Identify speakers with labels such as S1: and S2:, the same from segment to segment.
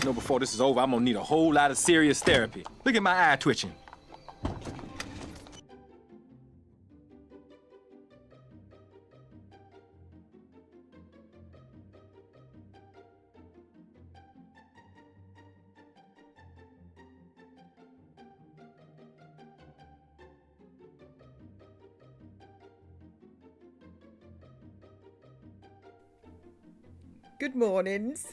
S1: You know, before this is over, I'm gonna need a whole lot of serious therapy. Look at my eye twitching.
S2: Good mornings.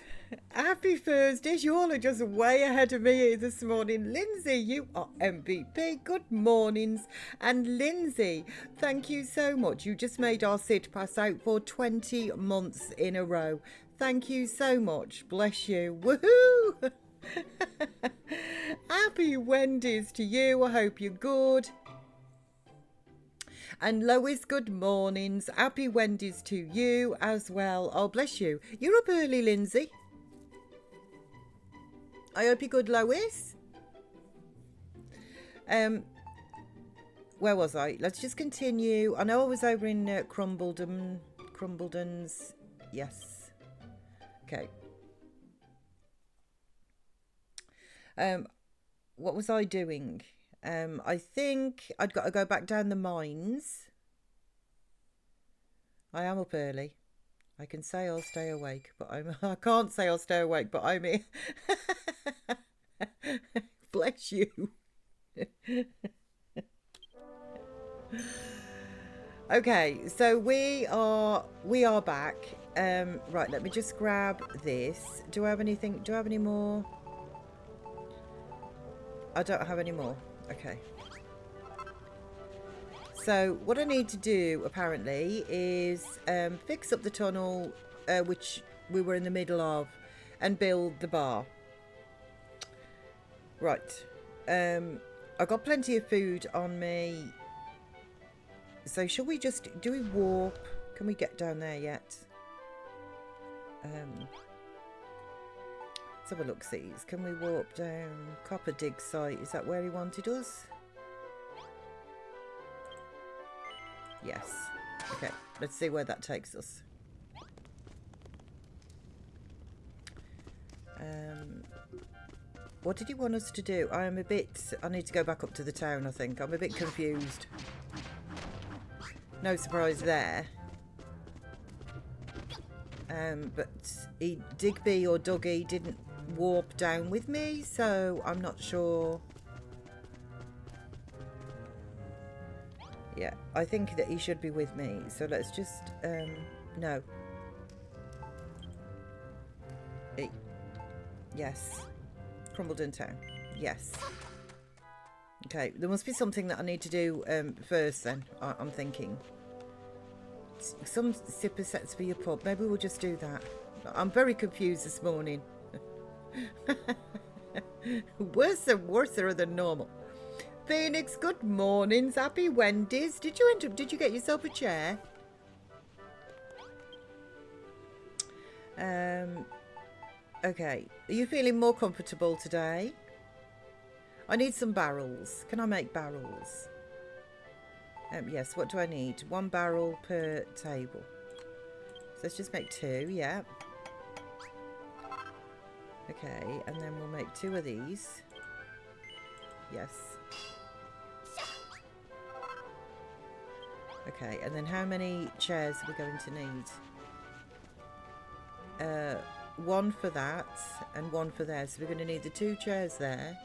S2: Happy Thursdays. You all are just way ahead of me this morning. Lindsay, you are MVP. Good mornings. And Lindsay, thank you so much. You just made our sit pass out for 20 months in a row. Thank you so much. Bless you. Woohoo! Happy Wendy's to you. I hope you're good. And Lois, good mornings. Happy Wendy's to you as well. Oh, bless you. You're up early, Lindsay. I hope you're good, Lois. Where was I? Let's just continue. I know I was over in Crumbledon's. Yes. Okay. What was I doing? I think I'd got to go back down the mines. I am up early. I can say I'll stay awake, but I can't say I'll stay awake, but I'm here. Bless you. Okay, so we are back. Right, let me just grab this. Do I have anything? Do I have any more? I don't have any more. Okay. So what I need to do apparently is fix up the tunnel which we were in the middle of and build the bar. Right. I've got plenty of food on me. So shall we just do we warp? Can we get down there yet? Let's have a look, sees. Can we warp down? Copper dig site. Is that where he wanted us? Yes. Okay, let's see where that takes us. What did he want us to do? I need to go back up to the town, I think. I'm a bit confused. No surprise there. But Digby or Dougie didn't warp down with me, so I'm not sure. Yeah, I think that he should be with me, so let's just no. Yes. Crumbledon Town. Yes. Okay, there must be something that I need to do first then, I'm thinking. Some sipper sets for your pub. Maybe we'll just do that. I'm very confused this morning. Worse than normal. Phoenix, good mornings. Happy Wendy's. Did you get yourself a chair? Okay. Are you feeling more comfortable today? I need some barrels. Can I make barrels? Yes, what do I need? 1 barrel per table. So let's just make 2, yeah. Okay, and then we'll make 2 of these. Yes. Okay, and then how many chairs are we going to need? 1 for that and 1 for there. So we're going to need the 2 chairs there.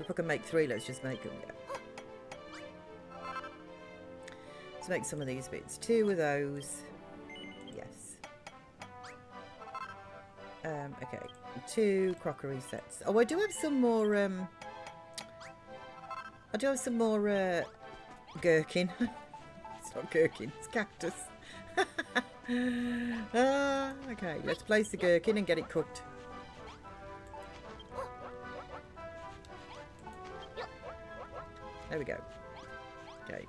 S2: If I can make 3, let's just make them. Yeah. Let's make some of these bits. 2 of those. Yes. Okay. 2 crockery sets. Oh, I do have some more. I do have some more gherkin. It's not gherkin. It's cactus. Okay. Let's place the gherkin and get it cooked. There we go. Okay.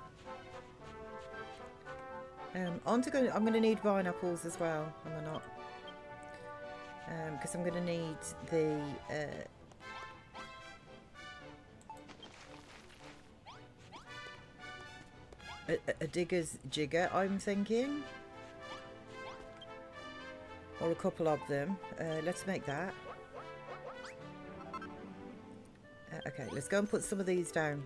S2: I'm going to need vine apples as well, am I not? Because I'm going to need the a digger's jigger, I'm thinking. or a couple of them. Let's make that. Okay, let's go and put some of these down.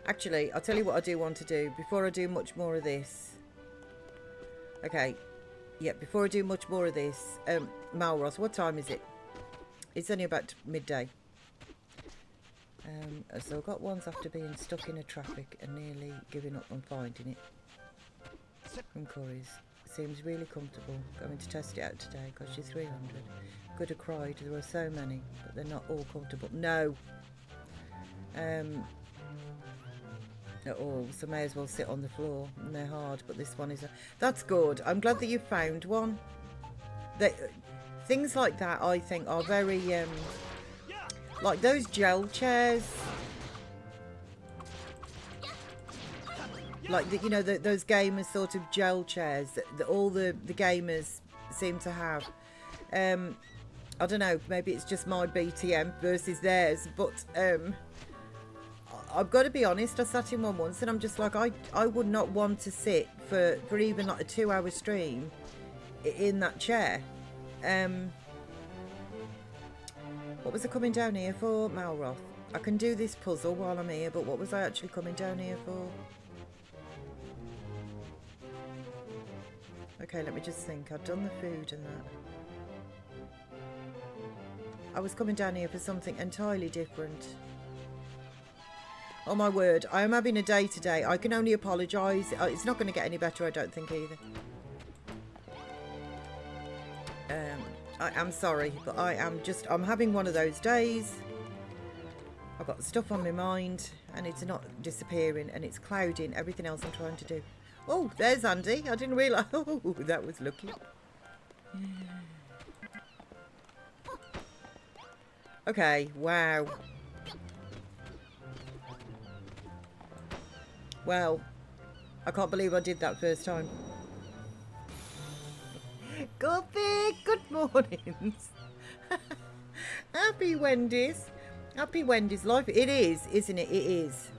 S2: Actually, I'll tell you what I do want to do before I do much more of this. Okay, yeah, before I do much more of this, Malroth, what time is it? It's only about midday. So I've got ones after being stuck in a traffic and nearly giving up on finding it. From Curry's. Seems really comfortable. Going to test it out today. Cost you 300. Could have cried. There were so many, but they're not all comfortable. No. At all, so may as well sit on the floor, and they're hard, but this one is that's good. I'm glad that you found one. Things like that I think are very like those gel chairs, like the, you know, those gamers sort of gel chairs that all the gamers seem to have. I don't know, maybe it's just my BTM versus theirs, but I've got to be honest, I sat in one once and I'm just like, I would not want to sit for even like a 2-hour stream in that chair. What was I coming down here for, Malroth? I can do this puzzle while I'm here, but what was I actually coming down here for? Okay, let me just think. I've done the food and that. I was coming down here for something entirely different. Oh my word, I am having a day today. I can only apologise. It's not going to get any better, I don't think, either. I am sorry, but I'm having one of those days. I've got stuff on my mind and it's not disappearing and it's clouding everything else I'm trying to do. Oh, there's Andy. I didn't realise. Oh, that was lucky. Okay, wow. Well, I can't believe I did that first time. Guppy, good mornings. Happy Wendy's. Happy Wendy's life. It is, isn't it? It is.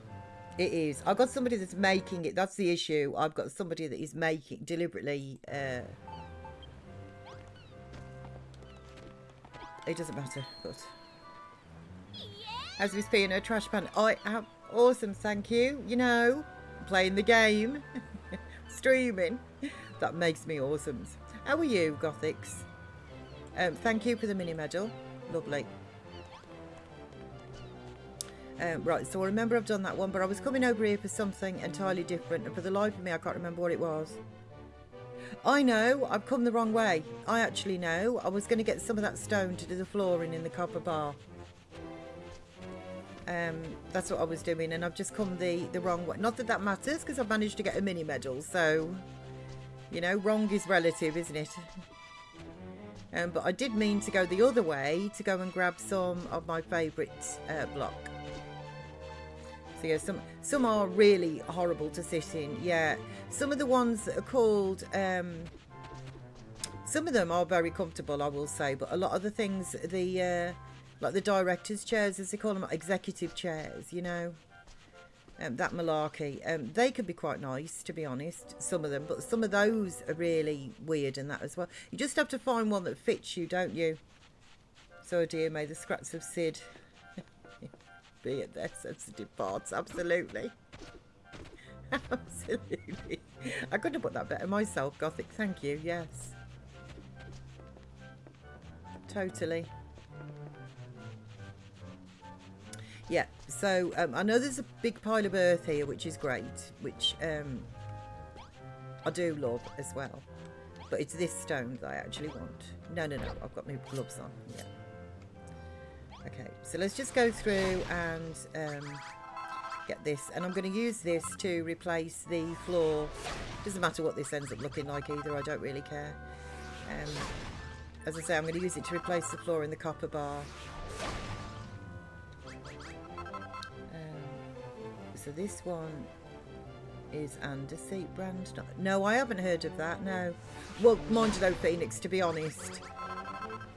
S2: It is. I've got somebody that's making it. That's the issue. I've got somebody that is making deliberately. It doesn't matter, but as we speak in a trash pan, I am awesome. Thank you. You know, playing the game, streaming. That makes me awesome. How are you, Gothics? Thank you for the mini medal. Lovely. Right, so I remember I've done that one, but I was coming over here for something entirely different, and for the life of me, I can't remember what it was. I know, I've come the wrong way. I actually know. I was going to get some of that stone to do the flooring in the copper bar. That's what I was doing, and I've just come the wrong way. Not that that matters, because I've managed to get a mini medal, so, you know, wrong is relative, isn't it? But I did mean to go the other way to go and grab some of my favourite block. So yeah, some are really horrible to sit in. Yeah, some of the ones that are called, some of them are very comfortable, I will say, but a lot of the things, like the director's chairs, as they call them, executive chairs, you know, that malarkey, they can be quite nice, to be honest, some of them, but some of those are really weird and that as well. You just have to find one that fits you, don't you? So dear, may the scraps of Sid be at their sensitive parts. Absolutely. Absolutely. I couldn't have put that better myself, Gothic. Thank you. Yes. Totally. Yeah, so I know there's a big pile of earth here, which is great, which I do love as well. But it's this stone that I actually want. No, I've got my gloves on. Yeah. Okay, so let's just go through and get this. And I'm going to use this to replace the floor. Doesn't matter what this ends up looking like either. I don't really care. As I say, I'm going to use it to replace the floor in the copper bar. So this one is Underseat brand. No, I haven't heard of that, no. Well, mind you, Phoenix, to be honest,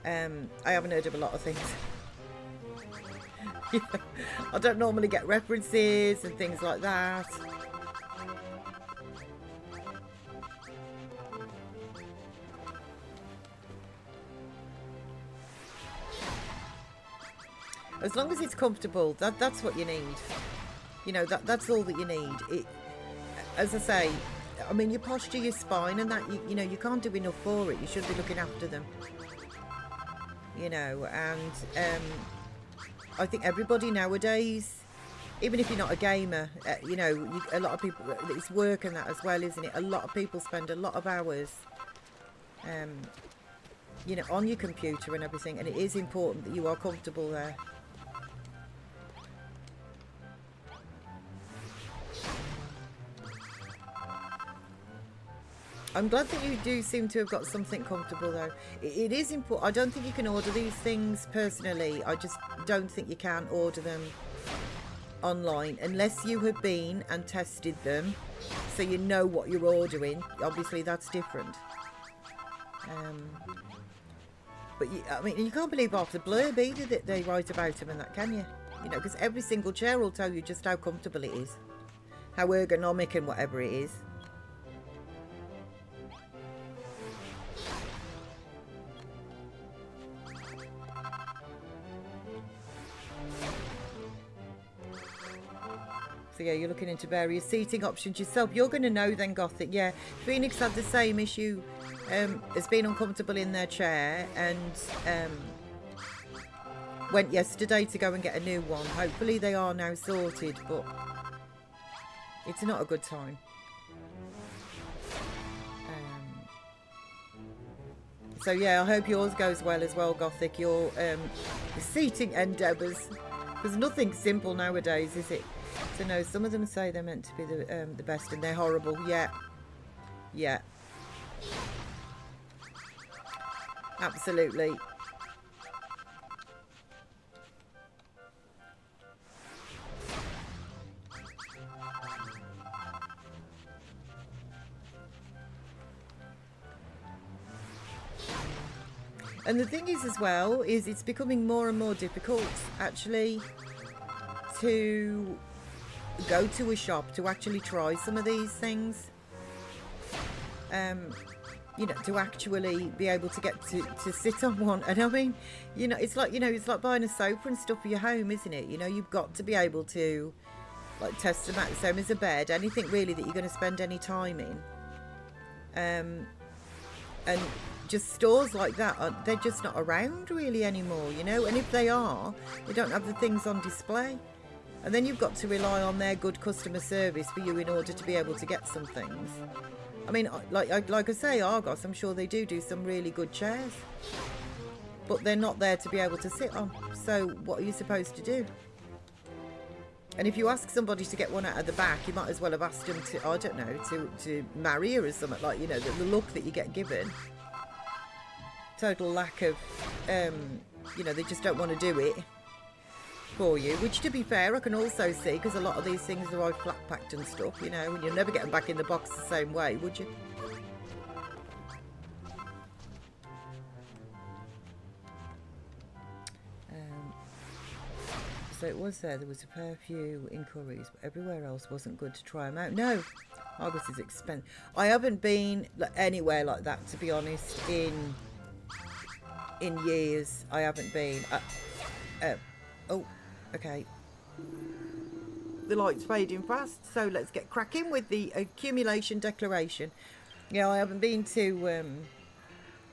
S2: I haven't heard of a lot of things. I don't normally get references and things like that. As long as it's comfortable, that's what you need. You know, that's all that you need. As I say, I mean, your posture, your spine and that, you know, you can't do enough for it. You should be looking after them. You know, and I think everybody nowadays, even if you're not a gamer, you know, a lot of people, it's work and that as well, isn't it? A lot of people spend a lot of hours, you know, on your computer and everything, and it is important that you are comfortable there. I'm glad that you do seem to have got something comfortable though. It is important. I don't think you can order these things personally. I just don't think you can order them online unless you have been and tested them, so you know what you're ordering. Obviously that's different. But I mean, you can't believe half the blurb either that they write about them and that, can you? You know, because every single chair will tell you just how comfortable it is, how ergonomic and whatever it is. So yeah, you're looking into various seating options yourself. You're going to know then, Gothic. Yeah, Phoenix had the same issue, has been uncomfortable in their chair and went yesterday to go and get a new one. Hopefully they are now sorted, but it's not a good time. So yeah, I hope yours goes well as well, Gothic. Your seating endeavours, because nothing's simple nowadays, is it? So no, some of them say they're meant to be the best and they're horrible. Yeah. Yeah. Absolutely. And the thing is as well, is it's becoming more and more difficult actually to go to a shop to actually try some of these things. You know, to actually be able to get to sit on one. And I mean, you know, it's like, you know, it's like buying a sofa and stuff for your home, isn't it? You know, you've got to be able to like test them out, the same as a bed, anything really that you're going to spend any time in. And just stores like that, they're just not around really anymore, you know, and if they are, they don't have the things on display. And then you've got to rely on their good customer service for you in order to be able to get some things. I mean, like I say, Argos, I'm sure they do some really good chairs. But they're not there to be able to sit on. So what are you supposed to do? And if you ask somebody to get one out of the back, you might as well have asked them to, I don't know, to marry her or something, like, you know, the look that you get given. Total lack of, you know, they just don't want to do it for you, which to be fair I can also see, because a lot of these things arrive flat packed and stuff, you know, and you'll never get them back in the box the same way, would you? So it was there was a fair few inquiries, but everywhere else wasn't good to try them out. No, Argos is expensive. I haven't been anywhere like that, to be honest, in years. I haven't been. Oh, okay. The light's fading fast, so let's get cracking with the accumulation declaration. Yeah, I haven't been to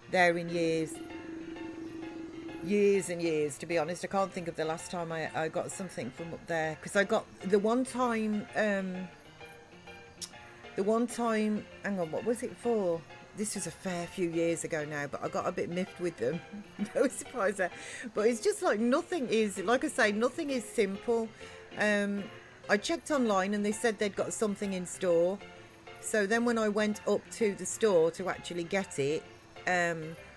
S2: there in years and years, to be honest. I can't think of the last time I got something from up there, because I got the one time, hang on, what was it for? This was a fair few years ago now, but I got a bit miffed with them. No surprise there. But it's just like nothing is, like I say, nothing is simple. I checked online and they said they'd got something in store. So then when I went up to the store to actually get it,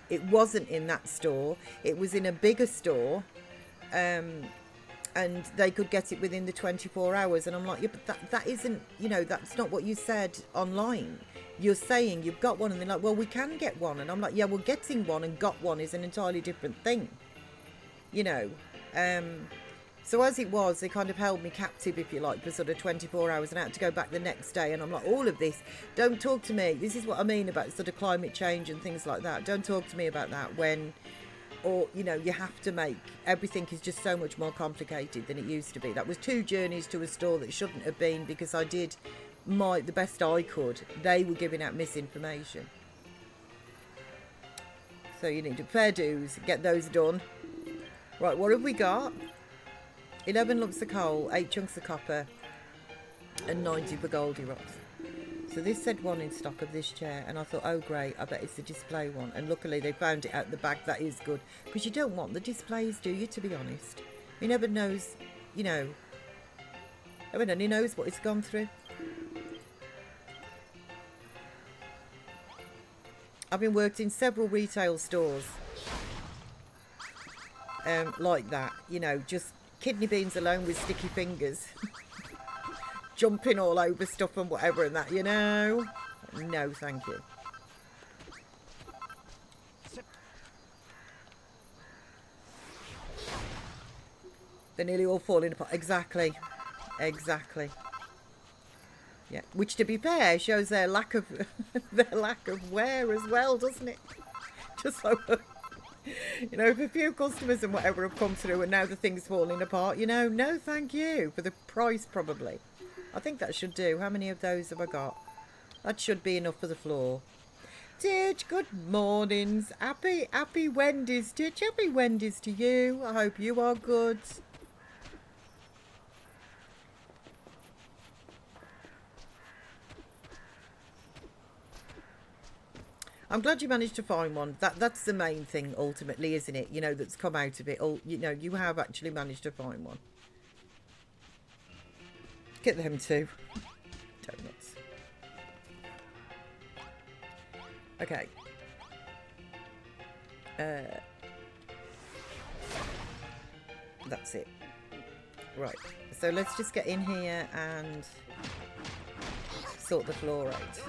S2: it wasn't in that store. It was in a bigger store. And they could get it within the 24 hours. And I'm like, yeah, but that isn't, you know, that's not what you said online. You're saying you've got one, and they're like, well, we can get one. And I'm like, yeah, well, getting one and got one is an entirely different thing, you know. So as it was, they kind of held me captive, if you like, for sort of 24 hours, and I had to go back the next day. And I'm like, all of this, don't talk to me. This is what I mean about sort of climate change and things like that. Don't talk to me about that when, or, you know, you have to make, everything is just so much more complicated than it used to be. That was 2 journeys to a store that shouldn't have been, because I did the best I could. They were giving out misinformation. So you need to fair dues, get those done. Right, what have we got? 11 lumps of coal, 8 chunks of copper, and 90 for Goldie Rocks. So this said 1 in stock of this chair, and I thought, oh great, I bet it's the display one. And luckily they found it at the back. That is good, because you don't want the displays, do you, to be honest? You never knows, you know, everyone only knows what it's gone through. I've been worked in several retail stores like that, you know, just kidney beans alone with sticky fingers. Jumping all over stuff and whatever and that, you know. No, thank you. They're nearly all falling apart. Exactly. Exactly. Yeah, which to be fair shows their lack of wear as well, doesn't it? Just like, you know, if a few customers and whatever have come through and now the thing's falling apart, you know, no thank you, for the price probably. I think that should do. How many of those have I got? That should be enough for the floor. Titch, good mornings. Happy Wendy's, Titch. Happy Wendy's to you. I hope you are good. I'm glad you managed to find one. That's the main thing ultimately, isn't it? You know, that's come out of it. You know, you have actually managed to find one. Get them too. Donuts. Okay. That's it. Right. So let's just get in here and sort the floor out.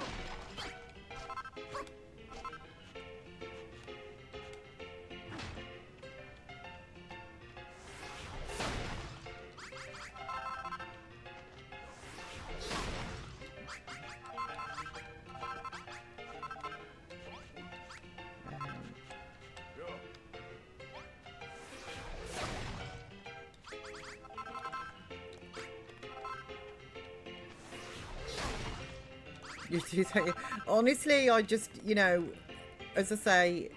S2: Honestly, I just, you know, as I say,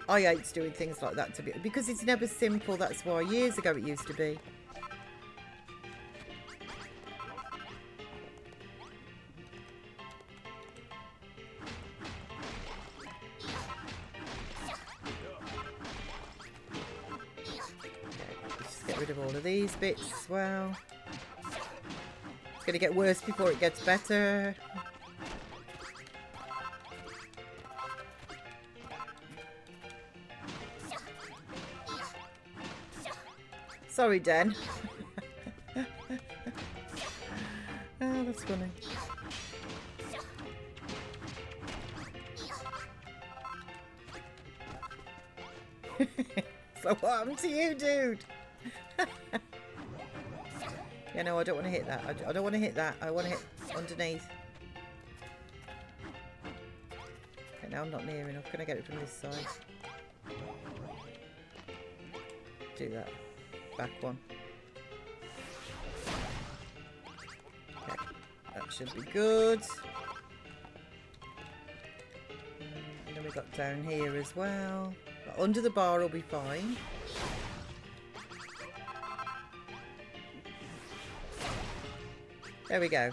S2: I hate doing things like that because it's never simple. That's why years ago it used to be. Okay, let's just get rid of all of these bits as well. Going to get worse before it gets better. Sorry, Den. Oh, that's funny. So what happened to you, dude? Yeah, no, I don't want to hit that. I don't want to hit that. I want to hit underneath. Okay, now I'm not near enough. Can I get it from this side? Do that. Back one. Okay, that should be good. And then we got down here as well. But under the bar will be fine. There we go.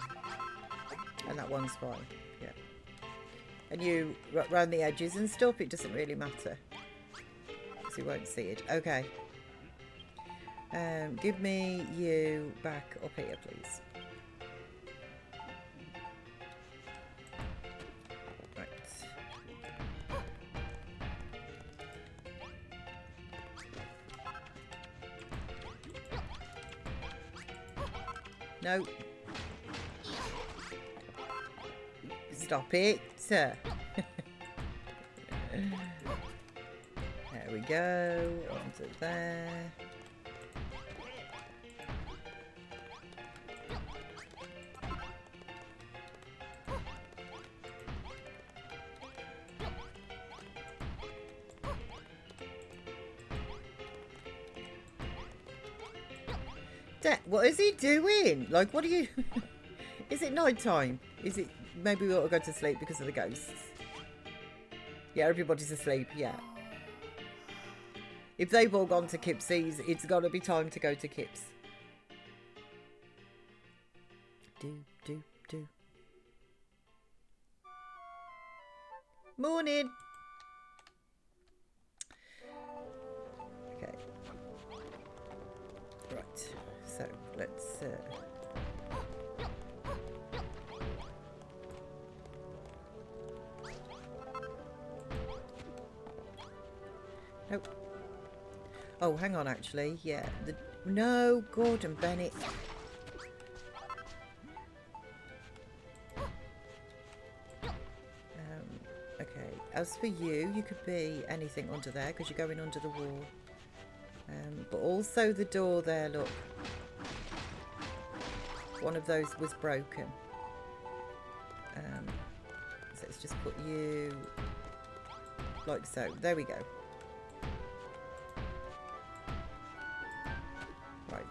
S2: And that one's fine. Yeah. And you, round the edges and stuff, it doesn't really matter. Because you won't see it. Okay. Give me you back up here, please. Right. No. Stop it. There we go. Onto there. What is he doing? Like, what are you... Is it night time? Is it... Maybe we ought to go to sleep because of the ghosts. Yeah, everybody's asleep, yeah. If they've all gone to Kipsy's, it's got to be time to go to Kips. Do. Morning. Okay. Right. So, let's... Nope. Oh, hang on, actually. Yeah. No, Gordon Bennett. Okay. As for you, you could be anything under there because you're going under the wall. But also the door there, look. One of those was broken. So let's just put you like so. There we go. Right.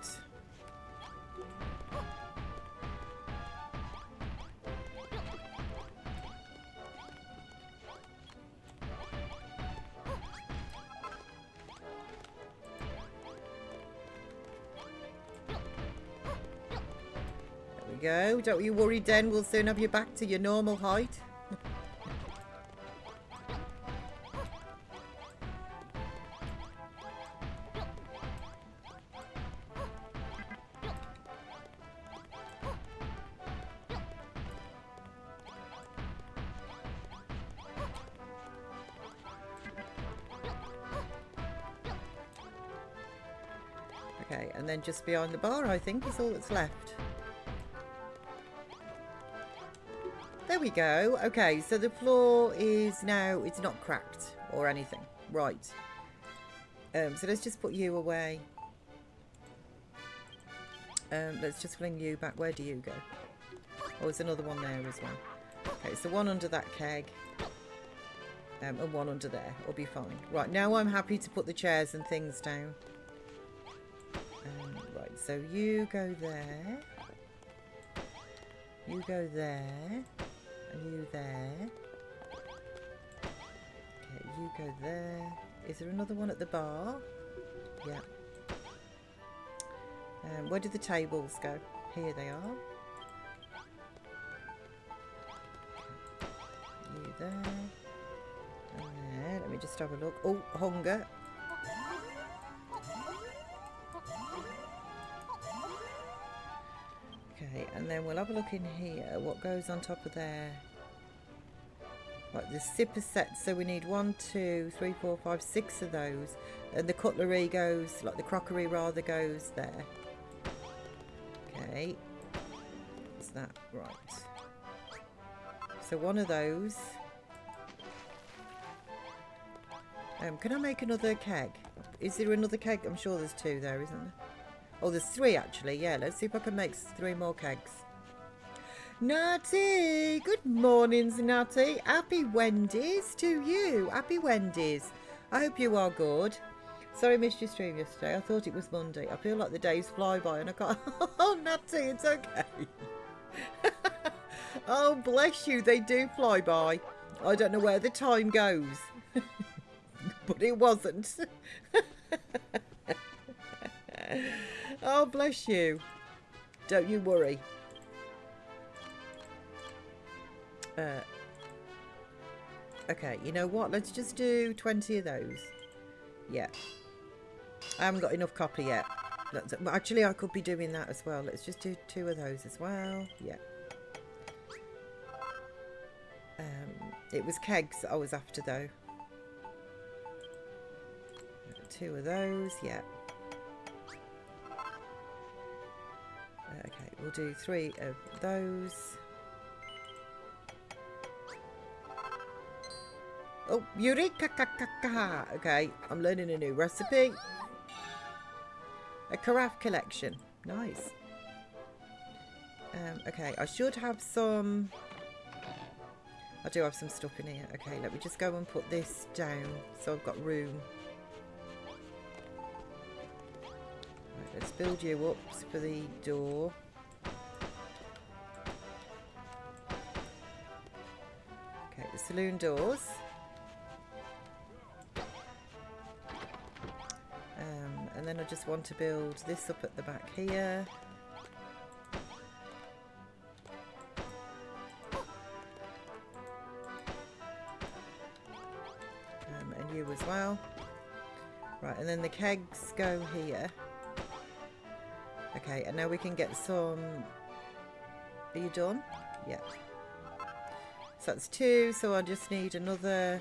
S2: Go. Don't you worry, Den. We'll soon have you back to your normal height. Okay, and then just behind the bar, I think, is all that's left. There we go. Okay, so the floor is now, it's not cracked or anything. Right. So let's just put you away. Let's just fling you back. Where do you go? Oh, there's another one there as well. Okay, so one under that keg. And one under there. It'll be fine. Right, now I'm happy to put the chairs and things down. Right, so you go there. You go there. And you there. Okay, you go there. Is there another one at the bar? Yeah. Where did the tables go? Here they are. You there. And there. Let me just have a look. Oh, hunger. Okay, and then we'll have a look in here. What goes on top of there? Right, the sipper set. So we need 1, 2, 3, 4, 5, 6 of those. And the cutlery goes, like the crockery rather, goes there. Okay. Is that right? So one of those. Can I make another keg? Is there another keg? I'm sure there's 2 there, isn't there? Oh, there's 3 actually. Yeah, let's see if I can make 3 more kegs. Natty! Good mornings, Natty. Happy Wendy's to you. Happy Wendy's. I hope you are good. Sorry I missed your stream yesterday. I thought it was Monday. I feel like the days fly by and I can't... Oh, Natty, it's okay. Oh, bless you. They do fly by. I don't know where the time goes. But it wasn't. Oh, bless you. Don't you worry. Okay, you know what? Let's just do 20 of those. Yeah. I haven't got enough copper yet. Actually, I could be doing that as well. Let's just do 2 of those as well. Yeah. It was kegs that I was after, though. 2 of those. Yeah. Okay, we'll do 3 of those. Oh, Eureka! Okay, I'm learning a new recipe. A carafe collection. Nice. Okay, I should have some... I do have some stuff in here. Okay, let me just go and put this down so I've got room. Right, let's build you up for the door. Okay, the saloon doors. And then I just want to build this up at the back here. And you as well. Right, and then the kegs go here. Okay, and now we can get some... Are you done? Yeah. So that's 2, so I just need another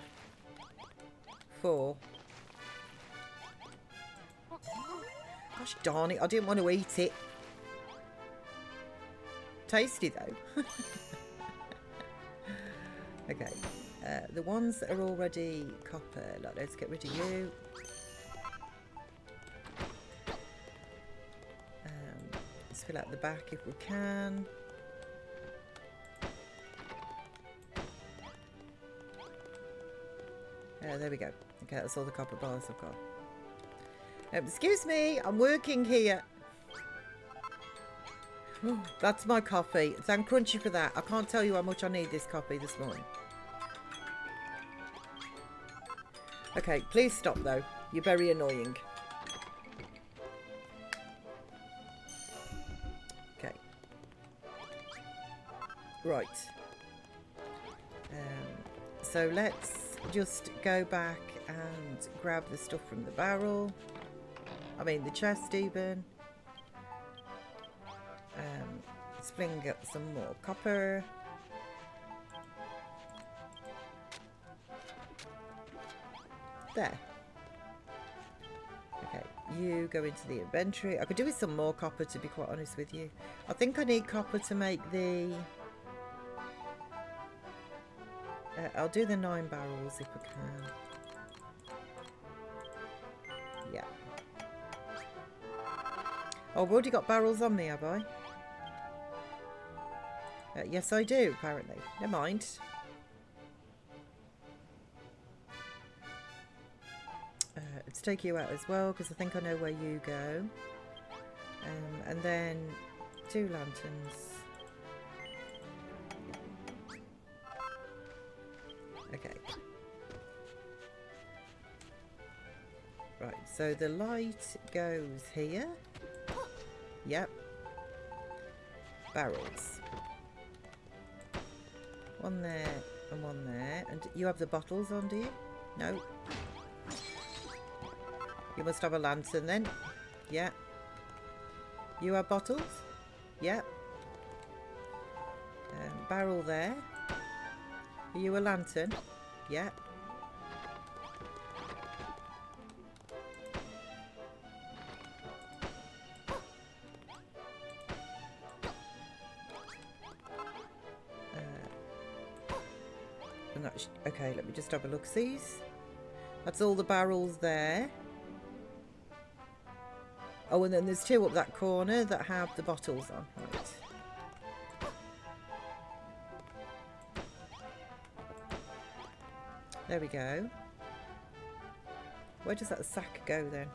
S2: 4. Gosh darn it, I didn't want to eat it. Tasty though. Okay, the ones that are already copper, like, let's get rid of you. Let's fill out the back if we can. There we go. Okay, that's all the copper bars I've got. Excuse me, I'm working here. Oh, that's my coffee. Thank Crunchy for that. I can't tell you how much I need this coffee this morning. Okay, please stop though. You're very annoying. Okay. Right. So let's just go back and grab the stuff from the barrel. I mean the chest even. Let's bring up some more copper. There. Okay, you go into the inventory. I could do with some more copper, to be quite honest with you. I think I need copper to make the... I'll do the 9 barrels if I can. Yeah. Oh, I've already got barrels on me, have I? Yes, I do, apparently. Never mind. Let's take you out as well, because I think I know where you go. And then 2 lanterns. Okay. Right, so the light goes here. Yep. Barrels. 1 there and 1 there. And you have the bottles on, do you? No. You must have a lantern then. Yeah. You have bottles? Yeah. Barrel there. Are you a lantern? Yeah. Okay, let me just have a look. See? That's all the barrels there. Oh, and then there's 2 up that corner that have the bottles on. Right. There we go. Where does that sack go then?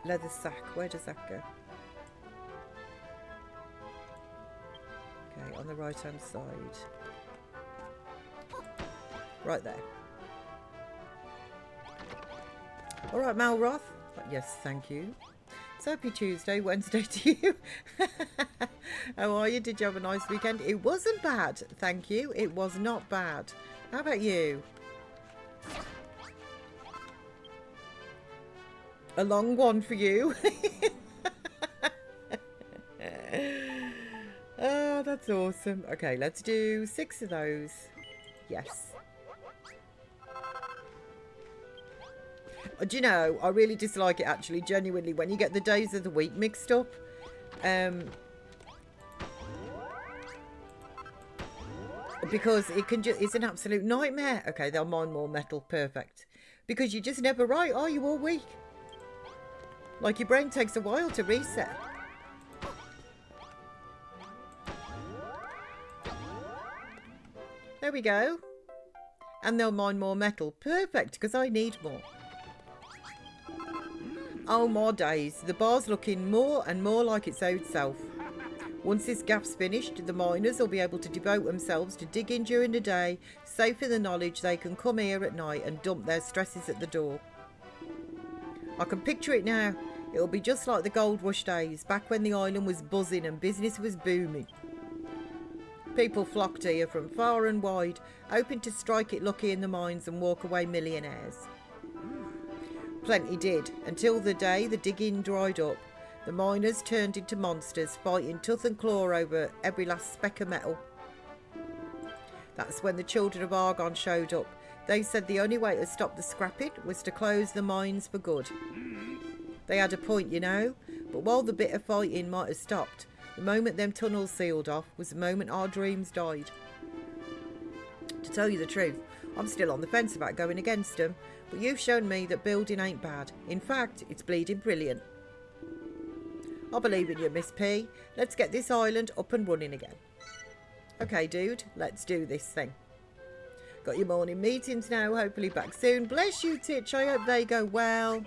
S2: Leather sack. Where does that go? Okay, on the right hand side. Right there. Alright, Malroth. Yes, thank you. So happy Tuesday, Wednesday to you. How are you? Did you have a nice weekend? It wasn't bad, thank you. It was not bad. How about you? A long one for you. Oh, that's awesome. Okay, let's do 6 of those. Yes. Do you know, I really dislike it actually, genuinely, when you get the days of the week mixed up. Because it can just, it's an absolute nightmare. Okay, they'll mine more metal. Perfect. Because you're just never right, are you, all week? Like, your brain takes a while to reset. There we go. And they'll mine more metal. Perfect, because I need more. Oh my days, the bar's looking more and more like its own self. Once this gap's finished, the miners will be able to devote themselves to digging during the day, safe in the knowledge they can come here at night and dump their stresses at the door. I can picture it now. It'll be just like the gold rush days, back when the island was buzzing and business was booming. People flocked here from far and wide, hoping to strike it lucky in the mines and walk away millionaires. Plenty did, until the day the digging dried up. The miners turned into monsters, fighting tooth and claw over every last speck of metal. That's when the children of Argon showed up. They said the only way to stop the scrapping was to close the mines for good. They had a point, you know, but while the bit of fighting might have stopped, the moment them tunnels sealed off was the moment our dreams died. To tell you the truth, I'm still on the fence about going against them, but you've shown me that building ain't bad. In fact, it's bleeding brilliant. I believe in you, Miss P. Let's get this island up and running again. Okay, dude, let's do this thing. Got your morning meetings now, hopefully back soon. Bless you, Titch. I hope they go well.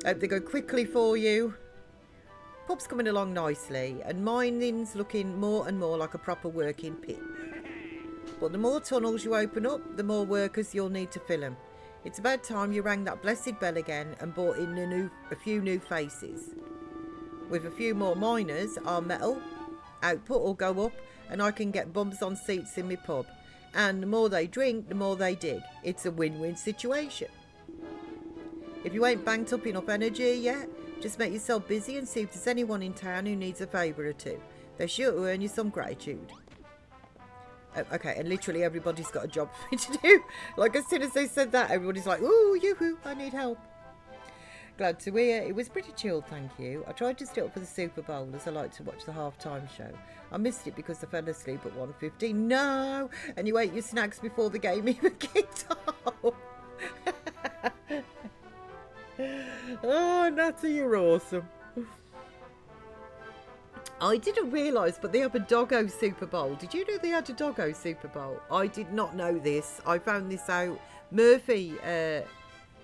S2: Hope they go quickly for you. Pub's coming along nicely, and mining's looking more and more like a proper working pit. But the more tunnels you open up, the more workers you'll need to fill them. It's about time you rang that blessed bell again and brought in a few new faces. With a few more miners, our metal output will go up and I can get bumps on seats in my pub. And the more they drink, the more they dig. It's a win-win situation. If you ain't banked up enough energy yet, just make yourself busy and see if there's anyone in town who needs a favour or two. They're sure to earn you some gratitude. Okay, and literally everybody's got a job for me to do. Like, as soon as they said that, everybody's like, ooh, yoo-hoo, I need help. Glad to hear. It was pretty chilled, thank you. I tried to stay up for the Super Bowl as I like to watch the halftime show. I missed it because I fell asleep at 1:15. No! And you ate your snacks before the game even kicked off. Oh, Natty, you're awesome. I didn't realise, but they have a Doggo Super Bowl. Did you know they had a Doggo Super Bowl? I did not know this. I found this out. Murphy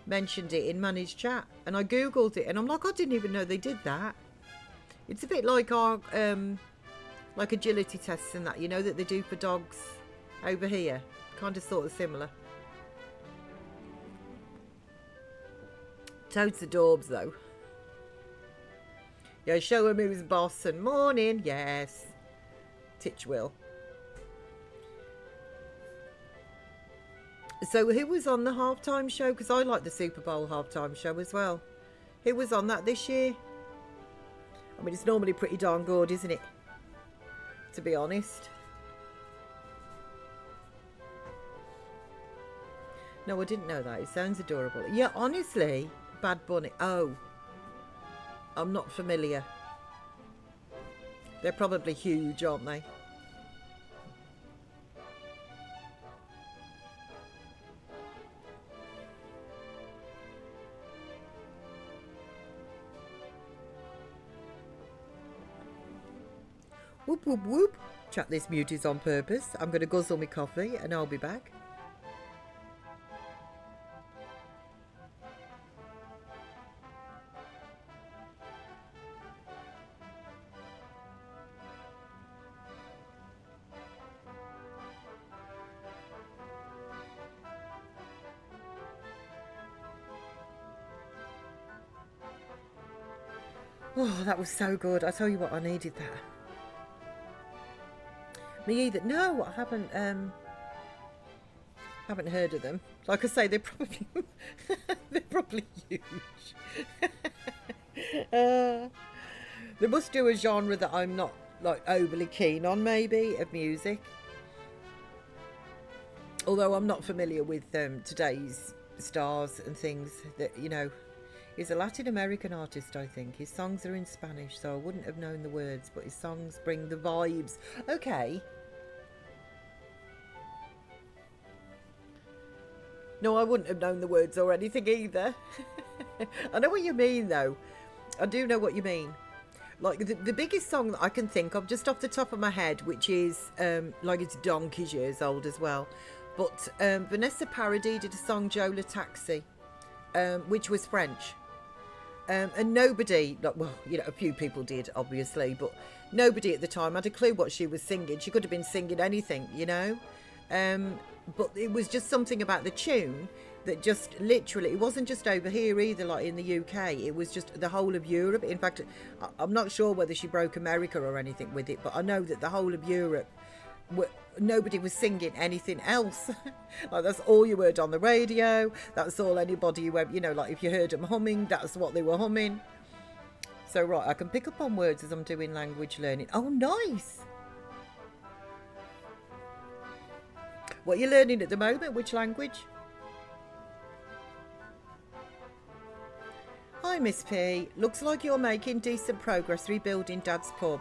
S2: mentioned it in Manny's chat, and I googled it, and I'm like, I didn't even know they did that. It's a bit like our like agility tests and that, you know, that they do for dogs over here. Kind of sort of similar. Toads the daubs though. Yeah, show him who's boss and morning. Yes. Titch will. So who was on the halftime show? Because I like the Super Bowl halftime show as well. Who was on that this year? I mean, it's normally pretty darn good, isn't it? To be honest. No, I didn't know that. It sounds adorable. Yeah, honestly, Bad Bunny. Oh. I'm not familiar. They're probably huge, aren't they? Whoop, whoop, whoop. Chat this mute is on purpose. I'm going to guzzle my coffee and I'll be back. Oh, that was so good. I tell you what, I needed that. Me either. No, I haven't heard of them. Like I say, they're probably they're probably huge. They must do a genre that I'm not like overly keen on, maybe, of music. Although I'm not familiar with today's stars and things that, you know. He's a Latin American artist, I think. His songs are in Spanish, so I wouldn't have known the words, but his songs bring the vibes. Okay. No, I wouldn't have known the words or anything either. I know what you mean, though. I do know what you mean. Like, the biggest song that I can think of, just off the top of my head, which is, like, it's donkey's years old as well. But Vanessa Paradis did a song, Joe Le Taxi, which was French. And nobody, like, well, you know, a few people did, obviously, but nobody at the time had a clue what she was singing. She could have been singing anything, you know. But it was just something about the tune that just literally, it wasn't just over here either, like in the UK. It was just the whole of Europe. In fact, I'm not sure whether she broke America or anything with it, but I know that the whole of Europe, nobody was singing anything else. Like, that's all you heard on the radio. That's all anybody you went, you know, like if you heard them humming, that's what they were humming. So, right, I can pick up on words as I'm doing language learning. Oh, nice. What are you learning at the moment? Which language? Hi, Miss P. Looks like you're making decent progress rebuilding Dad's pub.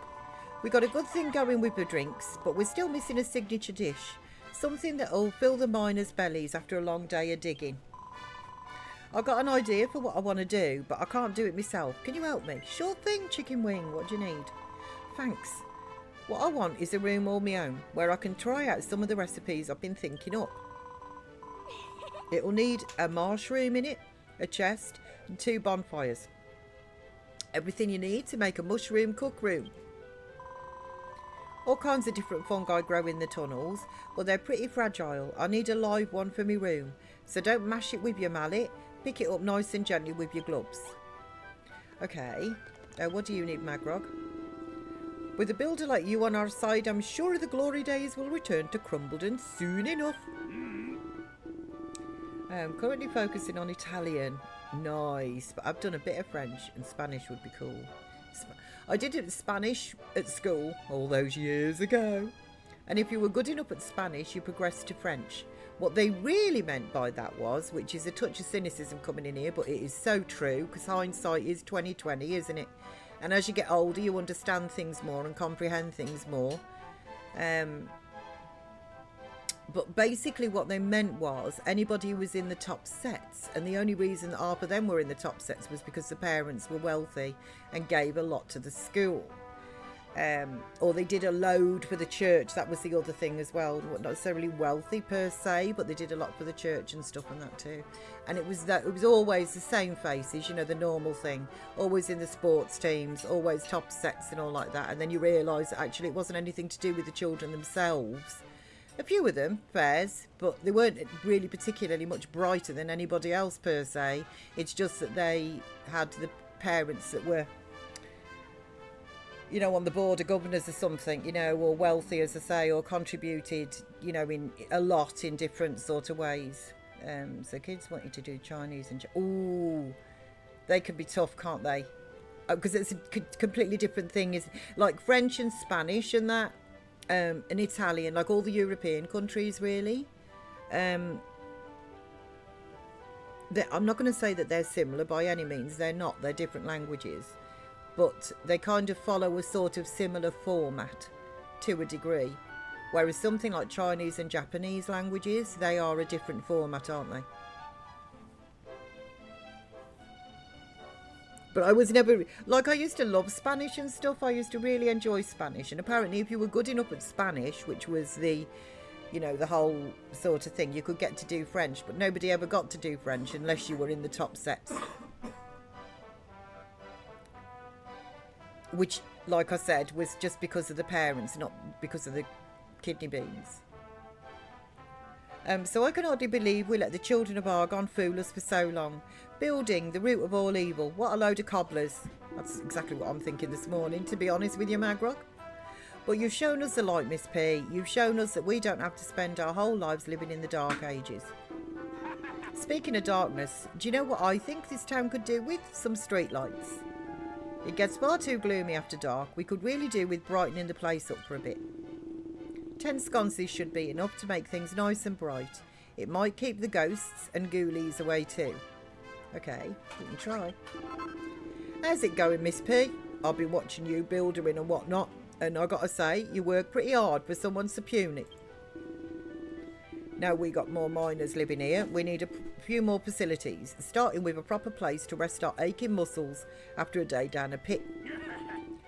S2: We got a good thing going with the drinks, but we're still missing a signature dish. Something that'll fill the miners' bellies after a long day of digging. I've got an idea for what I want to do, but I can't do it myself. Can you help me? Sure thing, chicken wing. What do you need? Thanks. What I want is a room all my own, where I can try out some of the recipes I've been thinking up. It'll need a marsh room in it, a chest, and 2 bonfires. Everything you need to make a mushroom cook room. All kinds of different fungi grow in the tunnels, but they're pretty fragile. I need a live one for my room, so don't mash it with your mallet. Pick it up nice and gently with your gloves. Okay, what do you need, Magrog? With a builder like you on our side, I'm sure the glory days will return to Khrumbul soon enough. I'm currently focusing on Italian. Nice, but I've done a bit of French, and Spanish would be cool. I did it Spanish at school all those years ago. And if you were good enough at Spanish, you progressed to French. What they really meant by that was, which is a touch of cynicism coming in here, but it is so true, because hindsight is 20/20, isn't it? And as you get older, you understand things more and comprehend things more. But basically what they meant was anybody who was in the top sets, and the only reason that half of them were in the top sets was because the parents were wealthy and gave a lot to the school. Or they did a load for the church. That was the other thing as well. Not necessarily wealthy per se, but they did a lot for the church and stuff and that too. And it was always the same faces, you know, the normal thing. Always in the sports teams, always top sets and all like that. And then you realise that actually it wasn't anything to do with the children themselves. A few of them, fairs, but they weren't really particularly much brighter than anybody else per se. It's just that they had the parents that were, you know, on the board of governors or something, you know, or wealthy, as I say, or contributed, you know, in a lot in different sort of ways. So kids want you to do Chinese and... Ooh, they can be tough, can't they? Because it's a completely different thing. Is like French and Spanish and that, and Italian, like all the European countries, really. I'm not going to say that they're similar by any means. They're not. They're different languages. But they kind of follow a sort of similar format to a degree. Whereas something like Chinese and Japanese languages, they are a different format, aren't they? But I was never... Like, I used to love Spanish and stuff. I used to really enjoy Spanish. And apparently if you were good enough at Spanish, which was the, you know, the whole sort of thing, you could get to do French. But nobody ever got to do French unless you were in the top sets. Which, like I said, was just because of the parents, not because of the kidney beans. So I can hardly believe we let the children of Argon fool us for so long. Building, the root of all evil. What a load of cobblers. That's exactly what I'm thinking this morning, to be honest with you, Magrog. But you've shown us the light, Miss P. You've shown us that we don't have to spend our whole lives living in the dark ages. Speaking of darkness, do you know what I think this town could do with? Some street lights. It gets far too gloomy after dark. We could really do with brightening the place up for a bit. 10 sconces should be enough to make things nice and bright. It might keep the ghosts and ghoulies away too. Okay, we can try. How's it going, Miss P? I've been watching you building and whatnot, and I gotta say, you work pretty hard for someone so puny. Now we got more miners living here, we need a few more facilities, starting with a proper place to rest our aching muscles after a day down a pit.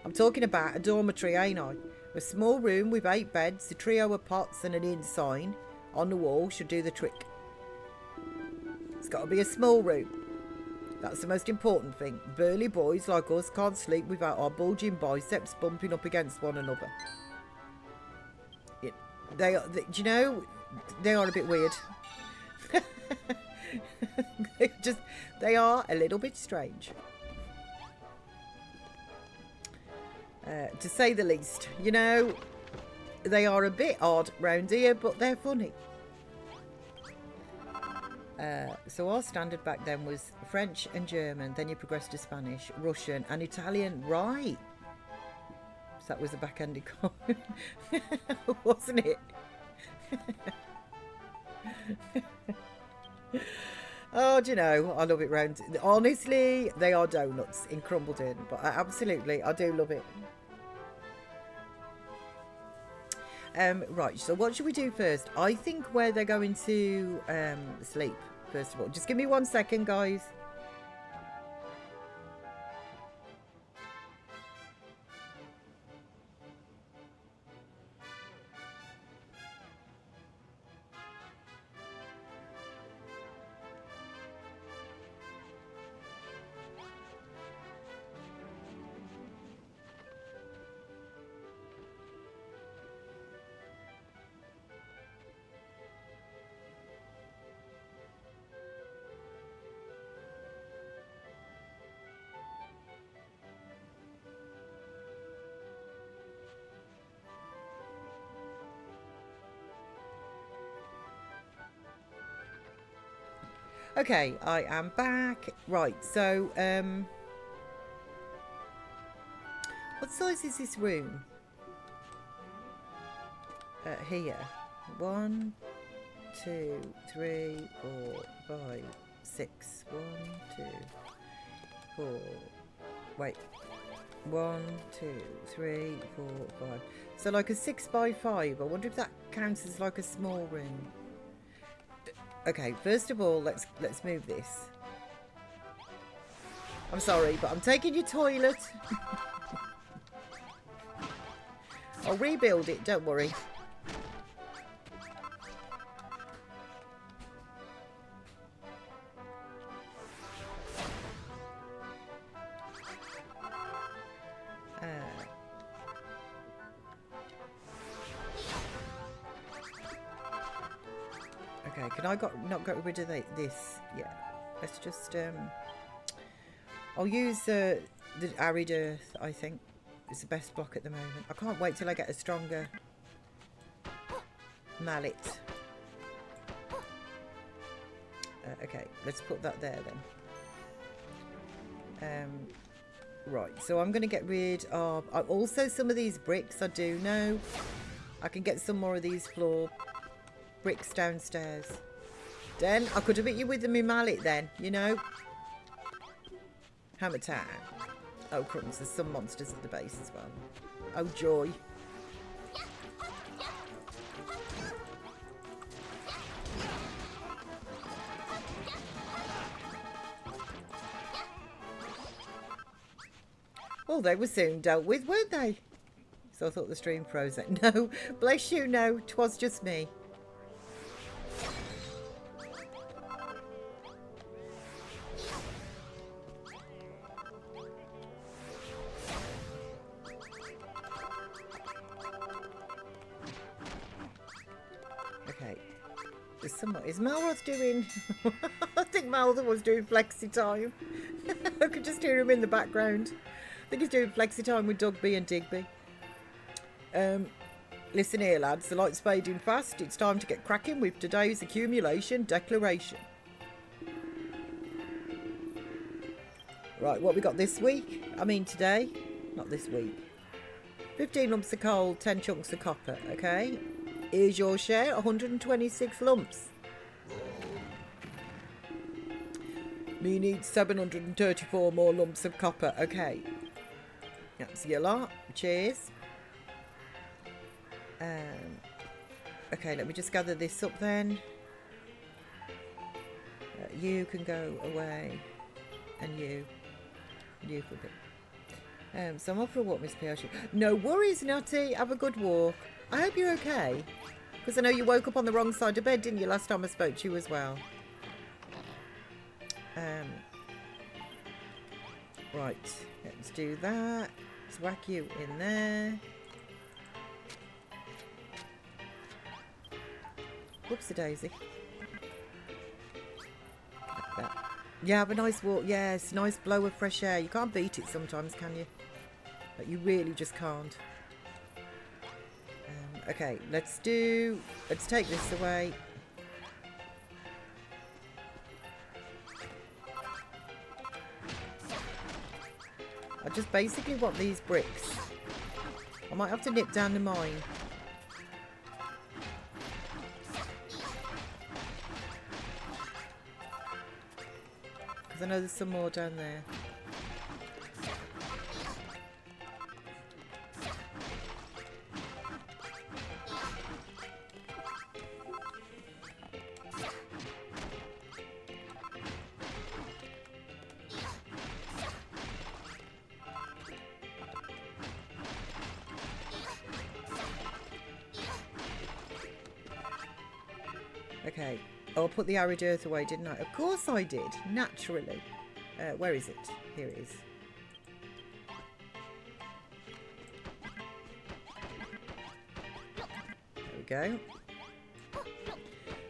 S2: I'm talking about a dormitory, ain't I? A small room with 8 beds, a trio of pots and an inn sign on the wall should do the trick. It's got to be a small room. That's the most important thing. Burly boys like us can't sleep without our bulging biceps bumping up against one another. Do you know, they are a bit weird. They are a little bit strange. To say the least. You know, they are a bit odd round here, but they're funny. So our standard back then was French and German, then you progressed to Spanish, Russian and Italian. Right. So that was a back-ended comment, wasn't it? Oh, do you know, I love it round. Honestly, they are donuts in Khrumbul, but absolutely, I do love it. Right, so what should we do first? I think where they're going to sleep, first of all. Just give me 1 second, guys. Okay, I am back. Right, so what size is this room? Here. 1, 2, 3, 4, 5, 6. 1, 2, 4. Wait. 1, 2, 3, 4, 5. So like a 6 by 5. I wonder if that counts as like a small room. Okay, first of all, let's move this. I'm sorry, but I'm taking your toilet. I'll rebuild it, don't worry. Okay, can I not get rid of this? Yeah, let's just I'll use the arid earth. I think it's the best block at the moment. I can't wait till I get a stronger mallet. Okay, let's put that there then. Right, so I'm going to get rid of also some of these bricks. I do know I can get some more of these floor bricks downstairs. Then I could have hit you with the mallet then, you know. Hammer time. Oh crumbs, there's some monsters at the base as well. Oh joy. Well, they were soon dealt with, weren't they? So I thought the stream froze. No, bless you, no, 'twas just me. Is Malroth doing? I think Malroth was doing flexi time. I could just hear him in the background. I think he's doing flexi time with Dugby and Digby. Listen here, lads. The light's fading fast. It's time to get cracking with today's accumulation declaration. Right, what we got this week? I mean today, not this week. 15 lumps of coal, 10 chunks of copper. Okay. Here's your share, 126 lumps. Me needs 734 more lumps of copper. Okay. That's your lot. Cheers. Okay, let me just gather this up then. You can go away. And you for a bit. So I'm off for a walk, Miss P.O.G. No worries, Natty. Have a good walk. I hope you're okay. Because I know you woke up on the wrong side of bed, didn't you, last time I spoke to you as well? Right, let's do that. Let's whack you in there. Whoopsie daisy. Like that. Yeah, have a nice walk. Yes, nice blow of fresh air. You can't beat it sometimes, can you? But you really just can't. Okay, let's take this away. I just basically want these bricks. I might have to nip down the mine. Because I know there's some more down there. Okay. Oh, I put the arid earth away, didn't I? Of course I did. Naturally. Where is it? Here it is. There we go.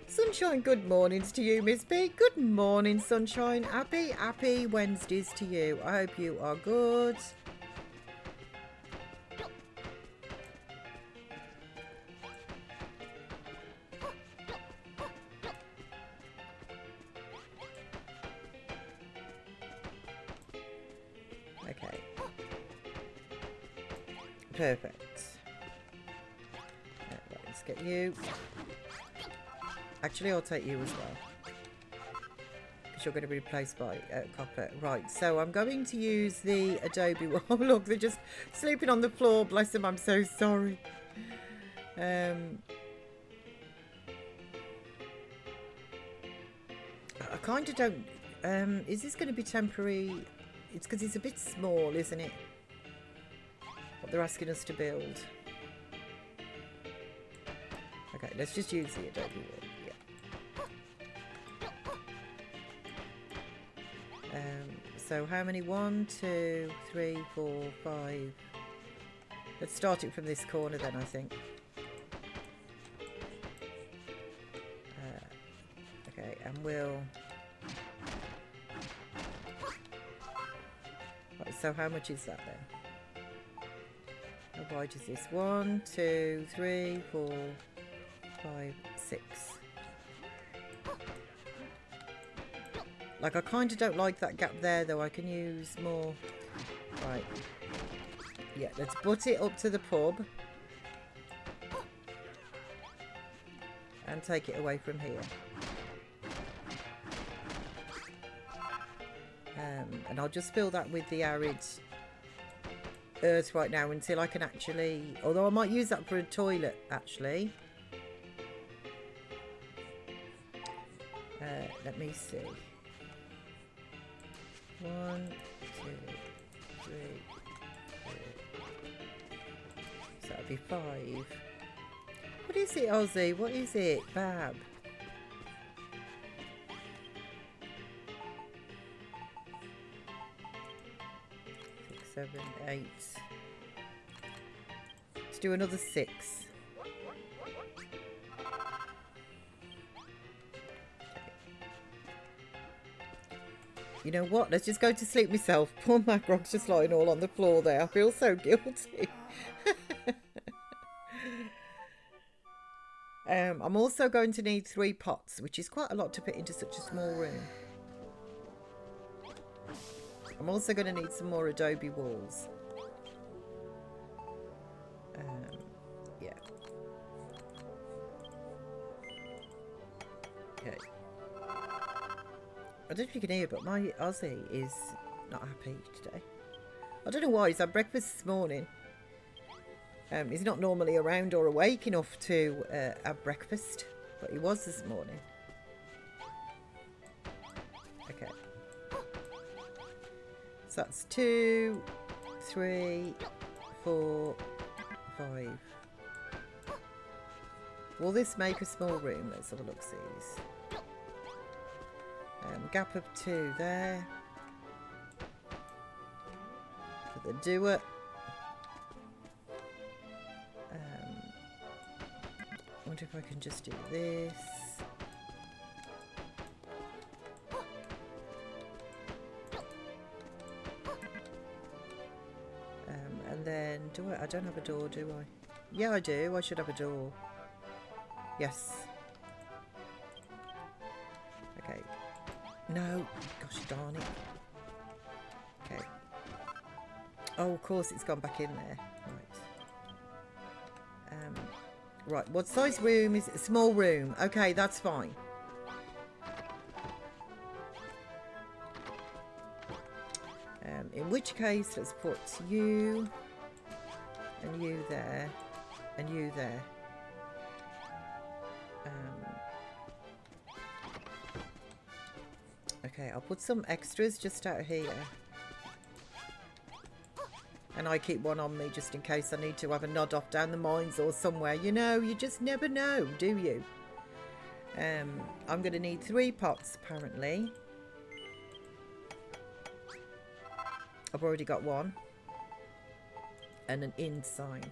S2: Sunshine, good mornings to you, Miss B. Good morning, Sunshine. Happy Wednesdays to you. I hope you are good. Okay. Perfect. Right, let's get you. Actually, I'll take you as well. Because you're going to be replaced by copper. Right, so I'm going to use the adobe wall. Oh, look, they're just sleeping on the floor. Bless them, I'm so sorry. I kind of don't... is this going to be temporary? It's because it's a bit small, isn't it? What they're asking us to build. Okay, let's just use the adobe wall. Yeah. So how many? 1, 2, 3, 4, 5. Let's start it from this corner then, I think. Okay, and we'll... Right, so how much is that then? How wide is this? 1, 2, 3, 4, 5, 6. Like, I kind of don't like that gap there, though. I can use more. Right. Yeah, let's butt it up to the pub. And take it away from here. And I'll just fill that with the arid earth right now until I can actually... Although I might use that for a toilet, actually. Let me see. 1, 2, 3, 4. So that'd be 5. What is it, Ozzy? What is it, Bab? 6, 7, 8. Let's do another 6. You know what? Let's just go to sleep myself. Poor Macrog's just lying all on the floor there. I feel so guilty. I'm also going to need 3 pots, which is quite a lot to fit into such a small room. I'm also going to need some more adobe walls. Yeah. Okay. I don't know if you can hear, but my Aussie is not happy today. I don't know why. He's had breakfast this morning. He's not normally around or awake enough to have breakfast, but he was this morning. Okay. So that's 2, 3, 4, 5. Will this make a small room? Let's have a look, see. Gap of 2 there. For the doer. I wonder if I can just do this. And then, I don't have a door, do I? Yeah, I do. I should have a door. Yes. Okay. No. Gosh darn it. Okay. Oh, of course it's gone back in there. Right. Right. What size room is it? A small room. Okay, that's fine. In which case, let's put you and you there and you there. Okay, I'll put some extras just out here. And I keep one on me just in case I need to have a nod off down the mines or somewhere. You know, you just never know, do you? I'm going to need 3 pots, apparently. I've already got one. And an in sign.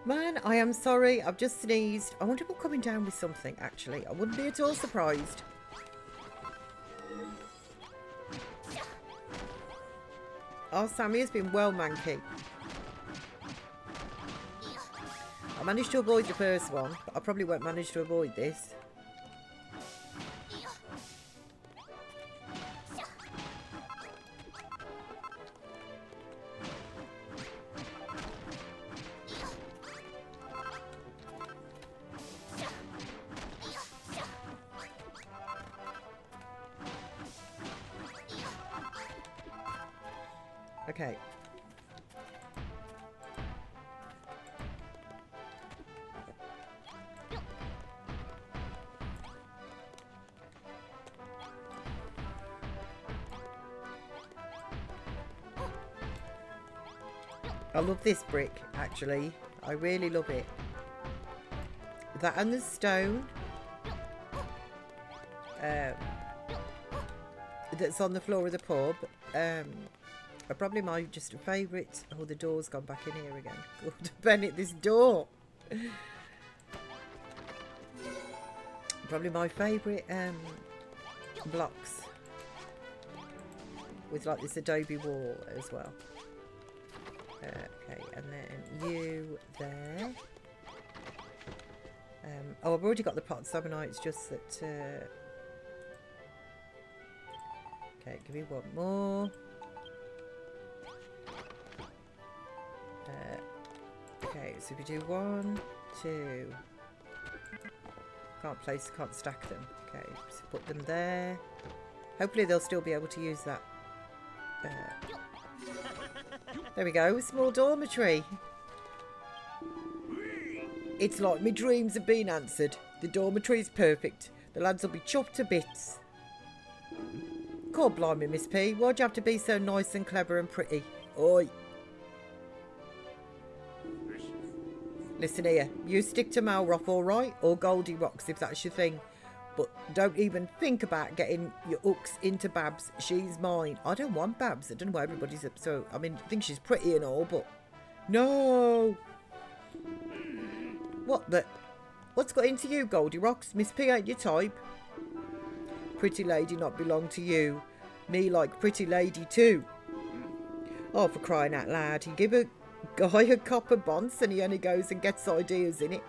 S2: Man, I am sorry. I've just sneezed. I wonder if I'm coming down with something, actually. I wouldn't be at all surprised. Oh, Sammy has been well manky. I managed to avoid the first one, but I probably won't manage to avoid this. Okay. I love this brick, actually. I really love it. That and the stone that's on the floor of the pub are probably my just favourite. Oh, the door's gone back in here again. God, Bennett, this door. Probably my favourite blocks. With like this adobe wall as well. Okay, and then you there. Oh, I've already got the pots, haven't I? It's just that... okay, give me one more. Okay, so if we do 1, 2... can't stack them. Okay, so put them there. Hopefully they'll still be able to use that. There we go, a small dormitory. It's like my dreams have been answered. The dormitory's perfect. The lads will be chopped to bits. God blimey, Miss P. Why'd you have to be so nice and clever and pretty? Oi. Listen here, you stick to Malrock, alright? Or Goldie Rocks if that's your thing. But don't even think about getting your hooks into Babs. She's mine. I don't want Babs. I don't know why everybody's up. So, I mean, I think she's pretty and all, but... No! What the... What's got into you, Goldie Rocks? Miss P ain't your type. Pretty lady not belong to you. Me like pretty lady too. Oh, for crying out loud. You give a guy a copper bonce and he only goes and gets ideas in it.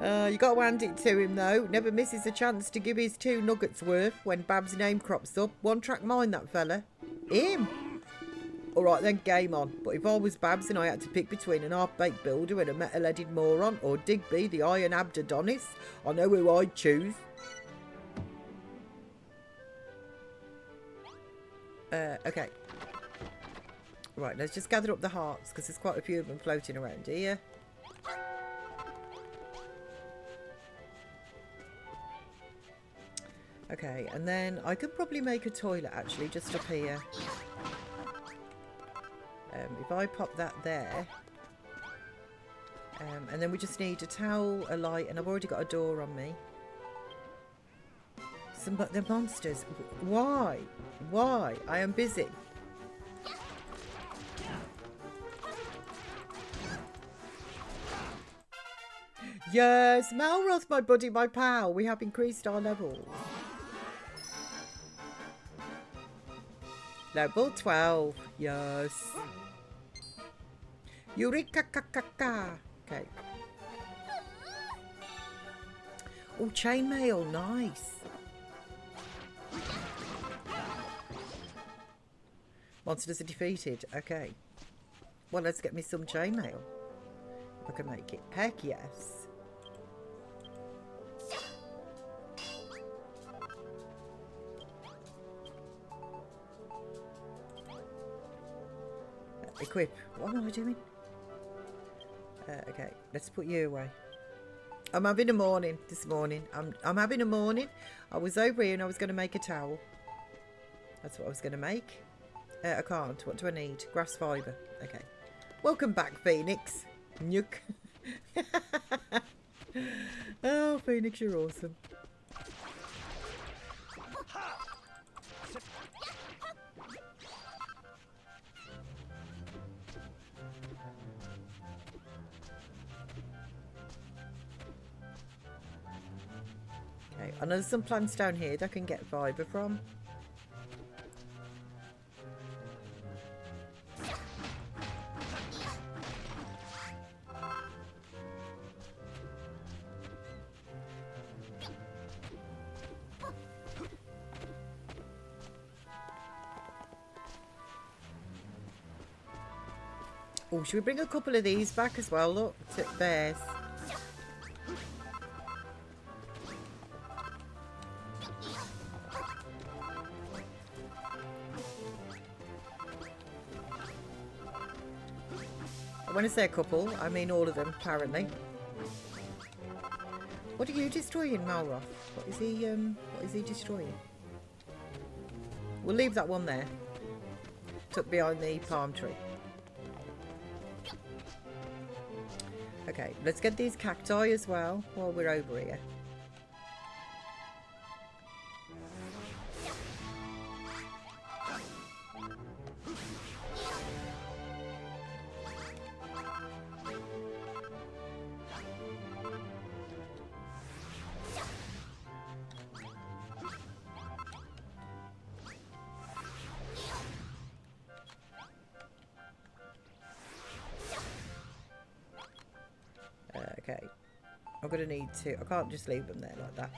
S2: You got to hand it to him, though. Never misses a chance to give his 2 nuggets worth when Bab's name crops up. One track mind, that fella. Him. Alright then, game on. But if I was Babs and I had to pick between an half-baked builder and a metal-headed moron, or Digby, the iron Adonis, I know who I'd choose. Okay. Right, let's just gather up the hearts, because there's quite a few of them floating around here. Okay, and then I could probably make a toilet, actually, just up here. If I pop that there. And then we just need a towel, a light, and I've already got a door on me. But the monsters. Why? Why? I am busy. Yes, Malroth, my buddy, my pal. We have increased our levels. Level 12. Yes. Eureka kakaka. Okay. Oh, chainmail. Nice. Monsters are defeated. Okay. Well, let's get me some chainmail. I can make it. Heck yes. Equip. What am I doing? Okay, let's put you away. I'm having a morning this morning. I'm having a morning. I was over here and I was going to make a towel. That's what I was going to make. I can't. What do I need? Grass fibre. Okay. Welcome back, Phoenix. Nuke. Oh, Phoenix, you're awesome. Okay, I know there's some plants down here that I can get fibre from. Oh, should we bring a couple of these back as well? Look, bears. When I say a couple, I mean all of them, apparently. What are you destroying, Malroth? What is he destroying? We'll leave that one there. Tucked behind the palm tree. Okay, let's get these cacti as well while we're over here. Okay, I'm going to need to... I can't just leave them there like that.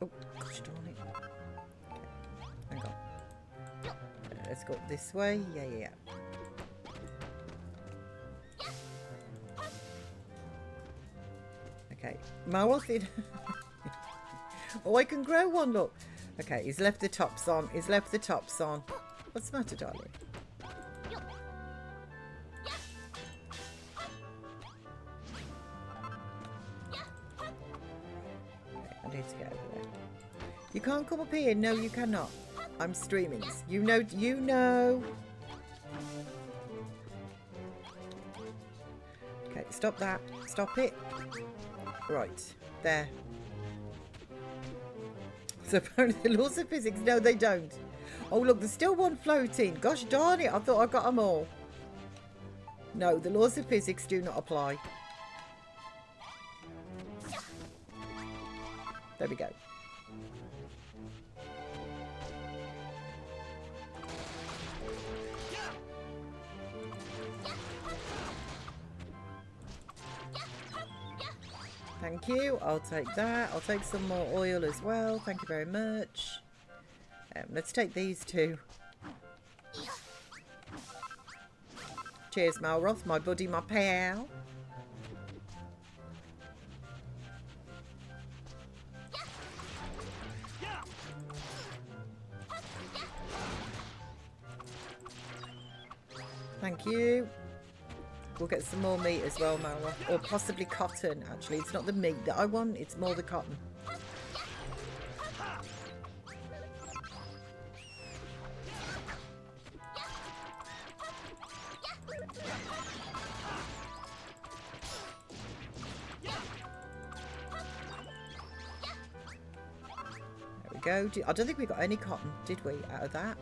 S2: Oh, gosh darn it. Okay, hang on. Let's go this way. Yeah. Okay, Malroth. Oh, I can grow one, look. Okay, he's left the tops on. He's left the tops on. What's the matter, darling? Okay, I need to get over there. You can't come up here. No, you cannot. I'm streaming. You know. Okay, stop that. Stop it. Right, there. So apparently the laws of physics, no they don't. Oh look, there's still one floating. Gosh darn it, I thought I got them all. No, the laws of physics do not apply. There we go. Thank you. I'll take that. I'll take some more oil as well. Thank you very much. Let's take these two. Cheers, Malroth, my buddy, my pal. Thank you. We'll get some more meat as well, Malroth. Or possibly cotton, actually. It's not the meat that I want, it's more the cotton. There we go. I don't think we got any cotton, did we, out of that?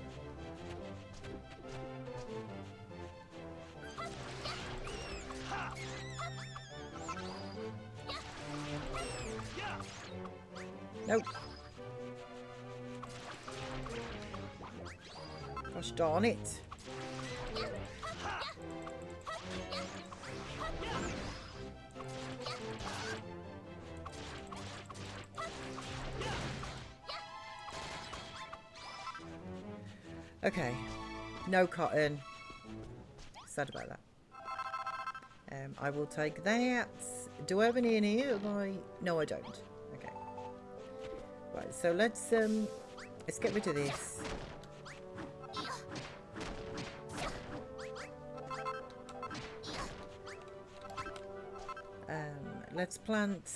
S2: Nope. Gosh darn it. Okay. No cotton. Sad about that. I will take that. Do I have any in here? No, I don't. Right, so let's get rid of this. Let's put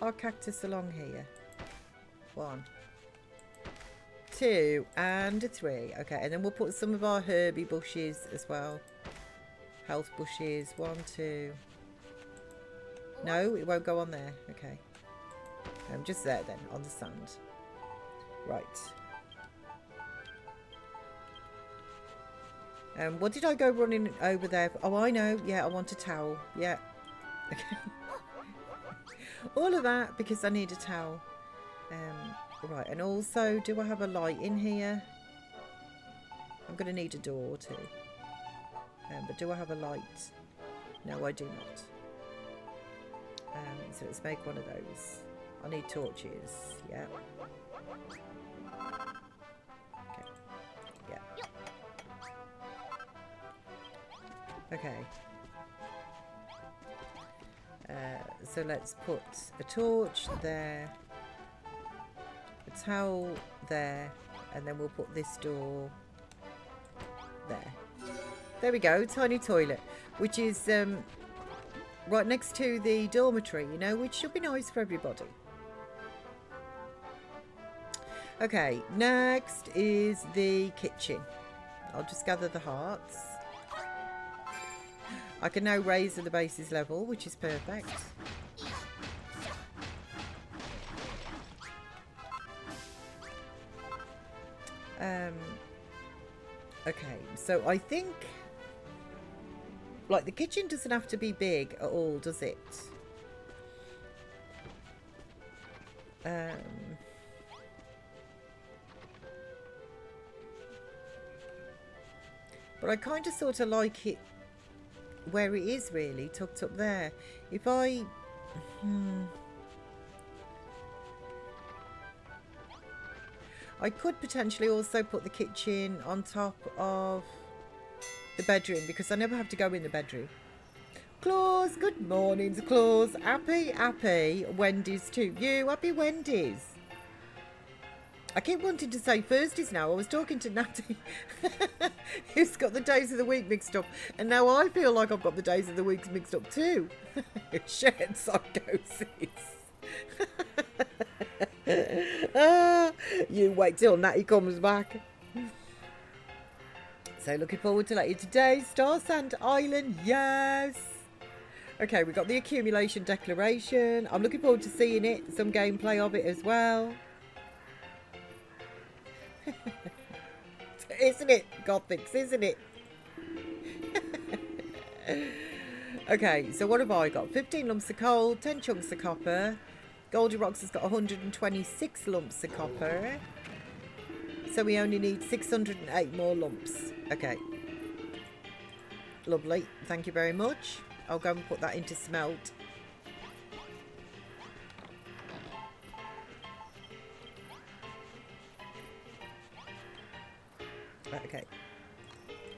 S2: our cactus along here. 1, 2, and 3. Okay, and then we'll put some of our herby bushes as well. Health bushes. 1, 2. No, it won't go on there. Okay. Just there then, on the sand. Right. What did I go running over there? Oh, I know. Yeah, I want a towel. Yeah. Okay. All of that because I need a towel. Right, and also, do I have a light in here? I'm going to need a door too. But do I have a light? No, I do not. So let's make one of those. I need torches, yeah. Okay, yeah. Okay. So let's put a torch there, a towel there, and then we'll put this door there. There we go, tiny toilet, which is right next to the dormitory, you know, which should be nice for everybody. Okay, next is the kitchen. I'll just gather the hearts. I can now raise to the bases level, which is perfect. Okay, so I think, like, the kitchen doesn't have to be big at all, does it? But I kind of sort of like it where it is, really, tucked up there. If I... I could potentially also put the kitchen on top of the bedroom, because I never have to go in the bedroom. Claus, good mornings, Claus. Happy Wendy's to you. Happy Wendy's. I keep wanting to say Thursdays now. I was talking to Natty, who's got the days of the week mixed up, and now I feel like I've got the days of the week mixed up too. Shared psychosis. You wait till Natty comes back. So looking forward to later today. Star Sand Island, yes. Okay, we got the accumulation declaration. I'm looking forward to seeing it, some gameplay of it as well. Isn't it, Gothics, isn't it? Okay, so what have I got? 15 lumps of coal, 10 chunks of copper. Goldie Rocks has got 126 lumps of copper. So we only need 608 more lumps. Okay. Lovely. Thank you very much. I'll go and put that into smelt. Okay.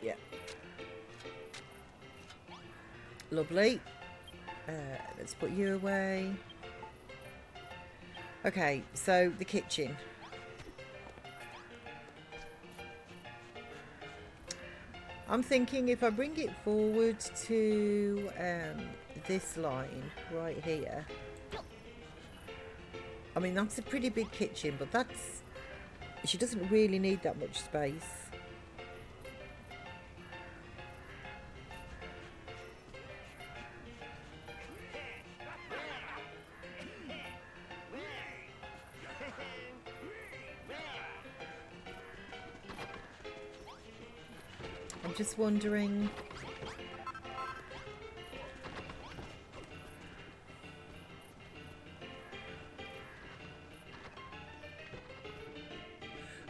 S2: Yeah. Lovely. Let's put you away. Okay, so the kitchen. I'm thinking if I bring it forward to this line right here. I mean, that's a pretty big kitchen, but that's... She doesn't really need that much space. I'm just wondering...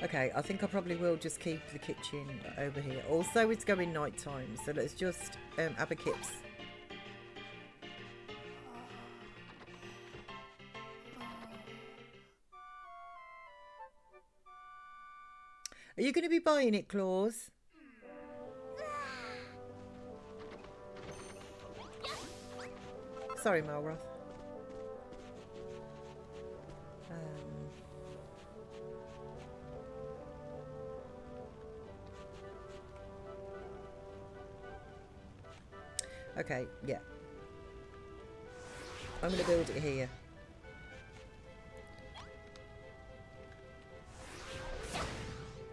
S2: Okay, I think I probably will just keep the kitchen over here. Also, it's going night time, so let's just have a kips. Are you going to be buying it, Claus? Sorry, Malroth. Okay, yeah. I'm going to build it here.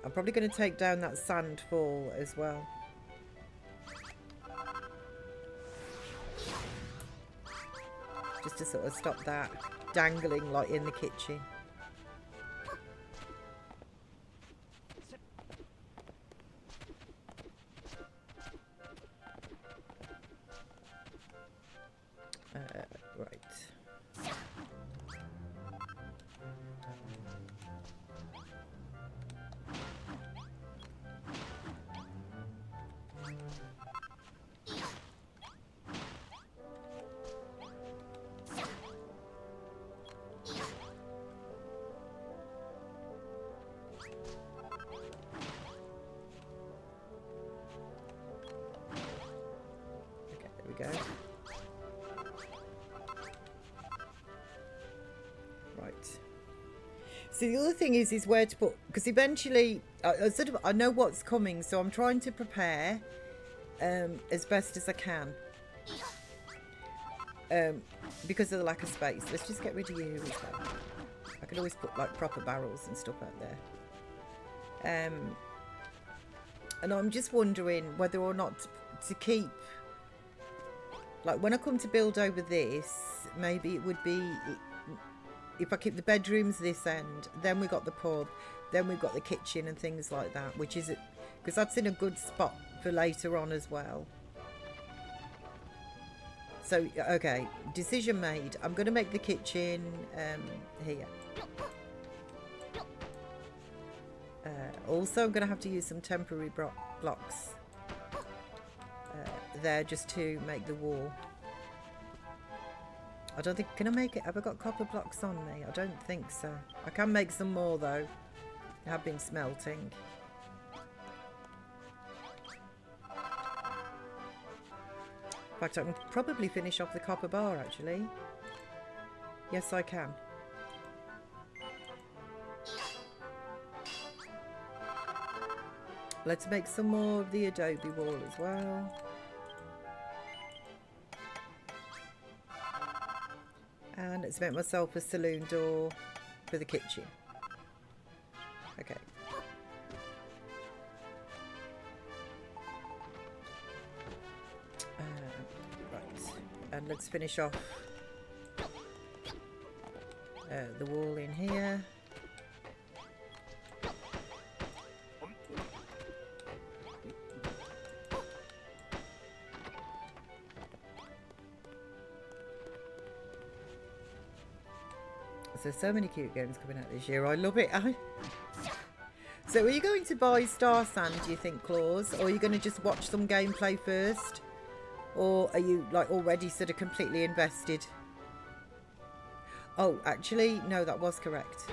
S2: I'm probably going to take down that sand fall as well. Just to sort of stop that dangling like in the kitchen. Right. Okay, there we go. Right. See, the other thing is where to put, because eventually I know what's coming, so I'm trying to prepare as best as I can. Because of the lack of space. Let's just get rid of you as well. I could always put like proper barrels and stuff out there. And I'm just wondering whether or not to keep, like when I come to build over this, maybe it would be, if I keep the bedrooms this end, then we got the pub, then we've got the kitchen and things like that, which is, because that's in a good spot for later on as well. So, okay, decision made. I'm going to make the kitchen here. Also, I'm going to have to use some temporary blocks there just to make the wall. I don't think, can I make it? Have I got copper blocks on me? I don't think so. I can make some more though. I have been smelting. In fact, I can probably finish off the copper bar actually. Yes, I can. Let's make some more of the adobe wall as well. And let's make myself a saloon door for the kitchen. Okay. Right. And let's finish off the wall in here. There's so many cute games coming out this year. I love it. So are you going to buy Star Sand, do you think, Claus? Or are you going to just watch some gameplay first? Or are you like already sort of completely invested? Oh, actually, no, that was correct.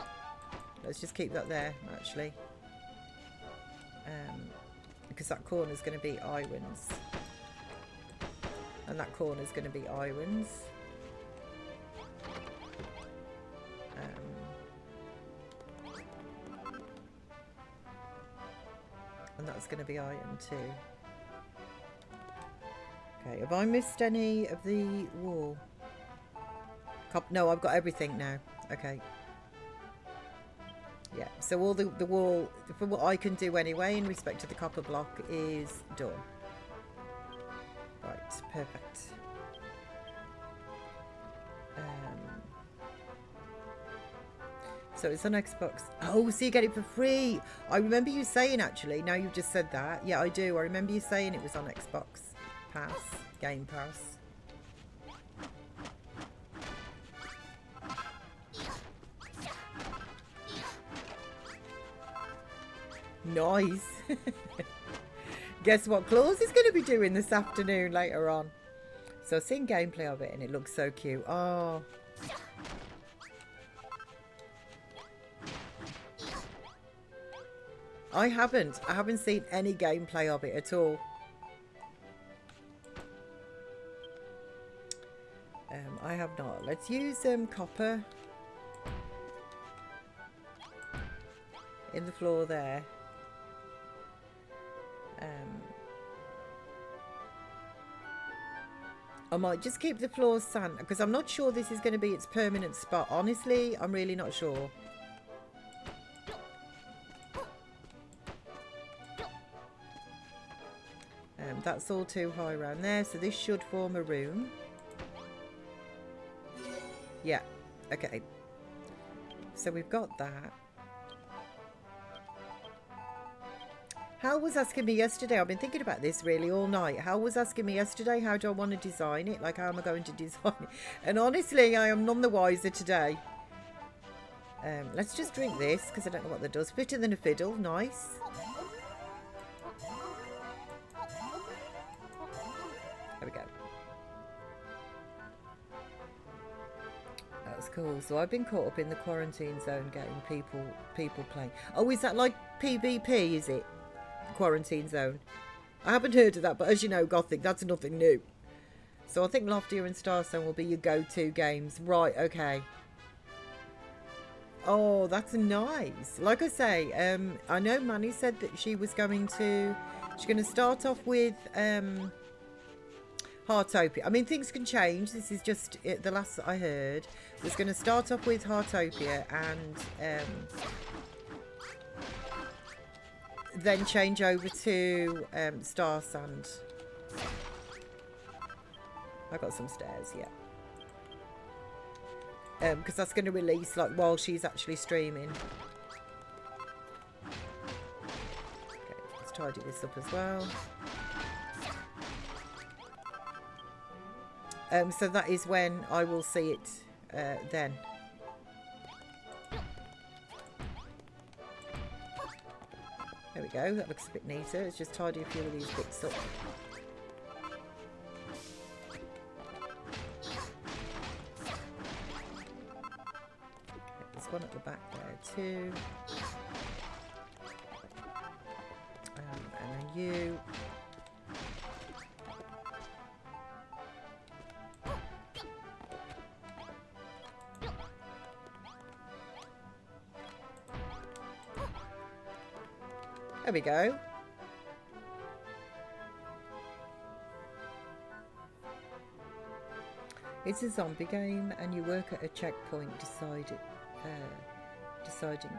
S2: Let's just keep that there, actually. Because that corner is going to be Iwins. And that corner is going to be Iwins. And that's going to be iron too. Okay, have I missed any of the wall? No, I've got everything now. Okay. Yeah, so all the wall, for what I can do anyway in respect to the copper block, is done. Right, perfect. So it's on Xbox. Oh, so you get it for free. I remember you saying, actually, now you've just said that. Yeah, I do. I remember you saying it was on Xbox Pass, Game Pass. Nice. Guess what Claus is going to be doing this afternoon later on. So I've seen gameplay of it and it looks so cute. Oh. I haven't seen any gameplay of it at all. I have not. Let's use copper in the floor there. I might just keep the floor sand because I'm not sure this is going to be its permanent spot. Honestly, I'm really not sure. That's all too high around there, so this should form a room. Yeah, okay. So we've got that. Hal was asking me yesterday, I've been thinking about this really all night. Hal was asking me yesterday, how do I want to design it? Like, how am I going to design it? And honestly, I am none the wiser today. Let's just drink this, because I don't know what that does. Fitter than a fiddle, nice. There we go. That's cool. So I've been caught up in the quarantine zone game, people playing. Oh, is that like PvP, is it? Quarantine zone. I haven't heard of that, but as you know, Gothic, that's nothing new. So I think Loftier and Starstone will be your go-to games. Right, okay. Oh, that's nice. Like I say, I know Manny said that she's going to start off with Heartopia. I mean, things can change. This is just the last that I heard. Was going to start off with Heartopia and then change over to Star Sand. I got some stairs, yeah. Because that's going to release like while she's actually streaming. Okay, let's tidy this up as well. So that is when I will see it then. There we go, that looks a bit neater. Let's just tidy a few of these bits up. Okay, there's one at the back there too. And then you. There we go. It's a zombie game and you work at a checkpoint deciding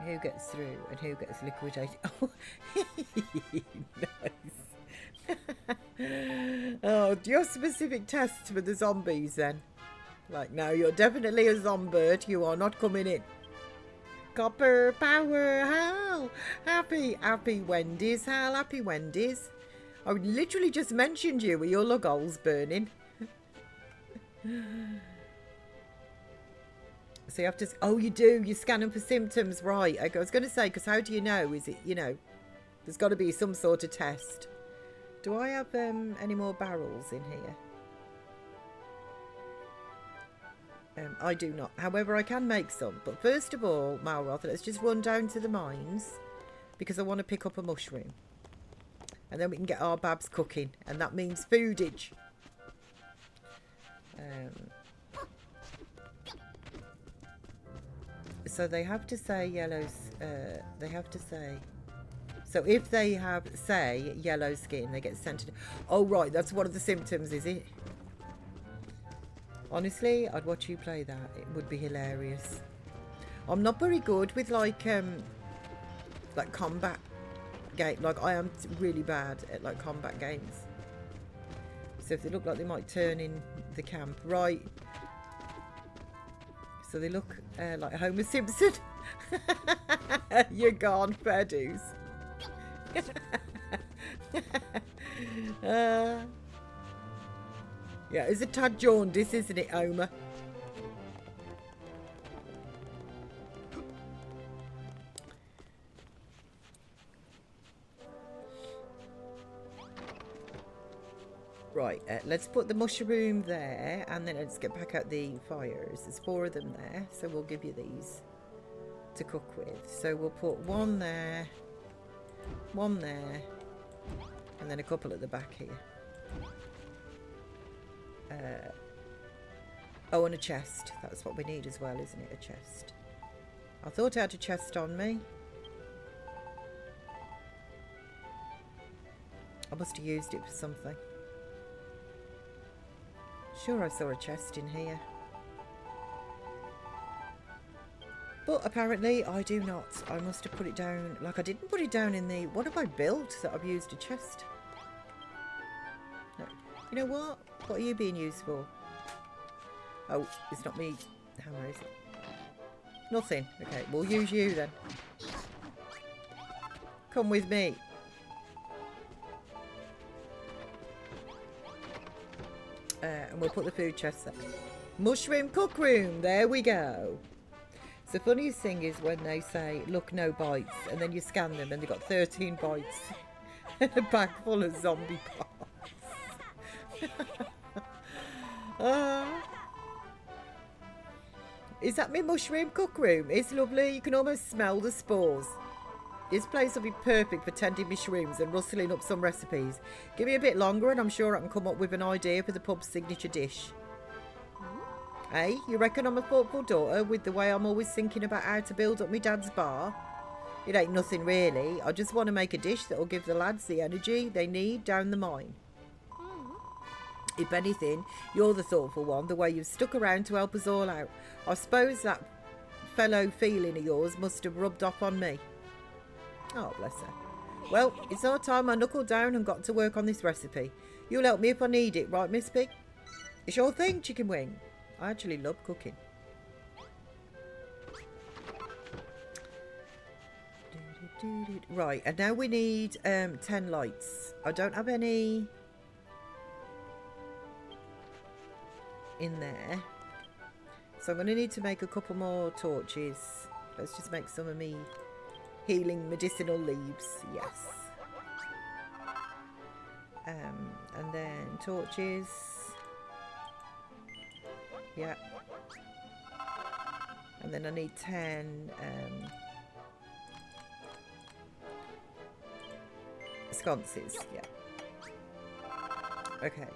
S2: who gets through and who gets liquidated. Oh, nice. Oh, do you have specific tests for the zombies then? Like, no, you're definitely a zombird. You are not coming in. Copper power, Hal! Happy Wendy's, Hal. Happy Wendy's. I literally just mentioned you with your lug holes burning. So you have to... Oh, you do. You scan them for symptoms. Right. I was going to say, because how do you know? Is it, you know... There's got to be some sort of test. Do I have any more barrels in here? I do not. However, I can make some. But first of all, Malroth, let's just run down to the mines because I want to pick up a mushroom. And then we can get our babs cooking. And that means foodage. So they have to say yellows. They have to say... So if they have, say, yellow skin, they get sent to... Oh, right. That's one of the symptoms, is it? Honestly, I'd watch you play that. It would be hilarious. I'm not very good with, like combat game. Like, I am really bad at, like, combat games. So if they look like they might turn in the camp. Right. So they look like Homer Simpson. You're gone, fair dues. Yeah, it's a tad jaundice, isn't it, Homer? Right, let's put the mushroom there, and then let's get back out the fires. There's 4 of them there, so we'll give you these to cook with. So we'll put 1 there, 1 there, and then a couple at the back here. Oh, and a chest. That's what we need as well, isn't it? A chest. I thought I had a chest on me. I must have used it for something. Sure, I saw a chest in here. But apparently I do not. I must have put it down. Like, I didn't put it down in the... What have I built that I've used a chest? No. You know what? What are you being used for? Oh, it's not me. Hammer, is it? Nothing. Okay, we'll use you then. Come with me. And we'll put the food chest there. Mushroom cook room. There we go. The funniest thing is when they say, look, no bites, and then you scan them and they've got 13 bites and a bag full of zombie parts. Is that my mushroom cook room? It's lovely. You can almost smell the spores. This place will be perfect for tending mushrooms and rustling up some recipes. Give me a bit longer and I'm sure I can come up with an idea for the pub's signature dish. Hey, you reckon I'm a thoughtful daughter with the way I'm always thinking about how to build up my dad's bar? It ain't nothing really. I just want to make a dish that'll give the lads the energy they need down the mine. If anything, you're the thoughtful one, the way you've stuck around to help us all out. I suppose that fellow feeling of yours must have rubbed off on me. Oh, bless her. Well, it's our time I knuckled down and got to work on this recipe. You'll help me if I need it, right, Miss Pig? It's your thing, chicken wing. I actually love cooking. Right, and now we need 10 lights. I don't have any in there. So I'm going to need to make a couple more torches. Let's just make some of me healing medicinal leaves. Yes. And then torches. Yeah. And then I need 10 sconces. Yeah. Okay.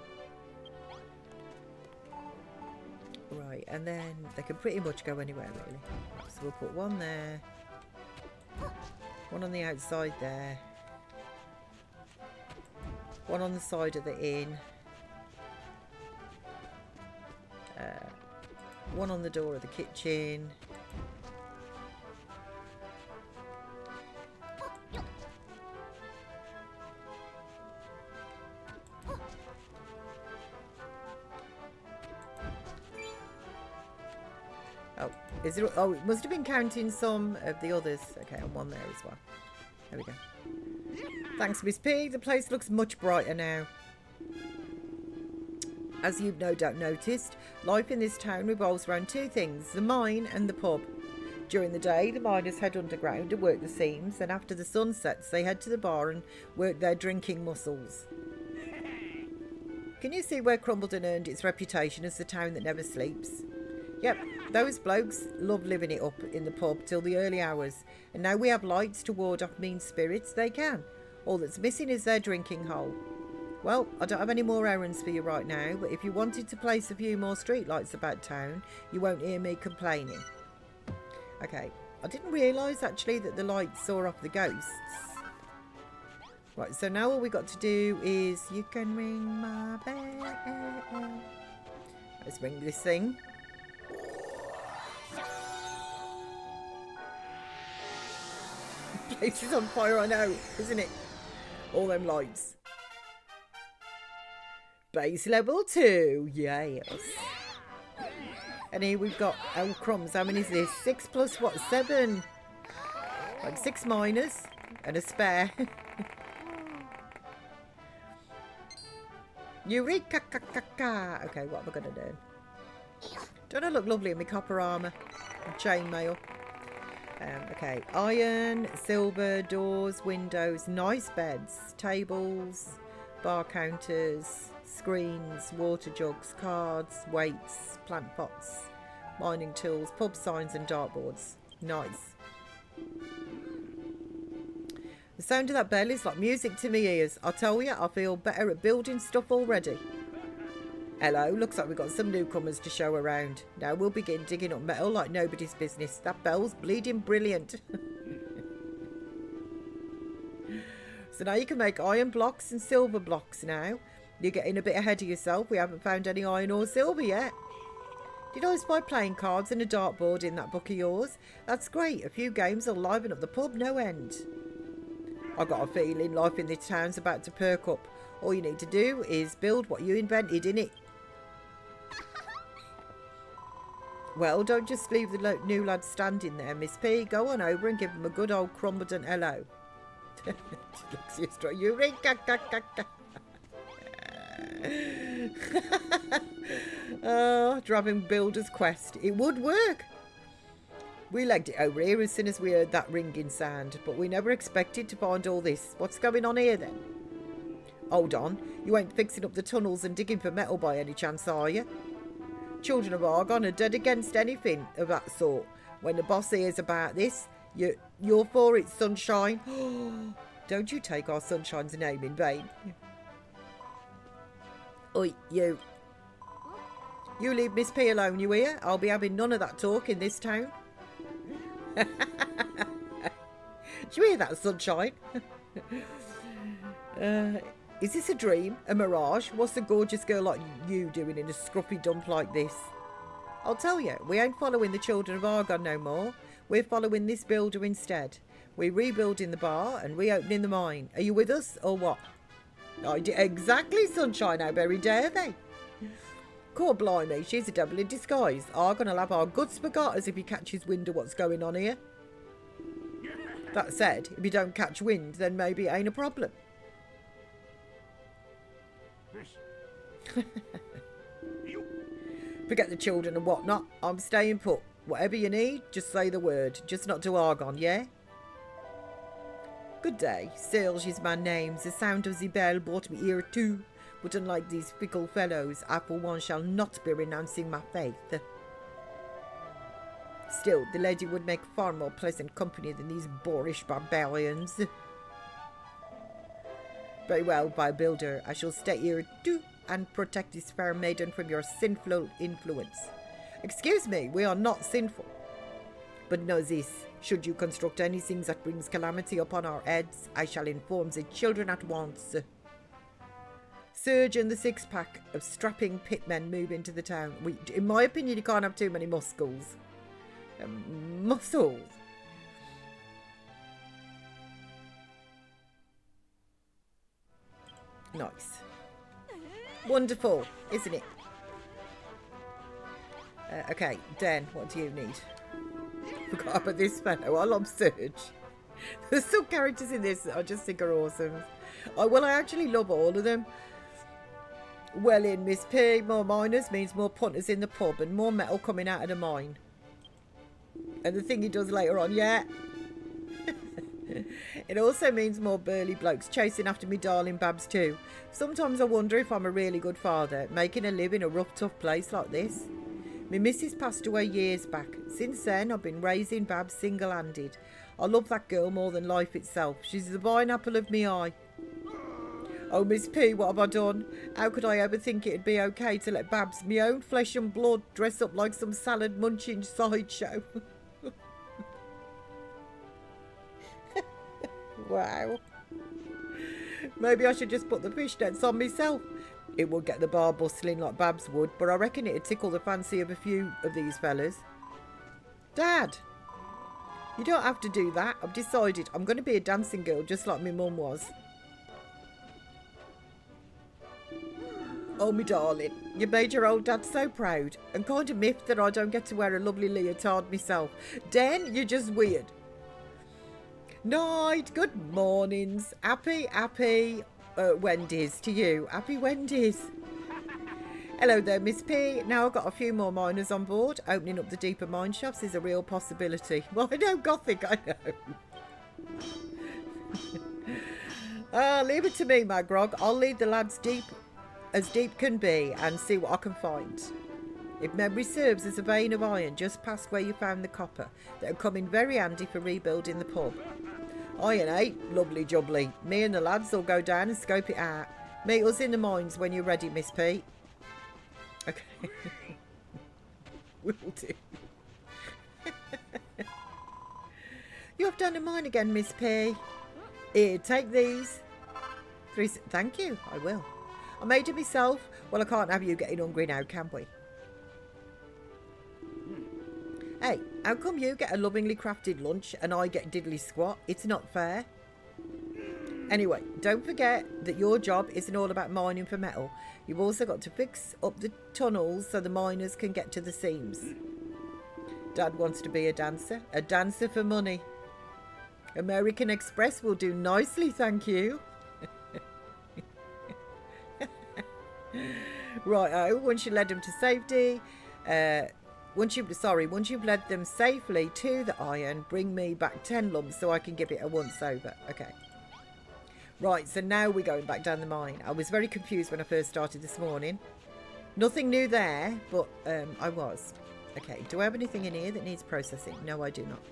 S2: Right, and then they can pretty much go anywhere really. Right, so we'll put 1 there. 1 on the outside there. 1 on the side of the inn. 1 on the door of the kitchen. Oh, is it? Oh, it must have been counting some of the others. Okay, and 1 there as well. There we go. Thanks, Miss Pig. The place looks much brighter now. As you've no doubt noticed, life in this town revolves around 2 things, the mine and the pub. During the day, the miners head underground to work the seams, and after the sun sets, they head to the bar and work their drinking muscles. Can you see where Khrumbul earned its reputation as the town that never sleeps? Yep, those blokes love living it up in the pub till the early hours, and now we have lights to ward off mean spirits, they can. All that's missing is their drinking hole. Well, I don't have any more errands for you right now, but if you wanted to place a few more streetlights about town, you won't hear me complaining. Okay, I didn't realise actually that the lights saw off the ghosts. Right, so now all we got to do is, you can ring my bell. Let's ring this thing. The place is on fire, I know, isn't it? All them lights. Base level 2, yes. And here we've got, oh crumbs, how many is this? 6 plus what, 7? Like 6 miners and a spare. Eureka! Okay, what am I going to do? Don't I look lovely in my copper armour and chainmail? Okay, iron, silver, doors, windows, nice beds, tables, bar counters, screens, water jugs, cards, weights, plant pots, mining tools, pub signs and dartboards. Nice. The sound of that bell is like music to me ears. I tell you, I feel better at building stuff already. Hello, looks like we've got some newcomers to show around. Now we'll begin digging up metal like nobody's business. That bell's bleeding brilliant. So now you can make iron blocks and silver blocks now. You're getting a bit ahead of yourself. We haven't found any iron or silver yet. Did I spy playing cards and a dartboard in that book of yours? That's great. A few games will liven up the pub no end. I got a feeling life in this town's about to perk up. All you need to do is build what you invented, innit? Well, don't just leave the new lad standing there, Miss P. Go on over and give him a good old Khrumbul hello. Eureka! Oh, driving Builder's Quest. It would work. We legged it over here as soon as we heard that ringing sound, but we never expected to find all this. What's going on here then? Hold on, you ain't fixing up the tunnels and digging for metal by any chance, are you? Children of Argon are dead against anything of that sort. When the boss hears about this, you're for it, sunshine. Don't you take our sunshine's name in vain. Oi, you. You leave Miss P alone, you hear? I'll be having none of that talk in this town. Did you hear that, sunshine? Is this a dream? A mirage? What's a gorgeous girl like you doing in a scruffy dump like this? I'll tell you, we ain't following the children of Argon no more. We're following this builder instead. We're rebuilding the bar and reopening the mine. Are you with us or what? Exactly, sunshine. How very dare they? Cool, blimey, she's a devil in disguise. Argon will have our goods forgotters if he catches wind of what's going on here. That said, if you don't catch wind, then maybe it ain't a problem. Forget the children and whatnot. I'm staying put. Whatever you need, just say the word. Just not to Argon, yeah? Good day. Serge is my name. The sound of the bell brought me here too. But unlike these fickle fellows, I for one shall not be renouncing my faith. Still, the lady would make far more pleasant company than these boorish barbarians. Very well, by builder, I shall stay here too and protect this fair maiden from your sinful influence. Excuse me, we are not sinful. But know this, should you construct anything that brings calamity upon our heads, I shall inform the children at once. Surge and the six-pack of strapping pitmen move into the town. In my opinion, you can't have too many muscles. Muscles. Nice. Wonderful, isn't it? Okay, Dan, what do you need? Forgot about this fellow. I love Surge. There's some characters in this that I just think are awesome. Well, I actually love all of them. Well in, Miss P, more miners means more punters in the pub and more metal coming out of the mine. And the thing he does later on, yeah. It also means more burly blokes chasing after me darling Babs too. Sometimes I wonder if I'm a really good father, making a live in a rough, tough place like this. My missus passed away years back. Since then, I've been raising Babs single-handed. I love that girl more than life itself. She's the bine apple of me eye. Oh, Miss P, what have I done? How could I ever think it'd be okay to let Babs, me own flesh and blood, dress up like some salad-munching sideshow? Wow. Maybe I should just put the fishnets on myself. It would get the bar bustling like Babs would, but I reckon it'd tickle the fancy of a few of these fellas. Dad, you don't have to do that. I've decided I'm going to be a dancing girl just like my mum was. Oh, me darling, you made your old dad so proud and kind of miffed that I don't get to wear a lovely leotard myself. Den, you're just weird. Night, good mornings. Happy Wendy's to you. Happy Wendy's. Hello there, Miss P. Now I've got a few more miners on board. Opening up the deeper mine shafts is a real possibility. Well, I know, Gothic, I know. Leave it to me, my grog. I'll lead the lads as deep can be and see what I can find. If memory serves, there's a vein of iron just past where you found the copper that'll come in very handy for rebuilding the pub. Iron, eh? Lovely jubbly. Me and the lads will go down and scope it out. Meet us in the mines when you're ready, Miss P. Okay. Will do. You have done a mine again, Miss P. Here, take these. Thank you, I will. I made it myself. Well, I can't have you getting hungry now, can we? Hey, how come you get a lovingly crafted lunch and I get diddly squat? It's not fair. Anyway, don't forget that your job isn't all about mining for metal. You've also got to fix up the tunnels so the miners can get to the seams. Dad wants to be a dancer for money. American Express will do nicely, thank you. Right, once you led them to safety, once you've led them safely to the iron, bring me back 10 lumps so I can give it a once over. Okay. Right, so now we're going back down the mine. I was very confused when I first started this morning. Nothing new there, but I was. Okay, do I have anything in here that needs processing? No, I do not.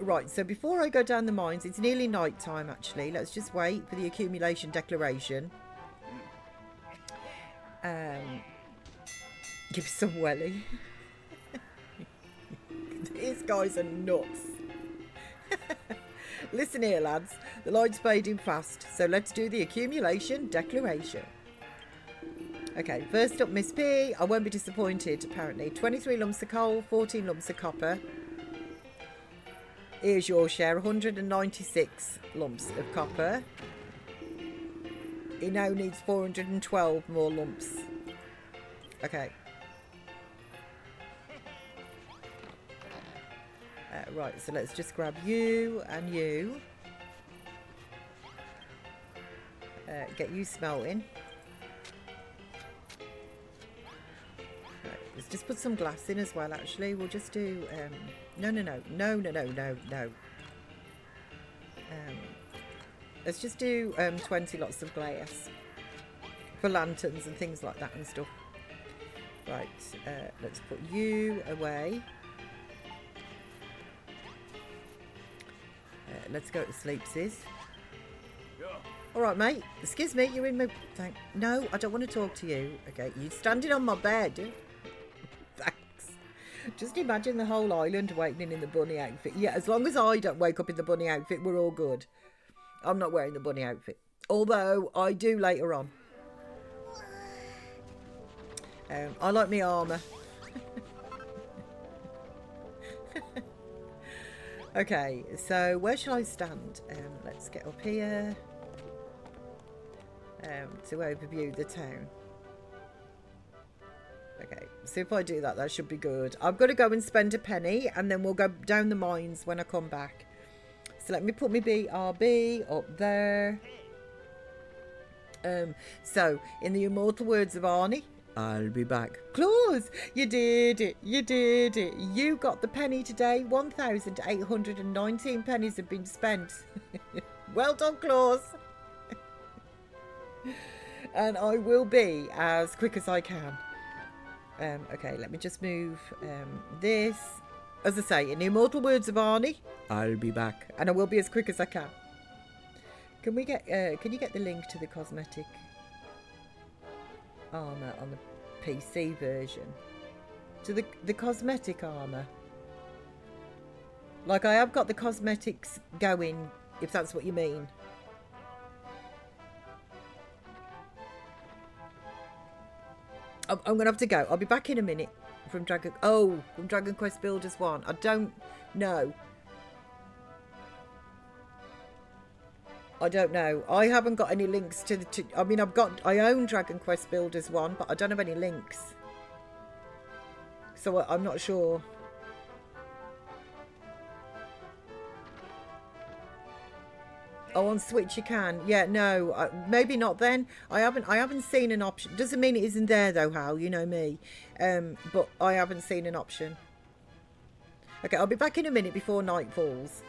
S2: Right, so before I go down the mines, it's nearly night time actually. Let's just wait for the accumulation declaration. Give some welly. These guys are nuts. Listen here, lads. The light's fading fast, so let's do the accumulation declaration. Okay, first up, Miss P. I won't be disappointed, apparently. 23 lumps of coal, 14 lumps of copper. Here's your share, 196 lumps of copper. He now needs 412 more lumps. Okay. Right, so let's just grab you and you. Get you smelting. Right, let's just put some glass in as well, actually. We'll just do... No. Let's just do 20 lots of glass for lanterns and things like that and stuff. Right, let's put you away. Let's go to sleep, sis. All right, mate. Excuse me, you're in my... No, I don't want to talk to you. Okay, you're standing on my bed. Thanks. Just imagine the whole island waking in the bunny outfit. Yeah, as long as I don't wake up in the bunny outfit, we're all good. I'm not wearing the bunny outfit. Although, I do later on. I like my armour. Okay, so where shall I stand? Let's get up here to overview the town. Okay, so if I do that, that should be good. I've got to go and spend a penny and then we'll go down the mines when I come back. So let me put my BRB up there. So, in the immortal words of Arnie, I'll be back. Claus, you did it. You did it. You got the penny today. 1,819 pennies have been spent. Well done, Claus. And I will be as quick as I can. Okay, let me just move this. As I say, in the immortal words of Arnie, I'll be back, and I will be as quick as I can. Can we get? Can you get the link to the cosmetic armor on the PC version? To the cosmetic armor. Like I have got the cosmetics going, if that's what you mean. I'm going to have to go. I'll be back in a minute from Dragon Quest Builders 1. I don't know. I don't know. I haven't got any links to the... I mean, I own Dragon Quest Builders 1, but I don't have any links. So I'm not sure. Oh, on Switch you can. Yeah, no, maybe not then. I haven't seen an option. Doesn't mean it isn't there though, Hal. You know me. But I haven't seen an option. Okay, I'll be back in a minute before night falls.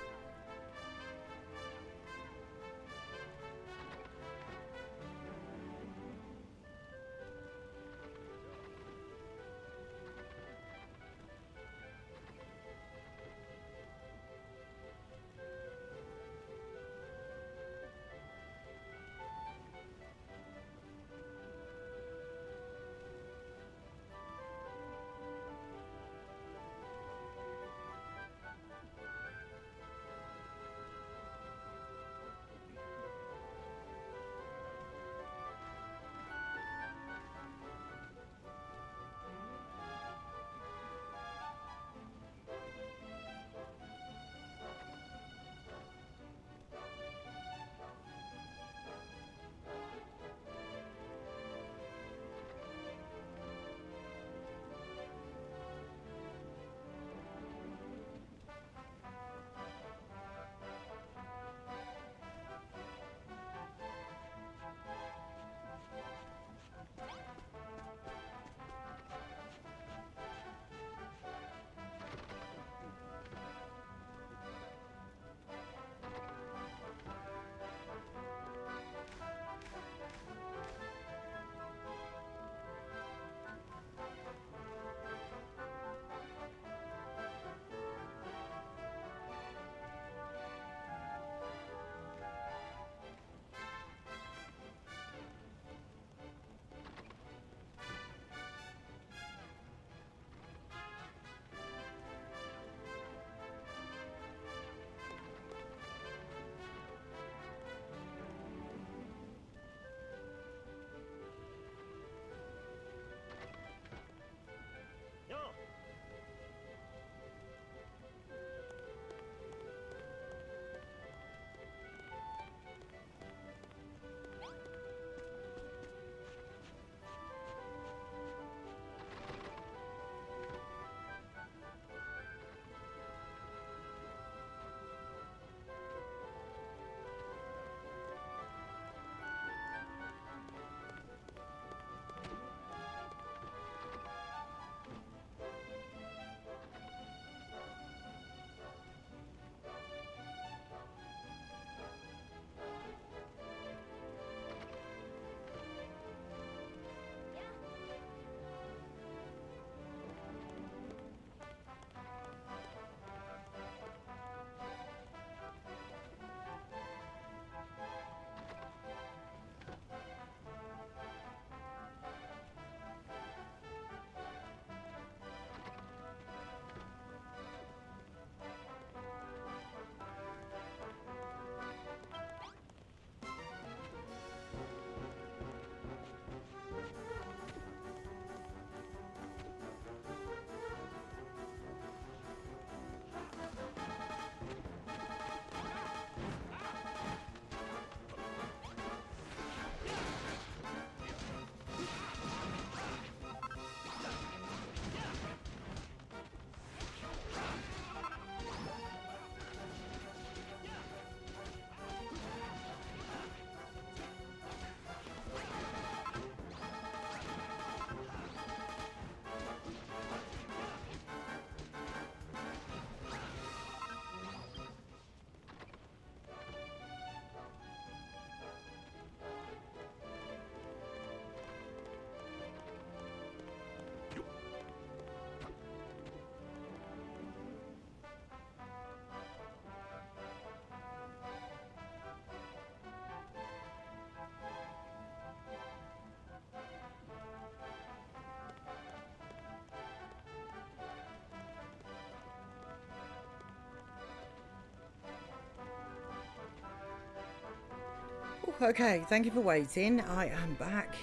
S2: Okay, thank you for waiting. I am back.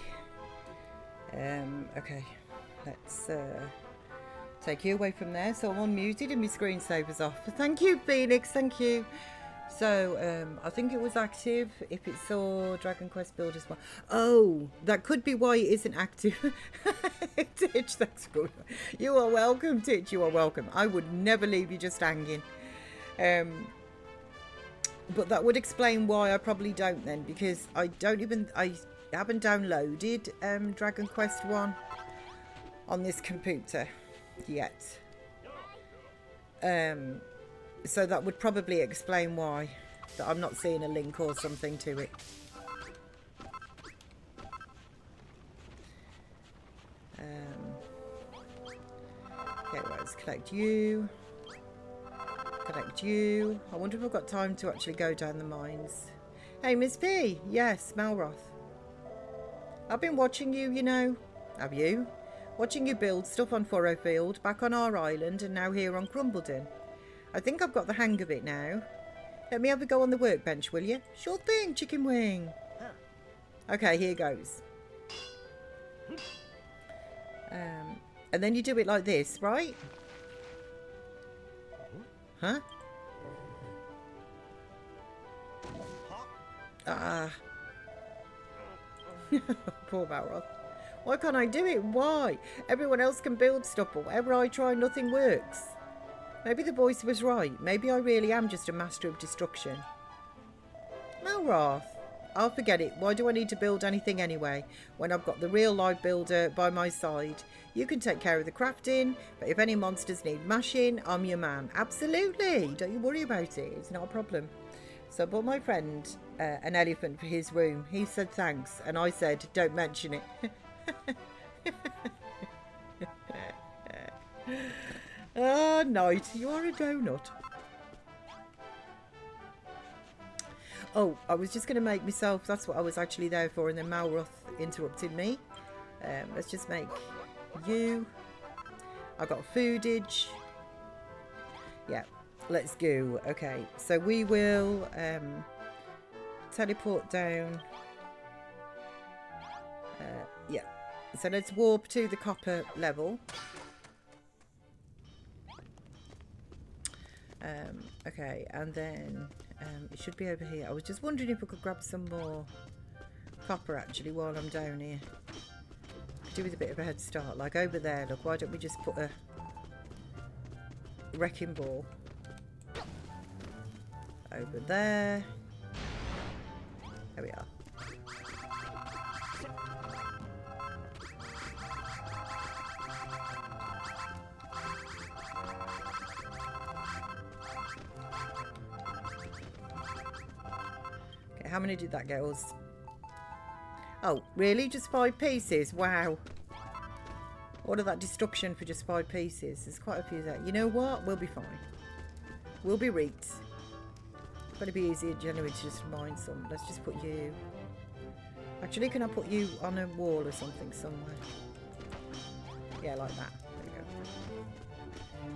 S2: Okay, let's take you away from there. So I'm unmuted and my screensaver's off. Thank you, Phoenix. Thank you. So I think it was active if it saw Dragon Quest Builders 1. Oh, that could be why it isn't active. Titch, that's good. You are welcome, Titch. You are welcome. I would never leave you just hanging. But that would explain why I probably don't then, because I haven't downloaded Dragon Quest 1 on this computer yet. So that would probably explain why that I'm not seeing a link or something to it. Okay, right, let's collect you. Collect you. I wonder if I've got time to actually go down the mines. Hey, Miss P. Yes, Malroth. I've been watching you, you know. Have you? Watching you build stuff on Furrowfield, back on our island, and now here on Crumbledon. I think I've got the hang of it now. Let me have a go on the workbench, will you? Sure thing, chicken wing. Okay, here goes. And then you do it like this, right? Huh? Ah. Poor Balroth. Why can't I do it? Why? Everyone else can build stuff, but wherever I try, nothing works. Maybe the voice was right. Maybe I really am just a master of destruction. Malroth. I'll forget it. Why do I need to build anything anyway, when I've got the real live builder by my side? You can take care of the crafting, but if any monsters need mashing, I'm your man. Absolutely. Don't you worry about it. It's not a problem. So I bought my friend an elephant for his room. He said thanks, and I said don't mention it. Ah, Knight, you are a donut. Oh, I was just going to make myself, that's what I was actually there for, and then Malroth interrupted me. Let's just make you. I got foodage. Yeah, let's go. Okay, so we will teleport down. Yeah, so let's warp to the copper level. Okay, and then it should be over here. I was just wondering if we could grab some more copper actually while I'm down here. Could do with a bit of a head start, like over there. Look, why don't we just put a wrecking ball over there? There we are. How many did that get us? Oh, really? Just 5 pieces? Wow. All of that destruction for just 5 pieces. There's quite a few there. You know what? We'll be fine. We'll be right. But it'd be easier generally to just mine some. Let's just put you... Actually, can I put you on a wall or something somewhere? Yeah, like that. There you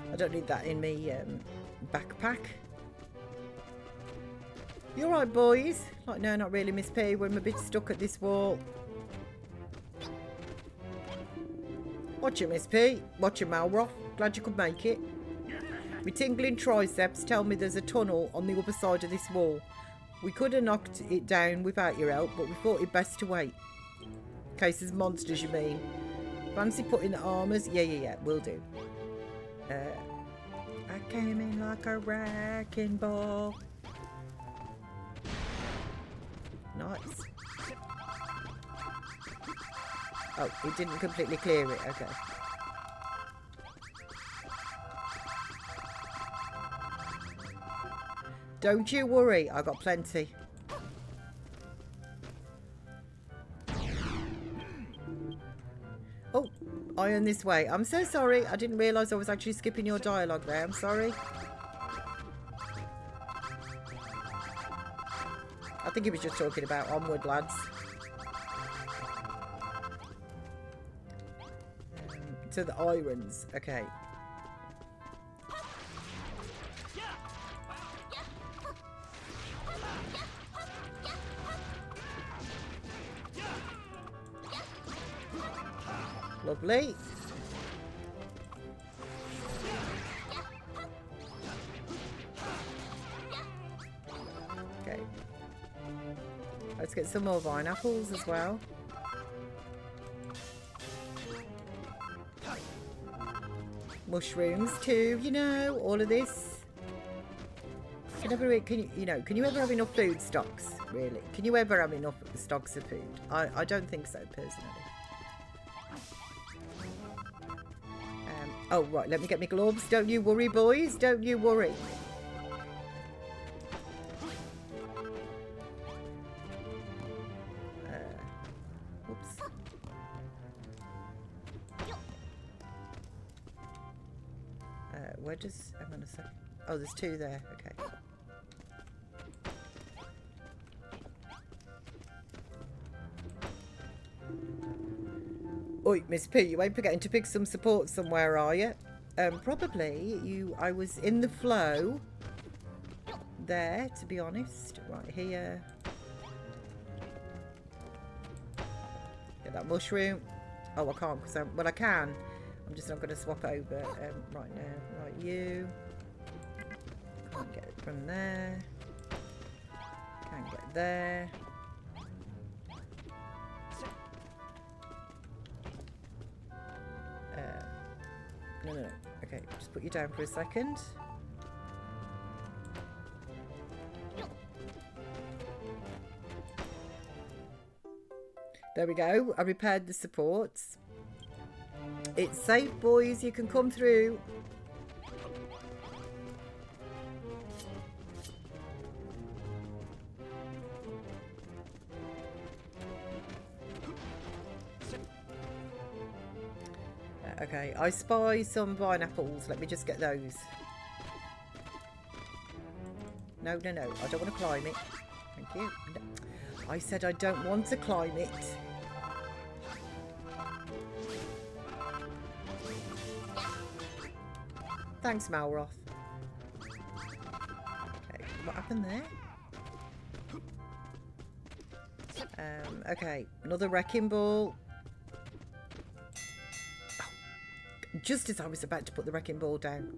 S2: go. I don't need that in me backpack. You alright, boys? Like, no, not really, Miss P. We're a bit stuck at this wall. Watch it, Miss P. Watch it, Malroth. Glad you could make it. My tingling triceps tell me there's a tunnel on the other side of this wall. We could have knocked it down without your help, but we thought it best to wait. In case there's monsters, you mean. Fancy putting the armours? Yeah, will do. I came in like a wrecking ball. Nice. Oh, it didn't completely clear it. Okay. Don't you worry, I got plenty. Oh, iron this way. I'm so sorry. I didn't realise I was actually skipping your dialogue there. I'm sorry. I think he was just talking about onward, lads. To the irons. Okay. Lovely. Okay. Let's get some more vine apples as well. Mushrooms too, you know, all of this. Can you ever have enough food stocks, really? Can you ever have enough stocks of food? I don't think so, personally. Oh, right, let me get my gloves. Don't you worry, boys. Don't you worry. Oops. Where does... Hang on a second. Oh, there's two there. Okay. Oi, Miss P, you ain't forgetting to pick some support somewhere, are you? Probably. I was in the flow there, to be honest. Right here. Get that mushroom. Oh, I can't because well, I can. I'm just not going to swap over right now. Right, you. Can't get it from there. Can't get there. No. Okay, just put you down for a second. There we go. I repaired the supports. It's safe, boys. You can come through. Okay, I spy some vine apples. Let me just get those. No. I don't want to climb it. Thank you. No. I said I don't want to climb it. Thanks, Malroth. Okay, what happened there? Okay, another wrecking ball. Just as I was about to put the wrecking ball down.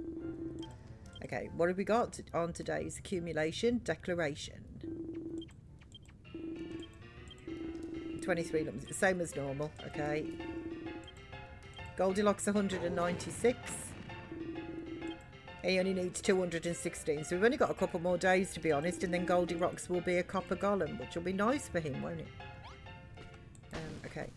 S2: Okay, what have we got on today's accumulation? Declaration. 23 lumps, same as normal, okay. Goldilocks 196. He only needs 216, so we've only got a couple more days, to be honest, and then Goldilocks will be a copper golem, which will be nice for him, won't it? Okay.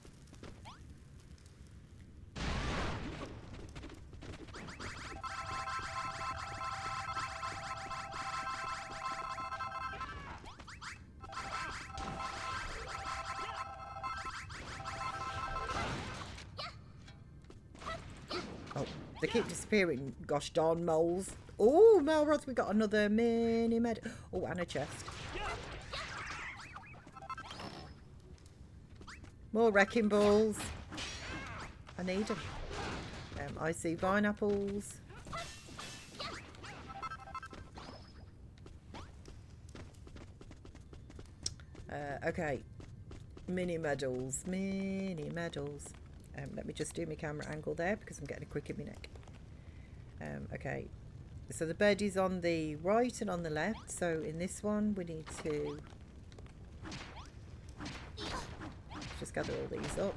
S2: They keep disappearing. Gosh darn moles. Oh, Malroth, we got another mini med. Oh, and a chest. More wrecking balls. I need them. I see vine apples. Okay. Mini medals. Mini medals. Let me just do my camera angle there because I'm getting a crick in my neck. Okay, so the bed is on the right and on the left. So in this one, we need to just gather all these up.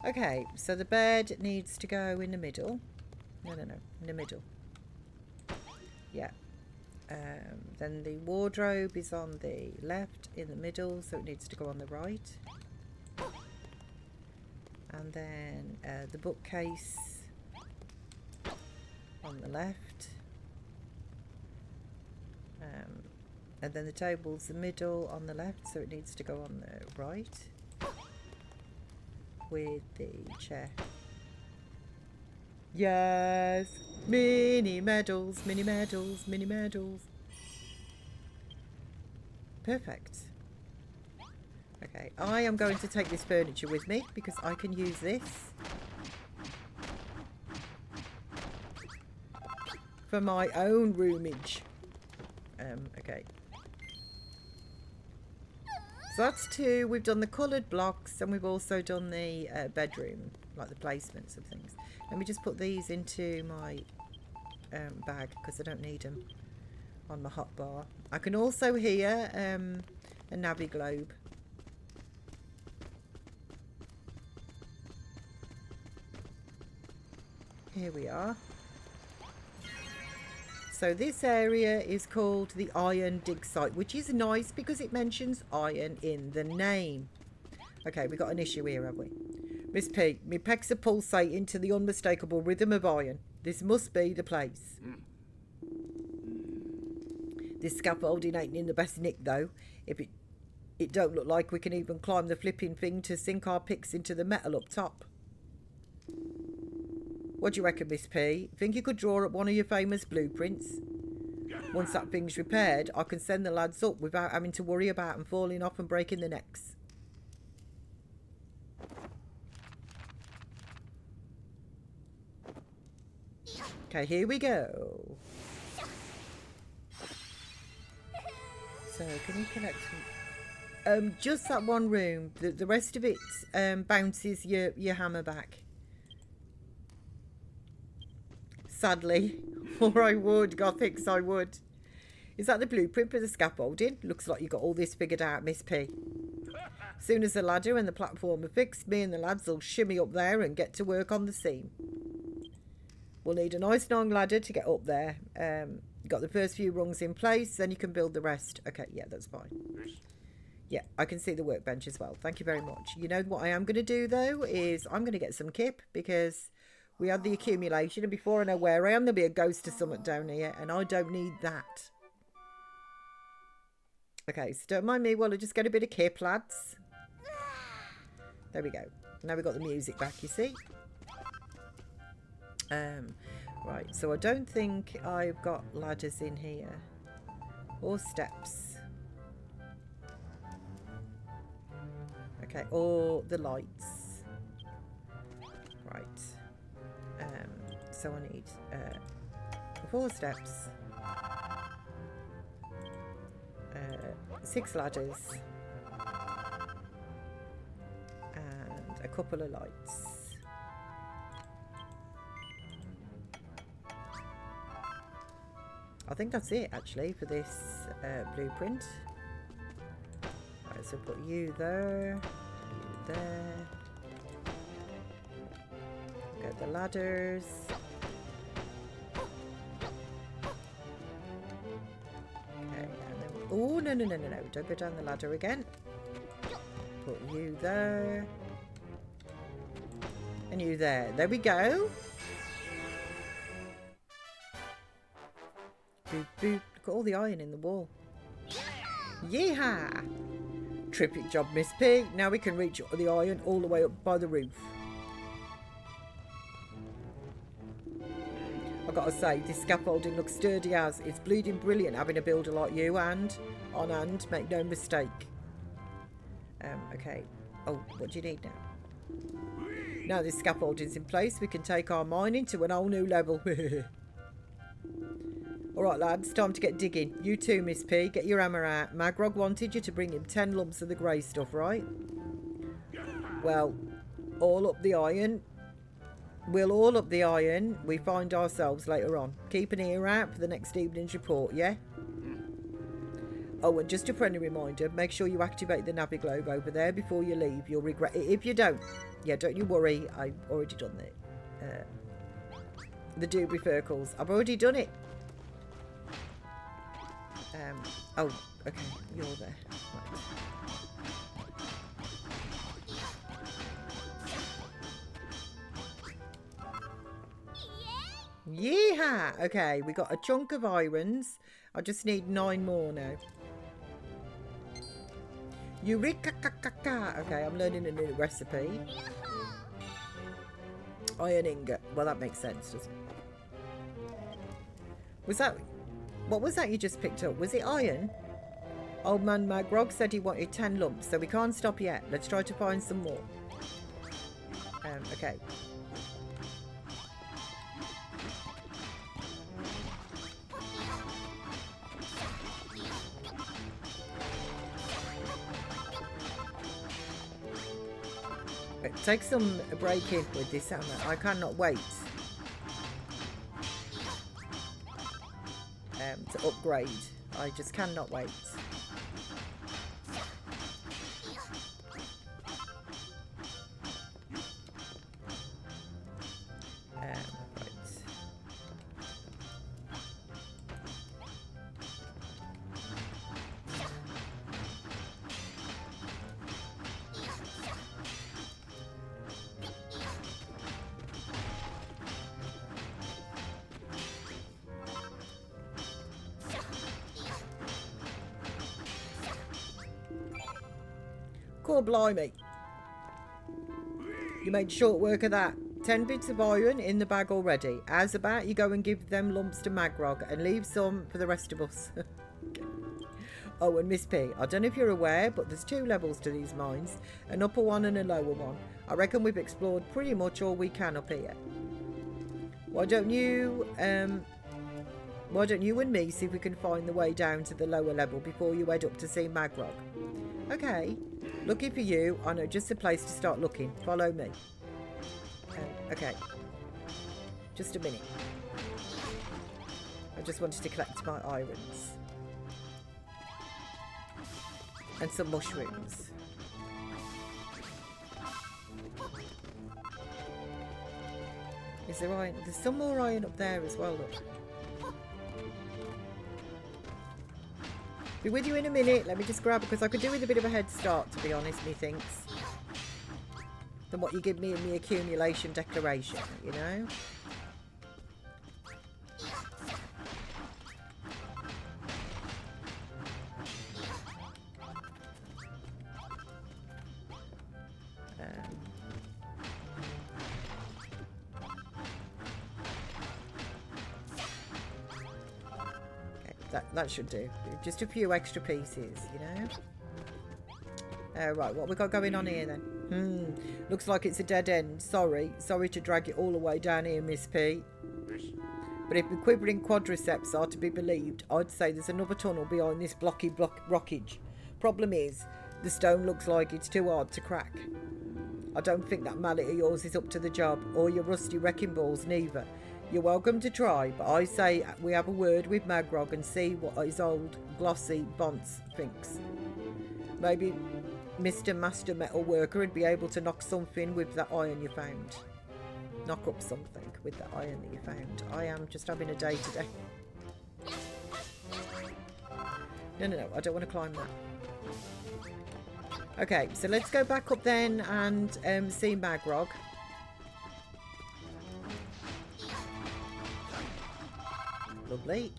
S2: Okay, so the bed needs to go in the middle. No, in the middle. Yeah. Then the wardrobe is on the left, in the middle, so it needs to go on the right. And then the bookcase on the left. And then the table's the middle on the left, so it needs to go on the right. With the chair. Yes! Mini medals, mini medals, mini medals. Perfect. Okay, I am going to take this furniture with me because I can use this for my own roomage. Okay. So that's 2. We've done the coloured blocks and we've also done the bedroom, like the placements of things. Let me just put these into my bag because I don't need them on my hot bar. I can also hear a navy globe. Here we are. So this area is called the iron dig site, which is nice because it mentions iron in the name. Okay, we got an issue here, have we? Miss P, me pecs are pulsating to the unmistakable rhythm of iron. This must be the place. This scaffolding ain't in the best nick though. If it don't look like we can even climb the flipping thing to sink our picks into the metal up top. What do you reckon, Miss P? Think you could draw up one of your famous blueprints? Once that thing's repaired, I can send the lads up without having to worry about them falling off and breaking their necks. Okay, here we go. So, can you collect just that one room. The rest of it bounces your hammer back. Sadly. Or I would, Gothics, I would. Is that the blueprint for the scaffolding? Looks like you got all this figured out, Miss P. Soon as the ladder and the platform are fixed, me and the lads will shimmy up there and get to work on the seam. We'll need a nice long ladder to get up there. Got the first few rungs in place, then you can build the rest. Okay, yeah, that's fine. Yeah, I can see the workbench as well. Thank you very much. You know what I am going to do, though, is I'm going to get some kip because we had the accumulation, and before I know where I am, there'll be a ghost of something down here, and I don't need that. Okay, so don't mind me while I just get a bit of kip, lads. There we go. Now we've got the music back, you see. Right, so I don't think I've got ladders in here. Or steps. Okay, or the lights. Right. So I need 4 steps. 6 ladders. And a couple of lights. I think that's it actually for this blueprint. Right, so put you there, you there. Get the ladders. Okay, and then oh no, don't go down the ladder again. Put you there. And you there. There we go. Boop, boop. Look at all the iron in the wall. Yeehaw! Terrific job, Miss P. Now we can reach the iron all the way up by the roof. I've got to say, this scaffolding looks sturdy as. It's bleeding brilliant having a builder like you, and on hand, make no mistake. Okay. Oh, what do you need now? Now this scaffolding's in place, we can take our mining to an whole new level. Alright lads, time to get digging. You too, Miss P, get your hammer out. Magrog wanted you to bring him 10 lumps of the grey stuff, right? Well, all up the iron. We'll all up the iron we find ourselves later on. Keep an ear out for the next evening's report, yeah? Oh, and just a friendly reminder, make sure you activate the navy globe over there before you leave. You'll regret it if you don't. Yeah, don't you worry, I've already done the doobly circles. I've already done it. Oh, okay, you're there. Right. Yeehaw! Okay, we got a chunk of irons. I just need 9 more now. Eureka! Okay, I'm learning a new recipe. Iron ingot. Well, that makes sense, doesn't it? Was that... What was that you just picked up? Was it iron? Old man Magrog said he wanted 10 lumps, so we can't stop yet. Let's try to find some more. Okay. take some break in with this, Anna. I cannot wait to upgrade. I just cannot wait. Right. Cool, blimey. You made short work of that. 10 bits of iron in the bag already. How's about you go and give them lumps to Magrog and leave some for the rest of us? Oh, and Miss P, I don't know if you're aware, but there's 2 levels to these mines. An upper one and a lower one. I reckon we've explored pretty much all we can up here. Why don't you and me see if we can find the way down to the lower level before you head up to see Magrog? Okay. Looking for you. I know just the place to start looking. Follow me. Okay. Just a minute. I just wanted to collect my irons. And some mushrooms. Is there iron? There's some more iron up there as well, look. Be with you in a minute. Let me just grab it, because I could do with a bit of a head start, to be honest, methinks, than what you give me in the accumulation declaration, you know? That should do. Just a few extra pieces, you know? Right, what we got going on here then? Looks like it's a dead end. Sorry to drag it all the way down here, Miss P. But if the quivering quadriceps are to be believed, I'd say there's another tunnel behind this blocky rockage. Problem is, the stone looks like it's too hard to crack. I don't think that mallet of yours is up to the job, or your rusty wrecking balls neither. You're welcome to try, but I say we have a word with Magrog and see what his old glossy bonce thinks. Maybe Mr. Master Metal Worker would be able to knock something with that iron you found. Knock up something with that iron that you found. I am just having a day today. No, I don't want to climb that. Okay, so let's go back up then and see Magrog. Lovely.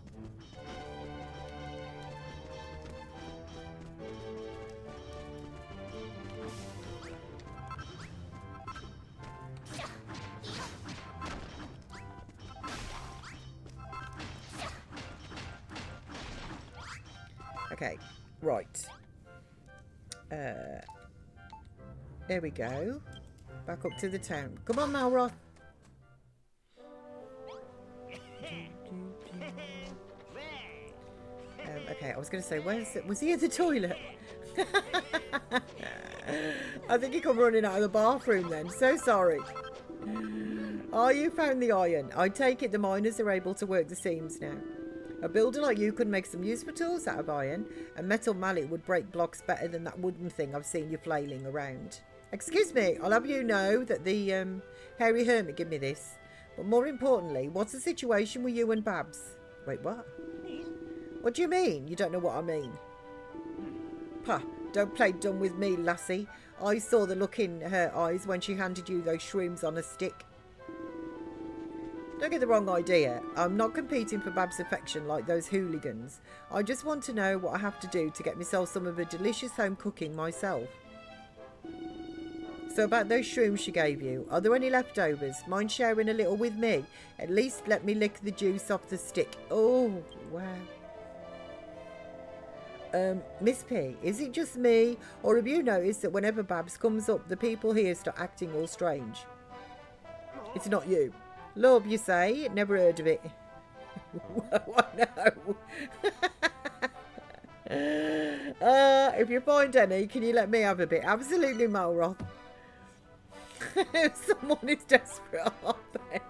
S2: Okay, right. There we go. Back up to the town. Come on, Malroth. Okay, I was going to say, where's it? Was he at the toilet? I think he come running out of the bathroom then. So sorry. Oh, you found the iron. I take it the miners are able to work the seams now. A builder like you could make some useful tools out of iron. A metal mallet would break blocks better than that wooden thing I've seen you flailing around. Excuse me, I'll have you know that the hairy hermit gave me this. But more importantly, what's the situation with you and Babs? Wait, what? What do you mean? You don't know what I mean. Pah, don't play dumb with me, lassie. I saw the look in her eyes when she handed you those shrooms on a stick. Don't get the wrong idea. I'm not competing for Bab's affection like those hooligans. I just want to know what I have to do to get myself some of her delicious home cooking myself. So about those shrooms she gave you, are there any leftovers? Mind sharing a little with me? At least let me lick the juice off the stick. Oh, wow. Miss P, is it just me, or have you noticed that whenever Babs comes up, the people here start acting all strange? It's not you. Love, you say? Never heard of it. Whoa, no. If you find any, can you let me have a bit? Absolutely, Malroth. Someone is desperate, aren't they?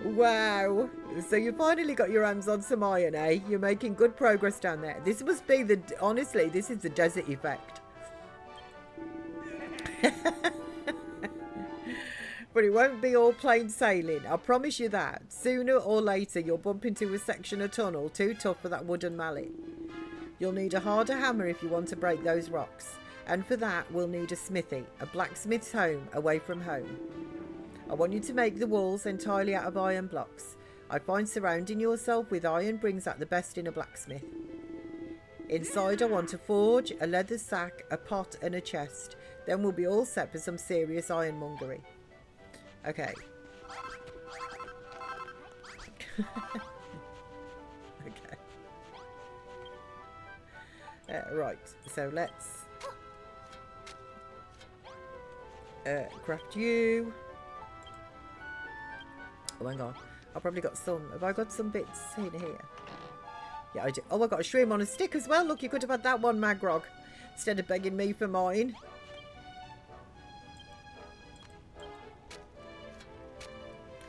S2: Wow. So you finally got your hands on some iron, eh? You're making good progress down there. This must be the... Honestly, this is the desert effect. But it won't be all plain sailing. I promise you that. Sooner or later, you'll bump into a section of tunnel too tough for that wooden mallet. You'll need a harder hammer if you want to break those rocks. And for that, we'll need a smithy, a blacksmith's home away from home. I want you to make the walls entirely out of iron blocks. I find surrounding yourself with iron brings out the best in a blacksmith. Inside, I want a forge, a leather sack, a pot and a chest. Then we'll be all set for some serious ironmongery. Okay. Okay. Right, so let's craft you. Oh, hang on. I've probably got some. Have I got some bits in here? Yeah, I do. Oh, I got a shroom on a stick as well. Look, you could have had that one, Magrog, instead of begging me for mine.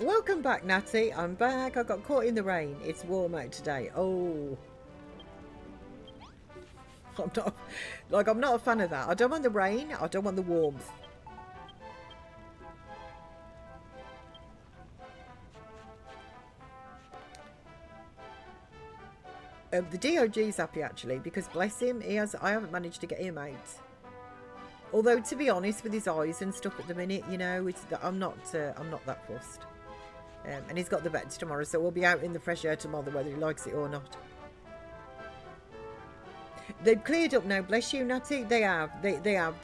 S2: Welcome back, Natty. I'm back. I got caught in the rain. It's warm out today. Oh. I'm not a fan of that. I don't want the rain. I don't want the warmth. The DOG's happy actually, because bless him, I haven't managed to get him out. Although to be honest, with his eyes and stuff at the minute, you know, I'm not that fussed. And he's got the vets tomorrow, so we'll be out in the fresh air tomorrow, whether he likes it or not. They've cleared up now, bless you, Natty. They have. They have.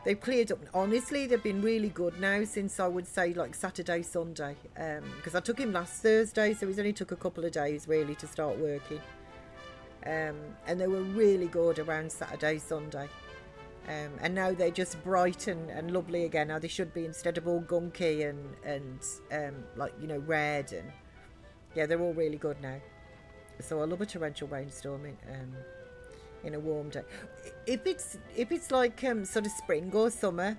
S2: They've cleared up. Honestly, they've been really good now since I would say like Saturday, Sunday. Because I took him last Thursday, so he's only took a couple of days really to start working. And they were really good around Saturday, Sunday. And now they're just bright and lovely again. Now they should be, instead of all gunky and like, you know, red. And yeah, they're all really good now. So I love a torrential rainstorm in a warm day. If it's like sort of spring or summer,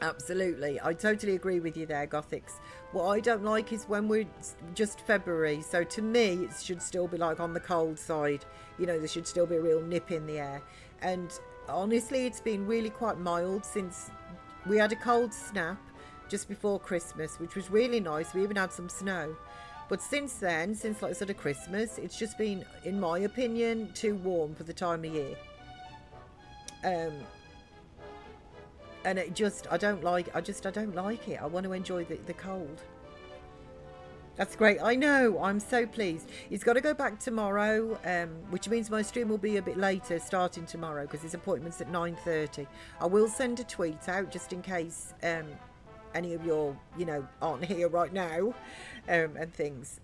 S2: absolutely, I totally agree with you there, Gothics. What I don't like is when we're just February. So to me, it should still be like on the cold side. You know, there should still be a real nip in the air. And honestly, it's been really quite mild since we had a cold snap just before Christmas, which was really nice. We even had some snow. But since then, since like sort of Christmas, it's just been, in my opinion, too warm for the time of year. And it just, I don't like it. I want to enjoy the cold. That's great. I know. I'm so pleased. He's got to go back tomorrow, which means my stream will be a bit later starting tomorrow because his appointment's at 9:30. I will send a tweet out just in case any of your, you know, aren't here right now and things.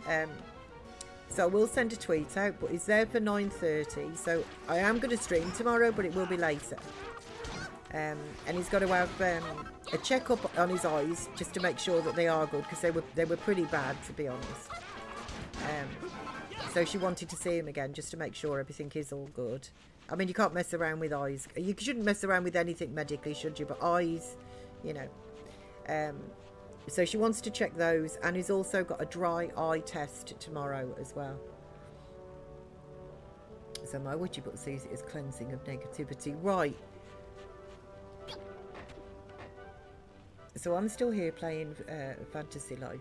S2: So I will send a tweet out, but he's there for 9:30. So I am going to stream tomorrow, but it will be later. And he's got to have a check-up on his eyes just to make sure that they are good, because they were pretty bad, to be honest. So she wanted to see him again just to make sure everything is all good. I mean, you can't mess around with eyes. You shouldn't mess around with anything medically, should you? But eyes, you know. So she wants to check those, and he's also got a dry eye test tomorrow as well. So my witchy book sees it as cleansing of negativity. Right. So I'm still here playing Fantasy Life.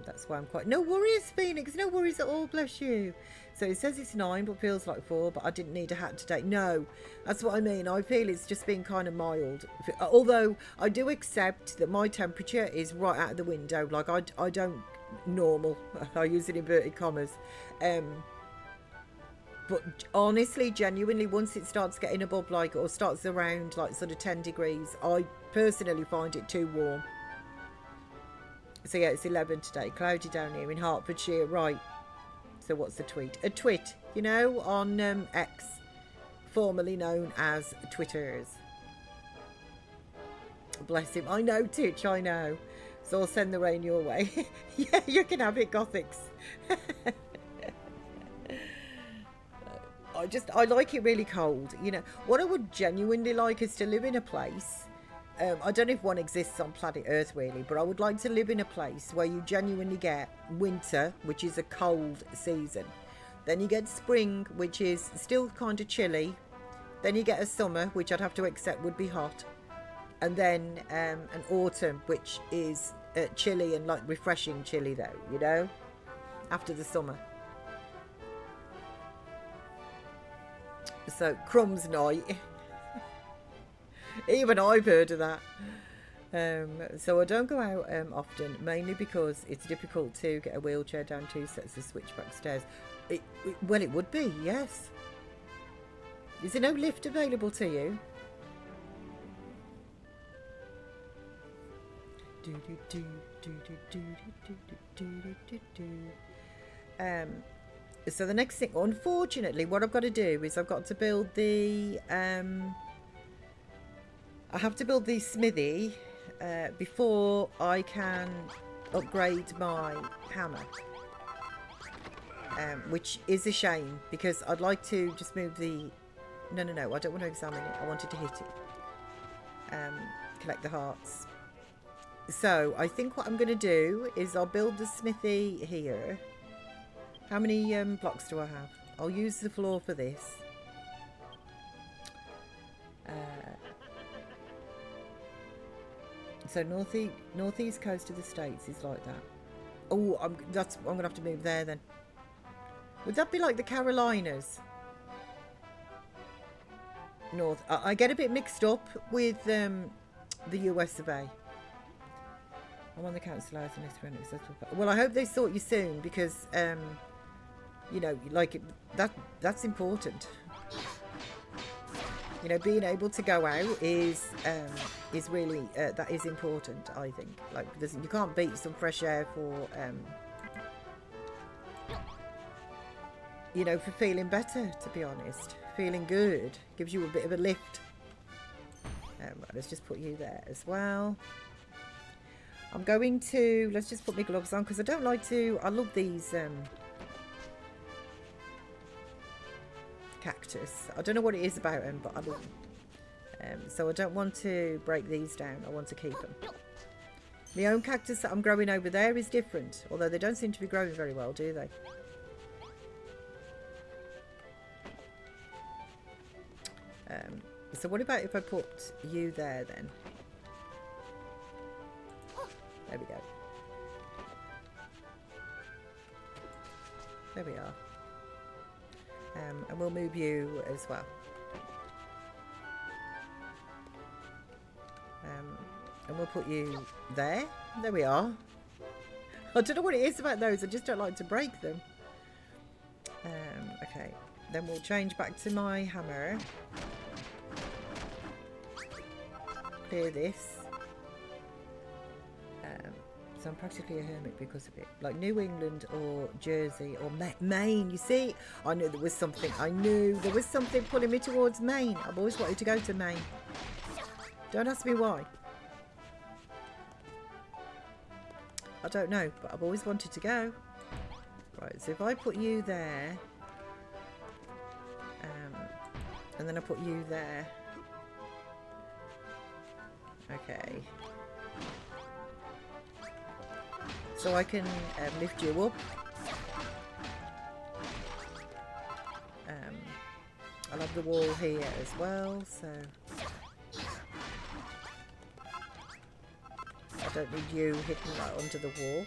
S2: That's why I'm quite... No worries, Phoenix. No worries at all, bless you. So it says it's 9, but feels like 4, but I didn't need a hat today. No, that's what I mean. I feel it's just been kind of mild. Although I do accept that my temperature is right out of the window. Like, I don't... Normal. I use it in inverted commas. But honestly, genuinely, once it starts getting above, like, or starts around, like, sort of 10 degrees, I personally find it too warm. So yeah, it's 11 today. Cloudy down here in Hertfordshire. Right. So what's the tweet? A twit, you know, on X, formerly known as Twitters. Bless him. I know, Titch, I know. So I'll send the rain your way. Yeah, you can have it, Gothics. I like it really cold. You know, what I would genuinely like is to live in a place. I don't know if one exists on planet Earth really, but I would like to live in a place where you genuinely get winter, which is a cold season. Then you get spring, which is still kind of chilly. Then you get a summer, which I'd have to accept would be hot. And then an autumn, which is chilly and like refreshing chilly though, you know, after the summer. So crumbs night. Even I've heard of that. So I don't go out often, mainly because it's difficult to get a wheelchair down 2 sets of switchback stairs. Well, it would be, yes. Is there no lift available to you? So the next thing, unfortunately, what I've got to do is I've got to build the I have to build the smithy before I can upgrade my hammer, which is a shame because I'd like to just move the no I don't want to examine it, I wanted to hit it, collect the hearts. So I think what I'm going to do is I'll build the smithy here. How many blocks do I have? I'll use the floor for this. So northeast coast of the States is like that. Oh, I'm going to have to move there then. Would that be like the Carolinas? North. I get a bit mixed up with the US of A. I'm on the council house and it's well, I hope they sort you soon because you know, like that's important. You know, being able to go out is really that is important. I think like you can't beat some fresh air for you know, for feeling better. To be honest, feeling good gives you a bit of a lift. Right, let's just put you there as well. I'm going to, let's just put my gloves on because I don't like to, I love these cactus. I don't know what it is about them, but I love them. So I don't want to break these down. I want to keep them. My own cactus that I'm growing over there is different, although they don't seem to be growing very well, do they? So what about if I put you there then? There we go. There we are. And we'll move you as well. And we'll put you there. There we are. I don't know what it is about those. I just don't like to break them. Okay. Then we'll change back to my hammer. Clear this. So I'm practically a hermit because of it. Like New England or Jersey or Maine. You see, I knew there was something. I knew there was something pulling me towards Maine. I've always wanted to go to Maine. Don't ask me why. I don't know, but I've always wanted to go. Right, so if I put you there, and then I put you there. Okay. So I can lift you up. I'll have the wall here as well, so I don't need you hitting that onto the wall.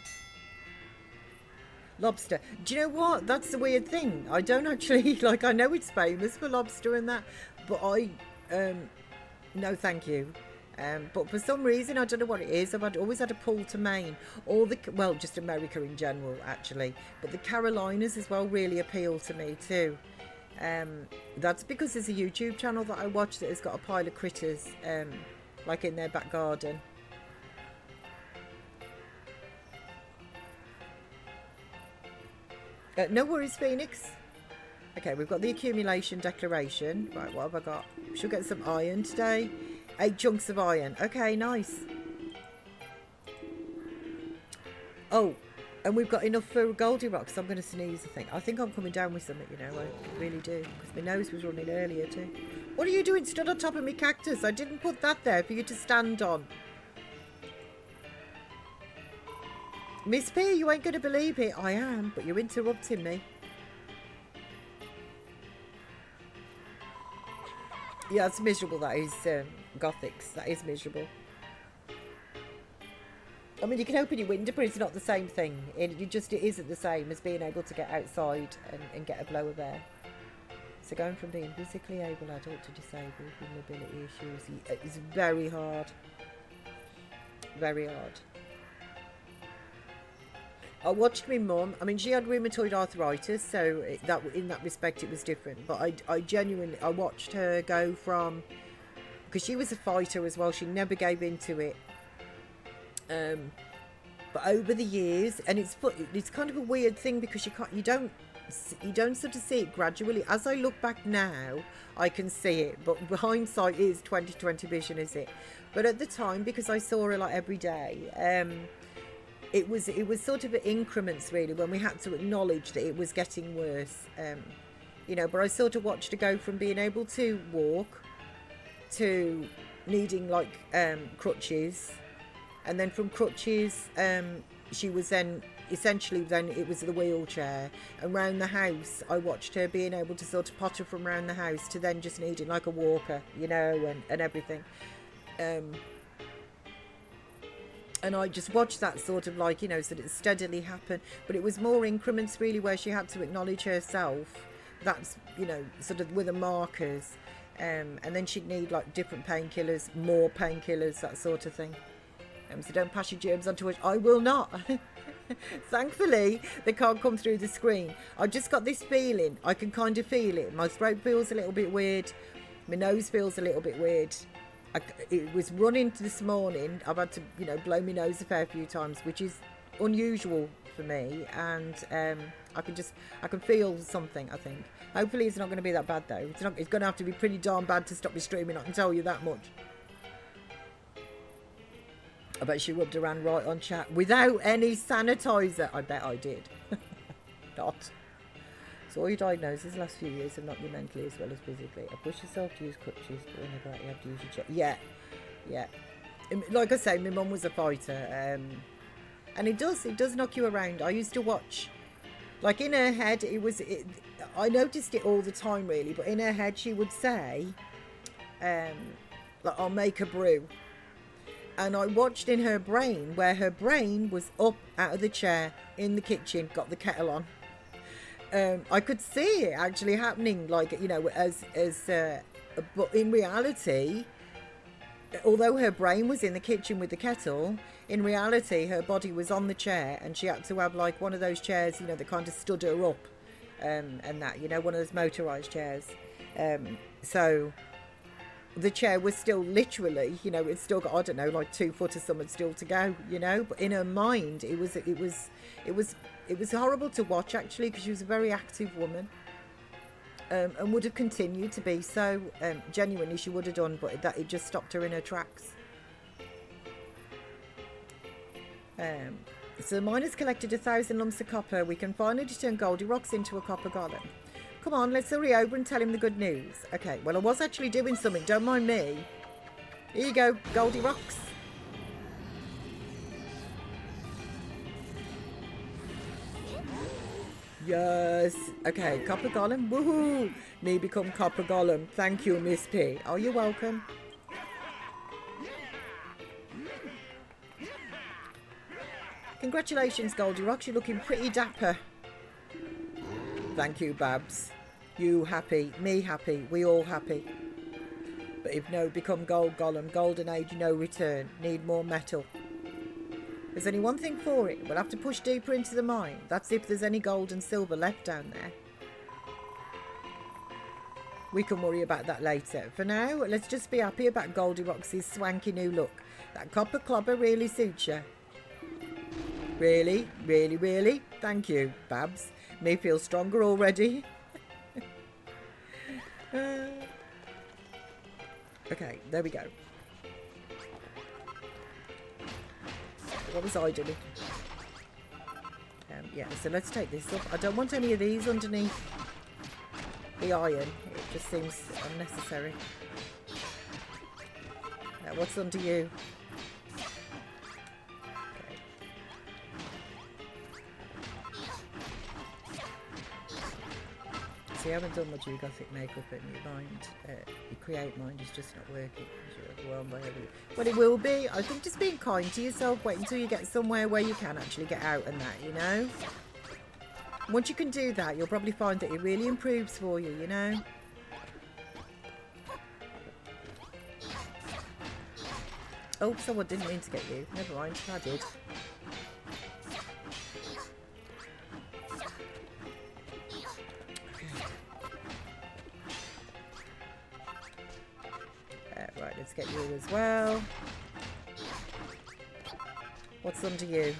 S2: Lobster. Do you know what? That's the weird thing. I don't actually, like, I know it's famous for lobster and that, but I, no thank you. But for some reason, I don't know what it is, I've always had a pull to Maine. Well, just America in general, actually. But the Carolinas as well really appeal to me too. That's because there's a YouTube channel that I watch that has got a pile of critters, like in their back garden. No worries, Phoenix. Okay, we've got the accumulation declaration. Right, what have I got? Should get some iron today. 8 chunks of iron. Okay, nice. Oh, And we've got enough for Goldilocks. I'm going to sneeze, I think I'm coming down with something, you know. I really do. Because my nose was running earlier too. What are you doing stood on top of me cactus? I didn't put that there for you to stand on. Miss P, you ain't going to believe it. I am, but you're interrupting me. Yeah, it's miserable. That is Gothics. That is miserable. I mean, you can open your window, but it's not the same thing. It isn't the same as being able to get outside and get a blow of air. So going from being physically able adult to disabled with mobility issues is very hard. Very hard. I watched my mum. I mean, she had rheumatoid arthritis, so in that respect it was different. But I genuinely watched her go from, because she was a fighter as well. She never gave into it. But over the years, and it's kind of a weird thing because you don't sort of see it gradually. As I look back now, I can see it, but hindsight is 20/20 vision, is it? But at the time, because I saw her like every day, it was sort of at increments really, when we had to acknowledge that it was getting worse. You know, but I sort of watched her go from being able to walk to needing like crutches. And then from crutches, she was then, essentially then it was the wheelchair. And round the house, I watched her being able to sort of potter from round the house to then just needing like a walker, you know, and everything. And I just watched that sort of like, you know, sort of steadily happen. But it was more increments really where she had to acknowledge herself. That's, you know, sort of with the markers. And then she'd need like different painkillers, more painkillers, that sort of thing. So don't pass your germs onto it. I will not. Thankfully, they can't come through the screen. I've just got this feeling. I can kind of feel it. My throat feels a little bit weird. My nose feels a little bit weird. It was running this morning. I've had to, you know, blow my nose a fair few times, which is unusual for me. And I can feel something, I think. Hopefully it's not going to be that bad, though. It's going to have to be pretty darn bad to stop me streaming. I can tell you that much. I bet she rubbed around right on chat without any sanitizer. I bet I did. Not. So all your diagnoses the last few years have knocked you mentally as well as physically. I push yourself to use crutches, but whenever you have to use your chair. Yeah. Like I say, my mum was a fighter. And it does knock you around. I used to watch, like in her head, I noticed it all the time really, but in her head she would say, like, I'll make a brew. And I watched in her brain where her brain was up out of the chair in the kitchen, got the kettle on. I could see it actually happening, like, you know, but in reality, although her brain was in the kitchen with the kettle, in reality her body was on the chair, and she had to have like one of those chairs, you know, that kind of stood her up, and that, you know, one of those motorised chairs. So the chair was still literally, you know, it's still got, I don't know, like 2 foot or something still to go, you know. But in her mind, it was horrible to watch actually, because she was a very active woman, and would have continued to be so. Genuinely, she would have done, but that it just stopped her in her tracks. So mine has collected 1,000 lumps of copper. We can finally turn Goldie Rocks into a copper golem. Come on, let's hurry over and tell him the good news. Okay, well, I was actually doing something. Don't mind me. Here you go, Goldie Rocks. Yes. Okay, copper golem. Woohoo! Me become copper golem. Thank you, Miss P. Oh, you're welcome. Congratulations, Goldie Rocks. You're looking pretty dapper. Thank you, Babs. You happy, me happy, we all happy. But if no, become gold golem. Golden age, no return. Need more metal. There's only one thing for it. We'll have to push deeper into the mine. That's if there's any gold and silver left down there. We can worry about that later. For now, let's just be happy about Goldie Rocks' swanky new look. That copper clobber really suits you. Really? Really, really? Thank you, Babs. Me feel stronger already. Okay, there we go. What was I doing? Yeah, so let's take this up. I don't want any of these underneath the iron. It just seems unnecessary. What's under you? Okay. See, I haven't done much Gothic makeup and your mind, your create mind is just not working because you're overwhelmed by everything. But it will be. I think just being kind to yourself, wait until you get somewhere where you can actually get out and that, you know? Once you can do that, you'll probably find that it really improves for you, you know? Oh, someone didn't mean to get you. Never mind, I did. Right, let's get you as well. What's under you?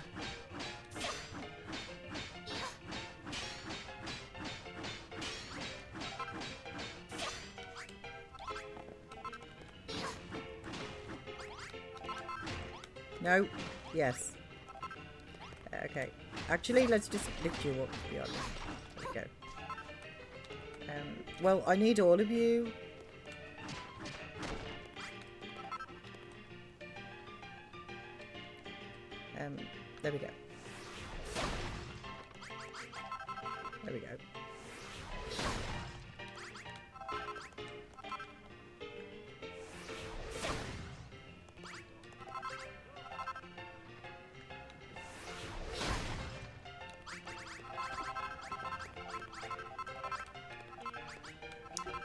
S2: No. Yes. Okay. Actually, let's just lift you up, to be honest. There we go. Well, I need all of you. There we go. There we go.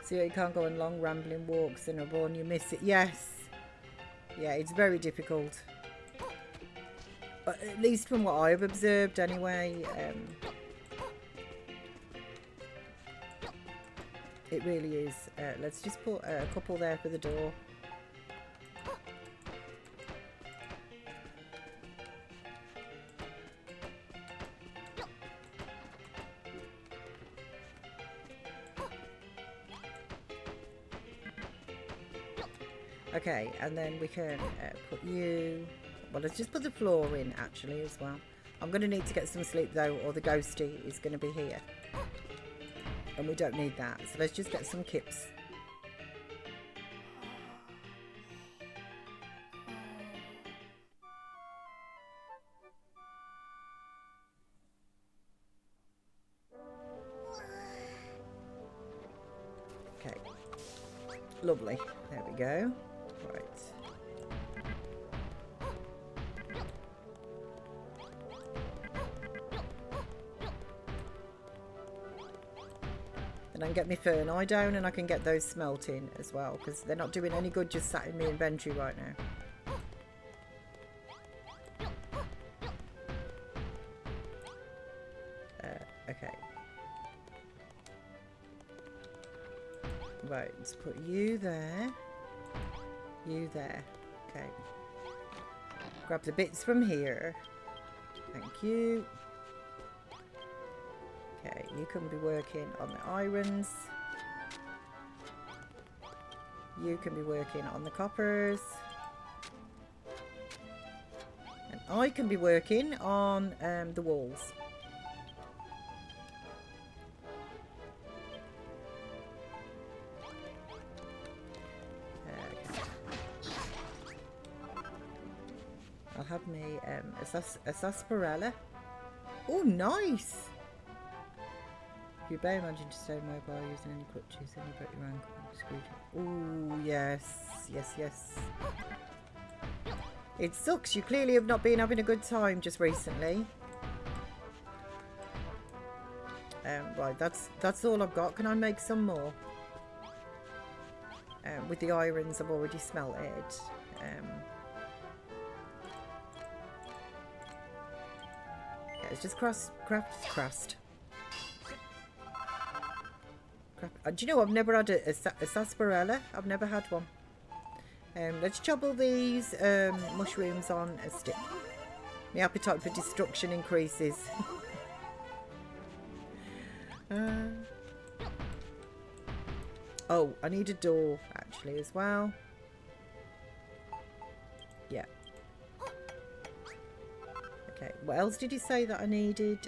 S2: So you can't go on long rambling walks in a run, you miss it. Yes. Yeah, it's very difficult. But at least from what I've observed anyway, it really is. Let's just put a couple there for the door. Okay, and then we can put you... Well, let's just put the floor in, actually, as well. I'm going to need to get some sleep, though, or the ghostie is going to be here. And we don't need that. So let's just get some kips. Okay. Lovely. There we go. Right. Then I can get my fern eye down and I can get those smelting as well, because they're not doing any good just sat in my inventory right now. Okay. Right, let's put you there. You there. Okay. Grab the bits from here. Thank you. Okay, you can be working on the irons. You can be working on the coppers. And I can be working on the walls. I'll have me a sarsaparilla. Oh, nice! You bear imagine to stay mobile using any crutches, then you break your ankle. Oh, yes. Yes, yes. It sucks. You clearly have not been having a good time just recently. Right, that's all I've got. Can I make some more? With the irons I've already smelted. Yeah, it's just craft. Do you know, I've never had a sarsaparilla. I've never had one. Let's chop all these mushrooms on a stick. My appetite for destruction increases. Oh, I need a door actually as well. Yeah. Okay, what else did you say that I needed?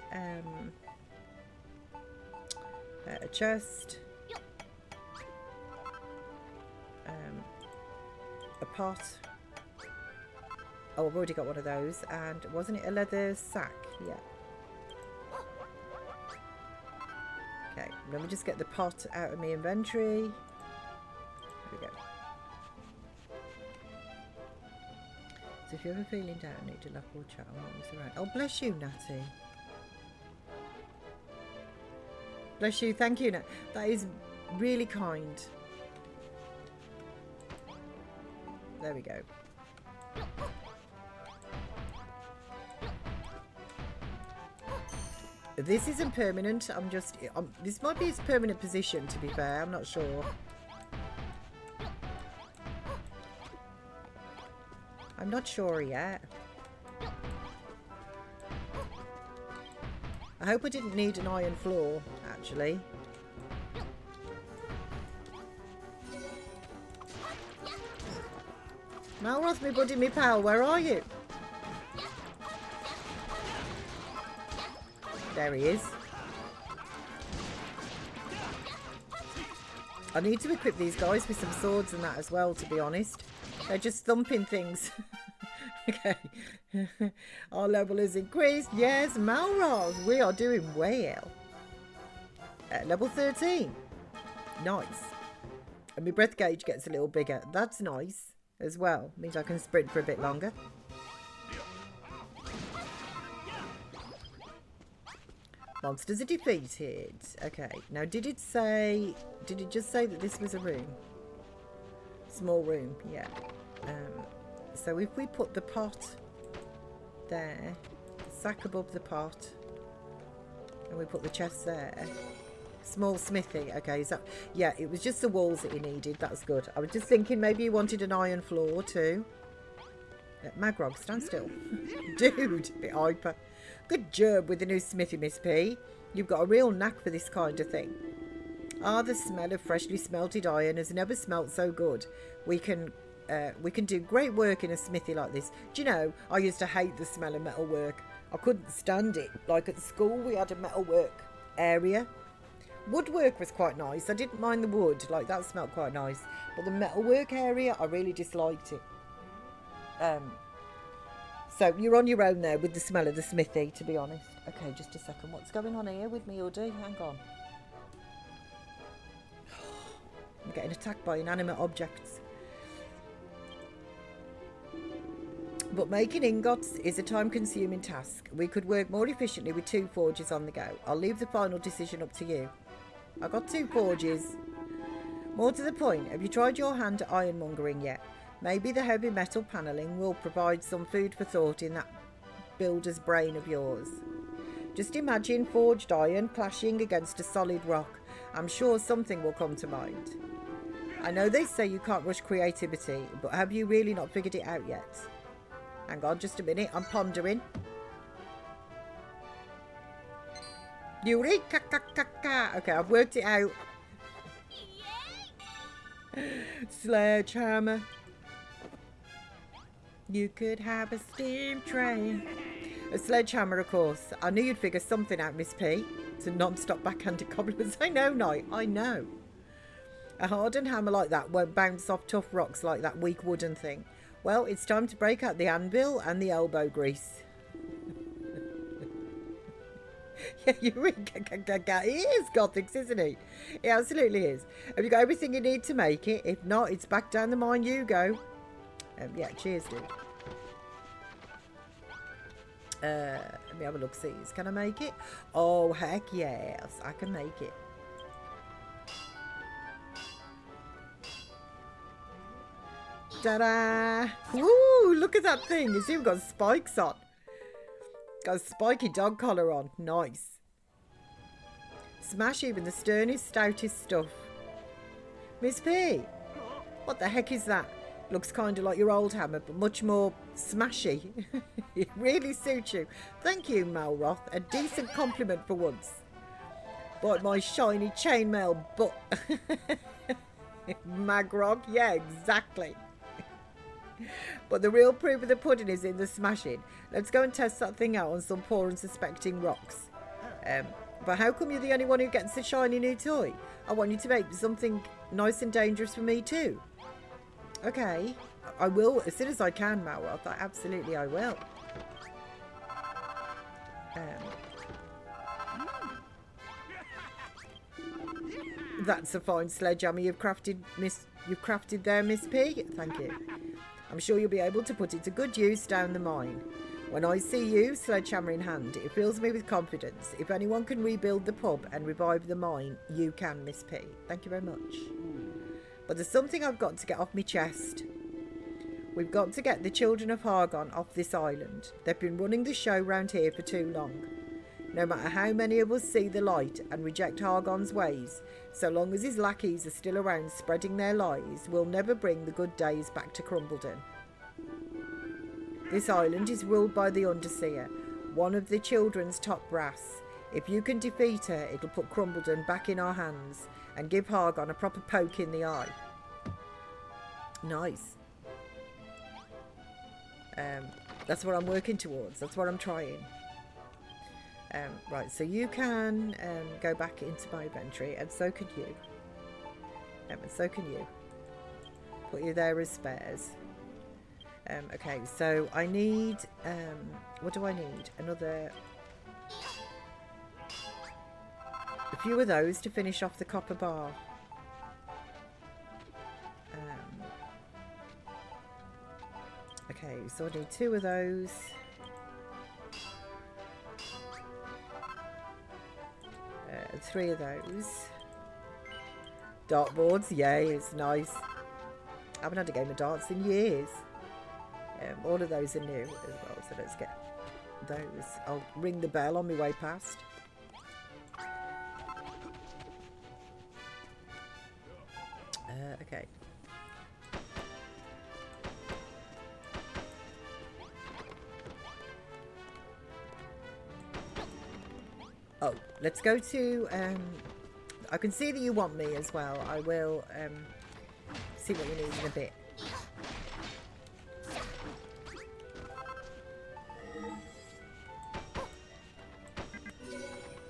S2: A chest. A pot. Oh, I've already got one of those. And wasn't it a leather sack? Yeah. Okay, let me just get the pot out of my inventory. There we go. So if you're ever feeling down, need to laugh or chat, I'm always around. Oh, bless you, Natty. Bless you. Thank you, Nat. That is really kind. There we go. This isn't permanent. This might be his permanent position, to be fair. I'm not sure. I'm not sure yet. I hope I didn't need an iron floor, actually. Malroth, me buddy, me pal, where are you? There he is. I need to equip these guys with some swords and that as well, to be honest. They're just thumping things. Okay. Our level is increased. Yes, Malroth, we are doing well. Level 13. Nice. And my breath gauge gets a little bigger. That's nice as well. Means I can sprint for a bit longer. Monsters are defeated. Okay. Now, did it just say that this was a room? Small room, yeah. So if we put the pot there, sack above the pot, and we put the chest there. Small smithy. Okay, is that... Yeah, it was just the walls that he needed. That's good. I was just thinking maybe he wanted an iron floor too. Magrog, stand still. Dude, bit hyper. Good job with the new smithy, Miss P. You've got a real knack for this kind of thing. Ah, the smell of freshly smelted iron has never smelt so good. We can do great work in a smithy like this. Do you know, I used to hate the smell of metalwork. I couldn't stand it. Like at school, we had a metalwork area. Woodwork was quite nice. I didn't mind the wood. Like, that smelled quite nice. But the metalwork area, I really disliked it. So you're on your own there with the smell of the smithy, to be honest. Okay, just a second. What's going on here with me, Uddy? Hang on. I'm getting attacked by inanimate objects. But making ingots is a time-consuming task. We could work more efficiently with 2 forges on the go. I'll leave the final decision up to you. I got 2 forges. More to the point, have you tried your hand at ironmongering yet? Maybe the heavy metal panelling will provide some food for thought in that builder's brain of yours. Just imagine forged iron clashing against a solid rock. I'm sure something will come to mind. I know they say you can't rush creativity, but have you really not figured it out yet? Hang on just a minute, I'm pondering. Eureka! Okay, I've worked it out. Sledgehammer. You could have a steam train. A sledgehammer, of course. I knew you'd figure something out, Miss P. It's a non-stop backhanded compliments. I know, Knight. I know. A hardened hammer like that won't bounce off tough rocks like that weak wooden thing. Well, it's time to break out the anvil and the elbow grease. Yeah, he is Gothics, isn't he? He absolutely is. Have you got everything you need to make it? If not, it's back down the mine you go. Yeah, cheers, dude. Let me have a look, see. Can I make it? Oh, heck yes, I can make it. Ta-da! Woo! Look at that thing. It's even got spikes on. Got a spiky dog collar on. Nice. Smash even the sternest, stoutest stuff. Miss P, what the heck is that? Looks kind of like your old hammer, but much more smashy. It really suits you. Thank you, Malroth. A decent compliment for once. Like my shiny chainmail butt. Magrog, yeah, exactly. But the real proof of the pudding is in the smashing. Let's go and test that thing out on some poor unsuspecting rocks. But how come you're the only one who gets a shiny new toy? I want you to make something nice and dangerous for me too. Okay, I will as soon as I can, Malwell. Absolutely I will. That's a fine sledgehammer you've crafted there, Miss P. Thank you. I'm sure you'll be able to put it to good use down the mine. When I see you, sledgehammer in hand, it fills me with confidence. If anyone can rebuild the pub and revive the mine, you can, Miss P. Thank you very much. But there's something I've got to get off my chest. We've got to get the children of Hargon off this island. They've been running the show round here for too long. No matter how many of us see the light and reject Hargon's ways, so long as his lackeys are still around spreading their lies, we'll never bring the good days back to Khrumbulden. This island is ruled by the Underseer, one of the children's top brass. If you can defeat her, it'll put Khrumbulden back in our hands and give Hargon a proper poke in the eye. Nice. That's what I'm working towards. That's what I'm trying. Right, so you can go back into my inventory, and so can you. And so can you. Put you there as spares. Okay, so I need, what do I need? A few of those to finish off the copper bar. Okay, so I need 2 of those. 3 of those. Dartboards, yay, it's nice. I haven't had a game of darts in years. All of those are new as well, so let's get those. I'll ring the bell on my way past. Okay. Oh, let's go to, I can see that you want me as well. I will see what you need in a bit.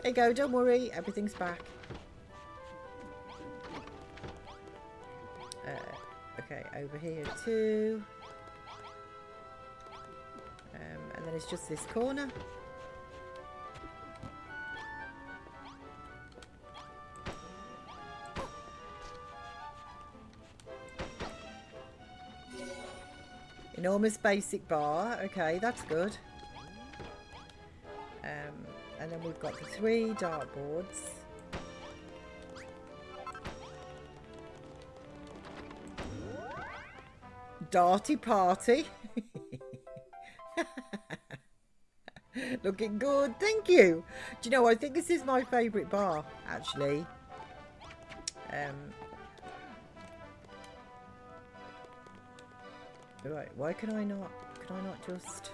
S2: There you go, don't worry, everything's back. Okay, over here too. And then it's just this corner. Enormous basic bar. Okay, that's good. And then we've got the 3 dartboards. Darty party. Looking good, thank you. Do you know, I think this is my favourite bar, actually. Right, why can I not just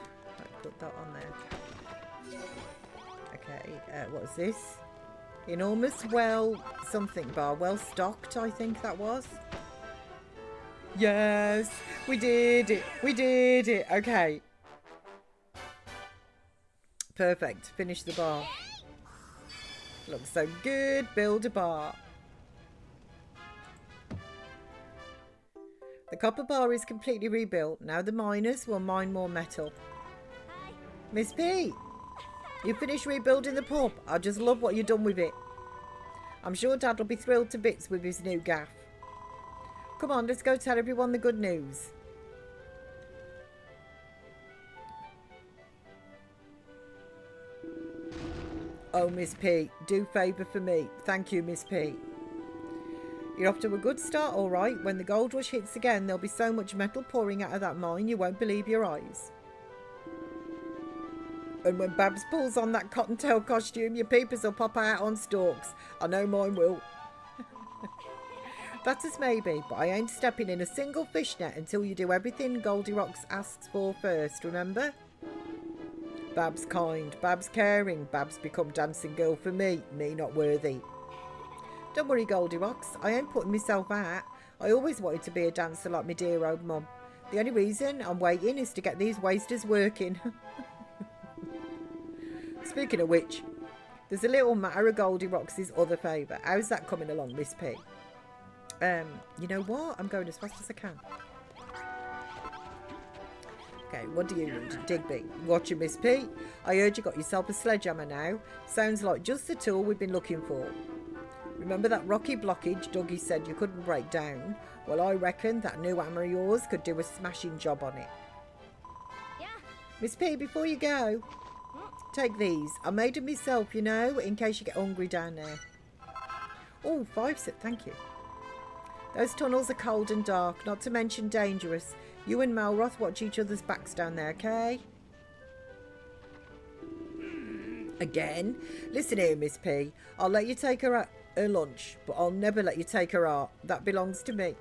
S2: put that on there? Okay, what is this? Enormous something bar, well stocked, I think that was. Yes, we did it, okay. Perfect, finish the bar. Looks so good, build a bar. The copper bar is completely rebuilt. Now the miners will mine more metal. Miss P, you finished rebuilding the pub. I just love what you've done with it. I'm sure Dad will be thrilled to bits with his new gaff. Come on, let's go tell everyone the good news. Oh, Miss P, do favour for me. Thank you, Miss P. You're off to a good start, all right. When the gold rush hits again, there'll be so much metal pouring out of that mine you won't believe your eyes. And when Babs pulls on that cottontail costume, your peepers will pop out on stalks. I know mine will. That's as maybe, but I ain't stepping in a single fishnet until you do everything Goldilocks asks for first, remember? Babs kind, Babs caring, Babs become dancing girl for me not worthy. Don't worry, Goldilocks, I ain't putting myself out. I always wanted to be a dancer like my dear old mum. The only reason I'm waiting is to get these wasters working. Speaking of which, there's a little matter of Goldilocks' other favour. How's that coming along, Miss P? You know what? I'm going as fast as I can. Okay, what do you need? Digby. Watching, Miss P. I heard you got yourself a sledgehammer now. Sounds like just the tool we've been looking for. Remember that rocky blockage Dougie said you couldn't break down? Well, I reckon that new hammer of yours could do a smashing job on it.
S3: Yeah.
S2: Miss P, before you go, take these. I made them myself, you know, in case you get hungry down there. Oh, 5 cents, thank you. Those tunnels are cold and dark, not to mention dangerous. You and Malroth watch each other's backs down there, okay? Again? Listen here, Miss P. I'll let you take her lunch, but I'll never let you take her art. That belongs to me.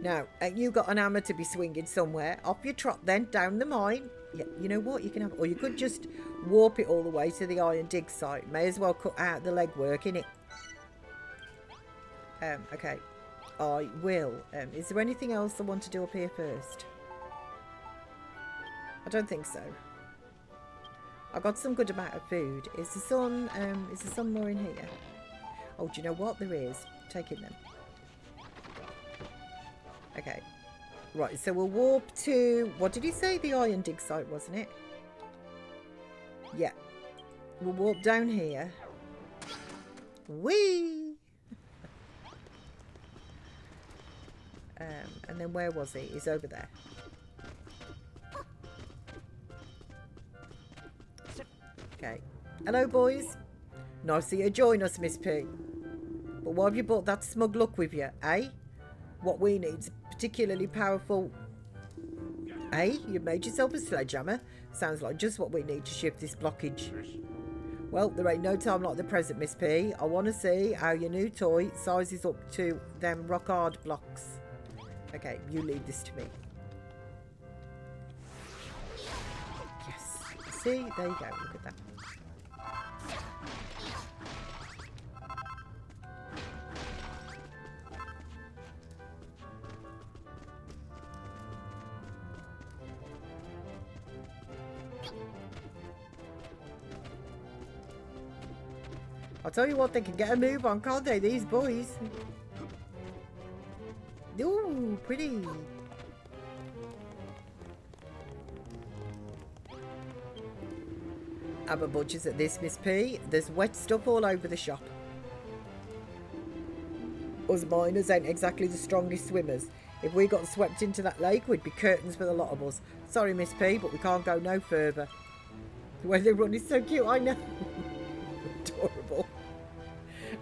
S2: Now, ain't you got an hammer to be swinging somewhere? Off you trot then, down the mine. Yeah, you know what? You can have, or you could just warp it all the way to the iron dig site. May as well cut out the legwork, innit? Okay. I will. Is there anything else I want to do up here first? I don't think so. I got some good amount of food. Is there some more in here? Oh, do you know what? There is. Taking them. Okay. Right, so we'll warp to... What did he say? The iron dig site, wasn't it? Yeah. We'll warp down here. Whee! And then where was he? He's over there. Okay. Hello, boys. Nice of you to join us, Miss P. But why have you brought that smug look with you, eh? What we need's particularly powerful... Eh? You made yourself a sledgehammer? Sounds like just what we need to shift this blockage. Well, there ain't no time like the present, Miss P. I want to see how your new toy sizes up to them rock-hard blocks. Okay, you leave this to me. Yes. See? There you go. Look at that. I'll tell you what, they can get a move on, can't they, these boys? Ooh, pretty. Have a budges at this, Miss P. There's wet stuff all over the shop. Us miners ain't exactly the strongest swimmers. If we got swept into that lake, we'd be curtains for the lot of us. Sorry, Miss P, but we can't go no further. The way they run is so cute, I know. Adorable.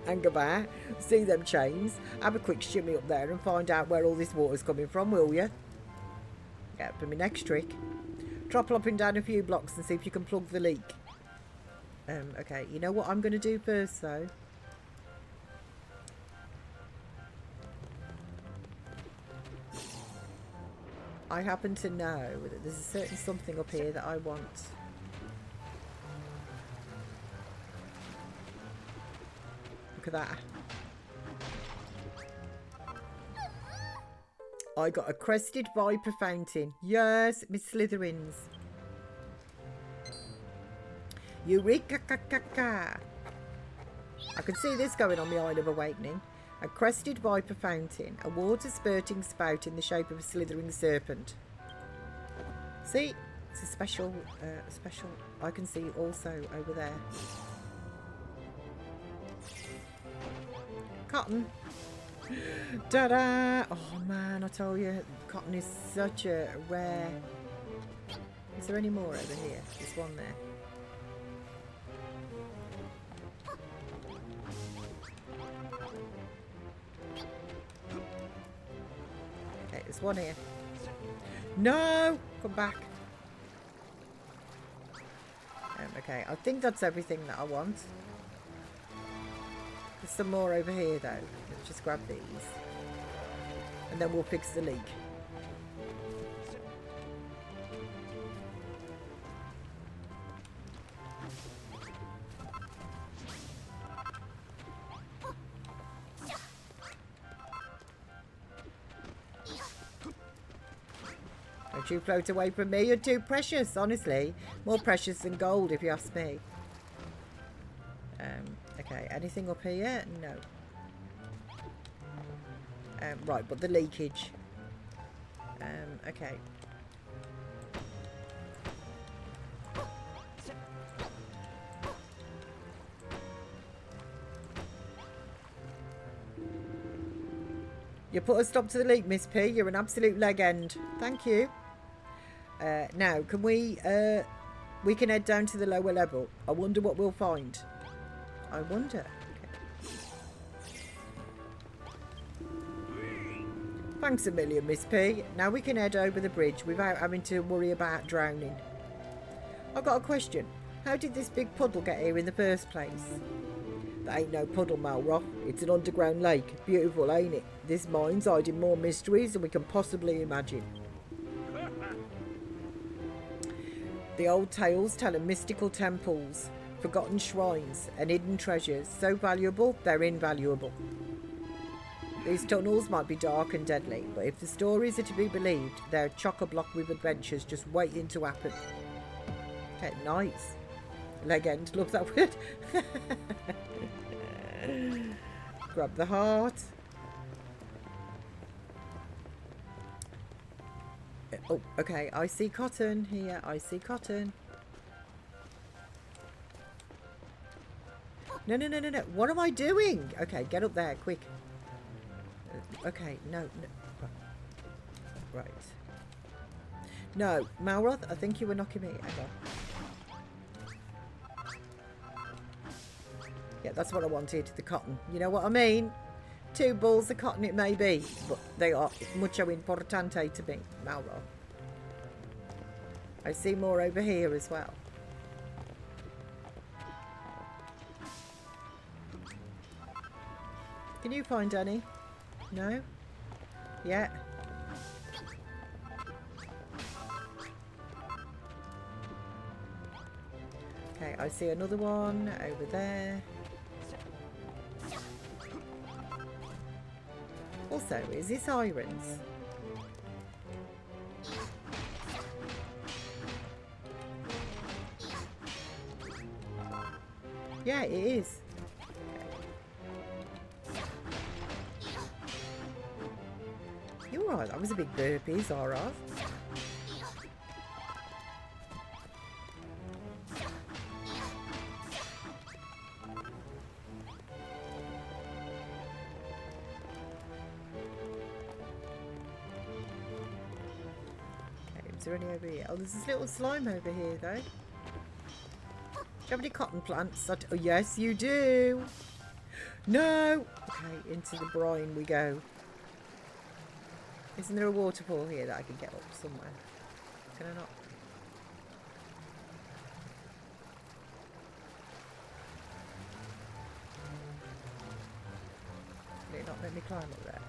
S2: And goodbye. See them chains. Have a quick shimmy up there and find out where all this water's coming from, will you? Yeah, for my next trick. Try plopping down a few blocks and see if you can plug the leak. Okay, you know what I'm going to do first, though? I happen to know that there's a certain something up here that I want. Look at that. I got a crested viper fountain. Yes, Miss Slytherins. Eureka-ka-ka-ka. I can see this going on the Isle of Awakening. A crested viper fountain. A water-spurting spout in the shape of a slithering serpent. See? It's a special... I can see also over there. Cotton. Ta-da! Oh man, I tell you, cotton is such a rare... Is there any more over here? There's one there. Okay, there's one here. No! Come back. Okay, I think that's everything that I want. There's some more over here though. Let's just grab these. And then we'll fix the leak. Don't you float away from me. You're too precious, honestly. More precious than gold, if you ask me. Okay, anything up here? No. Right, but the leakage. Okay. You put a stop to the leak, Miss P. You're an absolute legend. Thank you. Now, can we can head down to the lower level. I wonder what we'll find. I wonder. Okay. Thanks a million, Miss P. Now we can head over the bridge without having to worry about drowning. I've got a question. How did this big puddle get here in the first place? That ain't no puddle, Malroth. It's an underground lake. Beautiful, ain't it? This mine's hiding more mysteries than we can possibly imagine. The old tales tell of mystical temples, forgotten shrines, and hidden treasures. So valuable, they're invaluable. These tunnels might be dark and deadly, but if the stories are to be believed, they're chock-a-block with adventures just waiting to happen. Okay, nice. Legend, love that word. Grab the heart. Oh, okay, I see cotton here. I see cotton. No, no, no, no, no. What am I doing? Okay, get up there, quick. Okay, no, no. Right. No, Malroth, I think you were knocking me. Hang on. Yeah, that's what I wanted, the cotton. You know what I mean? 2 balls of cotton it may be, but they are mucho importante to me, Malroth. I see more over here as well. Can you find any? No? Yeah. Okay, I see another one over there. Also, is this irons? Yeah, it is. You're right, that was a big burpee, Zara. Is there any over here? Oh, there's this little slime over here, though. Do you have any cotton plants? Oh, yes, you do. No! Okay, into the brine we go. Isn't there a waterfall here that I can get up somewhere? Can I not? Can it not let me climb up there?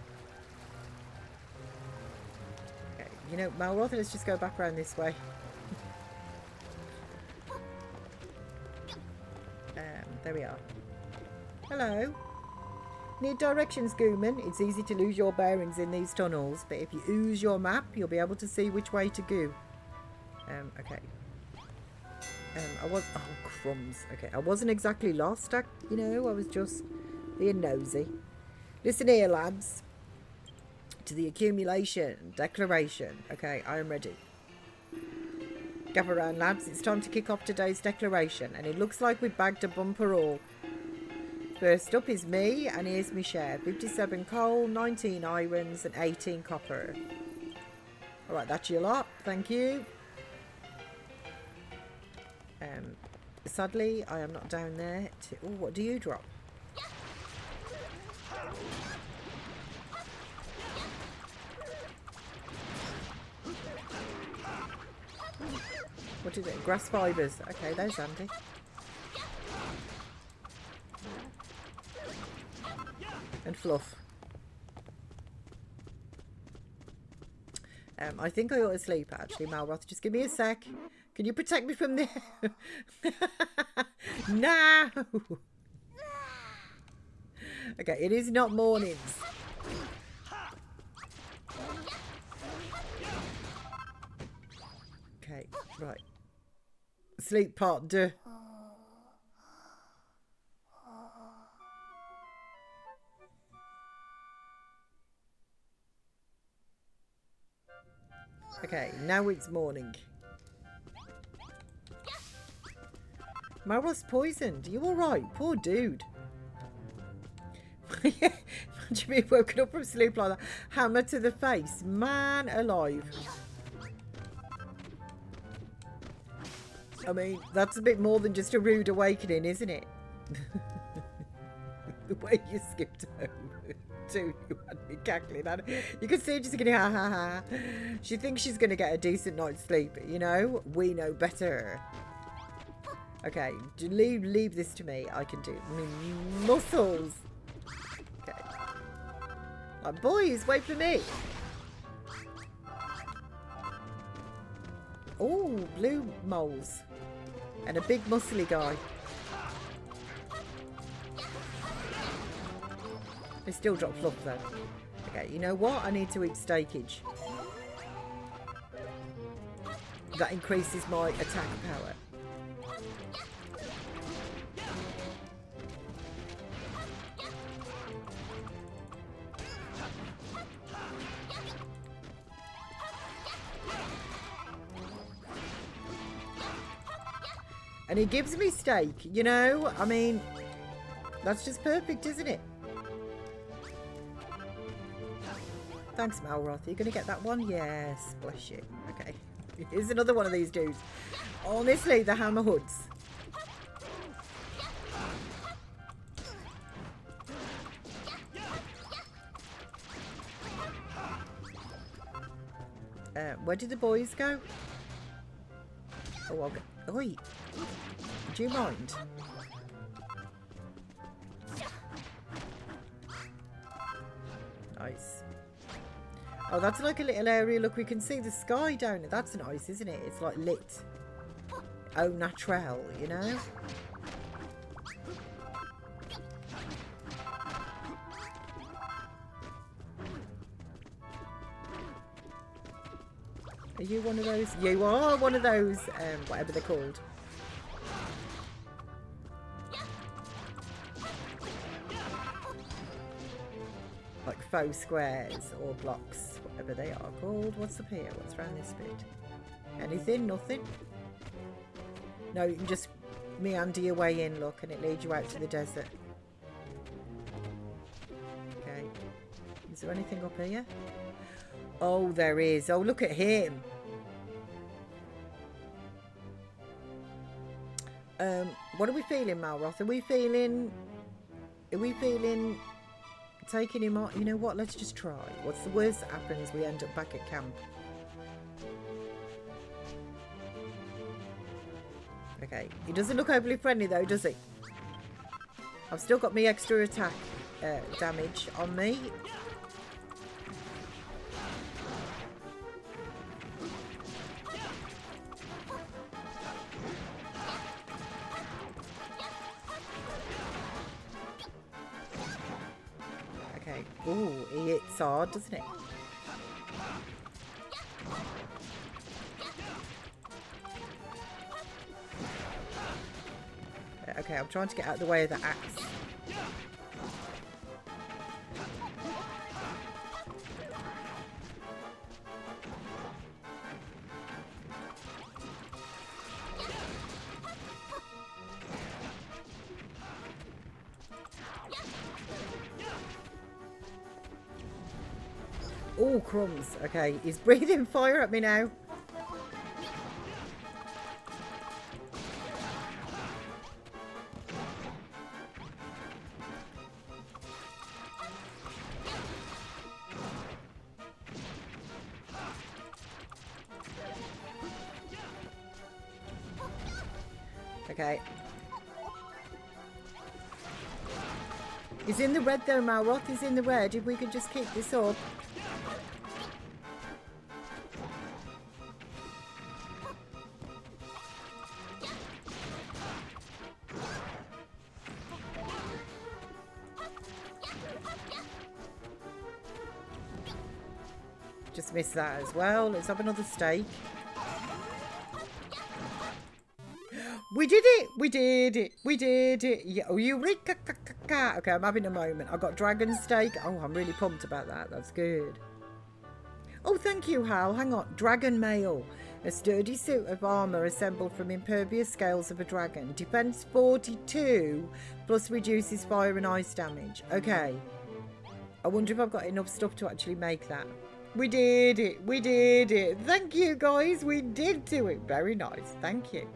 S2: Okay, you know, Malroth, let's just go back around this way. There we are. Hello. Need directions, Gooman. It's easy to lose your bearings in these tunnels, but if you ooze your map, you'll be able to see which way to go. Okay. Oh, crumbs. Okay, I wasn't exactly lost, you know, I was just being nosy. Listen here, lads. To the accumulation declaration. Okay, I am ready. Gather round, lads. It's time to kick off today's declaration, and it looks like we've bagged a bumper all. First up is me, and here's my share. 57 coal, 19 irons, and 18 copper. Alright, that's your lot. Thank you. Sadly, I am not down there to... Oh, what do you drop? What is it? Grass fibres. Okay, there's handy. And fluff. I think I ought to sleep, actually, Malroth. Just give me a sec. Can you protect me from there? No! Okay, it is not mornings. Okay, right. Sleep part 2. Okay, now it's morning. Marwa's poisoned. You alright? Poor dude. Imagine being woken up from sleep like that. Hammer to the face. Man alive. I mean, that's a bit more than just a rude awakening, isn't it? The way you skipped home. Too, you had me cackling at it. You can see her just going, ha ha ha. She thinks she's going to get a decent night's sleep. You know, we know better. Okay, leave this to me. I can do muscles. Okay. Like, boys, wait for me. Oh, blue moles. And a big muscly guy. They still drop fluff though. Okay, you know what? I need to eat steakage. That increases my attack power. And he gives me steak, you know? I mean, that's just perfect, isn't it? Thanks, Malroth. Are you going to get that one? Yes, bless you. Okay. Here's another one of these dudes. Honestly, the hammer hoods. Where did the boys go? Oh, I'll go. Oi! Do you mind? Nice. Oh, that's like a little area. Look, we can see the sky down there. That's nice, isn't it? It's like lit. Au naturel, you know? Are you one of those? You are one of those, whatever they're called. Like faux squares or blocks, whatever they are called. What's up here? What's around this bit? Anything? Nothing? No, you can just meander your way in, look, and it leads you out to the desert. Okay. Is there anything up here? Oh, there is. Oh, look at him. What are we feeling, Malroth? Are we feeling taking him on? You know what? Let's just try. What's the worst that happens? We end up back at camp. Okay. He doesn't look overly friendly, though, does he? I've still got my extra attack damage on me. Ooh, he hits hard, doesn't it? Okay, I'm trying to get out of the way of the axe. Oh, crumbs. Okay, he's breathing fire at me now. Okay. He's in the red though, Malroth. He's in the red. If we could just keep this up. Just missed that as well. Let's have another steak. We did it! We did it! We did it! Yeah, oh, eureka! Okay, I'm having a moment. I got dragon steak. Oh, I'm really pumped about that. That's good. Oh, thank you, Hal. Hang on. Dragon mail. A sturdy suit of armour assembled from impervious scales of a dragon. Defense 42, plus reduces fire and ice damage. Okay. I wonder if I've got enough stuff to actually make that. We did it. We did it. Thank you, guys. We did do it. Very nice. Thank you.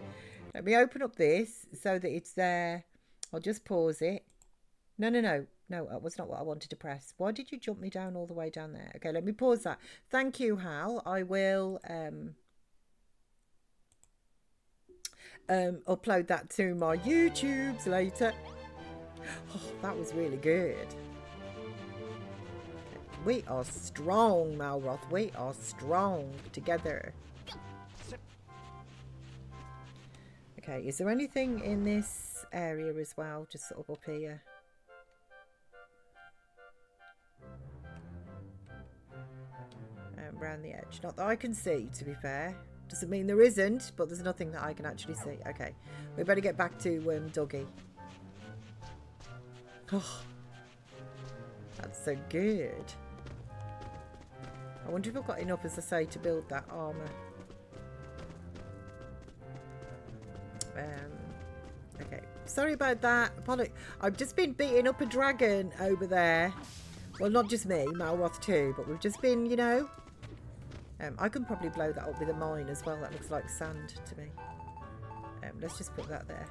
S2: Let me open up this so that it's there. I'll just pause it. No. No, that was not what I wanted to press. Why did you jump me down all the way down there? Okay, let me pause that. Thank you, Hal. I will upload that to my YouTubes later. Oh, that was really good. We are strong, Malroth. We are strong together. Okay, is there anything in this area as well? Just sort of up here. Around the edge. Not that I can see, to be fair. Doesn't mean there isn't, but there's nothing that I can actually see. Okay, we better get back to Dougie. Oh, that's so good. I wonder if I've got enough, as I say, to build that armour. Okay, sorry about that. I've just been beating up a dragon over there. Well, not just me, Malroth too, but we've just been, you know. I can probably blow that up with a mine as well. That looks like sand to me. Let's just put that there.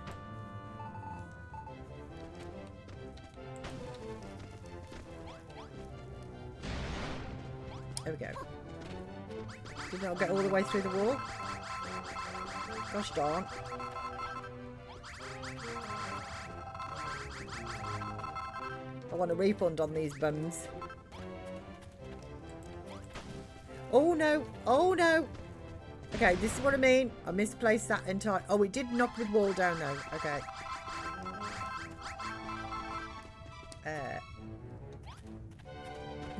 S2: There we go. Did not get all the way through the wall. Gosh darn. I want a refund on these bums. Oh no! Oh no! Okay, this is what I mean. I misplaced that entire... Oh, it did knock the wall down though. Okay.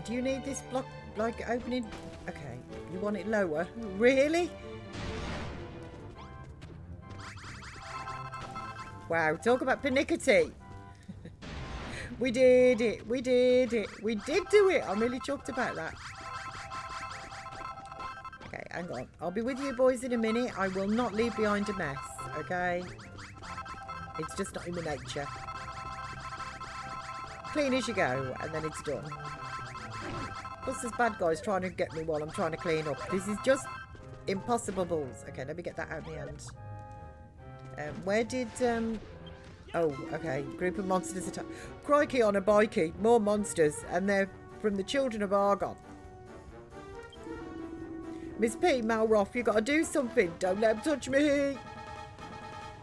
S2: Do you need this block, like, opening? Okay. You want it lower? Really? Wow, talk about pernickety. We did it. We did it. We did do it. I'm really chuffed about that. Okay, hang on. I'll be with you boys in a minute. I will not leave behind a mess, okay? It's just not in my nature. Clean as you go, and then it's done. Plus there's bad guys trying to get me while I'm trying to clean up. This is just impossible balls. Okay, let me get that out of my hand. Where did... Oh, okay. Group of monsters attack. Crikey on a bikey. More monsters. And they're from the children of Argon. Miss P, Malroth, you got to do something. Don't let them touch me.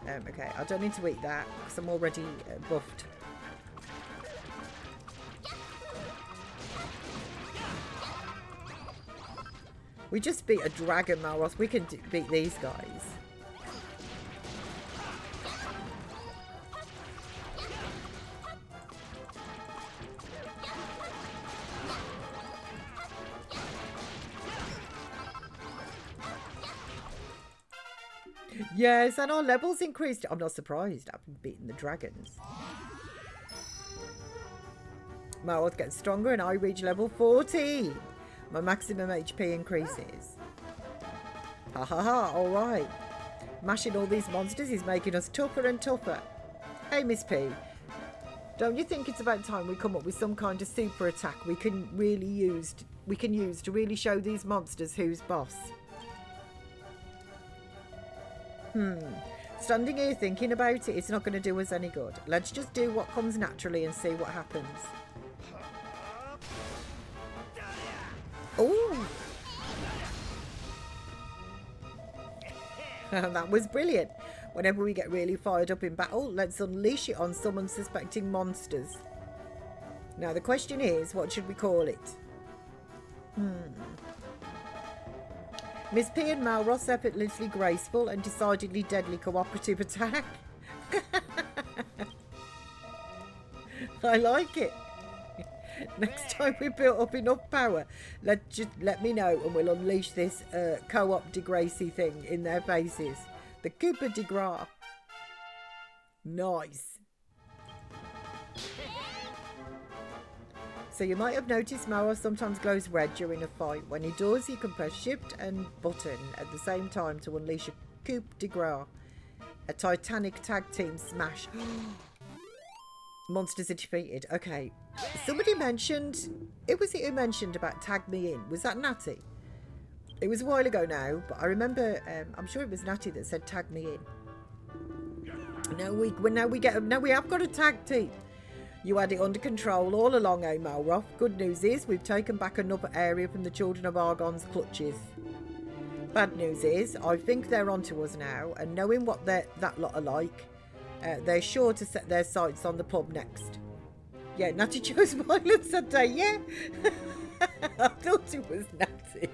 S2: Okay, I don't need to eat that because I'm already buffed. We just beat a dragon, Malroth. We can beat these guys. Yes, and our levels increased. I'm not surprised. I've been beating the dragons. Malroth gets stronger and I reach level 14. My maximum HP increases. Ha ha ha, alright. Mashing all these monsters is making us tougher and tougher. Hey, Miss P. Don't you think it's about time we come up with some kind of super attack we can use to really show these monsters who's boss? Standing here thinking about it, it's not going to do us any good. Let's just do what comes naturally and see what happens. Oh! That was brilliant. Whenever we get really fired up in battle, let's unleash it on some unsuspecting monsters. Now the question is, what should we call it? Miss P and Malroth's effortlessly graceful and decidedly deadly cooperative attack. I like it. Next time we built up enough power, let me know and we'll unleash this co-op de Gracie thing in their faces. The Cooper de Gras. Nice. So you might have noticed Moa sometimes glows red during a fight. When he does, you can press shift and button at the same time to unleash a coup de grace. A Titanic tag team smash. Monsters are defeated. Okay. Somebody mentioned... It was it who mentioned about tag me in. Was that Natty? It was a while ago now, but I remember... I'm sure it was Natty that said tag me in. Now we have got a tag team. You had it under control all along, eh, Malroth? Good news is we've taken back another area from the Children of Argon's clutches. Bad news is I think they're onto us now, and knowing what that lot are like, they're sure to set their sights on the pub next. Yeah, Natty chose violence that day, yeah? I thought it was Natty.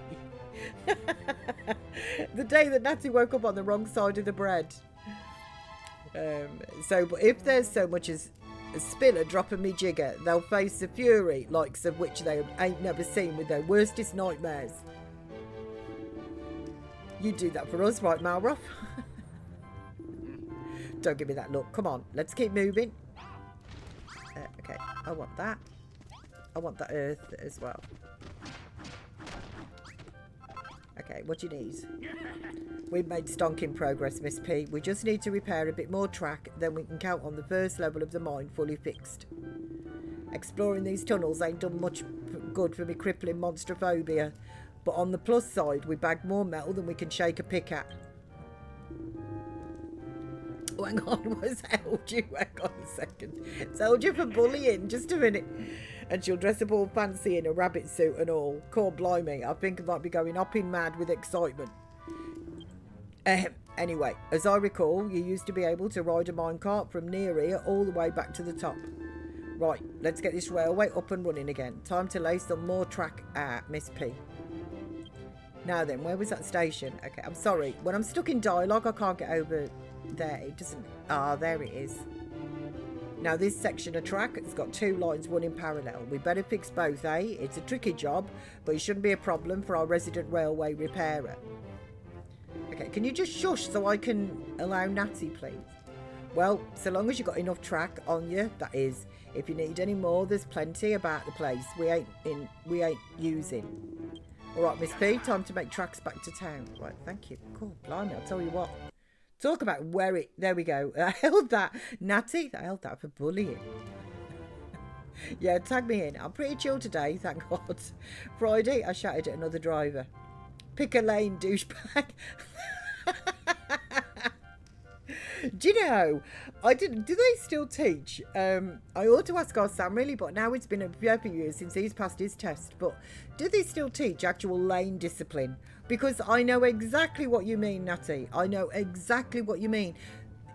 S2: The day that Natty woke up on the wrong side of the bread. But if there's so much as a spiller dropping me jigger, they'll face the fury likes of which they ain't never seen with their worstest nightmares. You do that for us, right, Malroth? Don't give me that look. Come on, let's keep moving. Okay, I want that. I want that earth as well. Okay, what do you need? We've made stonking progress, Miss P. We just need to repair a bit more track, then we can count on the first level of the mine fully fixed. Exploring these tunnels ain't done much good for me crippling monstrophobia, but on the plus side, we bagged more metal than we can shake a pick at. Oh, hang on, what's held you? Hang on a second. It's held you for bullying, just a minute. And she'll dress up all fancy in a rabbit suit and all. Call blimey, I think I might be going hopping mad with excitement. Anyway, as I recall, you used to be able to ride a minecart from near here all the way back to the top. Right, let's get this railway up and running again. Time to lay some more track Miss P. Now then, where was that station? Okay, I'm sorry. When I'm stuck in dialogue, I can't get over there. It doesn't... Ah, there it is. Now, this section of track has got two lines running parallel. We better fix both, eh? It's a tricky job, but it shouldn't be a problem for our resident railway repairer. Okay, can you just shush so I can allow Natty, please? Well, so long as you've got enough track on you, that is. If you need any more, there's plenty about the place we ain't using. All right, Miss P, time to make tracks back to town. Right, thank you. Cool, blimey, I'll tell you what. Talk about where it... There we go. I held that. Natty, I held that for bullying. Yeah, tag me in. I'm pretty chill today, thank God. Friday, I shouted at another driver. Pick a lane, douchebag. Do you know, do they still teach? I ought to ask our Sam really, but now it's been a few years since he's passed his test. But do they still teach actual lane discipline? Because I know exactly what you mean, Natty. I know exactly what you mean.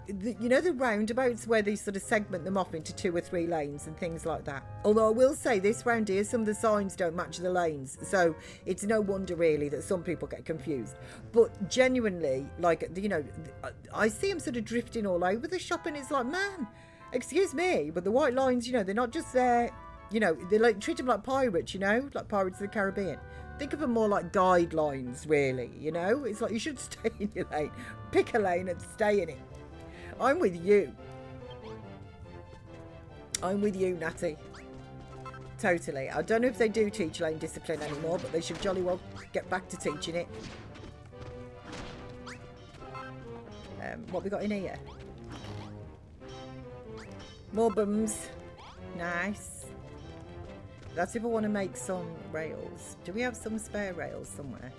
S2: You know the roundabouts where they sort of segment them off into 2 or 3 lanes and things like that. Although I will say this round here, some of the signs don't match the lanes. So it's no wonder really that some people get confused. But genuinely, like, you know, I see them sort of drifting all over the shop and it's like, man, excuse me, but the white lines, you know, they're not just there, you know, they like treat them like pirates, you know, like Pirates of the Caribbean. Think of them more like guidelines, really, you know? It's like you should stay in your lane. Pick a lane and stay in it. I'm with you. I'm with you, Natty. Totally. I don't know if they do teach lane discipline anymore, but they should jolly well get back to teaching it. What we got in here? More bums. Nice. That's if I want to make some rails. Do we have some spare rails somewhere?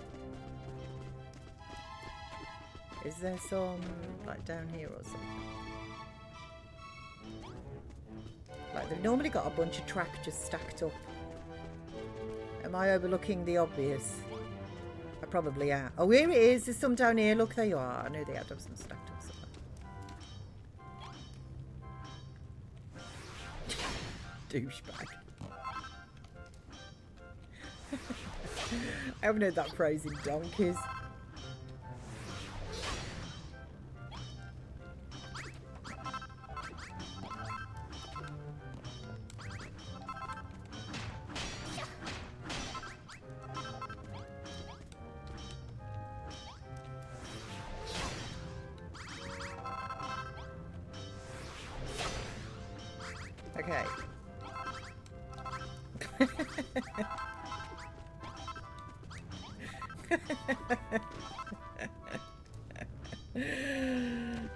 S2: Is there some, like, down here or something? Like, they've normally got a bunch of track just stacked up. Am I overlooking the obvious? I probably am. Oh, here it is. There's some down here. Look, there you are. I knew they had some stacked up somewhere. Douchebag. I haven't heard that phrase in donkeys. Okay.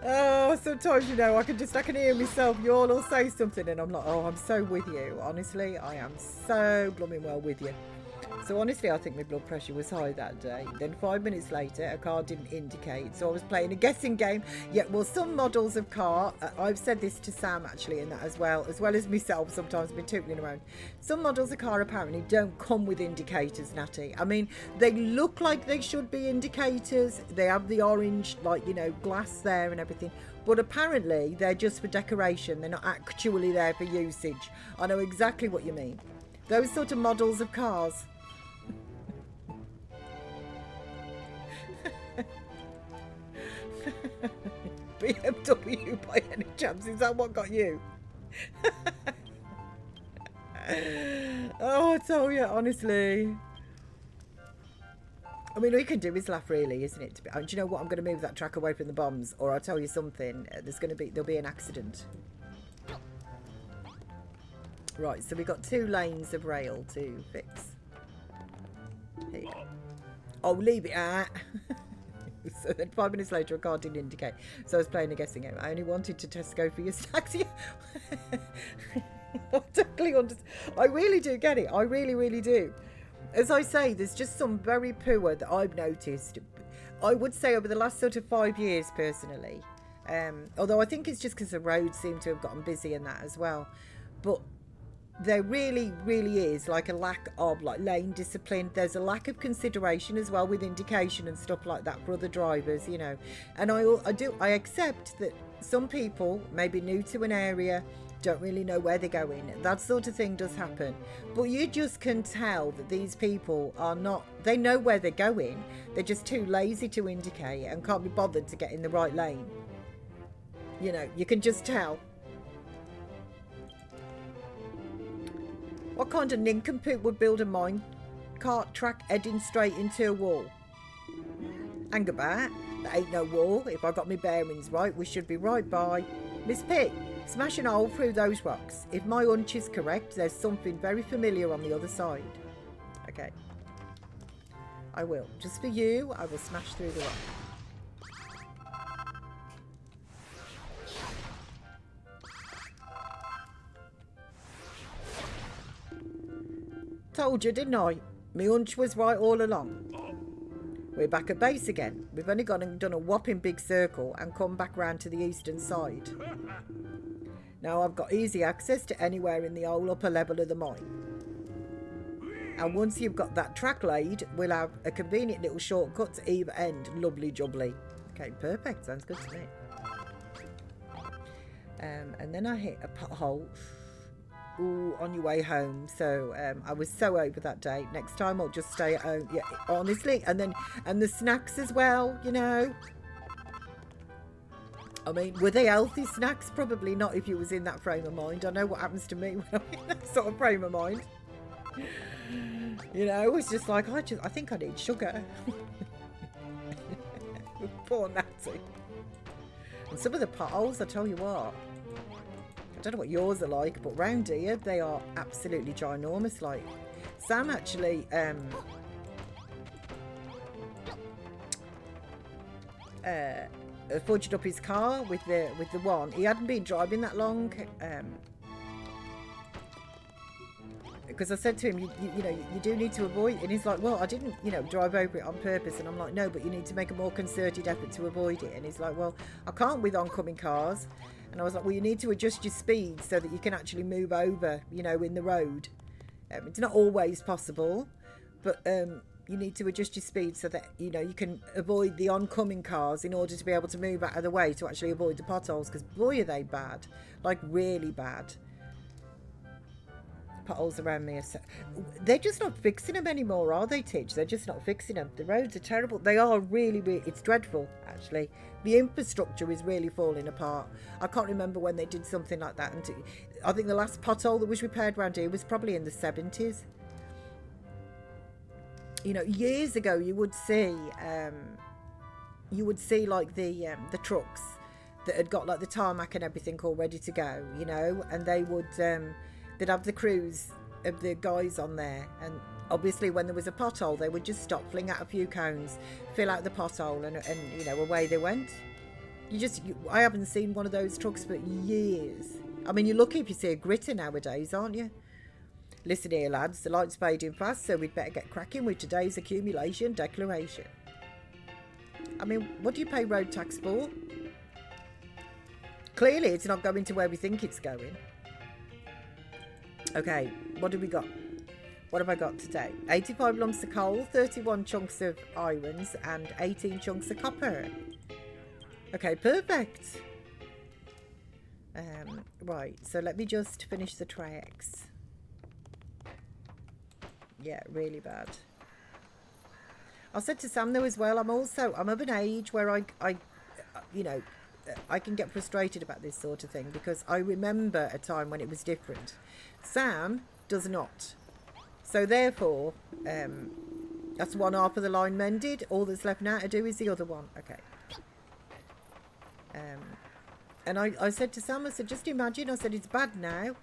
S2: Oh, sometimes, you know, I can hear myself. You all will say something and I'm like, oh, I'm so with you. Honestly, I am so blooming well with you. So honestly, I think my blood pressure was high that day. Then 5 minutes later, a car didn't indicate. So I was playing a guessing game. Yeah, well, some models of car, I've said this to Sam actually in that as well as myself sometimes, I've been tootling around. Some models of car apparently don't come with indicators, Natty. I mean, they look like they should be indicators. They have the orange, like, you know, glass there and everything. But apparently, they're just for decoration. They're not actually there for usage. I know exactly what you mean. Those sort of models of cars. BMW by any chance? Is that what got you? Oh, I tell you, honestly. I mean, all you can do is laugh, really, isn't it? And do you know what? I'm going to move that track away from the bombs, or I'll tell you something. There'll be an accident. Right, so we've got 2 lanes of rail to fix. Here. Oh, leave it at. So then 5 minutes later, a car didn't indicate. So I was playing a guessing game. I only wanted to test go for your snacks. I totally understand. I really do get it. I really, really do. As I say, there's just some very poor that I've noticed. I would say over the last sort of 5 years, personally. Although I think it's just because the roads seem to have gotten busy and that as well. But there really, really is like a lack of like lane discipline. There's a lack of consideration as well with indication and stuff like that for other drivers, you know. And I accept that some people may be new to an area, don't really know where they're going. That sort of thing does happen. But you just can tell that these people are not, they know where they're going. They're just too lazy to indicate and can't be bothered to get in the right lane. You know, you can just tell. What kind of nincompoop would build a mine cart track heading straight into a wall? Hang about. There ain't no wall. If I got my bearings right, we should be right by. Miss P, smash an hole through those rocks. If my hunch is correct, there's something very familiar on the other side. Okay. I will. Just for you, I will smash through the rock. Told you, didn't I? My hunch was right all along. We're back at base again. We've only gone and done a whopping big circle and come back round to the eastern side. Now I've got easy access to anywhere in the whole upper level of the mine. And once you've got that track laid, we'll have a convenient little shortcut to either end. Lovely jubbly. Okay, perfect. Sounds good to me. And then I hit a pothole. Ooh, on your way home. So I was so over that day. Next time I'll just stay at home. Yeah, honestly. And the snacks as well, you know. I mean, were they healthy snacks? Probably not if you was in that frame of mind. I know what happens to me when I'm in that sort of frame of mind. You know, it's just like, I think I need sugar. Poor Natty. And some of the potholes, I tell you what. I don't know what yours are like, but round here they are absolutely ginormous. Like Sam actually fudged up his car with the one. He hadn't been driving that long, because I said to him, you know, you do need to avoid, and he's like, well, I didn't, you know, drive over it on purpose. And I'm like, no, but you need to make a more concerted effort to avoid it. And he's like, well, I can't with oncoming cars. And I was like, well, you need to adjust your speed so that you can actually move over, you know, in the road. It's not always possible, but you need to adjust your speed so that, you know, you can avoid the oncoming cars in order to be able to move out of the way to actually avoid the potholes. Because boy, are they bad. Like, really bad. Potholes around me are so... They're just not fixing them anymore, are they, Tidge? They're just not fixing them. The roads are terrible. They are really, really... It's dreadful, actually. The infrastructure is really falling apart. I can't remember when they did something like that. And I think the last pothole that was repaired around here was probably in the 70s. You know, years ago, you would see like the trucks that had got like the tarmac and everything all ready to go, you know, and they would they'd have the crews of the guys on there, and obviously when there was a pothole they would just stop, fling out a few cones, fill out the pothole, and you know, away they went. I haven't seen one of those trucks for years. I mean, you're lucky if you see a gritter nowadays, aren't you? Listen here, lads, the light's fading fast, so we'd better get cracking with today's accumulation declaration. I mean, what do you pay road tax for? Clearly, it's not going to where we think it's going. Okay, what have we got? What have I got today? 85 lumps of coal, 31 chunks of irons, and 18 chunks of copper. Okay, perfect. Right, so let me just finish the tracks. Yeah, really bad. I said to Sam though as well, I'm of an age where I you know, I can get frustrated about this sort of thing, because I remember a time when it was different. Sam does not. So therefore, that's one half of the line mended. All that's left now to do is the other one. Okay. And I said to Sam, I said, just imagine, I said, it's bad now.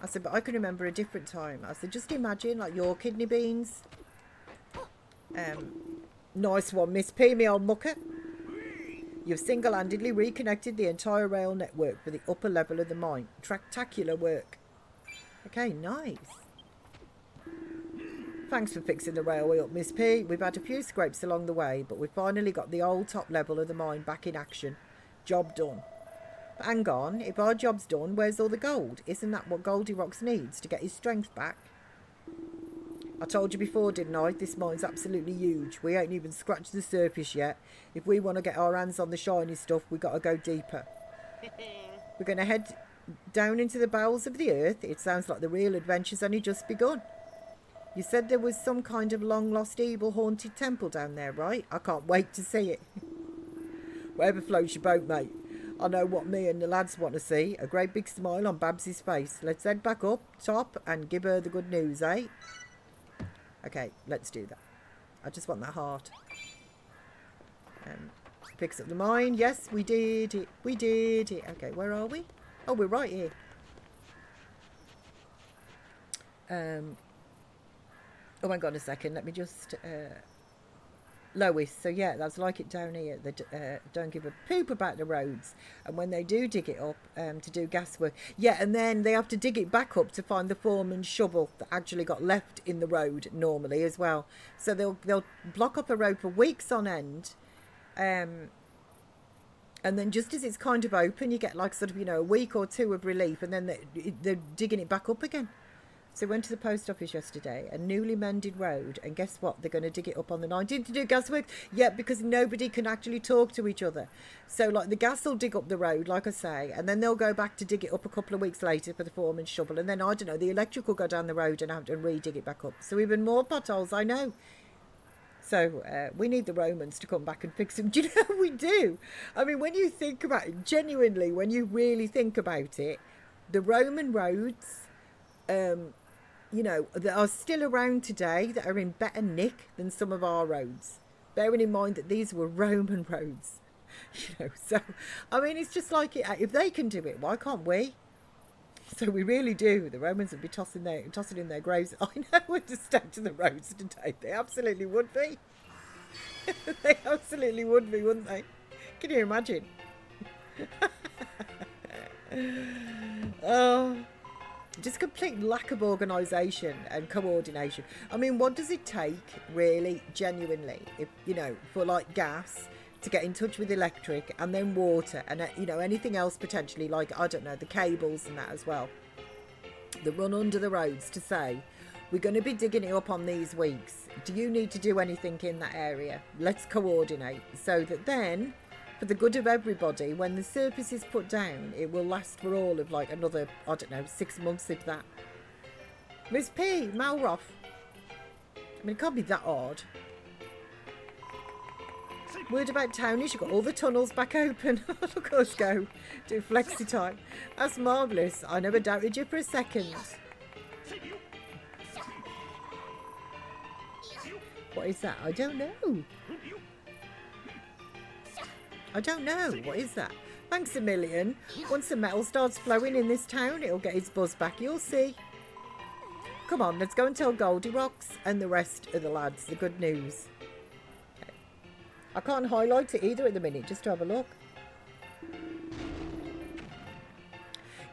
S2: I said, but I can remember a different time. I said, just imagine, like your kidney beans. Nice one, Miss P, me old mucker. You've single-handedly reconnected the entire rail network for the upper level of the mine. Tractacular work. Okay, nice. Thanks for fixing the railway up, Miss P. We've had a few scrapes along the way, but we've finally got the old top level of the mine back in action. Job done. But hang on, if our job's done, where's all the gold? Isn't that what Goldie Rocks needs to get his strength back? I told you before, didn't I? This mine's absolutely huge. We ain't even scratched the surface yet. If we want to get our hands on the shiny stuff, we got to go deeper. We're going to head down into the bowels of the earth. It sounds like the real adventure's only just begun. You said there was some kind of long-lost evil-haunted temple down there, right? I can't wait to see it. Whatever floats your boat, mate. I know what me and the lads want to see. A great big smile on Babsy's face. Let's head back up top and give her the good news, eh? Okay, let's do that. I just want that heart. Picks up the mine. Yes, we did it. We did it. Okay, where are we? Oh, we're right here. Oh, hang on a second. Let me just... Lois. So, yeah, that's like it down here. They don't give a poop about the roads. And when they do dig it up to do gas work... Yeah, and then they have to dig it back up to find the foreman's shovel that actually got left in the road normally as well. So they'll block up a road for weeks on end. And then just as it's kind of open, you get like sort of, you know, a week or two of relief. And then they're digging it back up again. So we went to the post office yesterday, a newly mended road, and guess what? They're going to dig it up on the 19th to do gas work. Yeah, because nobody can actually talk to each other. So, like, the gas will dig up the road, like I say, and then they'll go back to dig it up a couple of weeks later for the foreman's shovel. And then, I don't know, the electric will go down the road and have to re-dig it back up. So even more potholes, I know. So we need the Romans to come back and fix them. Do you know we do? I mean, when you think about it, genuinely, when you really think about it, the Roman roads... you know, that are still around today that are in better nick than some of our roads. Bearing in mind that these were Roman roads, you know. So, I mean, it's just like, if they can do it, why can't we? So we really do. The Romans would be tossing in their graves. I know, with the state of the roads today. They absolutely would be. They absolutely would be, wouldn't they? Can you imagine? Oh... Just complete lack of organisation and coordination. I mean, what does it take, really, genuinely, if, you know, for like gas to get in touch with electric, and then water, and, you know, anything else potentially, like, I don't know, the cables and that as well, that run under the roads, to say, we're going to be digging it up on these weeks. Do you need to do anything in that area? Let's coordinate, so that then... for the good of everybody, when the surface is put down, it will last for all of like another, I don't know, 6 months if that. Miss P, Malroth. I mean, it can't be that hard. Word about townies, you've got all the tunnels back open. Look at us go. Do flexi time. That's marvellous. I never doubted you for a second. What is that? I don't know. I don't know. What is that? Thanks a million. Once the metal starts flowing in this town, it'll get its buzz back, you'll see. Come on, let's go and tell Goldilocks and the rest of the lads the good news. Okay. I can't highlight it either at the minute, just to have a look.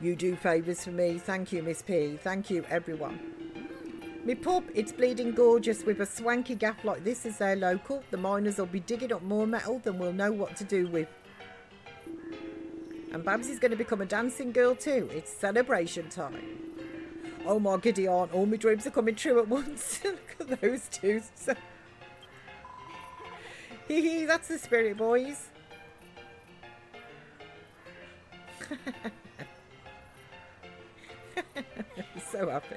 S2: You do favours for me. Thank you, Miss P. Thank you, everyone. Me pub, it's bleeding gorgeous. With a swanky gaff like this as their local, the miners will be digging up more metal than we'll know what to do with. And Babs is going to become a dancing girl too. It's celebration time. Oh my giddy aunt, all my dreams are coming true at once. Look at those two. Hee hee, that's the spirit, boys. So happy.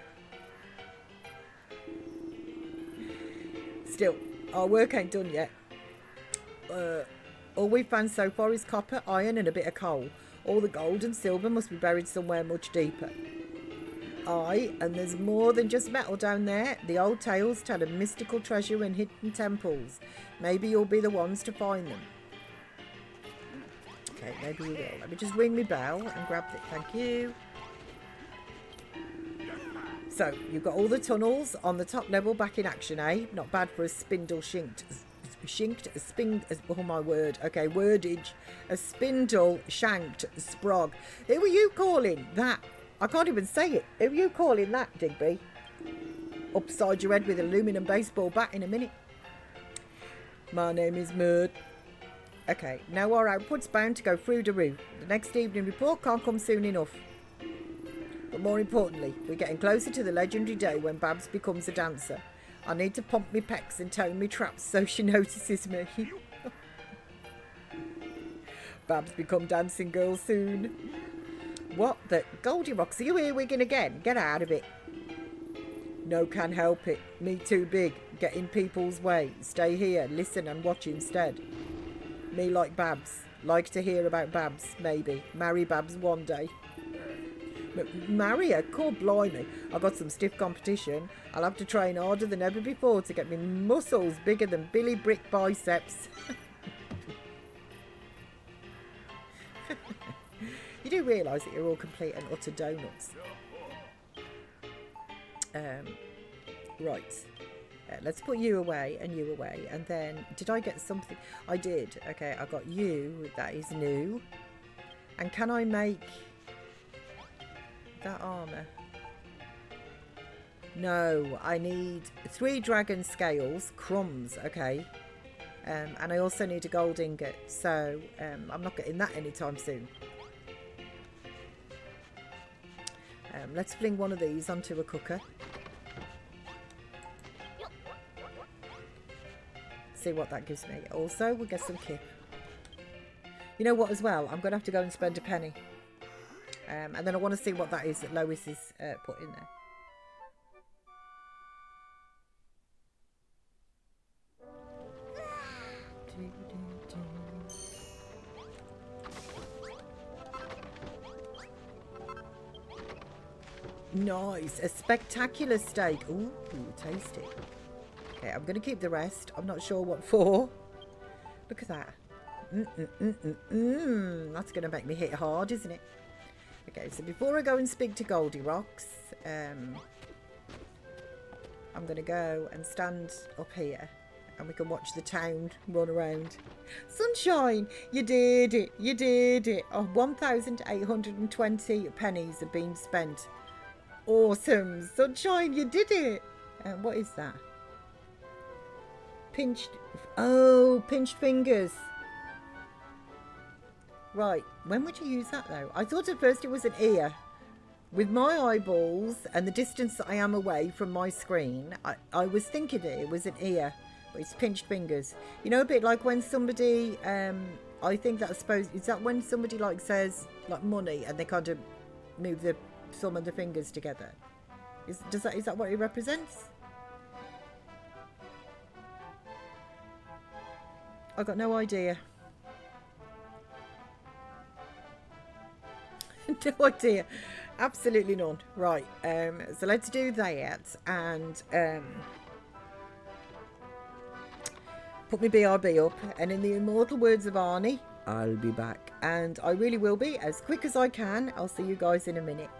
S2: Still, our work ain't done yet. All we've found so far is copper, iron and a bit of coal. All the gold and silver must be buried somewhere much deeper. Aye, and there's more than just metal down there. The old tales tell of mystical treasure and hidden temples. Maybe you'll be the ones to find them. Okay, maybe we will. Let me just ring my bell and grab it. Thank you. So, you've got all the tunnels on the top level back in action, eh? Not bad for a spindle oh my word. Okay, wordage. A spindle shanked sprog. Who are you calling that? I can't even say it. Who are you calling that, Digby? Upside your head with an aluminum baseball bat in a minute. My name is Murd. Okay, now our output's bound to go through the roof. The next evening report can't come soon enough. But more importantly, we're getting closer to the legendary day when Babs becomes a dancer. I need to pump me pecs and tone me traps so she notices me. Babs become dancing girl soon. What the? Goldilocks, are you earwigging again? Get out of it. No can help it. Me too big. Get in people's way. Stay here, listen and watch instead. Me like Babs. Like to hear about Babs, maybe. Marry Babs one day. Marry her? God blimey. I've got some stiff competition. I'll have to train harder than ever before to get me muscles bigger than Billy Brick biceps. You do realise that you're all complete and utter donuts. Right. Let's put you away and you away. And then, did I get something? I did. Okay, I got you. That is new. And can I make that armour? No, I need 3 dragon scales, crumbs, okay. And I also need a gold ingot, so I'm not getting that anytime soon. Let's fling one of these onto a cooker. See what that gives me. Also, we'll get some kip. You know what as well? I'm going to have to go and spend a penny. And then I want to see what that is that Lois is put in there. Nice, a spectacular steak. Ooh, tasty. Okay, I'm going to keep the rest. I'm not sure what for. Look at that. That's going to make me hit hard, isn't it? Okay, so before I go and speak to Goldilocks, I'm going to go and stand up here and we can watch the town run around. Sunshine, you did it, you did it. Oh, 1,820 pennies have been spent. Awesome, Sunshine, you did it. What is that? Pinched fingers. Right, when would you use that though? I thought at first it was an ear. With my eyeballs and the distance that I am away from my screen, I was thinking it was an ear, but it's pinched fingers. You know, a bit like when somebody, I think that's supposed, is that when somebody like says like money and they kind of move the thumb and the fingers together? Is that what it represents? I've got no idea. No idea. Absolutely none. Right, so let's do that and put my BRB up, and in the immortal words of Arnie, I'll be back. and I really will be as quick as I can. I'll see you guys in a minute.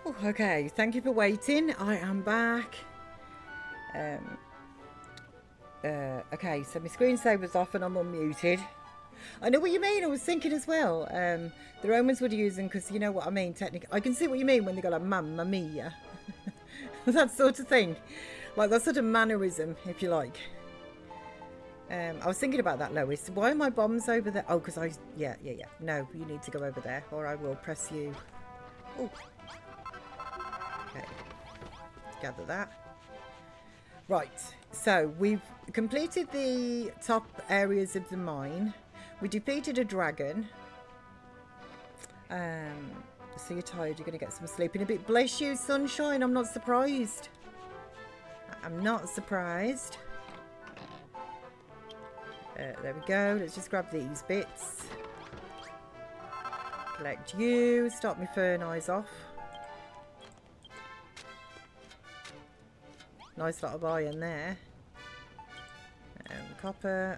S2: Oh, okay, thank you for waiting. I am back. Okay, so my screensaver's off and I'm unmuted. I know what you mean. I was thinking as well. The Romans would use them because you know what I mean. Technically, I can see what you mean when they go like "Mamma mia," that sort of thing, like that sort of mannerism, if you like. I was thinking about that, Lois. Why are my bombs over there? Oh, because yeah. No, you need to go over there, or I will press you. Oh. Okay. Let's gather that. Right. So we've completed the top areas of the mine. We defeated a dragon. So you're tired, you're going to get some sleep in a bit. Bless you, sunshine. I'm not surprised. I'm not surprised. There we go. Let's just grab these bits. Collect you. Start my fern eyes off. Nice lot of iron there. Copper.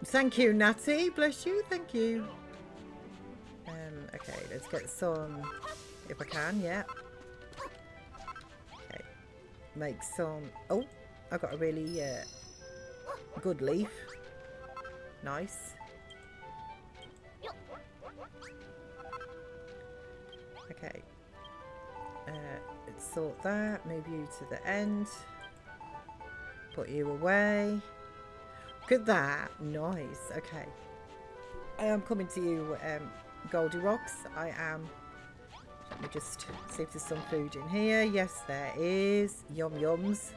S2: Thank you, Natty. Bless you. Thank you. Okay, let's get some, if I can, yeah. Okay, make some. Oh, I got a really good leaf. Nice. Okay. Let's sort that. Move you to the end. Put you away. Look at that. Nice. Okay. I am coming to you, Goldie Rocks. I am. Let me just see if there's some food in here. Yes, there is. Yum yums.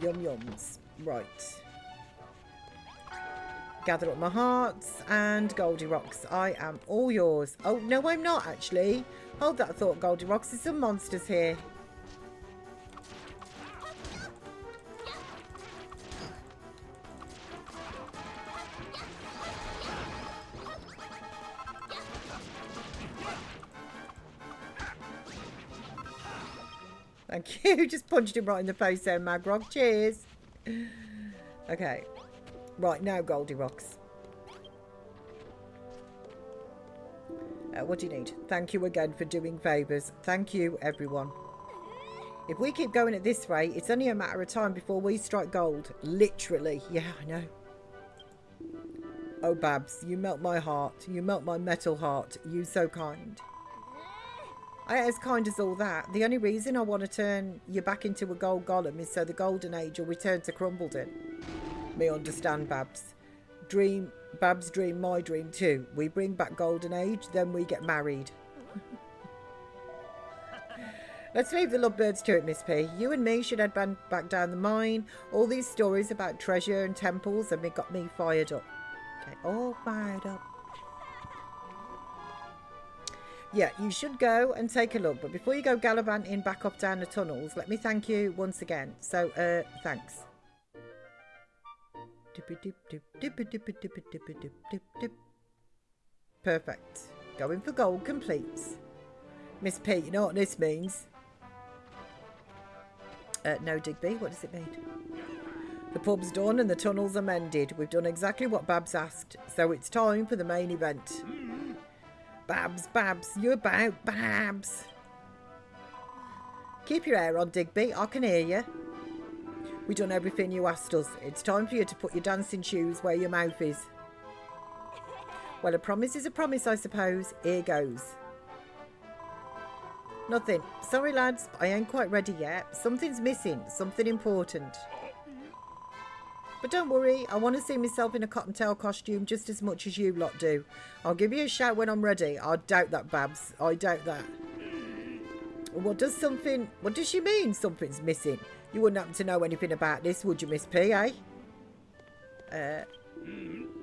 S2: Yum yums. Right. Gather up my hearts and Goldie Rocks. I am all yours. Oh, no, I'm not actually. Hold that thought, Goldie Rocks. There's some monsters here. Thank you. Just punched him right in the face there, Magrog. Cheers. Okay. Right, now Goldie Rocks. What do you need? Thank you again for doing favours. Thank you, everyone. If we keep going at this rate, it's only a matter of time before we strike gold. Literally. Yeah, I know. Oh, Babs, you melt my heart. You melt my metal heart. You so kind. I ain't as kind as all that. The only reason I want to turn you back into a gold golem is so the golden age will return to Khrumbulden. Me understand, Babs. Babs dream, my dream too. We bring back golden age, then we get married. Let's leave the lovebirds to it, Miss P. You and me should head back down the mine. All these stories about treasure and temples have got me fired up. Okay, all fired up. Yeah, you should go and take a look. But before you go gallivanting back up down the tunnels, let me thank you once again. So, thanks. Perfect. Going for gold completes. Miss P, you know what this means? No, Digby. What does it mean? The pub's done and the tunnels are mended. We've done exactly what Babs asked. So it's time for the main event. Babs, Babs, you about, Babs? Keep your hair on, Digby. I can hear you. We've done everything you asked us. It's time for you to put your dancing shoes where your mouth is. Well, a promise is a promise, I suppose. Here goes. Nothing. Sorry, lads, but I ain't quite ready yet. Something's missing. Something important. But don't worry, I want to see myself in a cottontail costume just as much as you lot do. I'll give you a shout when I'm ready. I doubt that, Babs. I doubt that. What does she mean something's missing? You wouldn't happen to know anything about this, would you, Miss P, eh?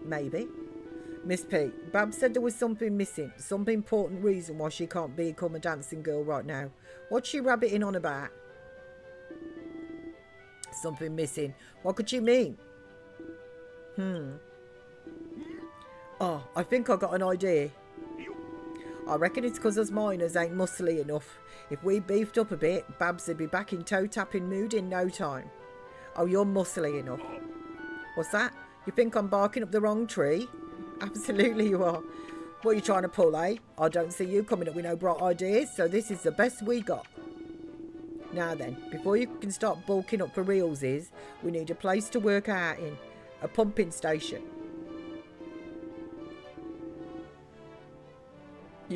S2: Maybe. Miss P, Babs said there was something missing. Some important reason why she can't become a dancing girl right now. What's she rabbiting on about? Something missing. What could she mean? Oh, I think I got an idea. I reckon it's because us miners ain't muscly enough. If we beefed up a bit, Babs would be back in toe-tapping mood in no time. Oh, you're muscly enough. What's that? You think I'm barking up the wrong tree? Absolutely you are. What are you trying to pull, eh? I don't see you coming up with no bright ideas, so this is the best we got. Now then, before you can start bulking up for realsies, we need a place to work out in. A pumping station.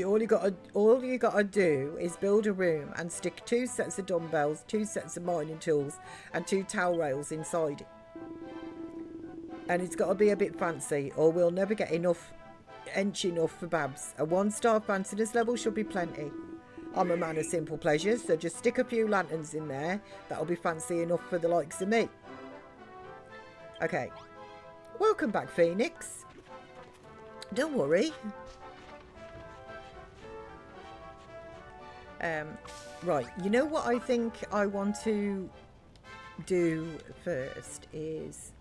S2: All you gotta do is build a room and stick 2 sets of dumbbells, 2 sets of mining tools, and 2 towel rails inside it. And it's got to be a bit fancy, or we'll never get enough for Babs. A 1-star fanciness level should be plenty. I'm a man of simple pleasures, so just stick a few lanterns in there. That'll be fancy enough for the likes of me. Okay. Welcome back, Phoenix. Don't worry. Right, you know what I think I want to do first is...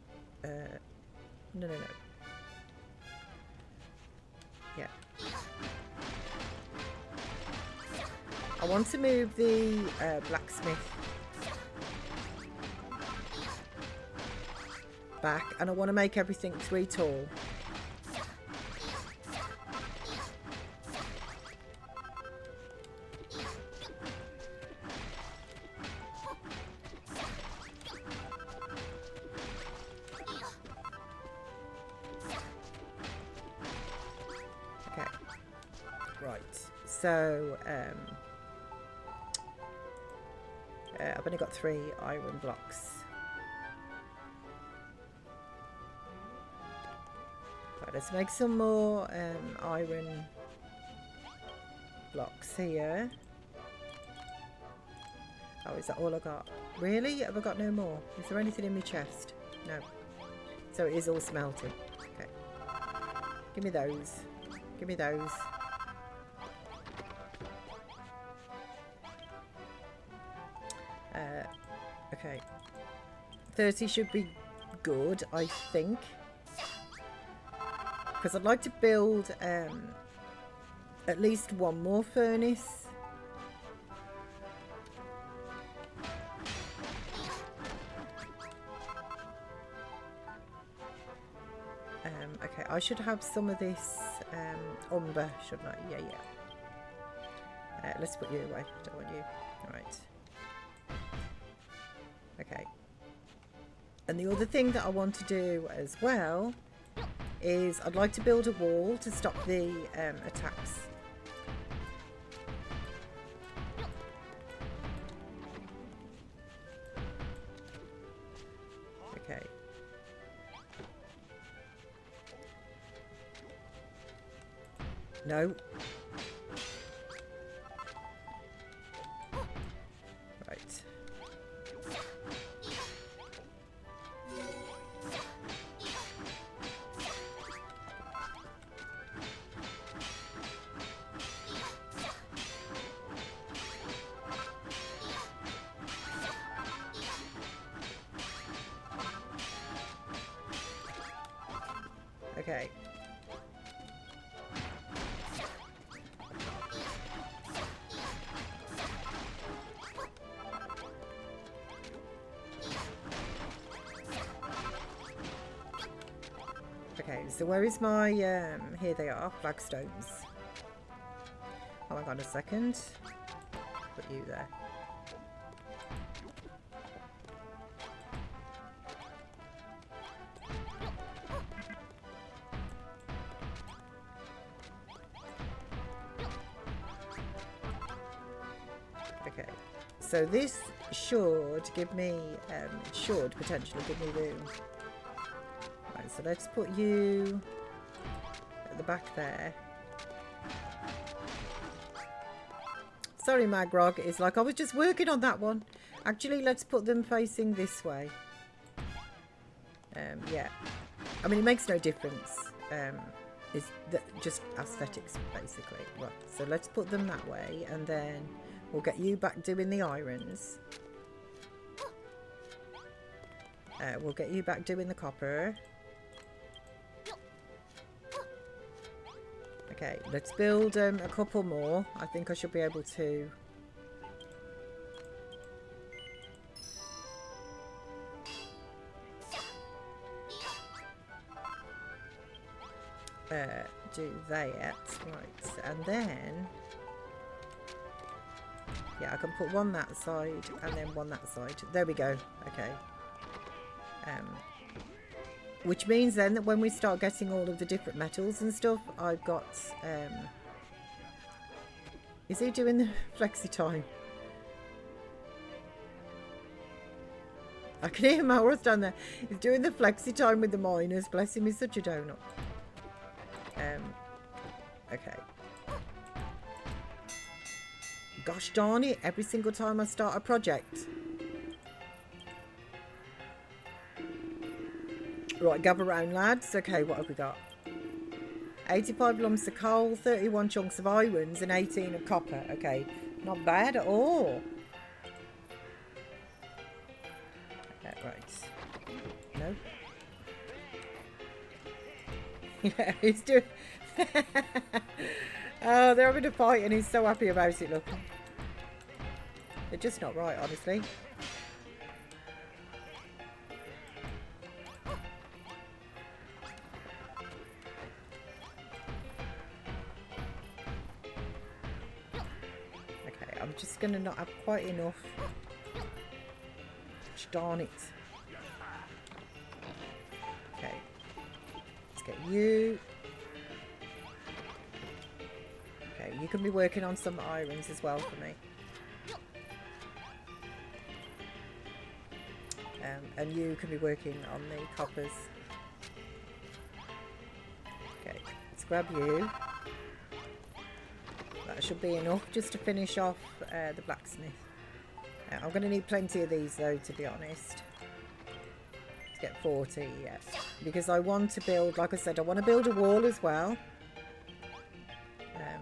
S2: no. Yeah. I want to move the blacksmith back, and I want to make everything 3 tall. Okay, right, so I've only got 3 iron blocks. Right, let's make some more iron blocks here. Oh, is that all I got? Really? Have I got no more? Is there anything in my chest? No. So it is all smelted. Okay. Give me those. Give me those. Okay. 30 should be good, I think. Because I'd like to build at least 1 more furnace. Okay, I should have some of this umber, shouldn't I? Yeah. Let's put you away. Don't want you. Alright. Okay. And the other thing that I want to do as well is I'd like to build a wall to stop the attacks. Okay. No. Right. Okay. Okay, so where is my, here they are, flagstones. Oh, hang on a second. Put you there. Okay, so this should give me, should potentially give me room. Right, so let's put you at the back there. Sorry, Magrog, it's like I was just working on that one. Actually, let's put them facing this way. Yeah. I mean, it makes no difference. It's just aesthetics, basically. Right, so let's put them that way, and then we'll get you back doing the irons. We'll get you back doing the copper. Okay, let's build a couple more. I think I should be able to... do that. Right, and then... Yeah, I can put one that side and then one that side. There we go. Okay. Which means then that when we start getting all of the different metals and stuff, I've got... Is he doing the flexi time? I can hear Maura's down there. He's doing the flexi time with the miners. Bless him, he's such a donut. Okay. Gosh darn it, every single time I start a project. Right, gather round, lads. Okay, what have we got? 85 lumps of coal, 31 chunks of irons, and 18 of copper. Okay, not bad at all. Right. No. Yeah, he's doing... Oh, they're having a fight and he's so happy about it, look. They're just not right, honestly. Okay, I'm just going to not have quite enough. Darn it. Okay. Let's get you. Okay, you can be working on some irons as well for me. And you can be working on the coppers. Okay, let's grab you. That should be enough just to finish off the blacksmith. I'm going to need plenty of these though, to be honest. To get 40, yes. Because I want to build, like I said, I want to build a wall as well.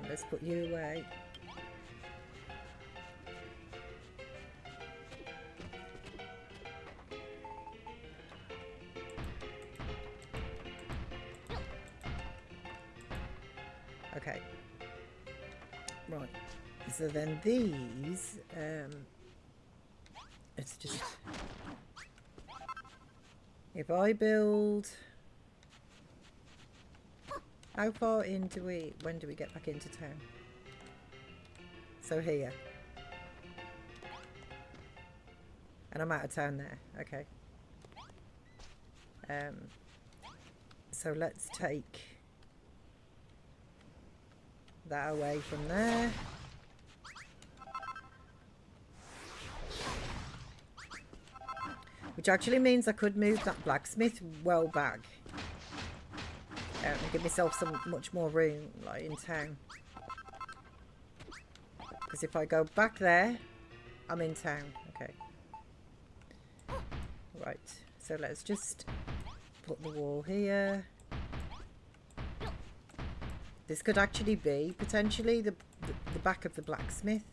S2: Let's put you away. Okay. Right. So then these, it's just, if I build, how far in do we, when do we get back into town? So here. And I'm out of town there, okay. So let's take that away from there. Which actually means I could move that blacksmith well back. And give myself some much more room, like in town. Because if I go back there, I'm in town. Okay. Right. So let's just put the wall here. This could actually be potentially the back of the blacksmith.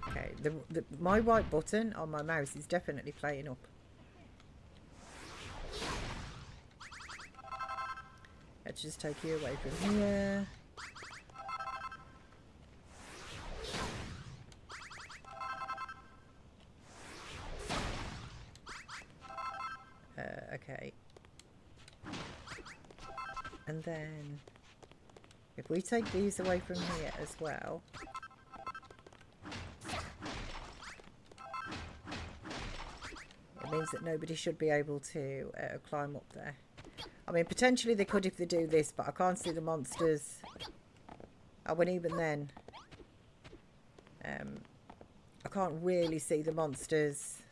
S2: Okay, my right button on my mouse is definitely playing up. Let's just take you away from here. Okay. And then if we take these away from here as well, it means that nobody should be able to climb up there. I mean, potentially they could if they do this, but I can't see the monsters. Oh, and even then, I can't really see the monsters.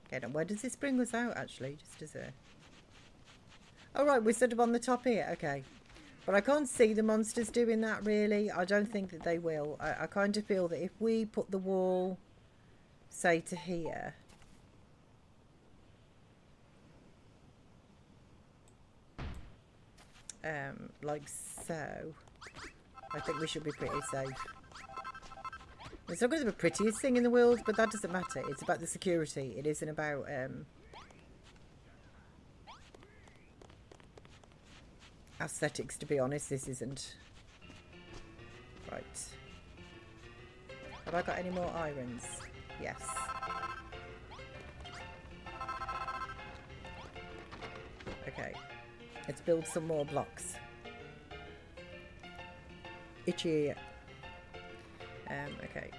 S2: Okay, now where does this bring us out, actually? Just as a... Oh, right, we're sort of on the top here. Okay. But I can't see the monsters doing that, really. I don't think that they will. I kind of feel that if we put the wall, say, to here... like so, I think we should be pretty safe. It's not going to be the prettiest thing in the world, but that doesn't matter. It's about the security. It isn't about aesthetics, to be honest. This isn't. Right. Have I got any more irons? Yes. Okay. Let's build some more blocks. Itchy. Okay.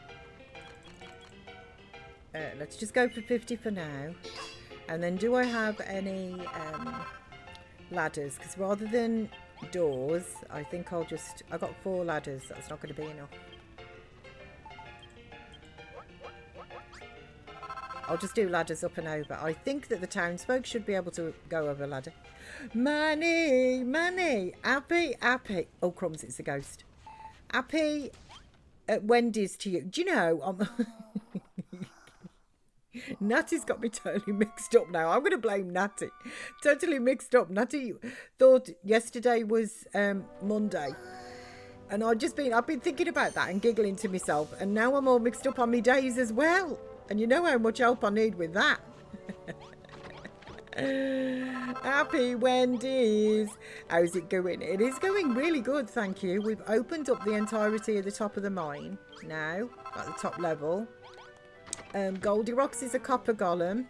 S2: Let's just go for 50 for now. And then do I have any ladders? Because rather than doors, I think I'll just... I've got 4 ladders. That's not going to be enough. I'll just do ladders up and over. I think that the townsfolk should be able to go over a ladder. Money! Money! Happy! Happy! Oh, crumbs, it's a ghost. Happy! at Wendy's to you. Do you know, Natty's got me totally mixed up now. I'm going to blame Natty. Totally mixed up. Natty thought yesterday was Monday. And I've been thinking about that and giggling to myself. And now I'm all mixed up on my days as well. And you know how much help I need with that. Happy Wendy's. How's it going? It is going really good, thank you. We've opened up the entirety of the top of the mine now at the top level. Goldie Rocks is a copper golem.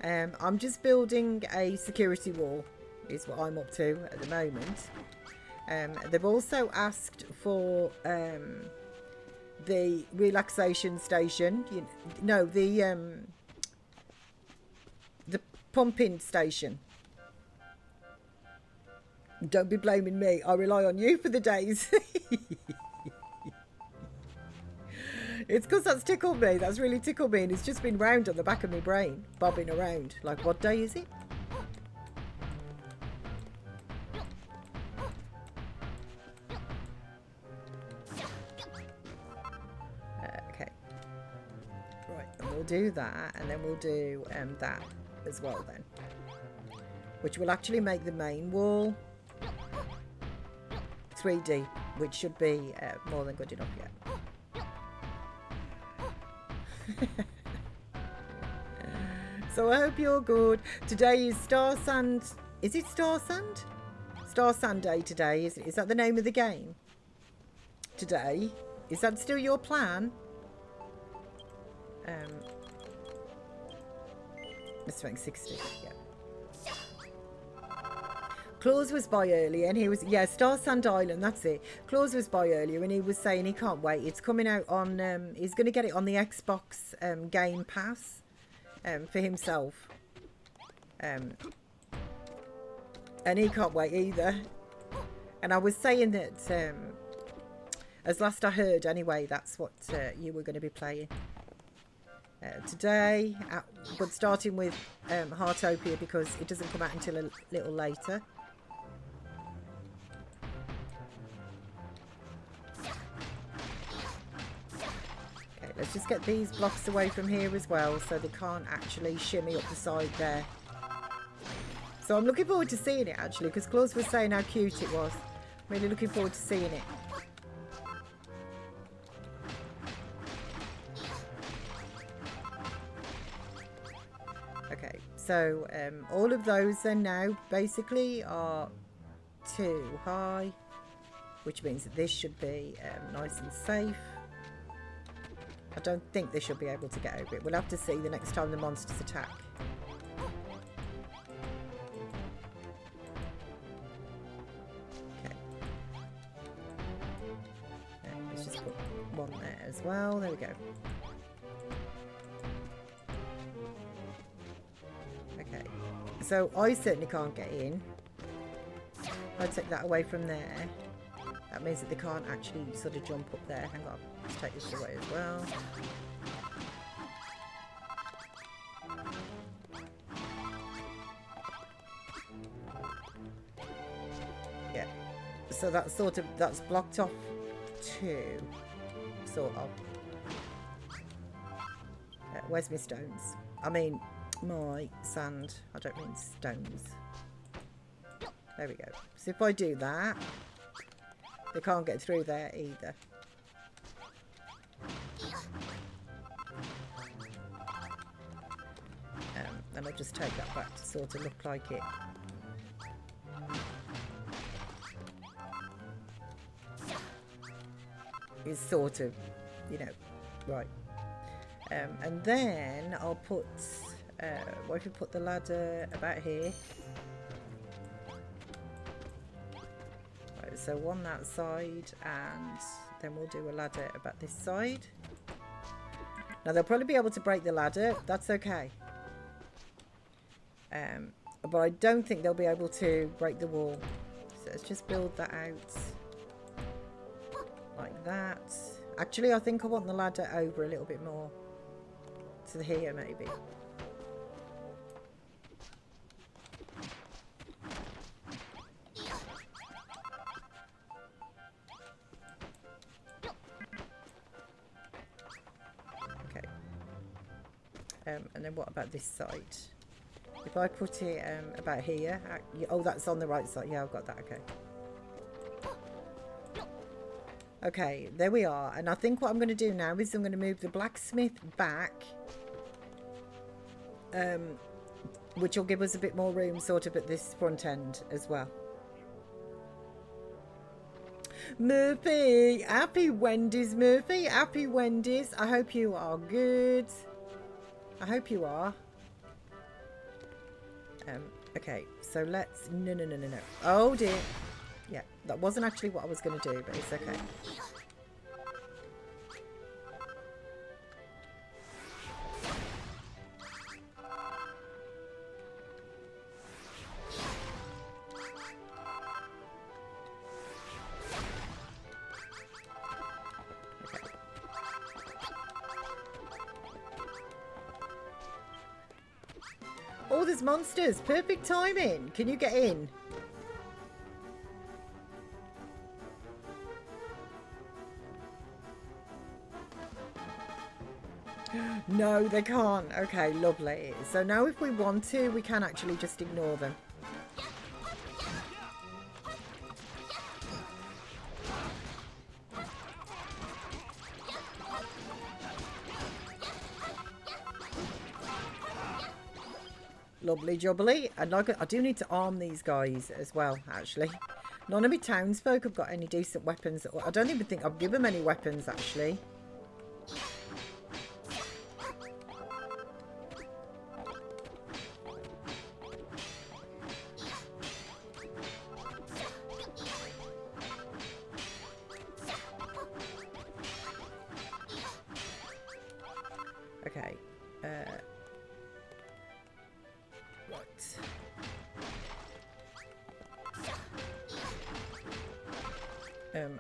S2: I'm just building a security wall is what I'm up to at the moment. They've also asked for the relaxation station. The pumping station. Don't be blaming me. I rely on you for the days. It's because that's tickled me. That's really tickled me. And it's just been round on the back of my brain. Bobbing around. Like, what day is it? Okay. Right. And we'll do that. And then we'll do that as well then. Which will actually make the main wall 3D. Which should be more than good enough yet. So I hope you're good. Today is Star Sand. Is it Star Sand? Star Sand Day today. Is that the name of the game? Today. Is that still your plan? Let's make 60. Yeah. Claus was by earlier and he was, yeah, Star Sand Island, that's it. Claus was by earlier and he was saying he can't wait. It's coming out on, he's going to get it on the Xbox Game Pass for himself. And he can't wait either. And I was saying that, as last I heard anyway, that's what you were going to be playing. Today, but starting with Heartopia because it doesn't come out until a little later. Let's just get these blocks away from here as well so they can't actually shimmy up the side there. So I'm looking forward to seeing it actually because Claus was saying how cute it was. Really looking forward to seeing it. Okay, so all of those then now basically are too high, which means that this should be nice and safe. I don't think they should be able to get over it. We'll have to see the next time the monsters attack. Okay. Let's just put one there as well. There we go. Okay. So I certainly can't get in. I'll take that away from there. That means that they can't actually sort of jump up there. Hang on. Let's take this away as well. Yeah. So that's that's blocked off too. Sort of. Where's my stones? I mean, my sand. I don't mean stones. There we go. So if I do that, they can't get through there either. And I'll just take that back to sort of look like it. Is sort of, you know, right. And then I'll put, what if we put the ladder about here? Right, so one that side, and then we'll do a ladder about this side. Now they'll probably be able to break the ladder, that's okay. But I don't think they'll be able to break the wall. So let's just build that out. Like that. Actually, I think I want the ladder over a little bit more. To here, maybe. And then what about this side? If I put it about here. Oh, that's on the right side. Yeah, I've got that. Okay. Okay, there we are. And I think what I'm going to do now is I'm going to move the blacksmith back. Which will give us a bit more room sort of at this front end as well. Murphy! Happy Wendy's, Murphy. Happy Wendy's. I hope you are good. I hope you are. Okay, so let's... No. Oh, dear. Yeah, that wasn't actually what I was going to do, but it's okay. Oh, there's monsters. Perfect timing. Can you get in? No, they can't. Okay, lovely. So now if we want to, we can actually just ignore them. Lovely jubbly. And I do need to arm these guys as well, actually. None of my townsfolk have got any decent weapons. I don't even think I've given them any weapons, actually. Okay.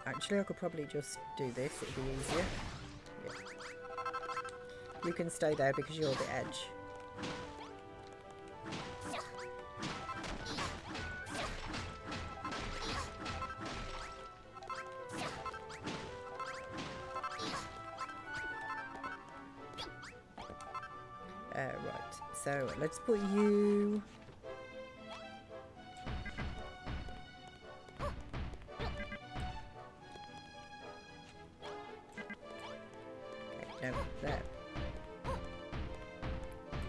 S2: Actually, I could probably just do this. It'd be easier. Yeah. You can stay there because you're the edge. Right. So let's put you... There.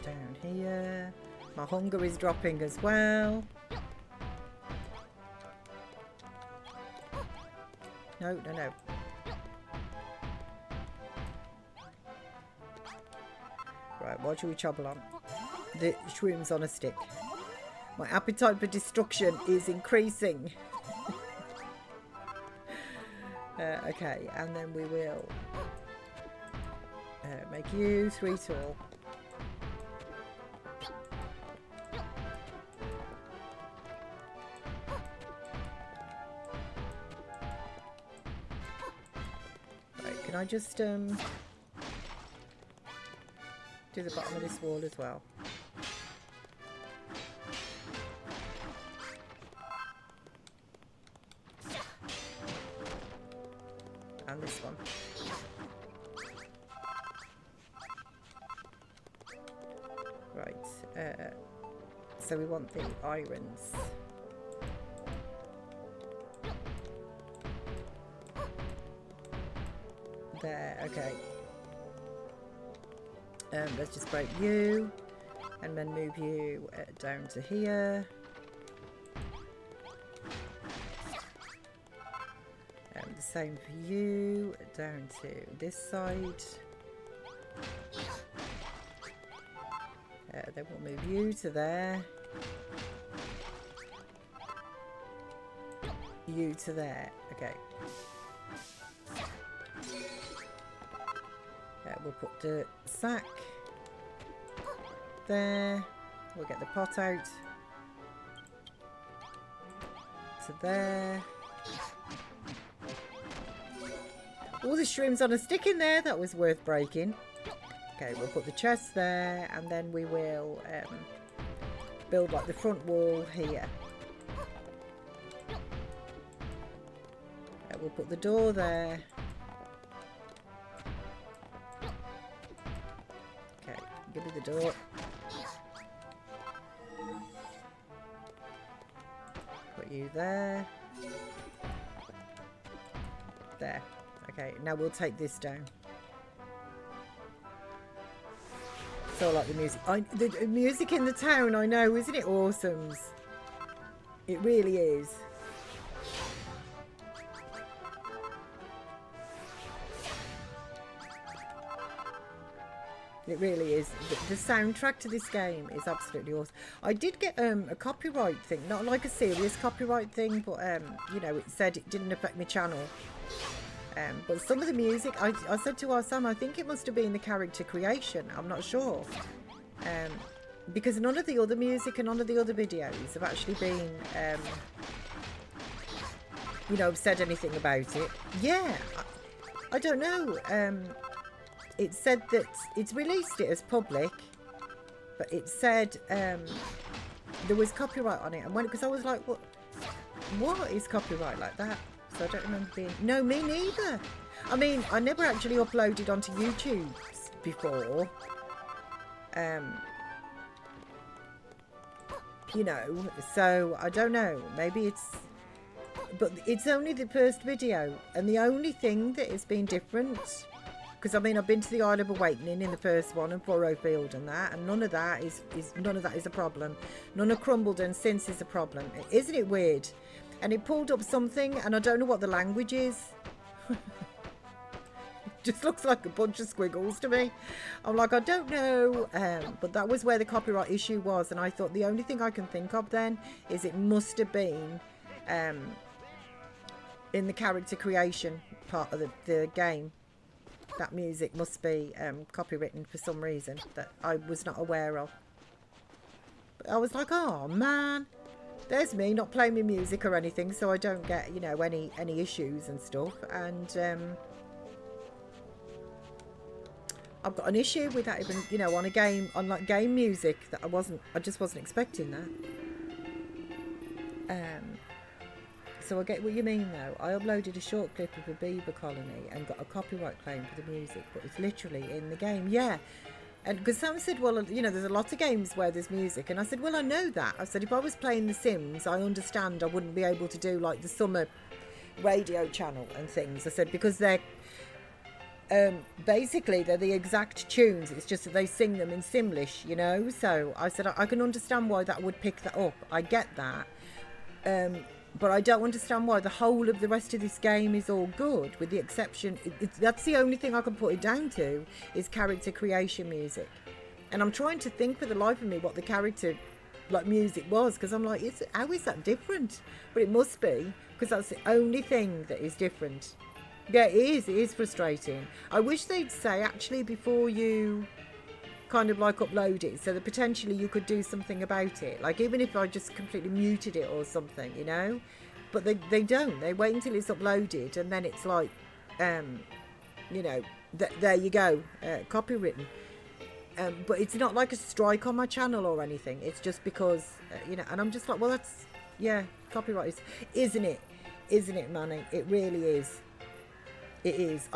S2: Down here. My hunger is dropping as well. No. Right, what should we chobble on? The shrooms on a stick. My appetite for destruction is increasing. Okay, and then we will... make you 3 tall. Right, can I just do the bottom of this wall as well? And this one. Right, so we want the irons. There, okay. Let's just break you and then move you down to here. The same for you, down to this side. Then we'll move you to there. You to there. Okay. We'll put the sack there. We'll get the pot out to there. All the shrooms on a stick in there. That was worth breaking. Okay, we'll put the chest there, and then we will build like the front wall here. We'll put the door there. Okay, Give me the door. Put you there. There. Okay, now we'll take this down. So I like the music. The music in the town, I know, isn't it awesome? It really is. It really is. The soundtrack to this game is absolutely awesome. I did get a copyright thing, not like a serious copyright thing, but you know, it said it didn't affect my channel. But some of the music, I said to our Sam, I think it must have been the character creation. I'm not sure. Because none of the other music and none of the other videos have actually been, you know, said anything about it. Yeah, I don't know. It said that it's released it as public, but it said there was copyright on it. And when, because I was like, what is copyright like that? So I don't remember being... No, me neither. I mean, I never actually uploaded onto YouTube before. You know, so I don't know. Maybe it's... But it's only the first video. And the only thing that has been different... Because I mean, I've been to the Isle of Awakening in the first one and Furrowfield and that, and none of that is a problem. None of Khrumbul and since is a problem. Isn't it weird? And it pulled up something, and I don't know what the language is. Just looks like a bunch of squiggles to me. I'm like, I don't know. But that was where the copyright issue was, and I thought the only thing I can think of then is it must have been in the character creation part of the game. That music must be copywritten for some reason that I was not aware of. But I was like, oh man, there's me not playing my music or anything, so I don't get, you know, any issues and stuff. And I've got an issue with that even, you know, on a game, on like game music that I just wasn't expecting that. So I get what you mean though. I uploaded a short clip of a beaver colony and got a copyright claim for the music, but it's literally in the game. Yeah. And because Sam said, well, you know, there's a lot of games where there's music. And I said, well, I know that. I said, if I was playing The Sims, I understand I wouldn't be able to do like the summer radio channel and things. I said, because they're basically they're the exact tunes. It's just that they sing them in Simlish, you know. So I said, I can understand why that would pick that up. I get that. But I don't understand why the whole of the rest of this game is all good, with the exception, that's the only thing I can put it down to, is character creation music. And I'm trying to think for the life of me what the character like music was, because I'm like, how is that different? But it must be, because that's the only thing that is different. Yeah, it is frustrating. I wish they'd say, actually, before you kind of like upload it, so that potentially you could do something about it, like even if I just completely muted it or something, you know. But they don't. They wait until it's uploaded and then it's like you know, there you go, copywritten. But it's not like a strike on my channel or anything. It's just because you know, and I'm just like, well, that's, yeah, copyright isn't it, Manny? It really is. It is.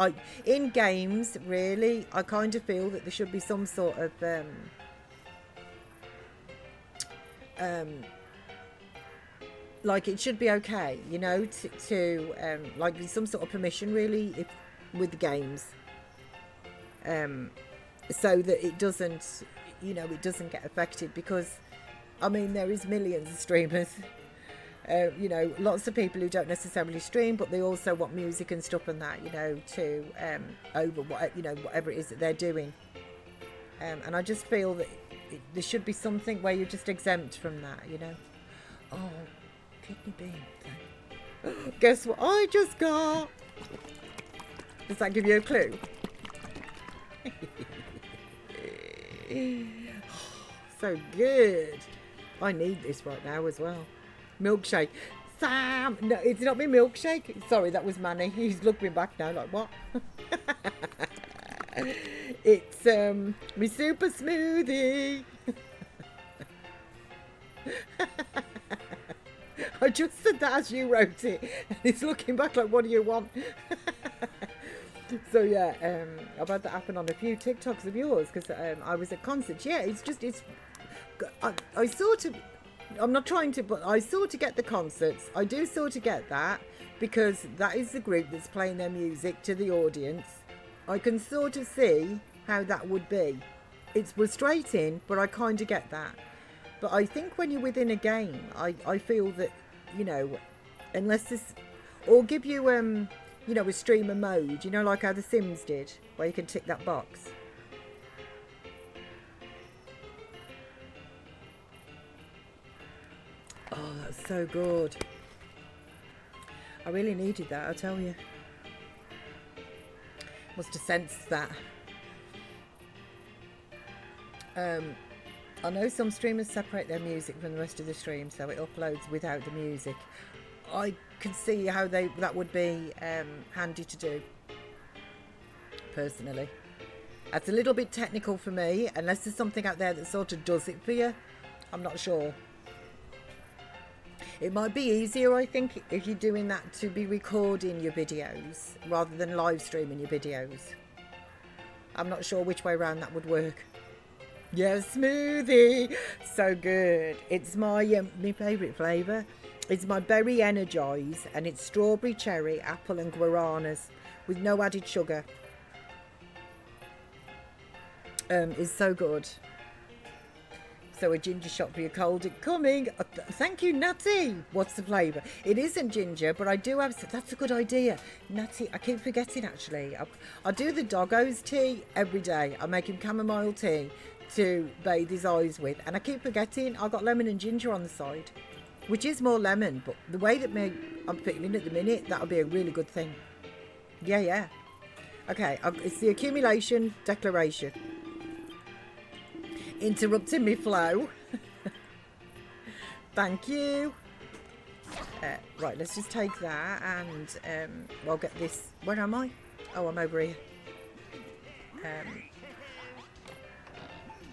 S2: In games, really, I kind of feel that there should be some sort of like it should be okay, you know, to like some sort of permission, really, if with the games, so that it doesn't, you know, it doesn't get affected. Because, I mean, there is millions of streamers. You know, lots of people who don't necessarily stream, but they also want music and stuff and that, you know, to over what, you know, whatever it is that they're doing. And I just feel that there should be something where you're just exempt from that, you know. Oh, kidney bean. Guess what I just got? Does that give you a clue? So good. I need this right now as well. Milkshake. Sam! No, it's not my milkshake. Sorry, that was Manny. He's looking back now like, what? It's my super smoothie. I just said that as you wrote it. And he's looking back like, what do you want? So yeah, I've had that happen on a few TikToks of yours because I was at concerts. Yeah, I sort of, I'm not trying to, but I sort of get the concerts. I do sort of get that because that is the group that's playing their music to the audience. I can sort of see how that would be. It's frustrating, but I kind of get that. But I think when you're within a game, I feel that, unless this, or give you, a streamer mode, like how The Sims did, where you can tick that box. Oh, that's so good. I really needed that, I'll tell you. Must have sensed that. I know some streamers separate their music from the rest of the stream, so it uploads without the music. I can see how that would be handy to do, personally. That's a little bit technical for me, unless there's something out there that sort of does it for you. I'm not sure. It might be easier, I think, if you're doing that, to be recording your videos rather than live streaming your videos. I'm not sure which way around that would work. Yeah, smoothie, so good. It's my favourite flavour. It's my berry energize, and it's strawberry, cherry, apple and guaranas with no added sugar. It's so good. So a ginger shot for your cold coming. Thank you, Natty. What's the flavour? It isn't ginger, but I do have. That's a good idea, Natty. I keep forgetting actually. I do the doggo's tea every day. I make him chamomile tea to bathe his eyes with, and I keep forgetting I've got lemon and ginger on the side, which is more lemon, but the way that I'm feeling at the minute, that'll be a really good thing. Yeah. Okay, it's the accumulation declaration. Interrupting me flow. Thank you. Right, let's just take that and I'll get this. Where am I? Oh, I'm over here.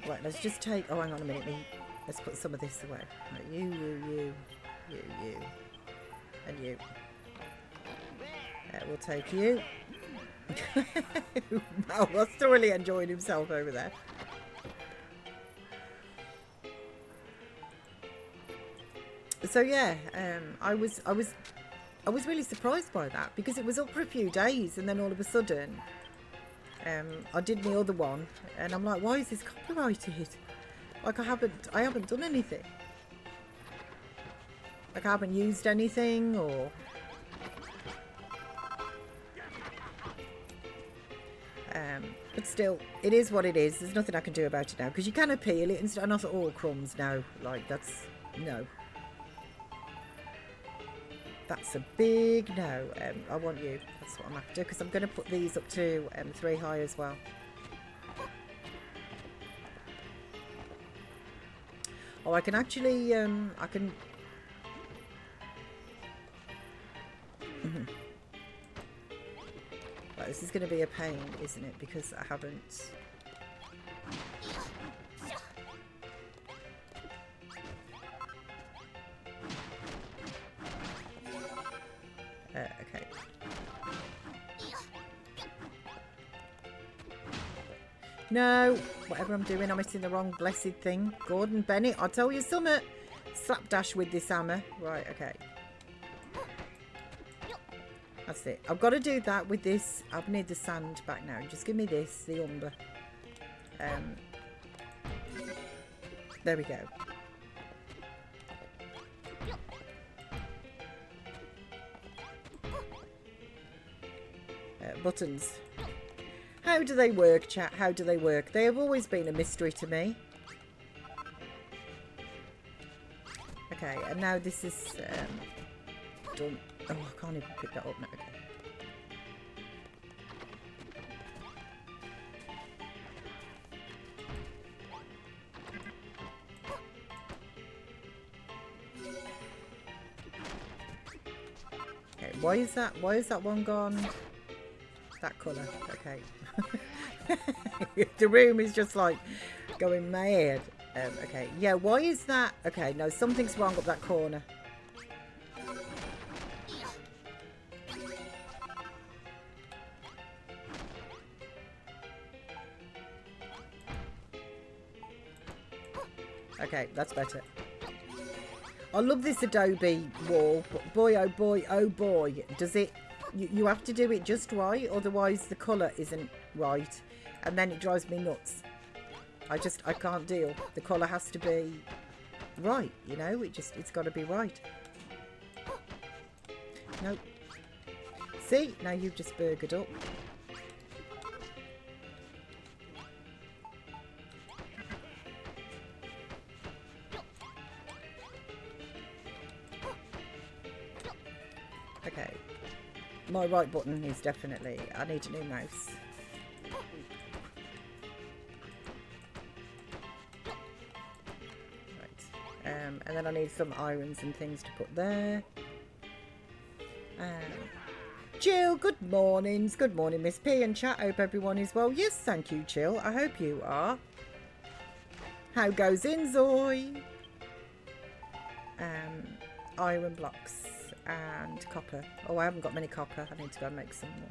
S2: Right, let's just take. Oh, hang on a minute. Let's put some of this away. Right, you, and you. We'll take you. Mal was thoroughly enjoying himself over there. So yeah, I was really surprised by that because it was up for a few days and then all of a sudden I did my other one and I'm like, why is this copyrighted? Like I haven't done anything. Like I haven't used anything or but still, it is what it is. There's nothing I can do about it now because you can appeal it and I thought, oh, crumbs, no, like that's no. That's a big no. I want you. That's what I'm after because I'm going to put these up to 3 high as well. Oh, I can actually, I can... Right, this is going to be a pain, isn't it? Because I haven't... Okay. No, whatever I'm doing, I'm missing the wrong blessed thing. Gordon Bennett, I'll tell you something. Slapdash with this hammer. Right, okay. That's it. I've got to do that with this. I need the sand back now. Just give me this, the umber. There we go. Buttons. How do they work, chat? How do they work? They have always been a mystery to me. Okay, and now this is done. Oh, I can't even pick that up now. Okay, why is that one gone? That colour, okay. The room is just like going mad. Okay, yeah, why is that? Okay, no, something's wrong up that corner. Okay, that's better. I love this adobe wall, but boy, oh boy, does it... You have to do it just right, otherwise the colour isn't right. And then it drives me nuts. I can't deal. The colour has to be right, you know? It's got to be right. Nope. See? Now you've just burgered up. Okay. My right button is definitely... I need a new mouse. Right. And then I need some irons and things to put there. Jill, good mornings. Good morning, Miss P and chat. Hope everyone is well. Yes, thank you, Jill. I hope you are. How goes Inzoy? Iron blocks and copper. Oh, I haven't got many copper. I need to go and make some more.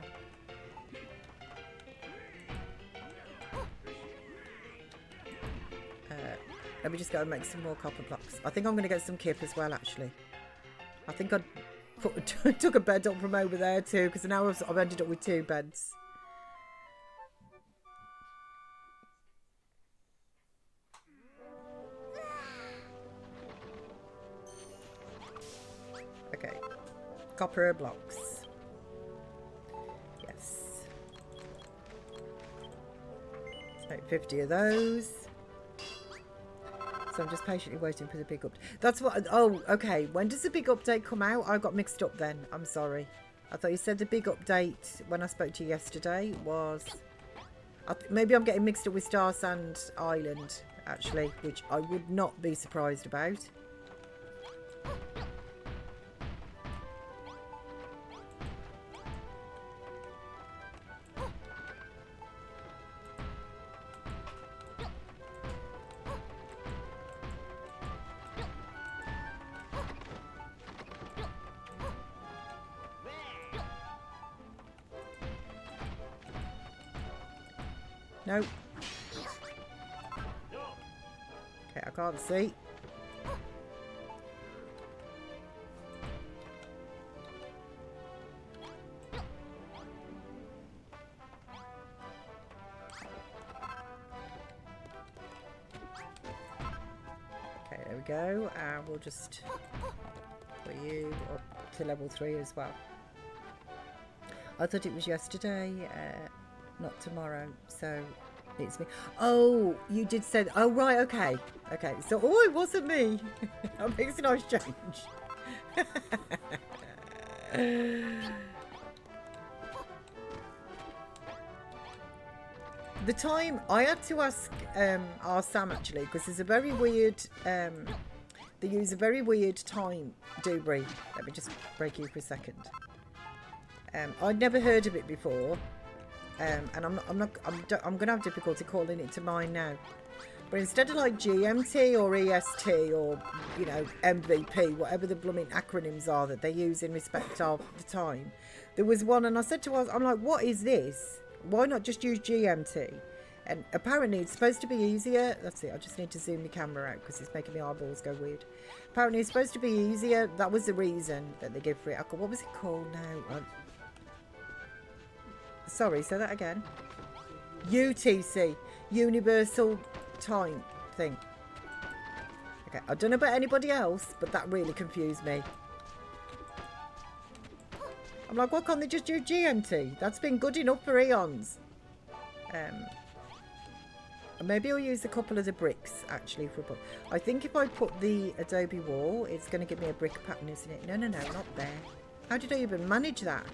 S2: Let me just go and make some more copper blocks. I think I'm going to get some kip as well, actually. I think I took a bed up from over there too, because now I've ended up with 2 beds. Okay, copper blocks. Yes. Let's make 50 of those. So I'm just patiently waiting for the big update. That's what... Oh, okay. When does the big update come out? I got mixed up then. I'm sorry. I thought you said the big update when I spoke to you yesterday was... maybe I'm getting mixed up with Star Sand Island, actually, which I would not be surprised about. Nope. Okay, I can't see. Okay, there we go. And we'll just put you up to level 3 as well. I thought it was yesterday. Not tomorrow, so it's me. Oh, you did say that. Oh, right, okay. Okay, so, oh, it wasn't me. That makes a nice change. The time, I had to ask our Sam, actually, because there's a very weird, they use a very weird time, Dewberry. Let me just break you for a second. I'd never heard of it before. And I'm gonna have difficulty calling it to mind now. But instead of like GMT or EST or, you know, MVP, whatever the blooming acronyms are that they use in respect of the time, there was one, and I said to us, I'm like, what is this? Why not just use GMT? And apparently it's supposed to be easier. That's it. I just need to zoom the camera out because it's making my eyeballs go weird. Apparently it's supposed to be easier. That was the reason that they give for it. What was it called now? Sorry, say that again. UTC, Universal Time thing. Okay, I don't know about anybody else, but that really confused me. I'm like, why can't they just do GMT? That's been good enough for eons. Maybe I'll use a couple of the bricks, actually. I think if I put the adobe wall, it's going to give me a brick pattern, isn't it? No, not there. How did I even manage that?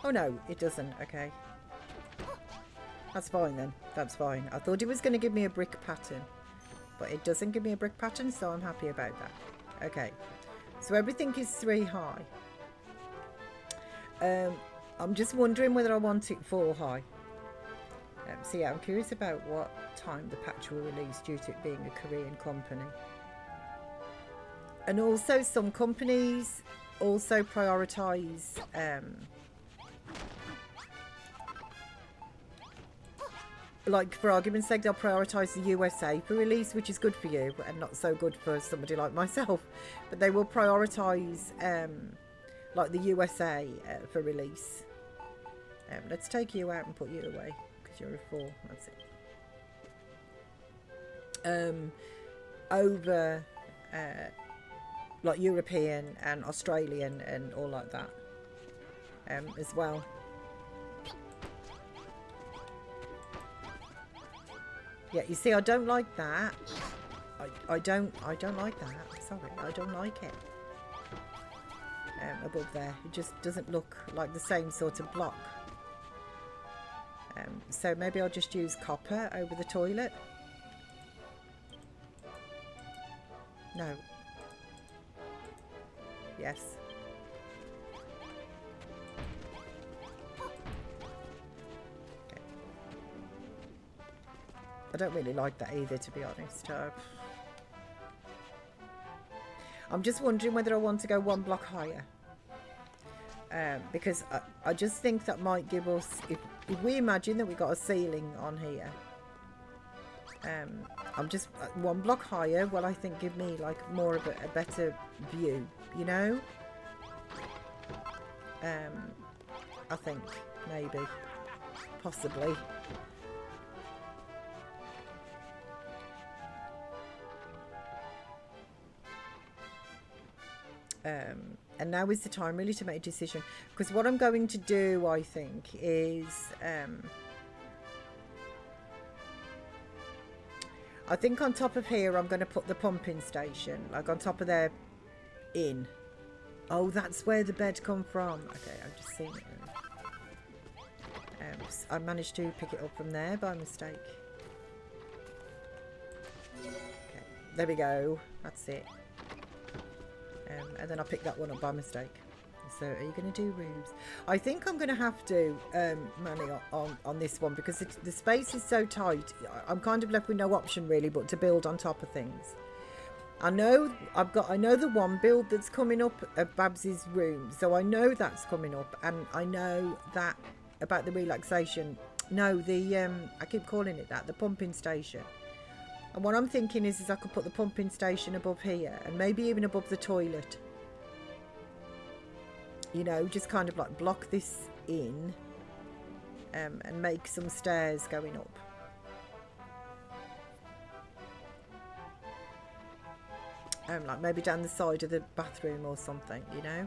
S2: Oh no, it doesn't. Okay. That's fine then. That's fine. I thought it was going to give me a brick pattern. But it doesn't give me a brick pattern, so I'm happy about that. Okay. So everything is 3 high. I'm just wondering whether I want it 4 high. So yeah, I'm curious about what time the patch will release due to it being a Korean company. And also some companies also prioritise like for argument's sake, they'll prioritise the USA for release, which is good for you and not so good for somebody like myself. But they will prioritise like the USA for release. Let's take you out and put you away because you're a 4. That's it. Over like European and Australian and all like that as well. Yeah, you see, I don't like that. I don't like that. Sorry, I don't like it. Above there, it just doesn't look like the same sort of block. So maybe I'll just use copper over the toilet. No. Yes. Okay. I don't really like that either, to be honest. I'm just wondering whether I want to go 1 block higher. Because I just think that might give us, if we imagine that we got a ceiling on here, I'm just 1 block higher, well, I think give me like more of a better view, you know? I think, maybe, possibly. And now is the time really to make a decision, because what I'm going to do, I think, is I think on top of here I'm going to put the pumping station, like on top of their inn. Oh, that's where the bed come from. Okay, I've just seen it. I managed to pick it up from there by mistake. Okay, there we go. That's it. And then I picked that one up by mistake. So are you going to do rooms? I think I'm going to have to Manny on this one, because the space is so tight. I'm kind of left with no option really but to build on top of things. I know the one build that's coming up at Babs's room, so I know that's coming up, and I know that about the relaxation. No, I keep calling it that, the pumping station. And what I'm thinking is I could put the pumping station above here, and maybe even above the toilet. You know, just kind of like block this in, and make some stairs going up. Like maybe down the side of the bathroom or something, you know?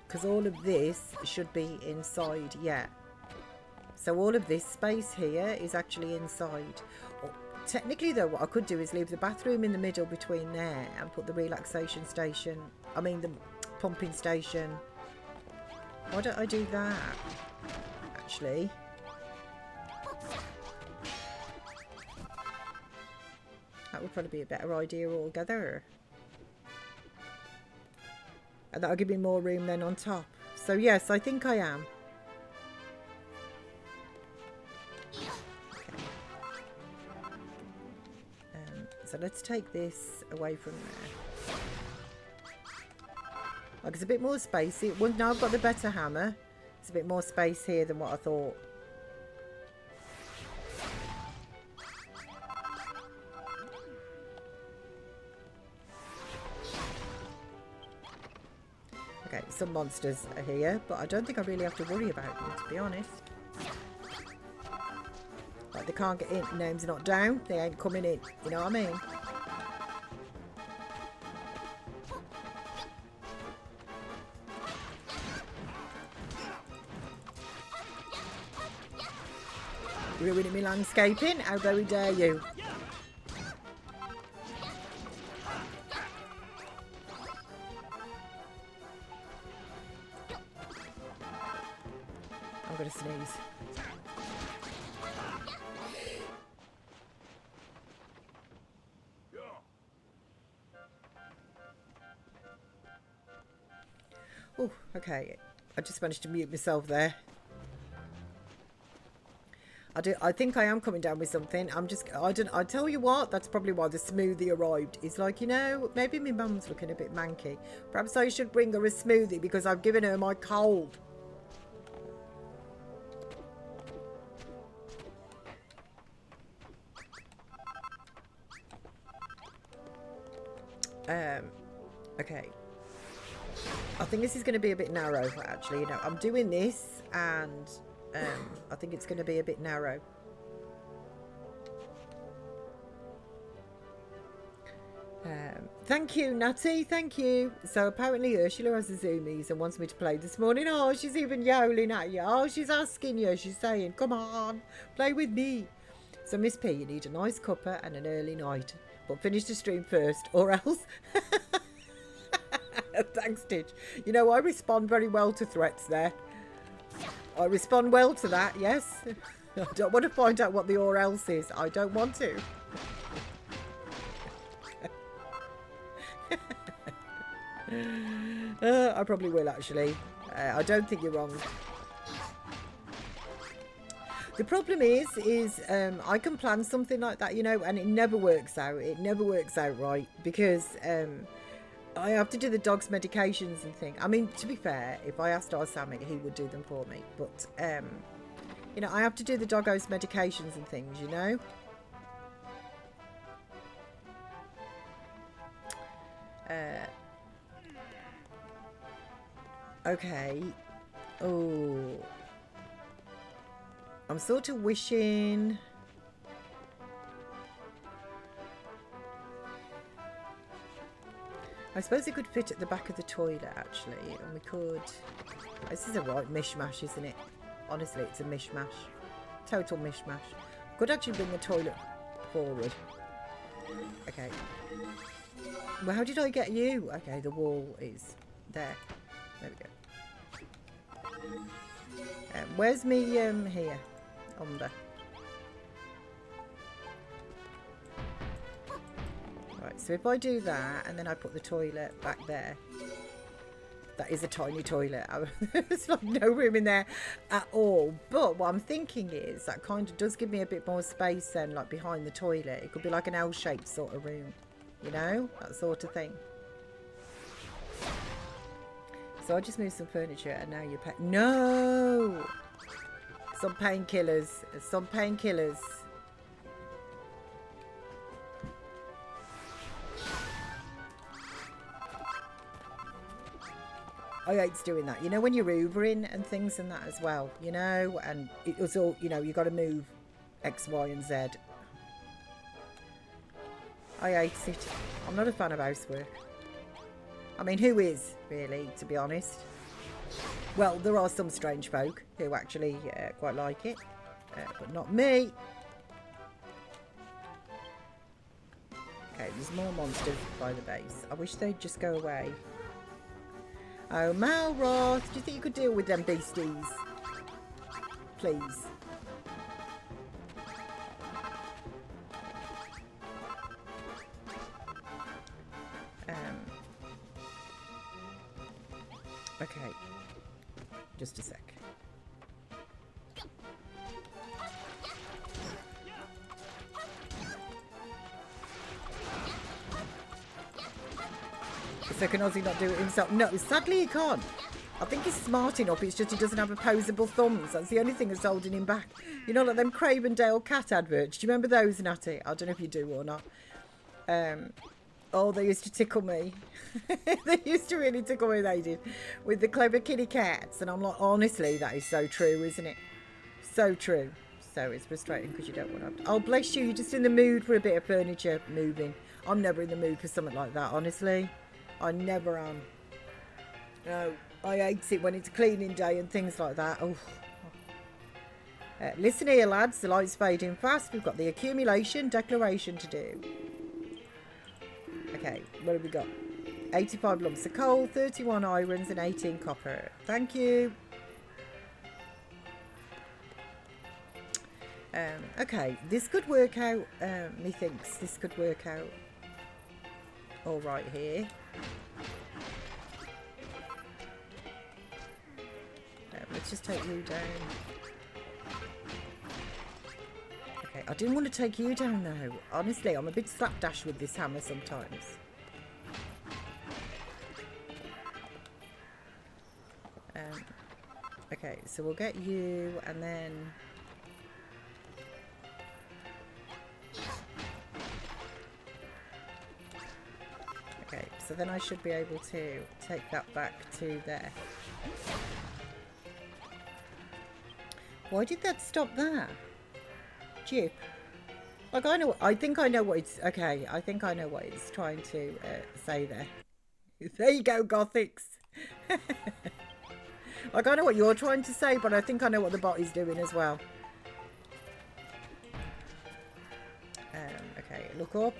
S2: Because all of this should be inside, yeah. So all of this space here is actually inside. Or, technically though, what I could do is leave the bathroom in the middle between there and put the relaxation station, I mean the pumping station. Why don't I do that, actually? That would probably be a better idea altogether. And that'll give me more room then on top. So yes, I think I am. So let's take this away from there. Like, it's a bit more spacey. Well, now I've got the better hammer. It's a bit more space here than what I thought. Okay, some monsters are here, but I don't think I really have to worry about them, to be honest. Like, they can't get in. Name's not down. They ain't coming in. You know what I mean? Ruining me landscaping? How very dare you? I'm going to sneeze. Oh, okay. I just managed to mute myself there. I think I am coming down with something. I tell you what, that's probably why the smoothie arrived. It's like, you know, maybe my mum's looking a bit manky. Perhaps I should bring her a smoothie because I've given her my cold. Okay. I think this is going to be a bit narrow, actually. You know, I'm doing this, and I think it's going to be a bit narrow. Thank you, Natty. Thank you. So apparently Ursula has the zoomies and wants me to play this morning. Oh, she's even yowling at you. Oh, she's asking you. She's saying, come on, play with me. So Miss P, you need a nice cuppa and an early night. But finish the stream first, or else. Thanks, Stitch. You know, I respond very well to threats there. I respond well to that, yes. I don't want to find out what the or else is. I don't want to. I probably will, actually. I don't think you're wrong. The problem is I can plan something like that, you know, and it never works out. It never works out right because I have to do the dog's medications and things. I mean, to be fair, if I asked our Sammy, he would do them for me. But, you know, I have to do the doggo's medications and things, you know. Okay. Oh. I'm sort of wishing... I suppose it could fit at the back of the toilet, actually. And we could... This is a right mishmash, isn't it? Honestly, it's a mishmash. Total mishmash. Could actually bring the toilet forward. Okay. Well, how did I get you? Okay, the wall is there. There we go. Where's me here? Under. Right, so if I do that and then I put the toilet back there, that is a tiny toilet. There's like no room in there at all. But what I'm thinking is that kind of does give me a bit more space then, like behind the toilet. It could be like an L-shaped sort of room, you know, that sort of thing. So I just moved some furniture and now you're paying. No! Some painkillers. Some painkillers. I hate doing that. You know, when you're Ubering and things and that as well, you know, and it was all, you know, you got to move X, Y, and Z. I hate it. I'm not a fan of housework. I mean, who is, really, to be honest? Well, there are some strange folk who actually quite like it, but not me. Okay, there's more monsters by the base. I wish they'd just go away. Oh, Malroth, do you think you could deal with them beasties? Please. Okay, just a sec. So can Ozzy not do it himself? No, sadly he can't. I think he's smart enough, it's just he doesn't have opposable thumbs. That's the only thing that's holding him back. You know, like them Cravendale cat adverts. Do you remember those, Natty? I don't know if you do or not. Oh, they used to tickle me. They used to really tickle me, they did. With the clever kitty cats. And I'm like, honestly, that is so true, isn't it? So true. So it's frustrating because you don't want to... Oh, bless you. You're just in the mood for a bit of furniture moving. I'm never in the mood for something like that, honestly. I never am. No, I hate it when it's cleaning day and things like that. Oh. Listen here, lads. The light's fading fast. We've got the accumulation declaration to do. Okay, what have we got? 85 lumps of coal, 31 irons and 18 copper. Thank you. Okay, this could work out. Methinks this could work out all right here. Let's just take you down. Okay, I didn't want to take you down though. Honestly, I'm a bit slapdash with this hammer sometimes. Okay, so we'll get you and then... Okay, then I should be able to take that back to there. Why did that stop there? Jip. Like, I think I know what it's... Okay, I think I know what it's trying to say there. There you go, Gothics. Like, I know what you're trying to say, but I think I know what the bot is doing as well. Okay, look up.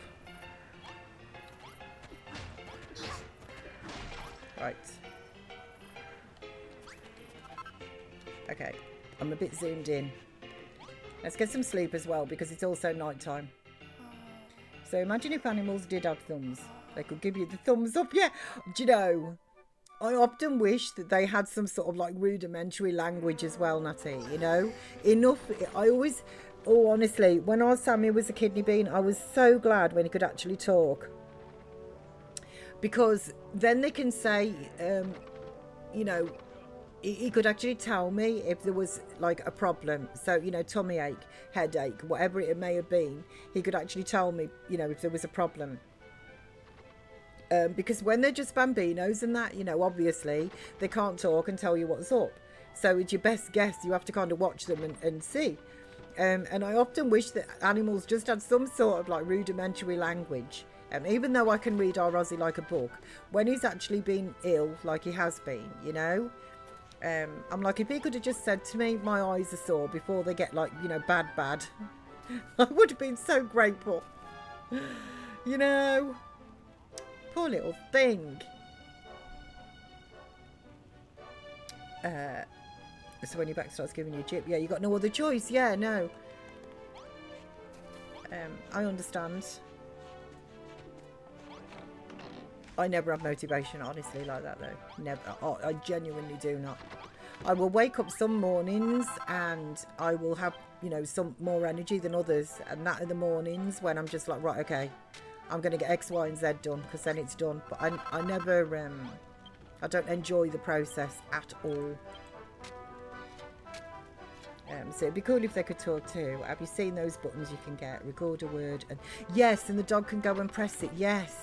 S2: Right. Okay, I'm a bit zoomed in. Let's get some sleep as well, because it's also night time. So imagine if animals did have thumbs. They could give you the thumbs up. Yeah, do you know, I often wish that they had some sort of like rudimentary language as well, Natty, you know? Enough, I always, oh honestly, when Sammy was a kidney bean, I was so glad when he could actually talk. Because then they can say, you know, he could actually tell me if there was like a problem. So, you know, tummy ache, headache, whatever it may have been, he could actually tell me, you know, if there was a problem. Because when they're just bambinos and that, you know, obviously they can't talk and tell you what's up. So it's your best guess. You have to kind of watch them and see. And I often wish that animals just had some sort of like rudimentary language. Even though I can read our Rozzy like a book, when he's actually been ill, like he has been, you know, I'm like, if he could have just said to me, my eyes are sore, before they get like, you know, bad, I would have been so grateful. You know, poor little thing. So when your back starts giving you a jip, yeah, you got no other choice. Yeah, no. I understand. I never have motivation, honestly, like that, though. Never. Oh, I genuinely do not. I will wake up some mornings and I will have, you know, some more energy than others. And that are the mornings when I'm just like, right, okay, I'm going to get X, Y, and Z done, because then it's done. But I never, I don't enjoy the process at all. So it'd be cool if they could talk too. Have you seen those buttons you can get? Record a word. And yes, and the dog can go and press it. Yes.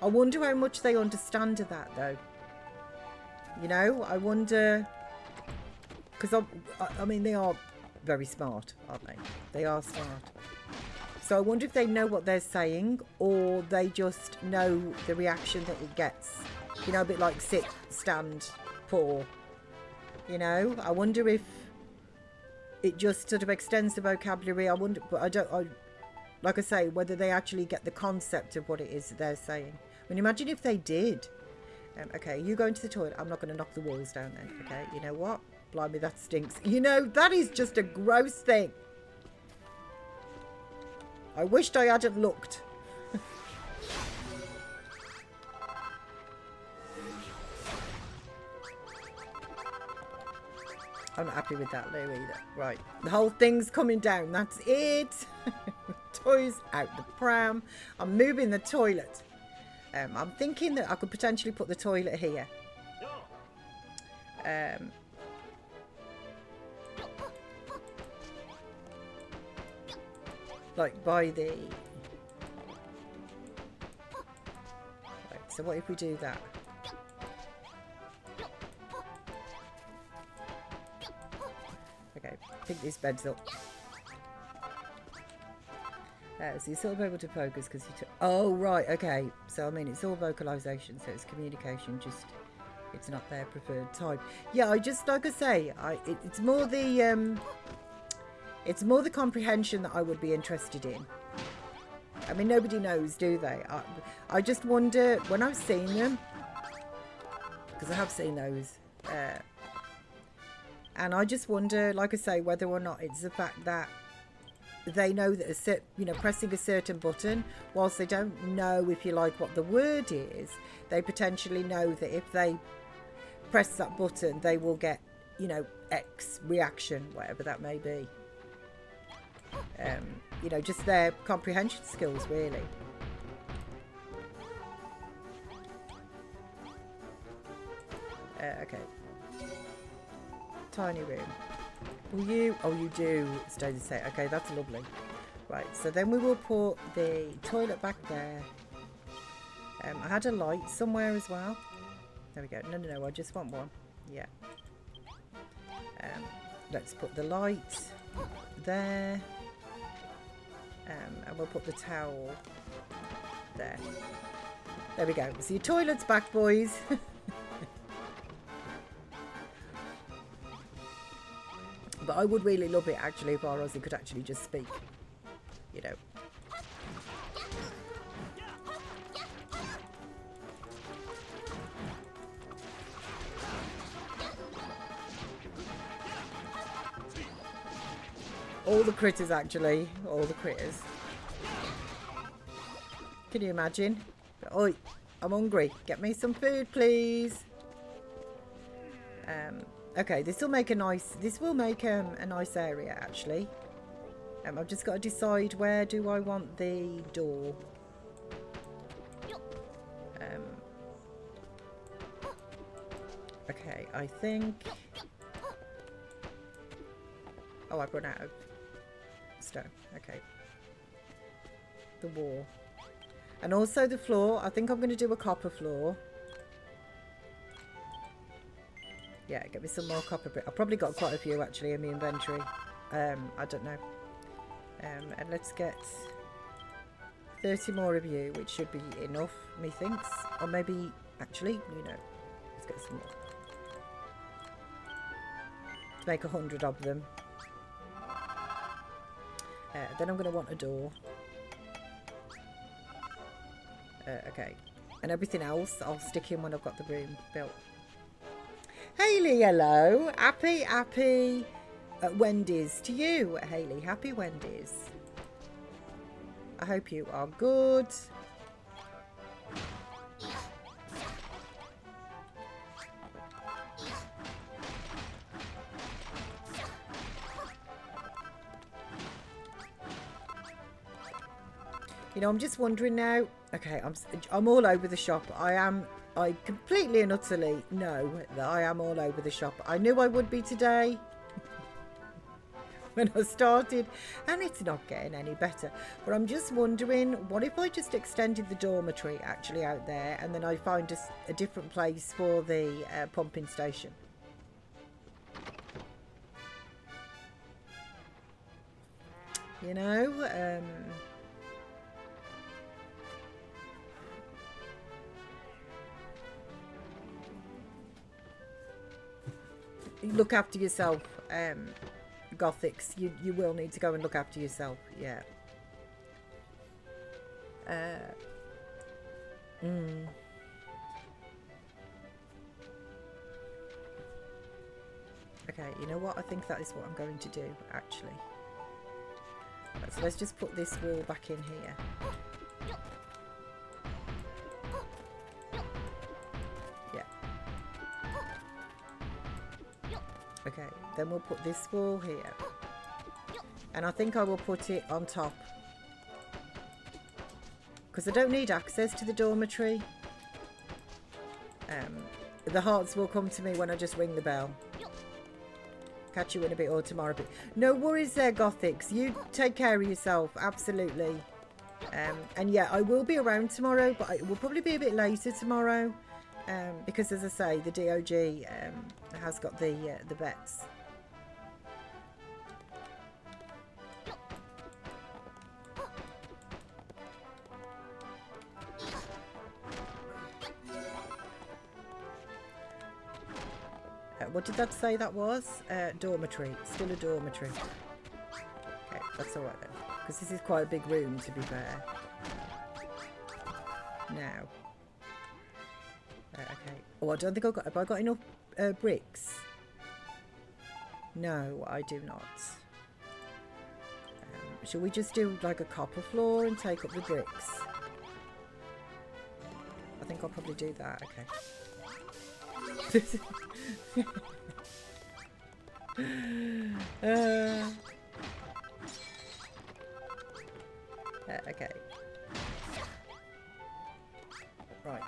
S2: I wonder how much they understand of that, though. You know, I wonder... Because, I mean, they are very smart, aren't they? They are smart. So I wonder if they know what they're saying, or they just know the reaction that it gets. You know, a bit like sit, stand, paw. You know, I wonder if it just sort of extends the vocabulary. I wonder, but I don't... Like I say, whether they actually get the concept of what it is that they're saying. I mean, imagine if they did. Okay, you go into the toilet. I'm not going to knock the walls down then. Okay, you know what? Blimey, that stinks. You know, that is just a gross thing. I wished I hadn't looked. I'm not happy with that, Lou, either. Right, the whole thing's coming down. That's it. Toys out the pram. I'm moving the toilet. I'm thinking that I could potentially put the toilet here. Like by the... Right, so what if we do that? Okay, pick these beds up. So you're sort of able to focus because you took... Oh, right, okay. So, I mean, it's all vocalisation, so it's communication, just... It's not their preferred type. Yeah, I just, like I say, it's more the... It's more the comprehension that I would be interested in. I mean, nobody knows, do they? I just wonder, when I've seen them... Because I have seen those... and I just wonder, like I say, whether or not it's the fact that they know that pressing a certain button, whilst they don't know, if you like, what the word is, they potentially know that if they press that button, they will get, you know, X reaction, whatever that may be. You know, just their comprehension skills, really. Okay. Tiny room. Will you? Oh, you do stay the same. Okay, that's lovely. Right, so then we will put the toilet back there. I had a light somewhere as well. There we go. No, I just want one. Yeah. Let's put the light there. And we'll put the towel there. There we go. So your toilet's back, boys. But I would really love it, actually, if our Aussie could actually just speak. You know. All the critters, actually. All the critters. Can you imagine? Oi, I'm hungry. Get me some food, please. Okay, this will make a nice... This will make a nice area, actually. I've just got to decide where do I want the door. Okay, I think... Oh, I've run out of stone. Okay. The wall. And also the floor. I think I'm going to do a copper floor. Yeah, get me some more copper brick. I've probably got quite a few actually in my inventory. I don't know. And let's get 30 more of you, which should be enough, methinks. Or maybe, actually, you know, let's get some more. To make 100 of them. Then I'm going to want a door. Okay. And everything else I'll stick in when I've got the room built. Hayley, hello. Happy Wendy's to you, Hayley. Happy Wendy's. I hope you are good. You know, I'm just wondering now. Okay, I'm all over the shop. I completely and utterly know that I am all over the shop. I knew I would be today when I started, and it's not getting any better. But I'm just wondering, what if I just extended the dormitory actually out there, and then I find a different place for the pumping station? You know, look after yourself, Gothics. You will need to go and look after yourself. Yeah. Okay, you know what? I think that is what I'm going to do, actually. Right, so let's just put this wall back in here. Okay, then we'll put this wall here. And I think I will put it on top. Because I don't need access to the dormitory. The hearts will come to me when I just ring the bell. Catch you in a bit or tomorrow. No worries there, Gothics. You take care of yourself. Absolutely. And yeah, I will be around tomorrow, but it will probably be a bit later tomorrow. Because, as I say, the DOG has got the vets. What did that say that was? Dormitory. Still a dormitory. Okay, that's all right then. Because this is quite a big room, to be fair. Now. Okay. Oh, I don't think I've got... Have I got enough bricks? No, I do not. Shall we just do like a copper floor and take up the bricks? I think I'll probably do that. Okay. Okay. Right.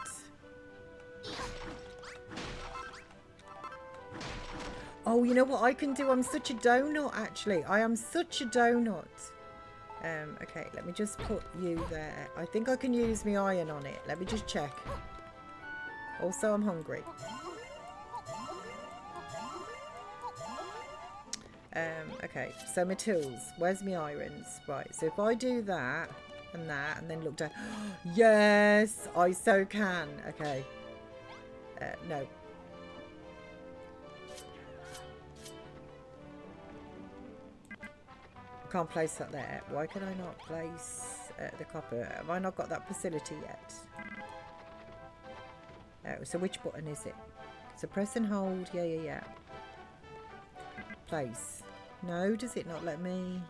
S2: Oh, you know what I can do? I'm such a donut, actually. I am such a donut. Okay, let me just put you there. I think I can use my iron on it. Let me just check. Also, I'm hungry. Okay, so my tools. Where's my irons? Right, so if I do that, and then look down. Yes, I so can. Okay. No. I can't place that there. Why can I not place the copper? Have I not got that facility yet? So which button is it? So press and hold. Yeah. Place. No, does it not let me?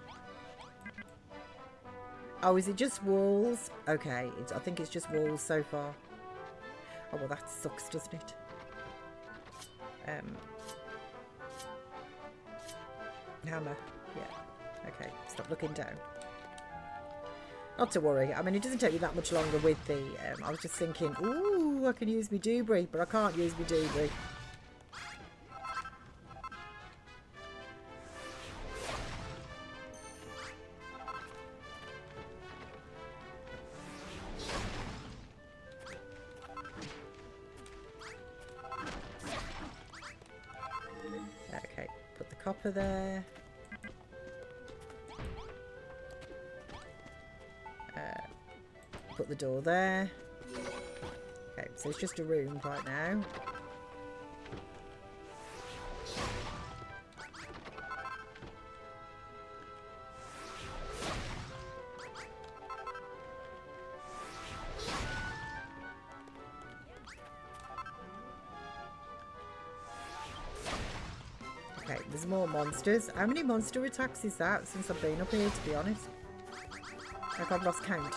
S2: Oh, is it just walls? Okay, I think it's just walls so far. Oh, well, that sucks, doesn't it? Hammer. Yeah. Okay, stop looking down. Not to worry. I mean, it doesn't take me that much longer with the... I was just thinking, ooh, I can use my doobry, but I can't use my doobry. Okay, put the copper there. Put the door there. Okay, so it's just a room right now. Okay, there's more monsters. How many monster attacks is that since I've been up here, to be honest? Like, I've lost count.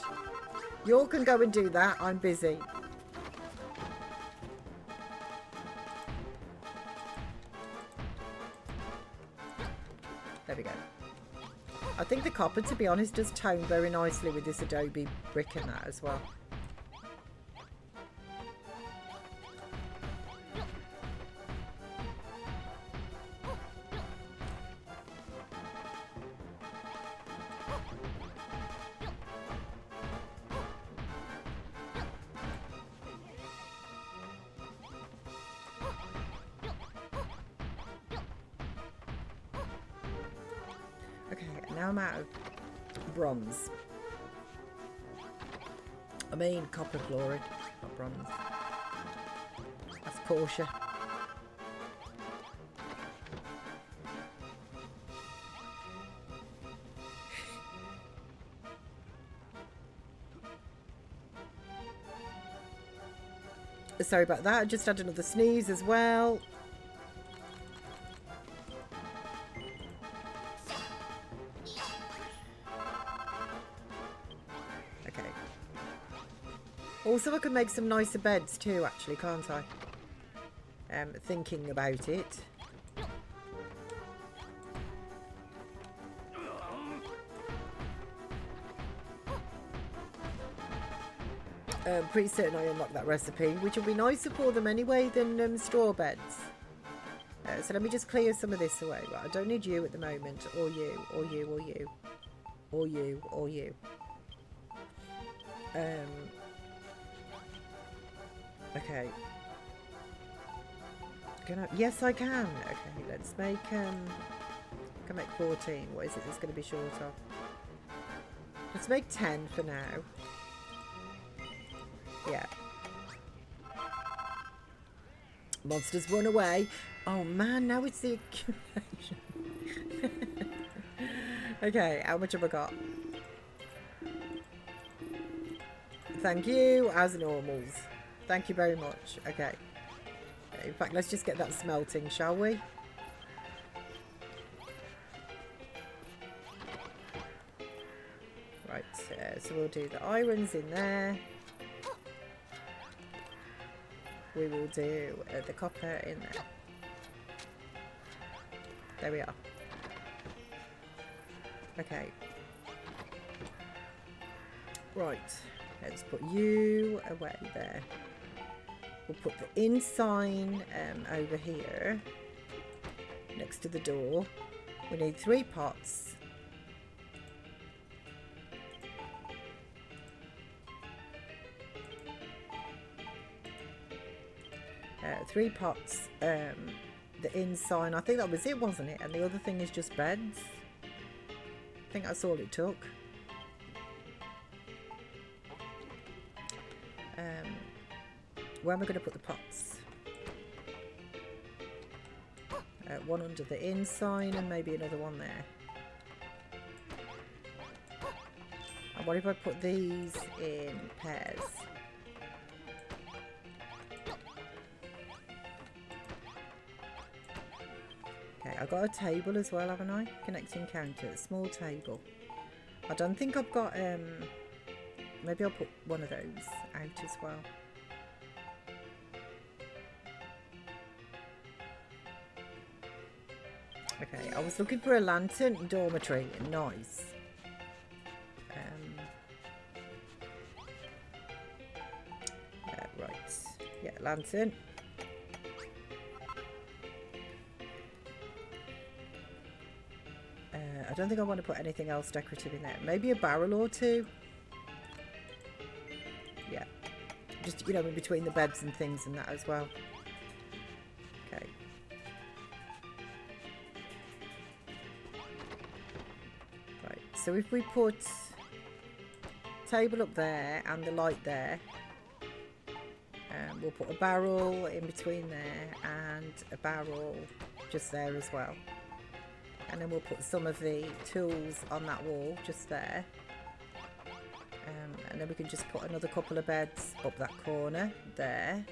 S2: You all can go and do that. I'm busy. There we go. I think the copper, to be honest, does tone very nicely with this adobe brick and that as well. Now I'm out of bronze. I mean copper chloride, not bronze. That's Portia. Sorry about that, I just had another sneeze as well. Also, I could make some nicer beds too, actually, can't I? Thinking about it. Pretty certain I unlocked that recipe, which will be nicer for them anyway than straw beds. So let me just clear some of this away. Right, I don't need you at the moment, or you, or you, or you, or you, or you. Okay. Can I? Yes, I can. Okay, let's make I can make 14. What is it that's going to be short of? Let's make 10 for now. Yeah. Monsters run away. Oh man, now it's the accumulation. Okay, how much have I got? Thank you, as normals. Thank you very much. Okay. In fact, let's just get that smelting, shall we? Right, so we'll do the irons in there. We will do the copper in there. There we are. Okay. Right, let's put you away there. We'll put the in sign over here next to the door. We need 3 pots. 3 pots, the inn sign. I think that was it, wasn't it? And the other thing is just beds. I think that's all it took. Where am I going to put the pots? One under the inn sign and maybe another one there. And what if I put these in pairs? Okay, I've got a table as well, haven't I? Connecting counter, small table. I don't think I've got, maybe I'll put one of those out as well. Okay, I was looking for a lantern dormitory. Nice. Right. Yeah, lantern. I don't think I want to put anything else decorative in there. Maybe a barrel or two. Yeah. Just, you know, in between the beds and things and that as well. Okay. Right. So if we put table up there and the light there, we'll put a barrel in between there and a barrel just there as well. And then we'll put some of the tools on that wall just there. And then we can just put another couple of beds up that corner there.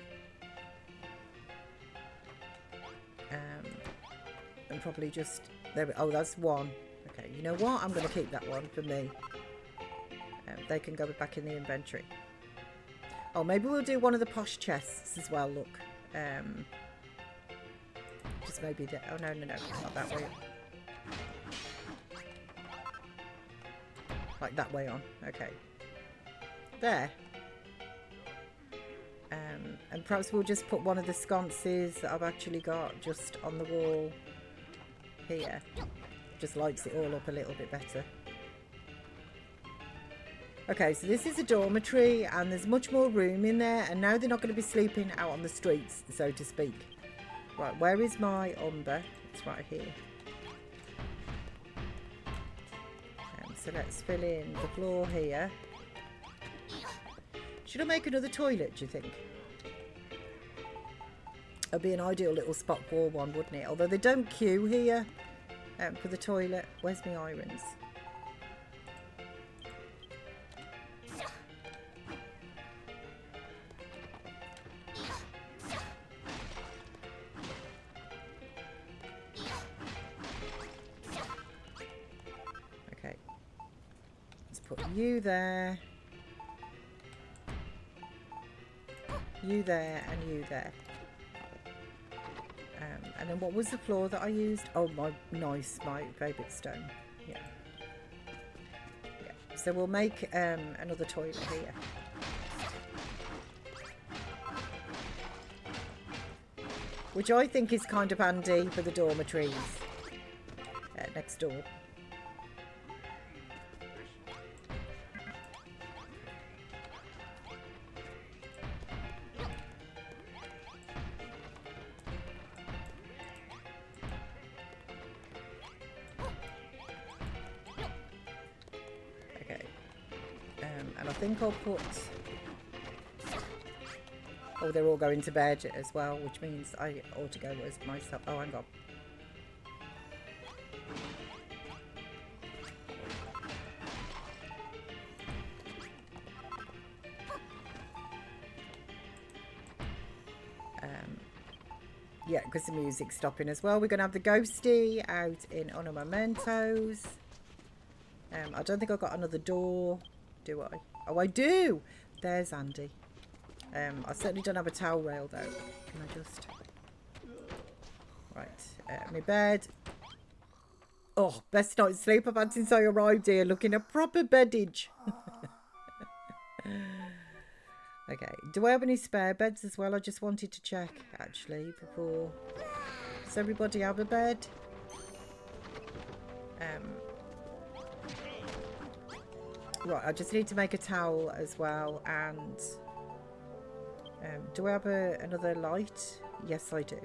S2: And probably just there. Oh, that's one. Okay, you know what? I'm going to keep that one for me. They can go back in the inventory. Oh, maybe we'll do one of the posh chests as well. Look, just maybe that. Oh no, not that way. Like that way on. Okay. There. And perhaps we'll just put one of the sconces that I've actually got just on the wall here. Just lights it all up a little bit better. Okay, so this is a dormitory and there's much more room in there, and now they're not going to be sleeping out on the streets, so to speak. Right, where is my umber? It's right here. So let's fill in the floor here. Should I make another toilet, do you think? It'd be an ideal little spot for one, wouldn't it? Although they don't queue here for the toilet. Where's my irons? Okay. Let's put you there. You there and you there. And then what was the floor that I used? Oh, my favourite stone. Yeah. So we'll make another toilet here. Which I think is kind of handy for the dormitories next door. And I think I'll put... Oh, they're all going to bed as well, which means I ought to go as myself. Oh, hang on. Yeah, because the music's stopping as well. We're going to have the ghosty out in Honor Mementos. I don't think I've got another door. Do I? Oh, I do! There's Andy. I certainly don't have a towel rail, though. Can I just... Right. My bed. Oh, best night's sleep I've had since I arrived here. Looking a proper beddage. Okay. Do I have any spare beds as well? I just wanted to check, actually, before... Does everybody have a bed? Right, I just need to make a towel as well, and Do I have another light? Yes, I do.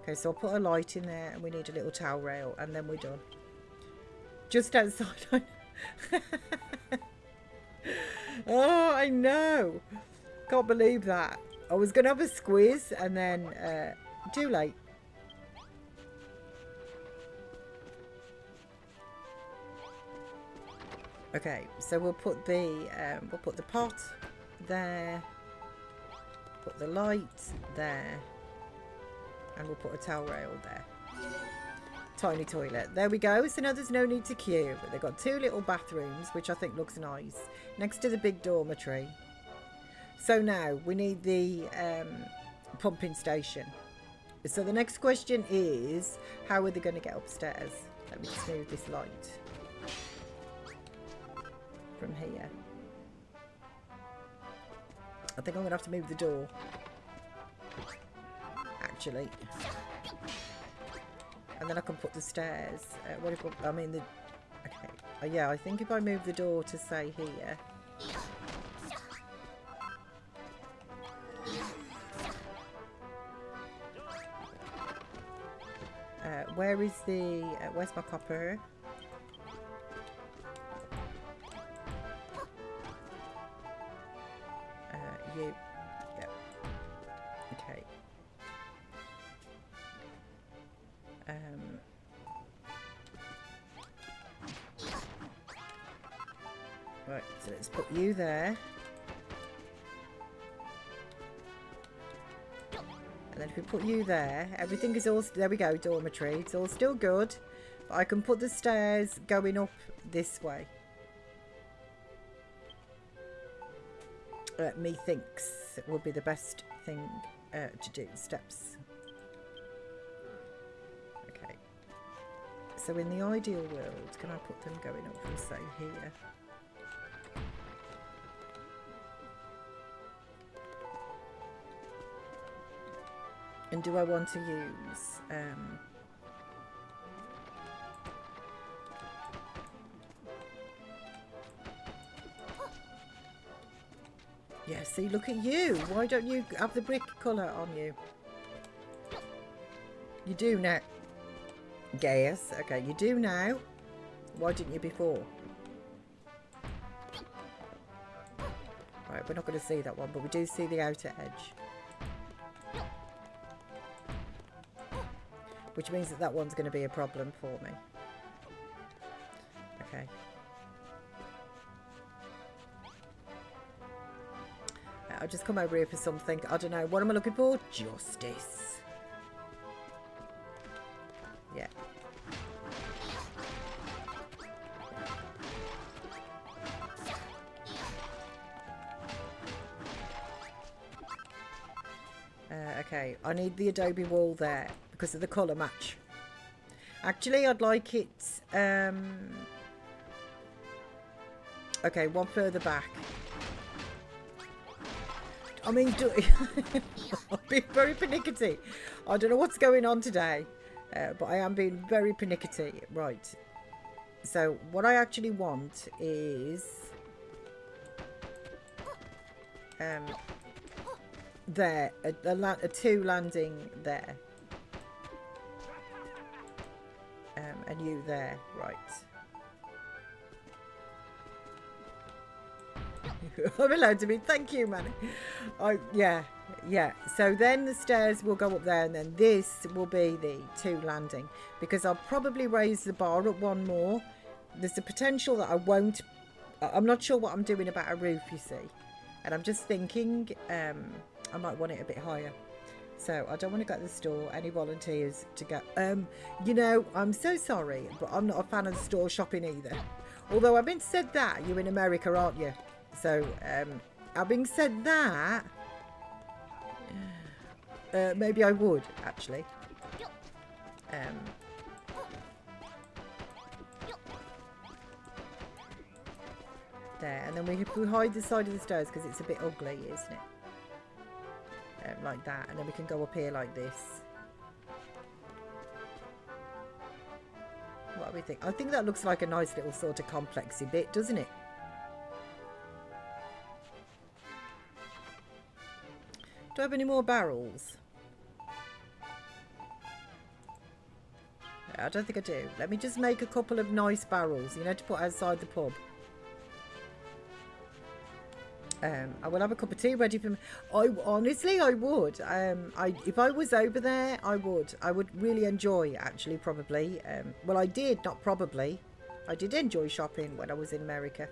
S2: Okay, so I'll put a light in there, and we need a little towel rail, and then we're done. Just outside. Oh, I know. Can't believe that. I was going to have a squeeze, and then too late. Okay, so we'll put the pot there. Put the light there, and we'll put a towel rail there. Tiny toilet. There we go. So now there's no need to queue. But they've got 2 little bathrooms, which I think looks nice, next to the big dormitory. So now we need the pumping station. So the next question is, how are they going to get upstairs? Let me just move this light from here. I think I'm going to have to move the door, actually. And then I can put the stairs. What if I mean the... Okay. Yeah, I think if I move the door to, say, here... where is the... where's my copper? You. Yep. Okay. Right, so let's put you there. And then if we put you there, everything is all... There we go, dormitory. It's all still good. But I can put the stairs going up this way. Methinks it will be the best thing to do. Steps. Okay. So in the ideal world, can I put them going up from, say, here? And do I want to use... yeah, see, look at you. Why don't you have the brick colour on you? You do now. Yes, okay, you do now. Why didn't you before? Right, we're not going to see that one, but we do see the outer edge. Which means that one's going to be a problem for me. Okay. I'll just come over here for something. I don't know. What am I looking for? Justice. Yeah. Okay. I need the adobe wall there because of the colour match. Actually, I'd like it... okay, one further back. I mean, I'm being very pernickety. I don't know what's going on today, but I am being very pernickety. Right. So what I actually want is there, a 2 landing there, and you there, right. I'm allowed to be. Thank you, Manny. Yeah. So then the stairs will go up there, and then this will be the 2 landing, because I'll probably raise the bar up 1 more. There's a potential that I won't. I'm not sure what I'm doing about a roof, you see, and I'm just thinking I might want it a bit higher. So I don't want to go to the store. Any volunteers to go? You know, I'm so sorry, but I'm not a fan of the store shopping either. Although having said that, you're in America, aren't you? So, having said that, maybe I would, actually. There, and then we hide the side of the stairs because it's a bit ugly, isn't it? Like that, and then we can go up here like this. What do we think? I think that looks like a nice little sort of complexy bit, doesn't it? Do I have any more barrels? I don't think I do. Let me just make a couple of nice barrels, you know, to put outside the pub. I will have a cup of tea ready for me. Honestly, I would. If I was over there, I would. I would really enjoy, actually, probably. Well, I did, not probably. I did enjoy shopping when I was in America.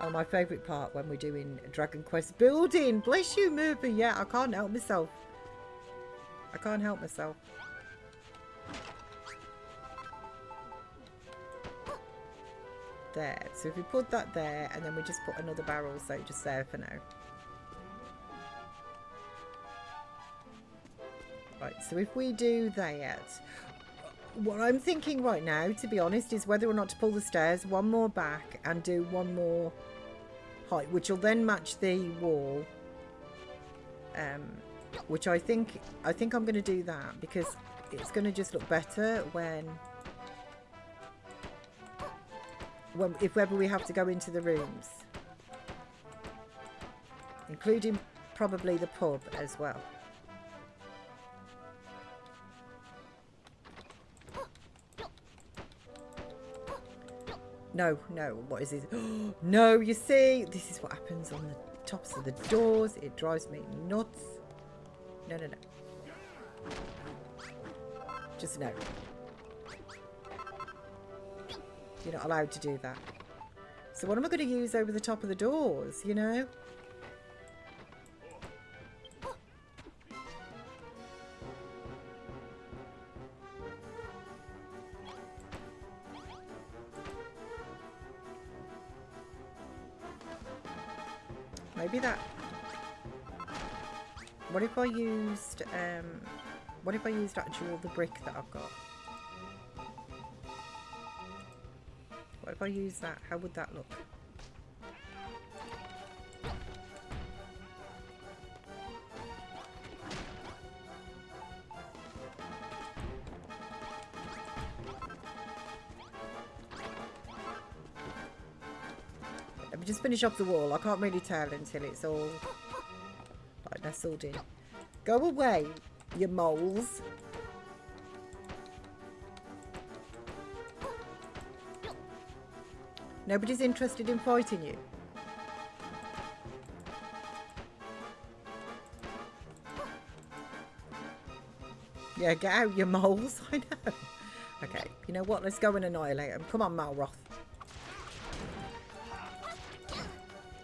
S2: Oh, my favourite part when we're doing Dragon Quest building. Bless you, Murphy. Yeah, I can't help myself. I can't help myself. There. So if we put that there, and then we just put another barrel, so just there for now. Right, so if we do that, what I'm thinking right now, to be honest, is whether or not to pull the stairs one more back and do one more height, which will then match the wall. Which I think I'm going to do that, because it's going to just look better if ever we have to go into the rooms, including probably the pub as well. No, what is this? No, you see, this is what happens on the tops of the doors. It drives me nuts. No. Just no. You're not allowed to do that. So what am I going to use over the top of the doors, you know? Maybe that. What if I used actually all the brick that I've got? What if I use that? How would that look? Let me just finish off the wall. I can't really tell until it's all like nestled in. Go away, you moles. Nobody's interested in fighting you. Yeah, get out, you moles. I know. Okay, you know what? Let's go and annihilate them. Come on, Malroth.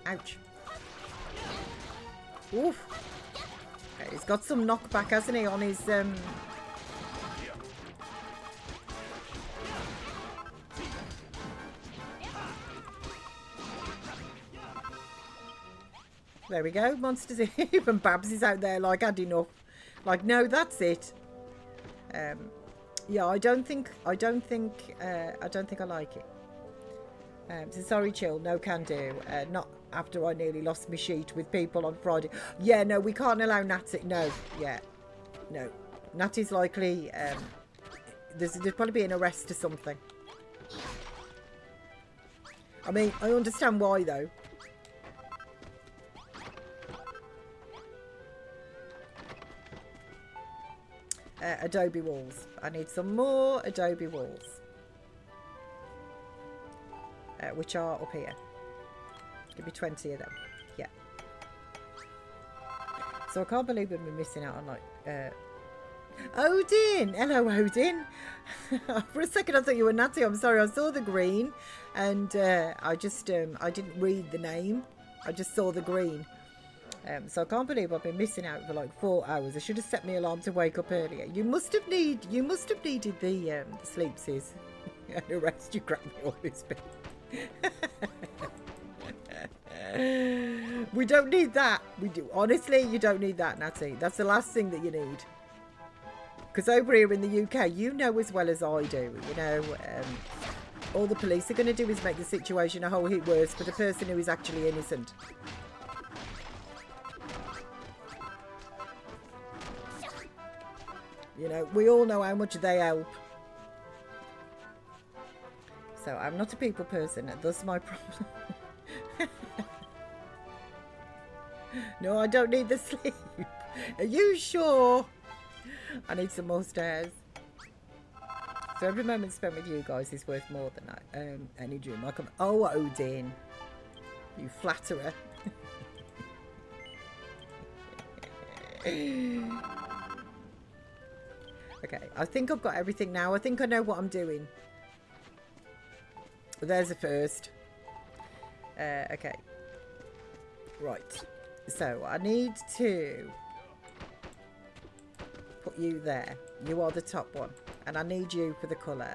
S2: Ouch. Oof. Okay, he's got some knockback, hasn't he, on his... There we go. Monsters. Even Babs is out there like, had enough. Like, no, that's it. Yeah, I don't think I like it. So sorry, Chill. No can do. Not after I nearly lost my sheet with people on Friday. Yeah, no, we can't allow Natty. No, yeah, no. Natty's likely. There's probably be an arrest or something. I mean, I understand why though. Adobe walls. I need some more adobe walls. Which are up here. Give me 20 of them. Yeah. So I can't believe we've been missing out on like... Odin! Hello, Odin! For a second I thought you were Natty. I'm sorry. I saw the green and I just... I didn't read the name. I just saw the green. So I can't believe I've been missing out for like 4 hours. I should have set my alarm to wake up earlier. You must have needed the sleepsies. And the rest you grabbed me all this bit. We don't need that. We do. Honestly, you don't need that, Natty. That's the last thing that you need. Because over here in the UK, you know as well as I do, you know, all the police are going to do is make the situation a whole heap worse for the person who is actually innocent. You know, we all know how much they help. So I'm not a people person. That's my problem. No, I don't need the sleep. Are you sure? I need some more stairs. So every moment spent with you guys is worth more than any dream. Oh, Odin. You flatterer. Okay, I think I've got everything now. I think I know what I'm doing. There's a first. Okay. Right. So I need to put you there. You are the top one. And I need you for the colour.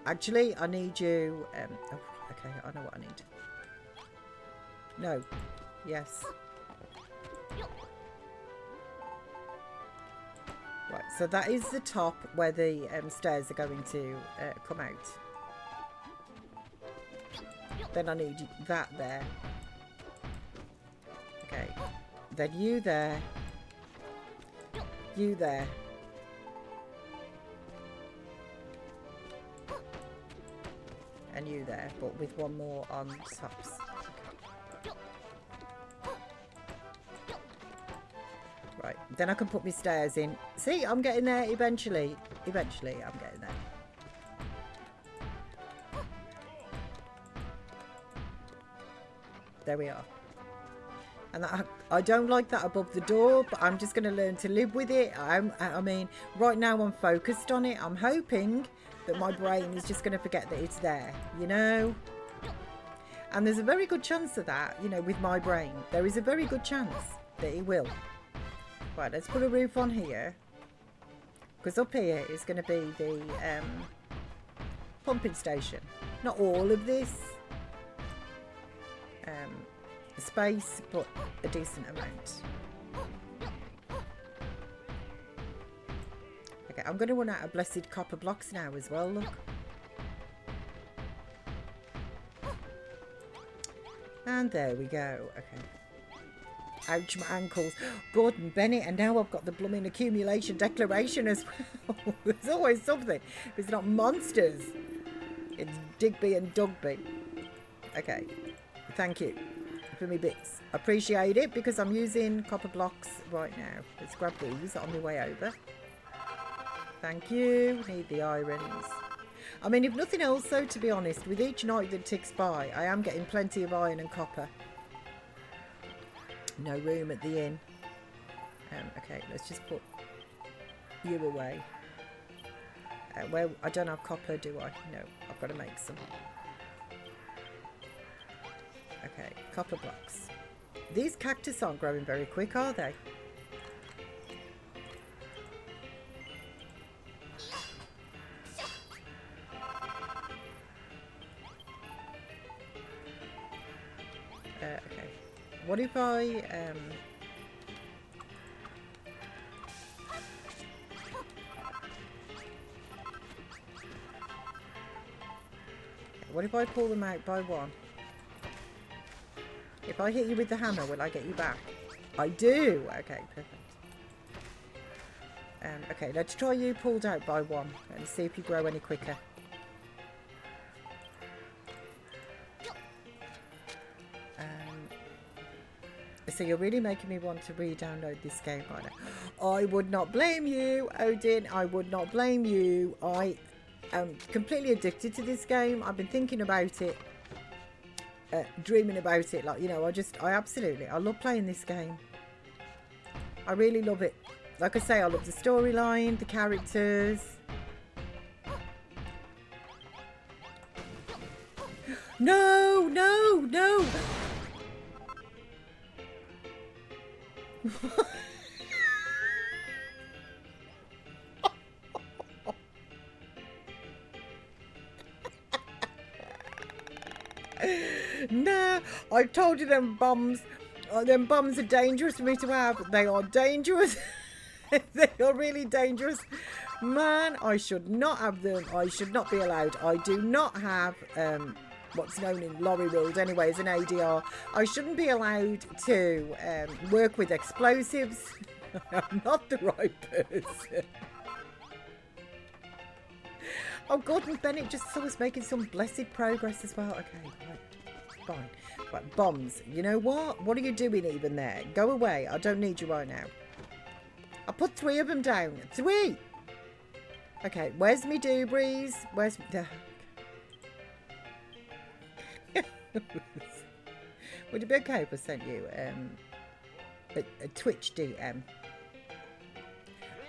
S2: Actually, I need you... oh, okay, I know what I need. No. Yes. Right, so that is the top where the stairs are going to come out. Then I need that there. Okay. Then you there. You there. And you there, but with one more on tops. Right, then I can put my stairs in. See, I'm getting there eventually. Eventually, I'm getting there. There we are. And I don't like that above the door, but I'm just going to learn to live with it. I mean, right now I'm focused on it. I'm hoping that my brain is just going to forget that it's there, you know? And there's a very good chance of that, you know, with my brain. There is a very good chance that it will. Right, let's put a roof on here. Because up here is going to be the pumping station. Not all of this space, but a decent amount. Okay, I'm going to run out of blessed copper blocks now as well, look. And there we go. Okay. Ouch, my ankles. Gordon Bennett, and now I've got the blooming accumulation declaration as well. There's always something. If it's not monsters, it's Digby and Dugby. Okay. Thank you for me bits. Appreciate it because I'm using copper blocks right now. Let's grab these on my way over. Thank you. Need the irons. I mean, if nothing else, though, to be honest, with each night that ticks by, I am getting plenty of iron and copper. No room at the inn. Okay, let's just put you away. Where I don't have copper, do I? No, I've got to make some. Okay, copper blocks. These cactus aren't growing very quick, are they? Okay. What if I what if I pull them out by one? If I hit you with the hammer, will I get you back? I do! Okay, perfect. Okay, let's try you pulled out by one and see if you grow any quicker. So you're really making me want to re-download this game right now. I would not blame you, Odin. I would not blame you. I am completely addicted to this game. I've been thinking about it. Dreaming about it, like, you know, I love playing this game. I really love it. Like I say, I love the storyline, the characters. No, no, no. Nah, I told you them bombs are dangerous for me to have. They are dangerous. They are really dangerous. Man, I should not have them. I should not be allowed. I do not have what's known in lorry world anyway as an ADR. I shouldn't be allowed to work with explosives. I'm not the right person. Oh, Gordon Bennett just saw us making some blessed progress as well. Okay, right. Fine. Right, bombs. You know what? What are you doing even there? Go away. I don't need you right now. I put 3 of them down. 3! Okay, where's me doobies? Where's... Would it be okay if I sent you a Twitch DM?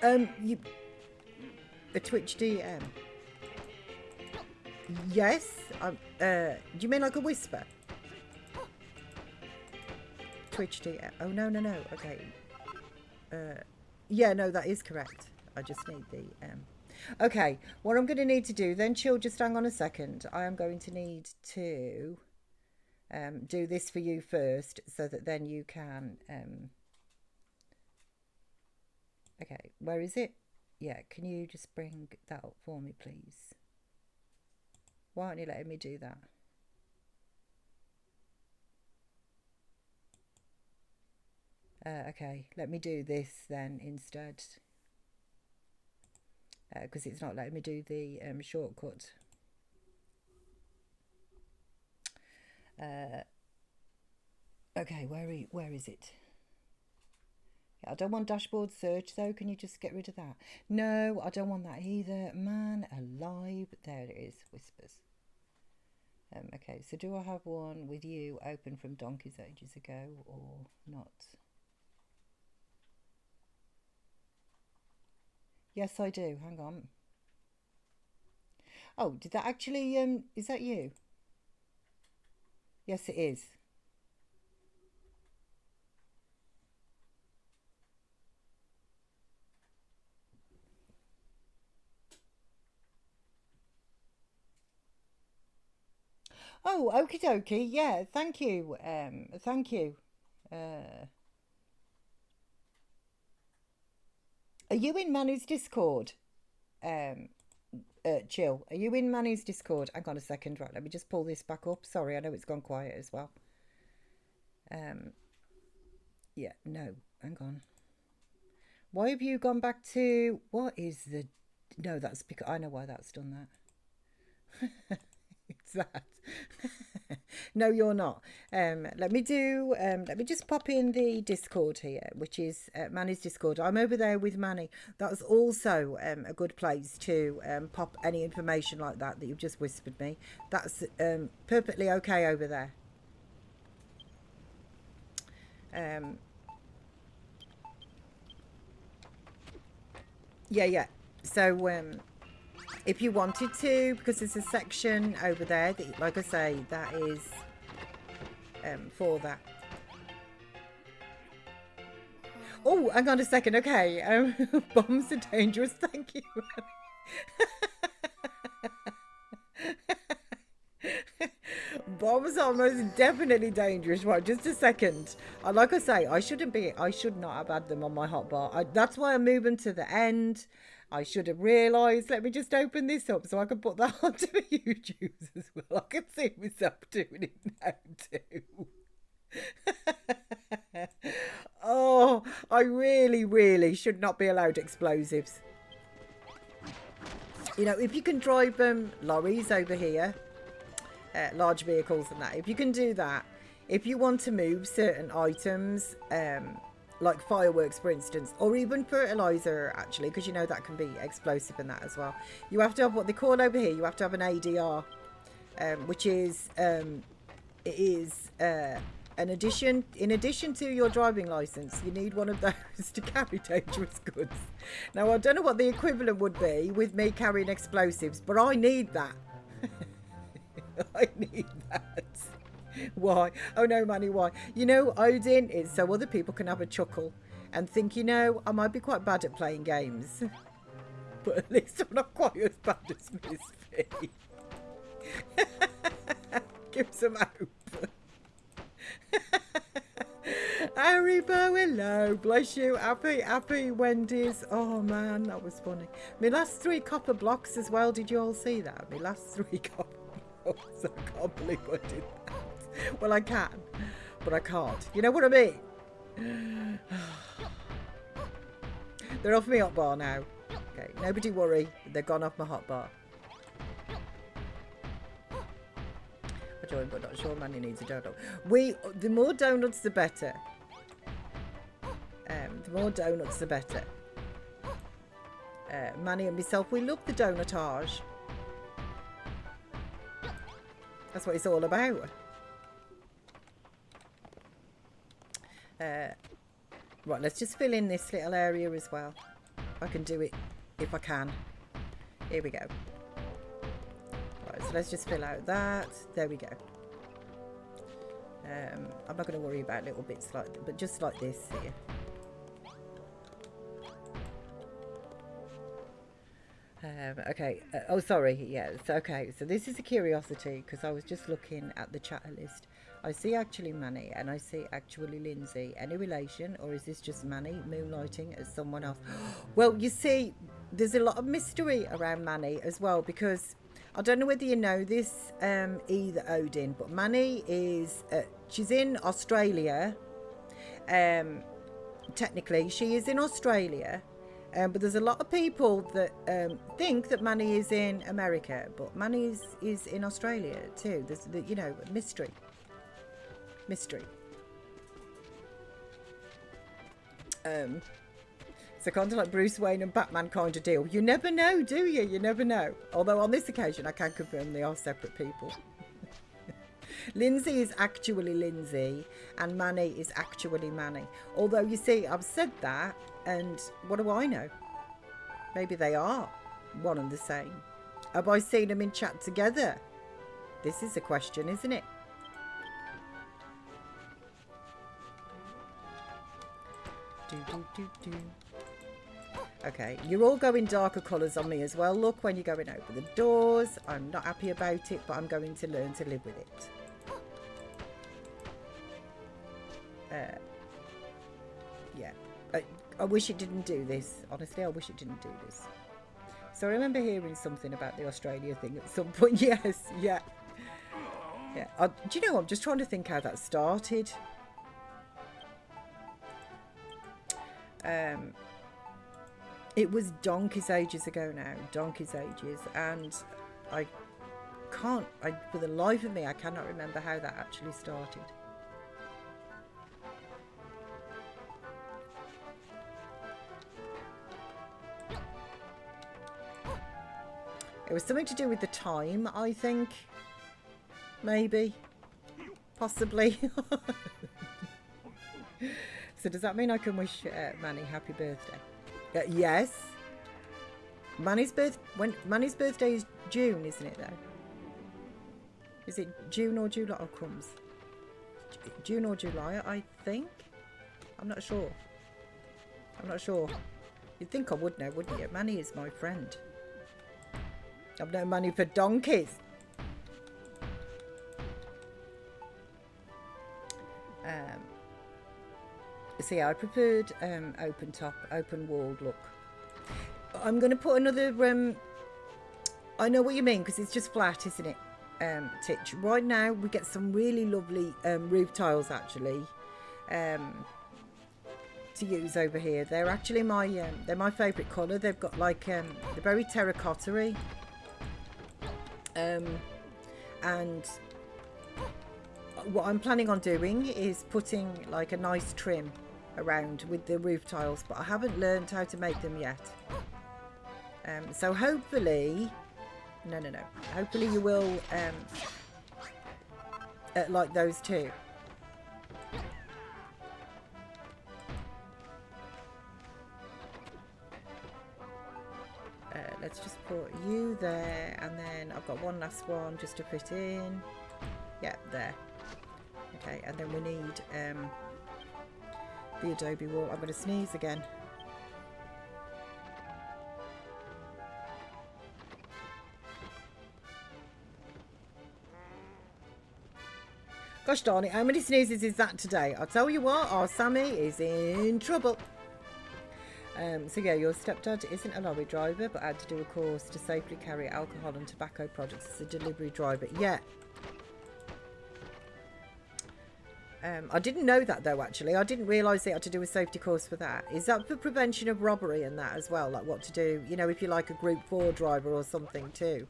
S2: A Twitch DM? Yes. Do you mean like a whisper? Twitch DM. Oh no. Okay. Yeah, no, that is correct. I just need the Okay, what I'm going to need to do then, chill, just hang on a second. I am going to need to do this for you first so that then you can okay, where is it? Yeah, can you just bring that up for me, please? Why aren't you letting me do that? Okay, let me do this then instead. Because it's not letting me do the shortcut. Okay, where is it? I don't want dashboard search though. Can you just get rid of that? No, I don't want that either. Man alive. There it is. Whispers. Okay, so do I have one with you open from donkeys ages ago or not? Yes, I do. Hang on. Oh, did that actually, is that you? Yes, it is. Oh, okie dokie. Yeah, thank you. Thank you. Are you in Manu's Discord? Chill. Are you in Manu's Discord? Hang on a second. Right, let me just pull this back up. Sorry, I know it's gone quiet as well. Yeah, no. Hang on. Why have you gone back to... What is the... No, that's because... I know why that's done that. It's that. No, you're not. Let me just pop in the Discord here, which is Manny's Discord. I'm over there with Manny. That's also a good place to pop any information like that you've just whispered me. That's perfectly okay over there. Yeah. So if you wanted to, because there's a section over there that, like I say, that is for that. Oh, hang on a second. Okay, bombs are dangerous. Thank you. Bombs are most definitely dangerous. Right, just a second. Like I say, I should not have had them on my hotbar. That's why I move them to the end. I should have realised. Let me just open this up so I can put that onto the YouTubes as well. I can see myself doing it now too. Oh, I really should not be allowed explosives. You know, if you can drive lorries over here, large vehicles and that, if you can do that, if you want to move certain items, like fireworks for instance, or even fertilizer actually, because you know that can be explosive and that as well, you have to have what they call over here, you have to have an ADR, which is an addition, in addition to your driving license, you need one of those to carry dangerous goods. Now I don't know what the equivalent would be with me carrying explosives, but I need that. I need that. Why? Oh no, Manny, why? You know, Odin is so other people can have a chuckle and think, you know, I might be quite bad at playing games. But at least I'm not quite as bad as Miss P. Give some hope. Haribo, hello. Bless you. Happy Wendy's. Oh man, that was funny. My last 3 copper blocks as well. Did you all see that? My last 3 copper blocks. I can't believe I did that. Well, I can, but I can't. You know what I mean? They're off my hot bar now. Okay, nobody worry. They're gone off my hot bar. join, but not sure Manny needs a donut. The more donuts, the better. The more donuts, the better. Manny and myself, we love the donutage. That's what it's all about. Right, let's just fill in this little area as well. I can do it if I can. Here we go. Right, so let's just fill out that. There we go. I'm not going to worry about little bits like that, but just like this here. Okay. Oh, sorry. Yes. Okay. So this is a curiosity because I was just looking at the chatter list. I see actually Manny and I see actually Lindsay. Any relation, or is this just Manny moonlighting as someone else? Well, you see, there's a lot of mystery around Manny as well, because I don't know whether you know this, either Odin, but Manny is she's in Australia. Technically, she is in Australia. But there's a lot of people that think that Manny is in America, but Manny is in Australia too. There's the, you know, mystery. So kind of like Bruce Wayne and Batman kind of deal. You never know, do you? You never know. Although on this occasion, I can confirm they are separate people. Lindsay is actually Lindsay and Manny is actually Manny. Although, you see, I've said that, and what do I know? Maybe they are one and the same. Have I seen them in chat together? This is a question, isn't it? Okay, you're all going darker colours on me as well. Look, when you're going over the doors, I'm not happy about it, but I'm going to learn to live with it. Yeah, I wish it didn't do this. Honestly, I wish it didn't do this. So I remember hearing something about the Australia thing at some point. Yes, yeah. Do you know, I'm just trying to think how that started. It was donkey's ages ago now. Donkey's ages. And I can't, for the life of me, I cannot remember how that actually started. It was something to do with the time, I think. Maybe. Possibly. So does that mean I can wish Manny happy birthday? Yes. Manny's birthday is June, isn't it, though? Is it June or July? Oh, crumbs. June or July, I think. I'm not sure. You'd think I would know, wouldn't you? Manny is my friend. I've no money for donkeys. See, I preferred open top, open walled look. I'm going to put another. I know what you mean, because it's just flat, isn't it? Titch. Right now, we get some really lovely roof tiles actually to use over here. They're actually they're my favourite colour. They've got like they're very terracotta-y. And what I'm planning on doing is putting like a nice trim around with the roof tiles, but I haven't learned how to make them yet. So hopefully, no, hopefully you will like those too. Let's just put you there, and then I've got one last one just to fit in. Yeah, there. Okay, and then we need the adobe wall. I'm going to sneeze again. Gosh darn it, how many sneezes is that today? I'll tell you what, our Sammy is in trouble. So yeah, your stepdad isn't a lorry driver, but had to do a course to safely carry alcohol and tobacco products as a delivery driver. Yeah. I didn't know that though, actually. I didn't realise they had to do a safety course for that. Is that for prevention of robbery and that as well? Like what to do, you know, if you're like a Group 4 driver or something too?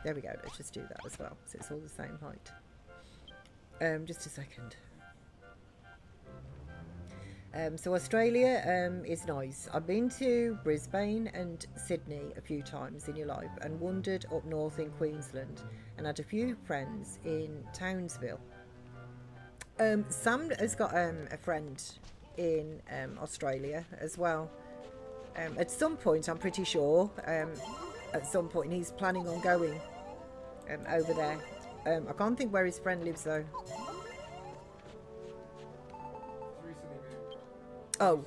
S2: There we go. Let's just do that as well, so it's all the same height. Just a second. So Australia is nice. I've been to Brisbane and Sydney a few times in your life, and wandered up north in Queensland, and had a few friends in Townsville. Sam has got a friend in Australia as well. At some point, I'm pretty sure, at some point he's planning on going over there. I can't think where his friend lives though. Oh,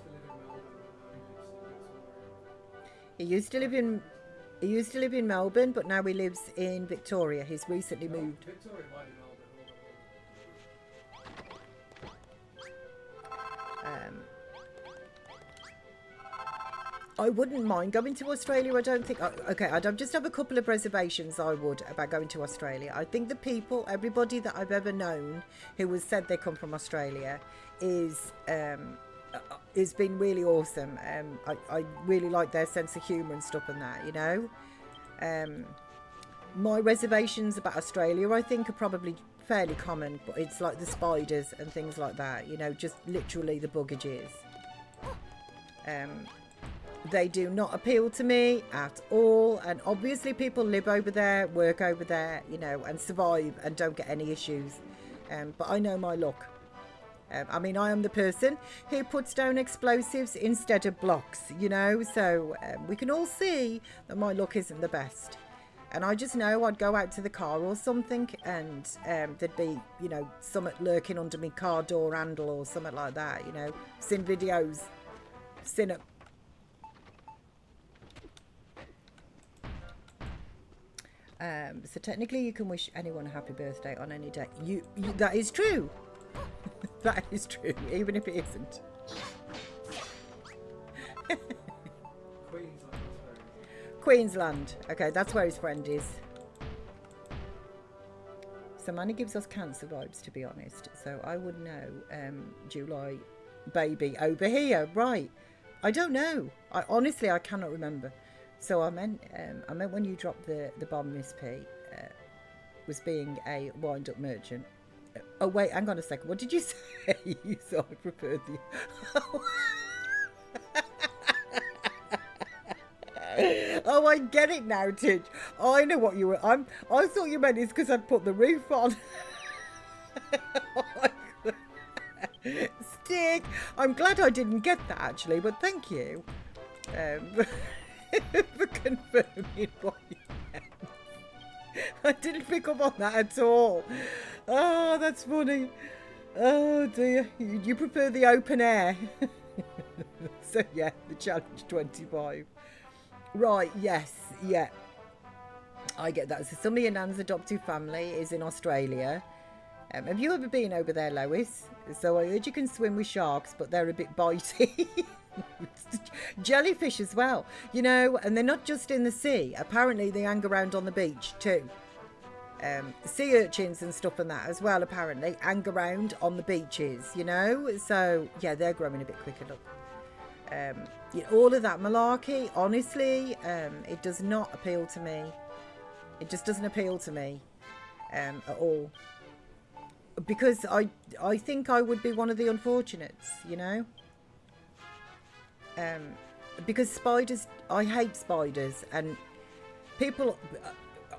S2: he used to live in Melbourne, but now he lives in Victoria. He's recently moved. I wouldn't mind going to Australia. I don't think. Okay, I'd just have a couple of reservations. I would about going to Australia. I think the people, everybody that I've ever known who has said they come from Australia, is been really awesome. I really like their sense of humour and stuff and that. You know, my reservations about Australia, I think, are probably fairly common, but it's like the spiders and things like that. You know, just literally the buggages. They do not appeal to me at all, and obviously people live over there, work over there, you know, and survive and don't get any issues. But I know my luck. I mean, I am the person who puts down explosives instead of blocks, you know, so we can all see that my luck isn't the best. And I just know I'd go out to the car or something, and there'd be, you know, something lurking under my car door handle or something like that, you know. Seen videos, seen it. So technically you can wish anyone a happy birthday on any day. You that is true. That is true, even if it isn't. Queensland. Okay, that's where his friend is. So Manny gives us cancer vibes, to be honest. So I would know July baby over here, right? I don't know. I cannot remember. So I meant when you dropped the bomb, Miss P, was being a wind-up merchant. Oh wait, hang on a second. What did you say? You thought I preferred the. Oh, I get it now, Tidge. I know what you were. I thought you meant it's because I'd put the roof on. Stick. I'm glad I didn't get that actually, but thank you. For confirming what you meant. I didn't pick up on that at all. Oh, that's funny. Oh dear. You prefer the open air. So yeah, the challenge 25. Right, yes, yeah. I get that. So some of your nan's adoptive family is in Australia. Have you ever been over there, Lois? So I heard you can swim with sharks, but they're a bit bitey. Jellyfish as well, you know, and they're not just in the sea. Apparently they hang around on the beach too. Sea urchins and stuff and that as well apparently hang around on the beaches, you know. So yeah, they're growing a bit quicker. Look, you know, all of that malarkey, honestly, it does not appeal to me. It just doesn't appeal to me at all, because I think I would be one of the unfortunates, you know. Because spiders, I hate spiders, and people,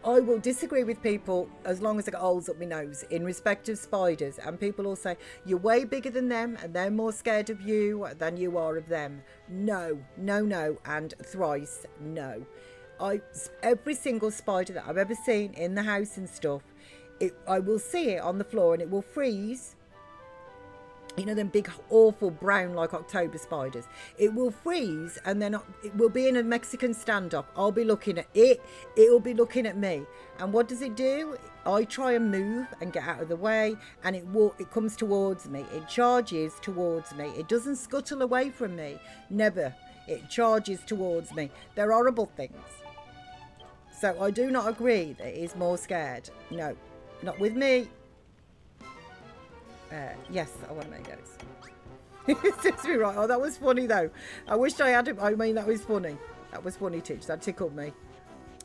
S2: I will disagree with people as long as I got holes up my nose in respect of spiders, and people will say you're way bigger than them and they're more scared of you than you are of them. No, and thrice no. Every single spider that I've ever seen in the house and stuff, I will see it on the floor and it will freeze. You know, them big, awful brown, like October spiders. It will freeze, and then it will be in a Mexican standoff. I'll be looking at it. It'll be looking at me. And what does it do? I try and move and get out of the way, and it comes towards me. It charges towards me. It doesn't scuttle away from me. Never. It charges towards me. They're horrible things. So I do not agree that it is more scared. No, not with me. Yes, I want to make those. It says me right. Oh, that was funny though. I wished I had it. I mean, that was funny. That was funny, Titch. That tickled me.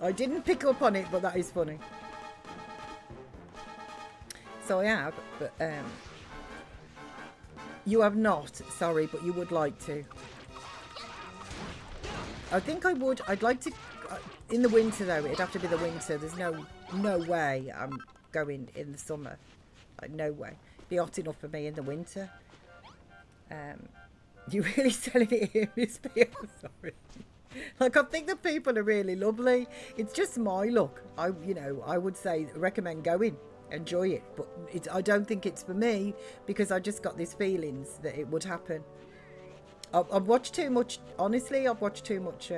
S2: I didn't pick up on it, but that is funny. So I have, but you have not, sorry, but you would like to. I think I would. I'd like to, in the winter though, it'd have to be the winter. There's no way I'm going in the summer. Like, no way. It'd be hot enough for me in the winter. You really selling it here, Miss P? I'm sorry. Like, I think the people are really lovely. It's just my luck. I would say recommend going, enjoy it, but I don't think it's for me because I just got these feelings that it would happen. I've watched too much. Honestly, I've watched too much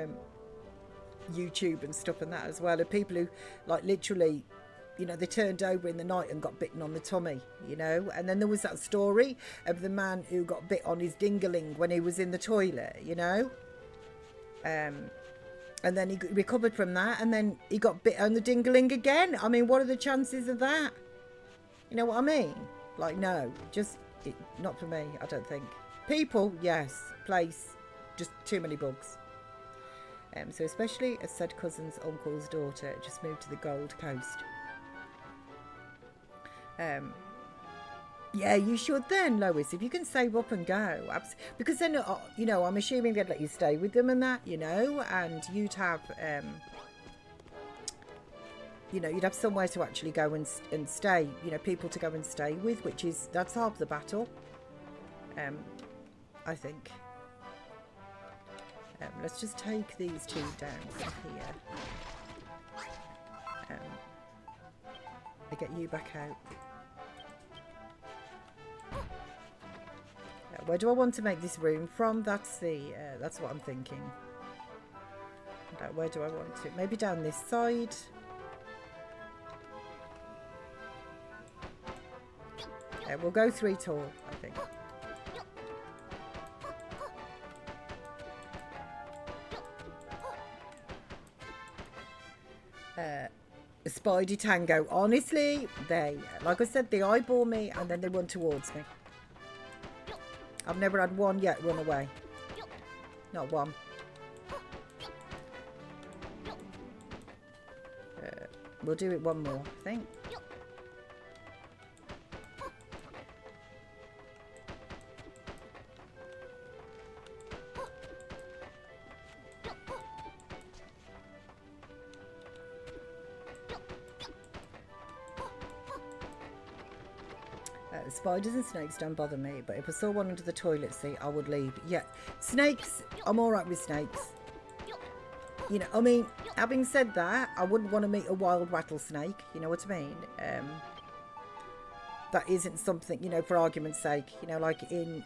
S2: YouTube and stuff and that as well. Of people who, like, literally, they turned over in the night and got bitten on the tummy, And then there was that story of the man who got bit on his dingaling when he was in the toilet, And then he recovered from that, and then he got bit on the dingaling again. I mean, what are the chances of that? You know what I mean? Like, no, not for me, I don't think. People, yes. Place, just too many bugs. So especially a said cousin's uncle's daughter just moved to the Gold Coast. Yeah, you should then, Lois, if you can save up and go. Because then, I'm assuming they'd let you stay with them and that, and you'd have, you'd have somewhere to actually go and stay, people to go and stay with, that's half the battle, I think. Let's just take these two down from here. I get you back out. Where do I want to make this room from? That's what I'm thinking. Where do I want it? Maybe down this side. We'll go 3 tall, I think. Spidey Tango. Honestly, like I said, they eyeball me and then they run towards me. I've never had one yet run away. Not one. We'll do it one more, I think. Spiders and snakes don't bother me, but if I saw one under the toilet seat, I would leave. Yeah, snakes, I'm all right with snakes. I mean, having said that, I wouldn't want to meet a wild rattlesnake, you know what I mean? That isn't something, for argument's sake, like in,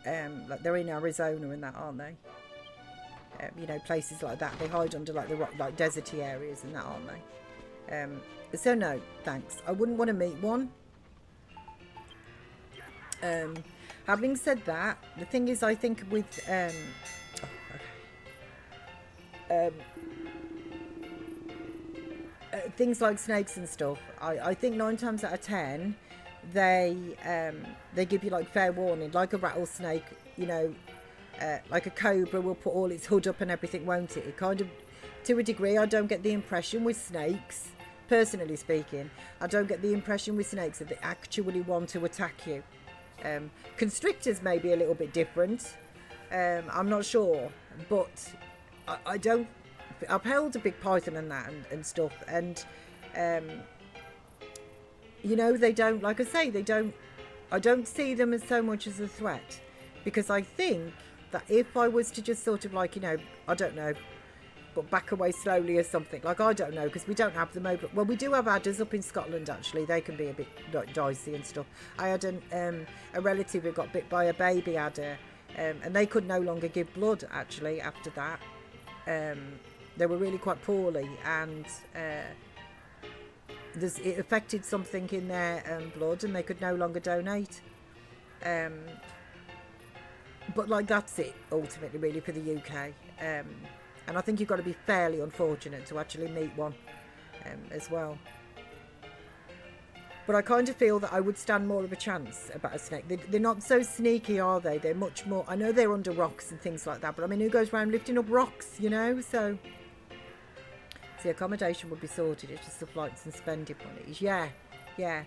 S2: like they're in Arizona and that, aren't they? Places like that, they hide under like the like deserty areas and that, aren't they? So no, thanks. I wouldn't want to meet one. Having said that, the thing is, I think with things like snakes and stuff, I think 9 times out of 10 they give you like fair warning. Like a rattlesnake, like a cobra will put all its hood up and everything, won't it? It kind of, to a degree, I don't get the impression with snakes, personally speaking, I don't get the impression with snakes that they actually want to attack you. Constrictors may be a little bit different. I'm not sure, but I don't. I've held a big python and that and stuff, and they don't. Like I say, they don't. I don't see them as so much as a threat, because I think that if I was to just sort of like, I don't know, but back away slowly or something, like, I don't know, because we don't have them over. Well, we do have adders up in Scotland, actually. They can be a bit dicey and stuff. I had a relative who got bit by a baby adder, and they could no longer give blood, actually, after that. They were really quite poorly, and it affected something in their blood, and they could no longer donate. But, like, that's it, ultimately, really, for the UK. And I think you've got to be fairly unfortunate to actually meet one as well. But I kind of feel that I would stand more of a chance about a snake. They're not so sneaky, are they? They're much more... I know they're under rocks and things like that, but I mean, who goes around lifting up rocks, So The accommodation would be sorted. It's just the flights and spending monies. Yeah, yeah.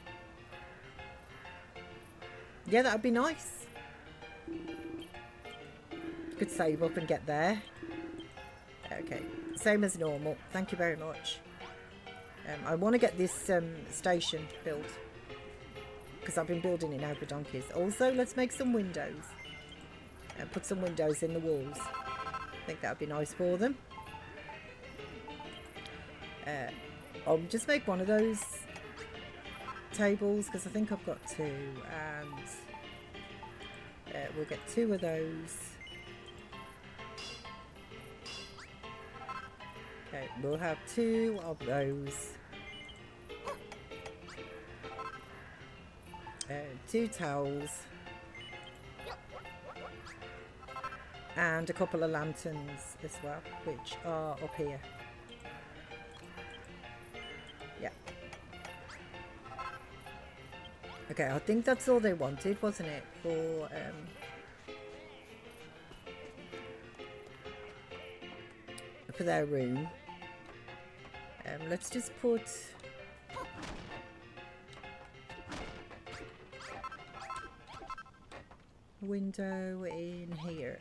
S2: Yeah, that would be nice. Could save up and get there. Okay, same as normal. Thank you very much. I want to get this station built because I've been building it now for donkeys. Also, let's make some windows and put some windows in the walls. I think that would be nice for them. I'll just make one of those tables because I think I've got two, and we'll get two of those. Okay, we'll have two of those. Two towels. And a couple of lanterns as well, which are up here. Yeah. Okay, I think that's all they wanted, wasn't it? For their room. Let's just put a window in here.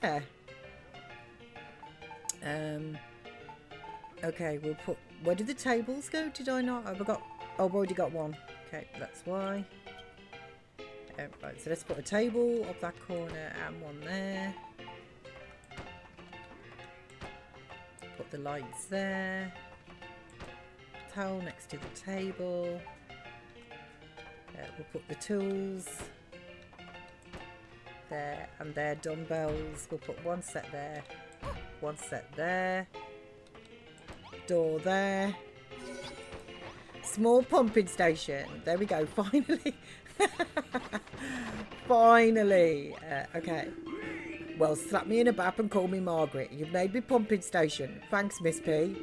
S2: Yeah. Okay, we'll put. Where did the tables go? Did I not? Have I got? Oh, I've already got one. Okay, that's why. Right, so let's put a table up that corner and one there. Put the lights there. Towel next to the table. We'll put the tools there, and their dumbbells. We'll put one set there, one set there. Door there. Small pumping station. There we go. Finally. Finally. Okay. Well, slap me in a bap and call me Margaret. You've made me pumping station. Thanks, Miss P.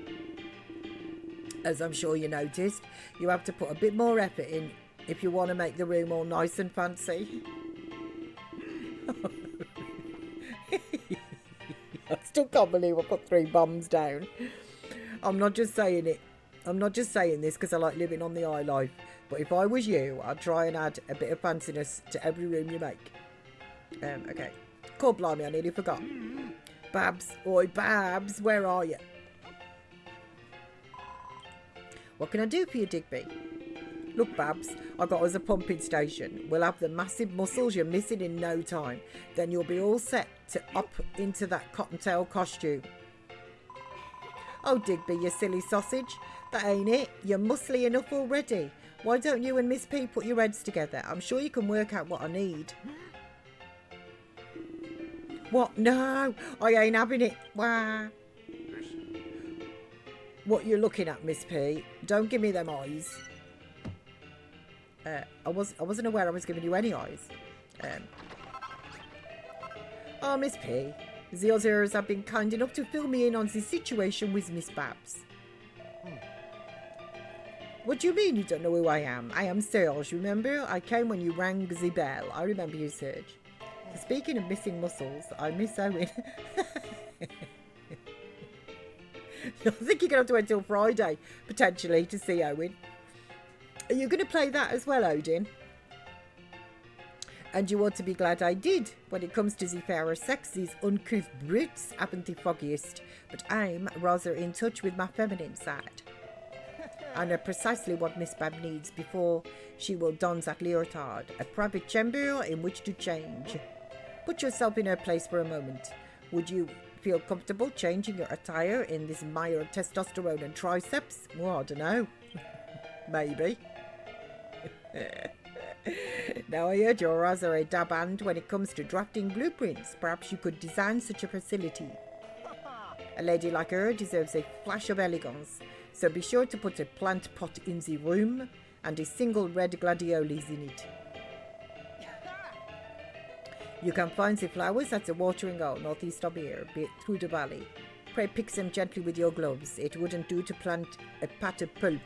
S2: As I'm sure you noticed, you have to put a bit more effort in if you want to make the room all nice and fancy. I still can't believe I put 3 bombs down. I'm not just saying it. I'm not just saying this because I like living on the high life. But if I was you, I'd try and add a bit of fanciness to every room you make. Okay. God blimey, I nearly forgot. Babs. Oi, Babs, where are you? What can I do for you, Digby? Look, Babs, I got us a pumping station. We'll have the massive muscles you're missing in no time. Then you'll be all set to up into that cottontail costume. Oh, Digby, you silly sausage. That ain't it. You're muscly enough already. Why don't you and Miss P put your heads together? I'm sure you can work out what I need. What? No, I ain't having it. Wah. What you looking at, Miss P? Don't give me them eyes. I wasn't aware I was giving you any eyes. Oh, Miss P, the others have been kind enough to fill me in on the situation with Miss Babs. What do you mean you don't know who I am? I am Serge, remember? I came when you rang the bell. I remember you, Serge. Speaking of missing muscles, I miss Owen. I think you're going to have to wait till Friday, potentially, to see Owen. Are you going to play that as well, Odin? And you ought to be glad I did. When it comes to the fairer sex, these uncouth brutes haven't the foggiest. But I'm rather in touch with my feminine side. I know precisely what Miss Bab needs before she will don that leotard. A private chamber in which to change. Put yourself in her place for a moment. Would you feel comfortable changing your attire in this mire of testosterone and triceps? Well, I don't know. Maybe. Now I heard you're rather a dab hand when it comes to drafting blueprints. Perhaps you could design such a facility. A lady like her deserves a flash of elegance, so be sure to put a plant pot in the room and a single red gladiolis in it. You can find the flowers at the watering hole northeast of here, through the valley. Pray pick them gently with your gloves. It wouldn't do to plant a pat of pulp.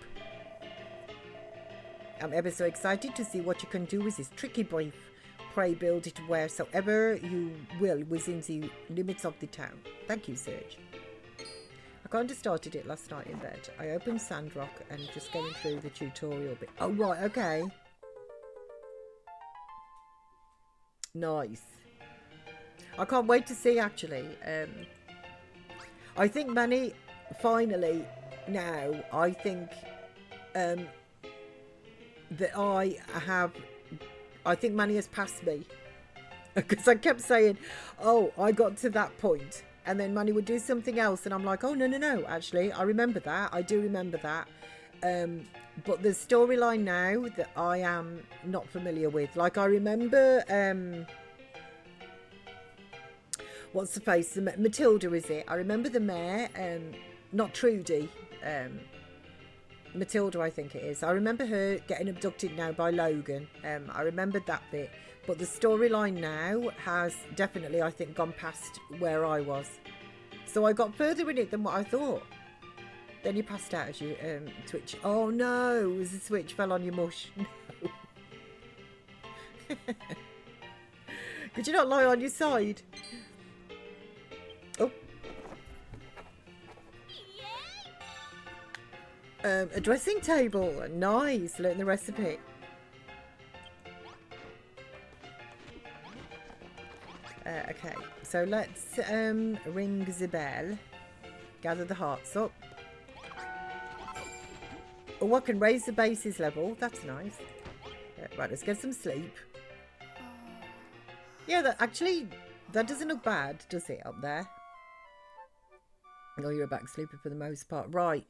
S2: I'm ever so excited to see what you can do with this tricky brief. Pray build it wheresoever you will within the limits of the town. Thank you, Serge. I kind of started it last night in bed. I opened Sandrock and just going through the tutorial bit. Oh, right, okay. Nice. I can't wait to see, actually. I think Manny, finally, now, I think that I think Manny has passed me. Because I kept saying, oh, I got to that point. And then Manny would do something else. And I'm like, oh, no. Actually, I remember that. I do remember that. But the storyline now that I am not familiar with. Like, I remember... what's the face? Matilda, is it? I remember the mayor. Not Trudy. Matilda, I think it is. I remember her getting abducted now by Logan. I remembered that bit. But the storyline now has definitely, I think, gone past where I was. So I got further in it than what I thought. Then you passed out as you twitch. Oh no, the switch fell on your mush. No. Could you not lie on your side? Oh. A dressing table. Nice. Learn the recipe. Okay, so let's ring the bell. Gather the hearts up. Oh, I can raise the bases level. That's nice. Right, let's get some sleep. Yeah, that doesn't look bad, does it, up there? Oh, you're a back sleeper for the most part. Right.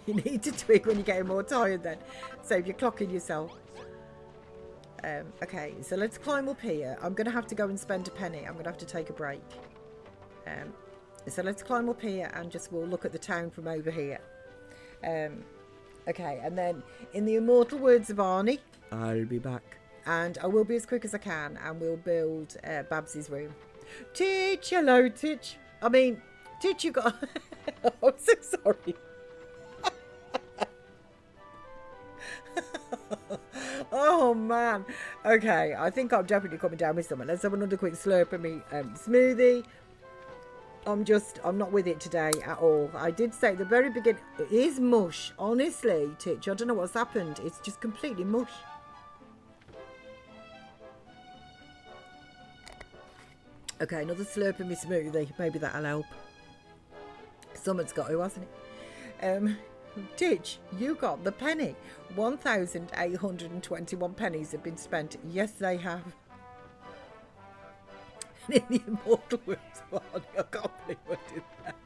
S2: You need to twig when you're getting more tired then. Save your clocking yourself. Okay, so let's climb up here. I'm going to have to go and spend a penny. I'm going to have to take a break. So let's climb up here and we'll look at the town from over here. Okay, and then in the immortal words of Arnie, I'll be back. And I will be as quick as I can and we'll build Babsy's room. Titch, hello Titch. I mean, Titch, you got... I'm so sorry. Oh man. Okay, I think I'm definitely coming down with something. Let's have another quick slurp of me smoothie. I'm not with it today at all. I did say at the very beginning, it is mush. Honestly, Titch, I don't know what's happened. It's just completely mush. Okay, another slurp of me smoothie. Maybe that'll help. Someone's got to, hasn't it? Titch, you got the penny. 1,821 pennies have been spent. Yes, they have. And in the immortal words of Arnie, I can't believe I did that.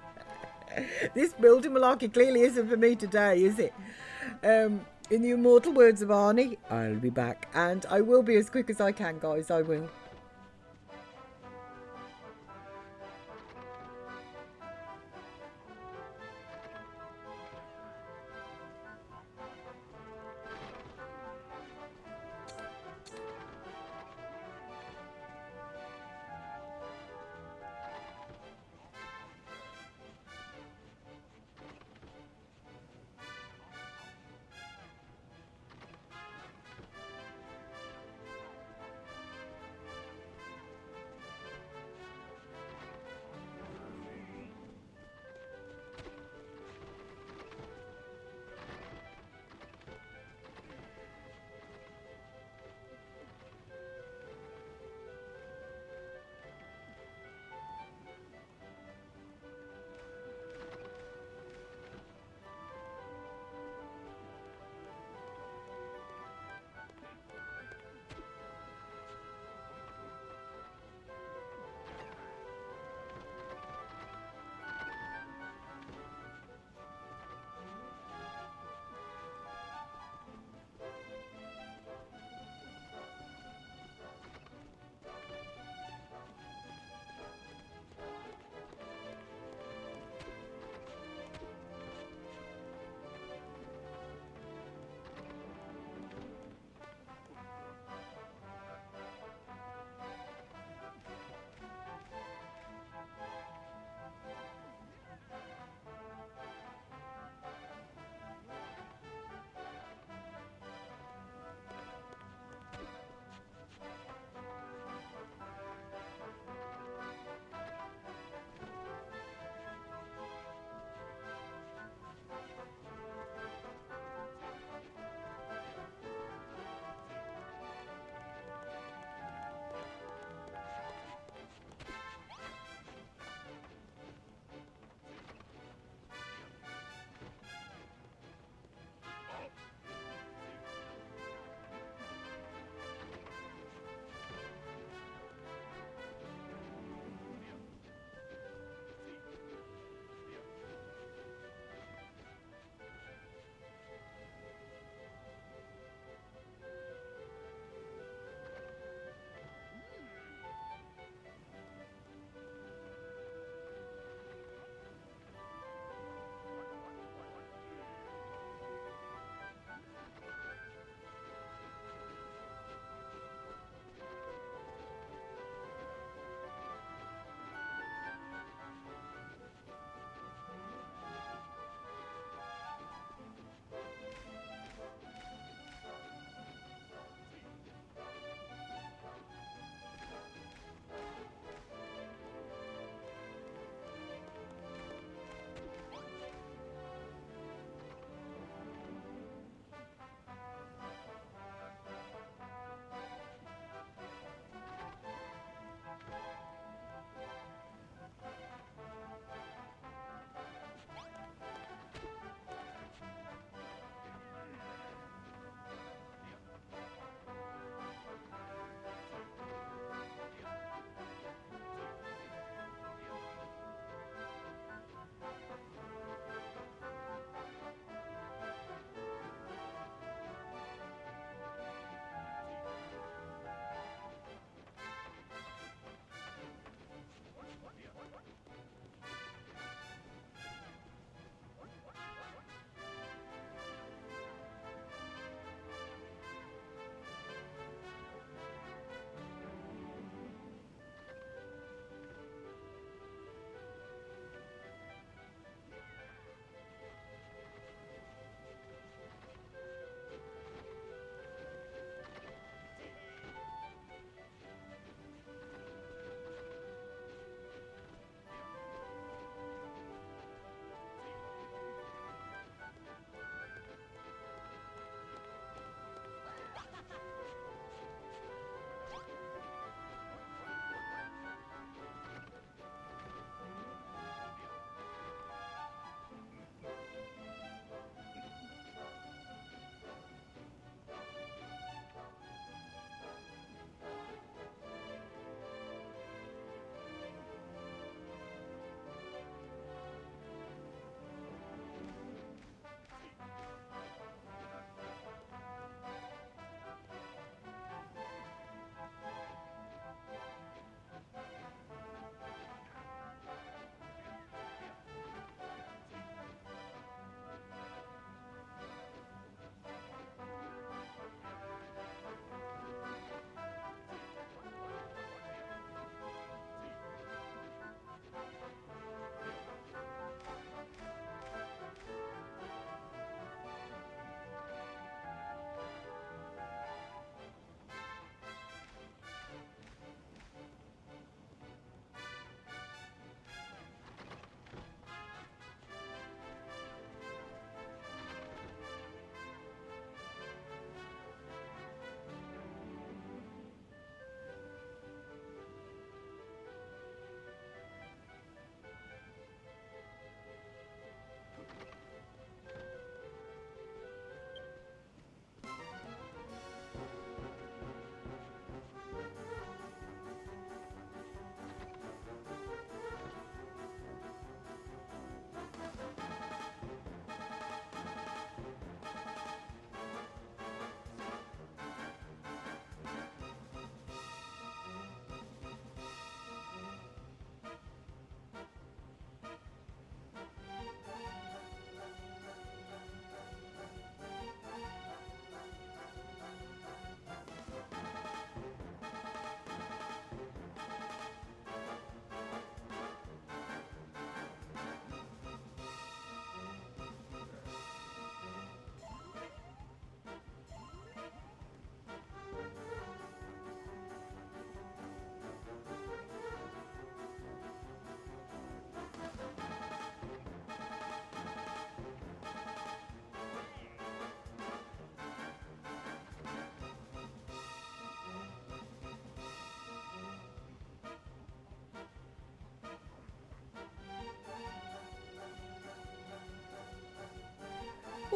S2: This building malarkey clearly isn't for me today, is it? In the immortal words of Arnie, I'll be back. And I will be as quick as I can, guys. I will.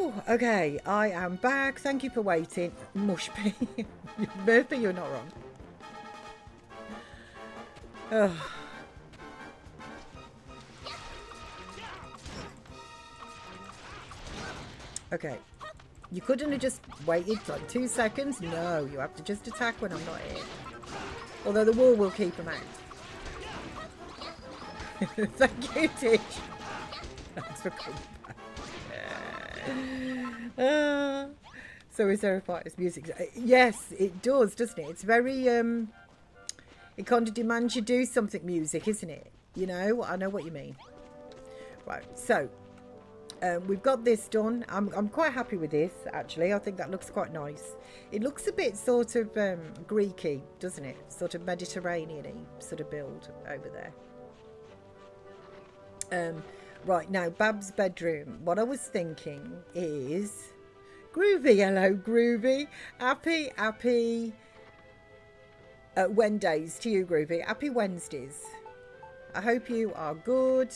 S2: Oh, okay, I am back. Thank you for waiting. Mushby. Murphy, you're not wrong. Oh. Okay. You couldn't have just waited like 2 seconds? No, you have to just attack when I'm not here. Although the wall will keep them out. Thank you, Tish. Thanks for coming back. So is there a fighter's music? Yes, it does, doesn't it? It's very, it kind of demands you do something music, isn't it? You know, I know what you mean. Right, so we've got this done. I'm quite happy with this, actually. I think that looks quite nice. It looks a bit sort of Greeky, doesn't it? Sort of Mediterranean-y sort of build over there. Right, now, Bab's bedroom. What I was thinking is... Groovy, hello, Groovy. Happy Wednesdays to you, Groovy. Happy Wednesdays. I hope you are good.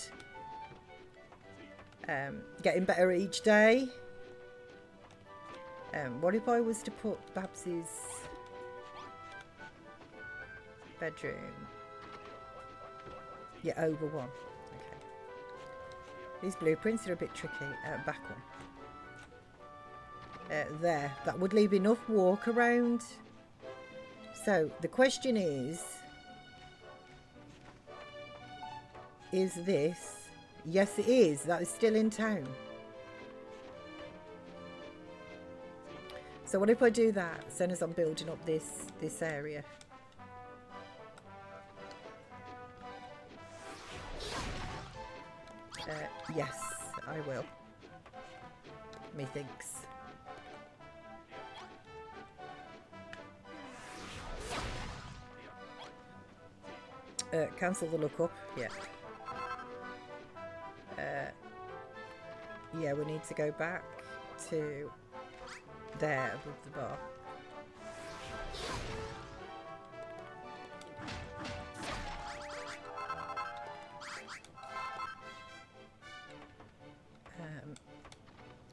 S2: Getting better each day. What if I was to put Babs's bedroom? Yeah, over one. Okay. These blueprints are a bit tricky. Back one. There. That would leave enough walk around. So the question is this? Yes, it is. That is still in town. So what if I do that as soon as I'm building up this area? Yes, I will. Methinks. Cancel the lookup. Yeah. Yeah, we need to go back to there above the bar.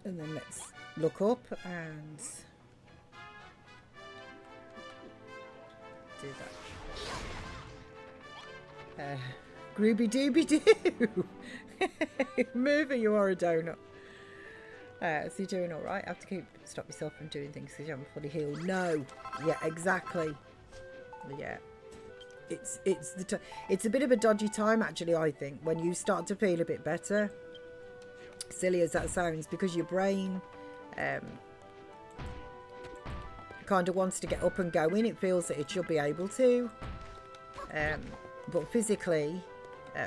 S2: And then let's look up and do that. Grooby dooby doo. Murphy, you are a donut. So you're doing all right. I have to stop yourself from doing things because you haven't fully healed. No. Yeah, exactly. Yeah. It's a bit of a dodgy time, actually, I think, when you start to feel a bit better. Silly as that sounds, because your brain kind of wants to get up and going. It feels that it should be able to. But physically,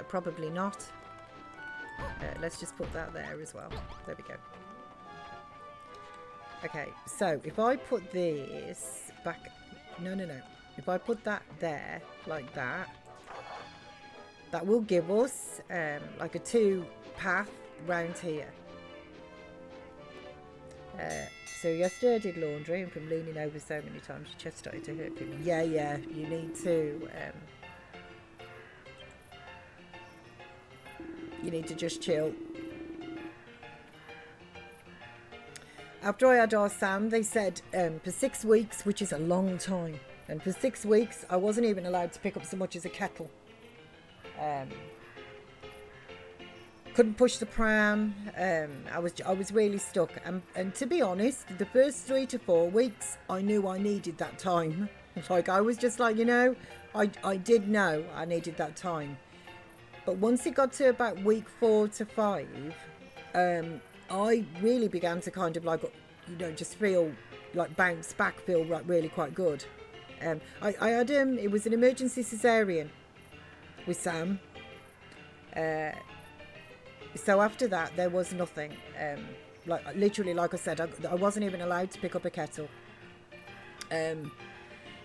S2: probably not. Let's just put that there as well. There we go. Okay, so if I put this back... No. If I put that there, like that, that will give us like a 2-path round here. So yesterday I did laundry, and from leaning over so many times your chest started to hurt me. Yeah, you need to... you need to just chill. After I had our Sam, they said for 6 weeks, which is a long time, and for 6 weeks I wasn't even allowed to pick up so much as a kettle. Couldn't push the pram. I was really stuck. And to be honest, the first 3 to 4 weeks, I knew I needed that time. Like, I was just like, you know, I did know I needed that time. But once it got to about week 4 to 5, I really began to kind of like, you know, just feel like bounce back, feel like really quite good. I had it was an emergency cesarean with Sam. So after that, there was nothing. Like literally, like I said, I wasn't even allowed to pick up a kettle.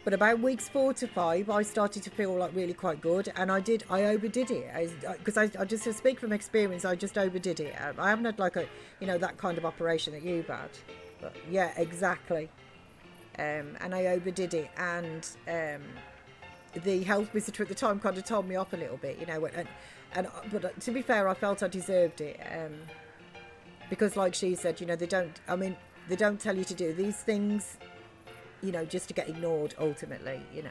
S2: But about weeks 4 to 5, I started to feel like really quite good, and I overdid it because I just to speak from experience. I just overdid it. I haven't had like a, you know, that kind of operation that you've had, but yeah, exactly. And I overdid it, and the health visitor at the time kind of told me off a little bit, you know, but to be fair, I felt I deserved it. Because like she said, you know, they don't tell you to do these things, you know, just to get ignored ultimately, you know.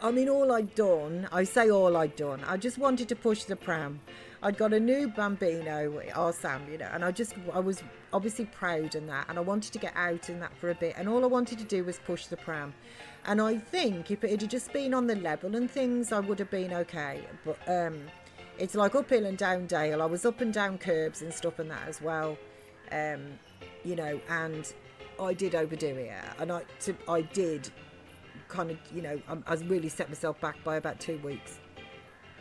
S2: I mean, all I'd done, I I just wanted to push the pram. I'd got a new bambino, our Sam, you know, and I was obviously proud and that, and I wanted to get out in that for a bit, and all I wanted to do was push the pram. And I think if it had just been on the level and things, I would have been okay. But it's like uphill and down dale. I was up and down curbs and stuff and that as well, you know, and I did overdo it, and I did kind of, you know, I really set myself back by about 2 weeks.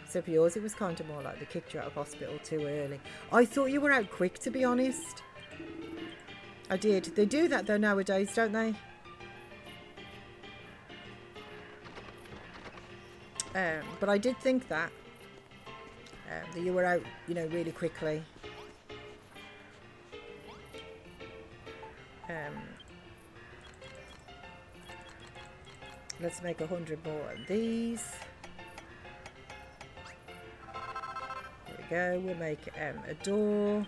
S2: So for yours, it was kind of more like they kicked you out of hospital too early. I thought you were out quick, to be honest. I did. They do that though nowadays, don't they? But I did think that you were out, you know, really quickly. Let's make 100 more of these. There we go. We'll make a door.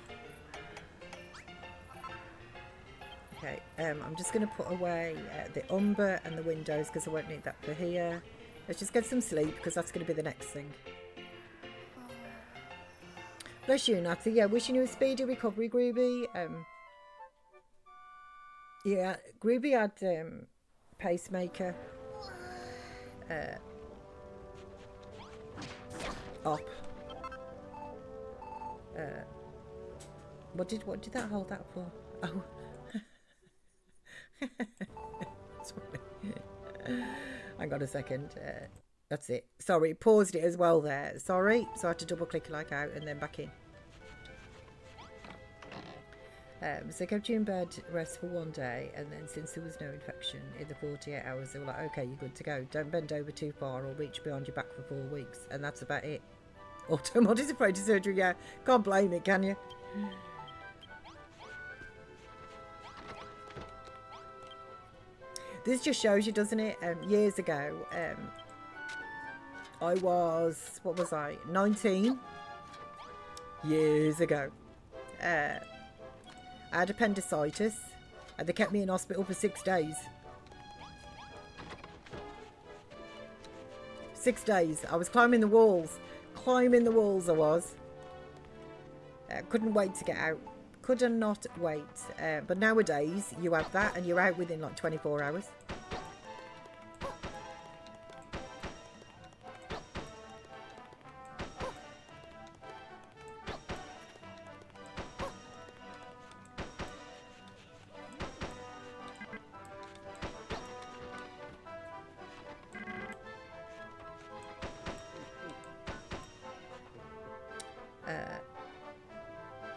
S2: Okay, I'm just going to put away the umber and the windows because I won't need that for here. Let's just get some sleep because that's going to be the next thing. Bless you, Natty. Yeah, wishing you a speedy recovery, Groovy. Yeah, Groovy had pacemaker up. What did that hold that for? Oh. Hang on a second. That's it. Sorry, paused it as well there. Sorry. So I had to double click like out and then back in. So I kept you in bed rest for 1 day, and then since there was no infection in the 48 hours, they were like, okay, you're good to go. Don't bend over too far or reach beyond your back for 4 weeks. And that's about it. Automotive approach to surgery, yeah. Can't blame it, can you? This just shows you, doesn't it? Years ago, I was, what was I? 19. Years ago. I had appendicitis, and they kept me in hospital for 6 days. 6 days. I was climbing the walls. Climbing the walls I was. Couldn't wait to get out. Could not wait. But nowadays, you have that and you're out within like 24 hours.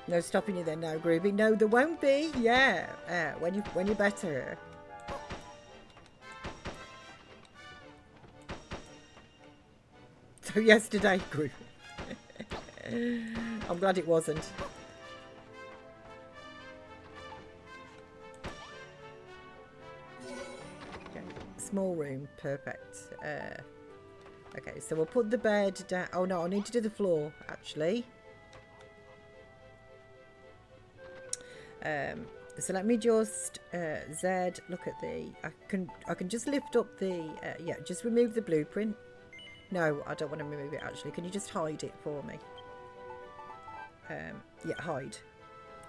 S2: No stopping you then now, Groovy. No, there won't be. Yeah, when you're better. So yesterday, Groovy. I'm glad it wasn't. Okay, small room, perfect. Okay, so we'll put the bed down. Oh no, I need to do the floor actually. So let me just Z look at the I can just lift up the yeah, just remove the blueprint. No, I don't want to remove it actually. Can you just hide it for me? Yeah, hide.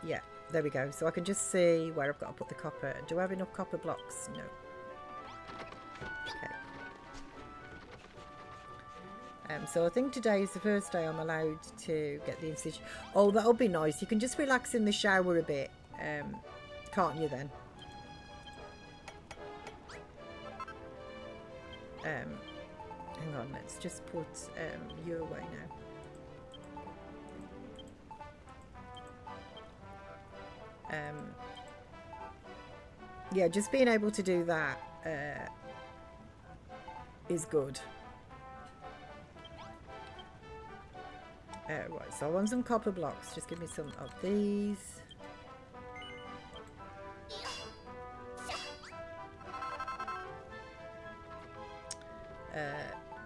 S2: Yeah, there we go. So I can just see where I've got to put the copper. Do I have enough copper blocks? No. Okay. So I think today is the first day I'm allowed to get the incision. Oh, that'll be nice. You can just relax in the shower a bit. Can't you then? Hang on, let's just put you away now. Yeah, just being able to do that is good. Right, so I want some copper blocks. Just give me some of these.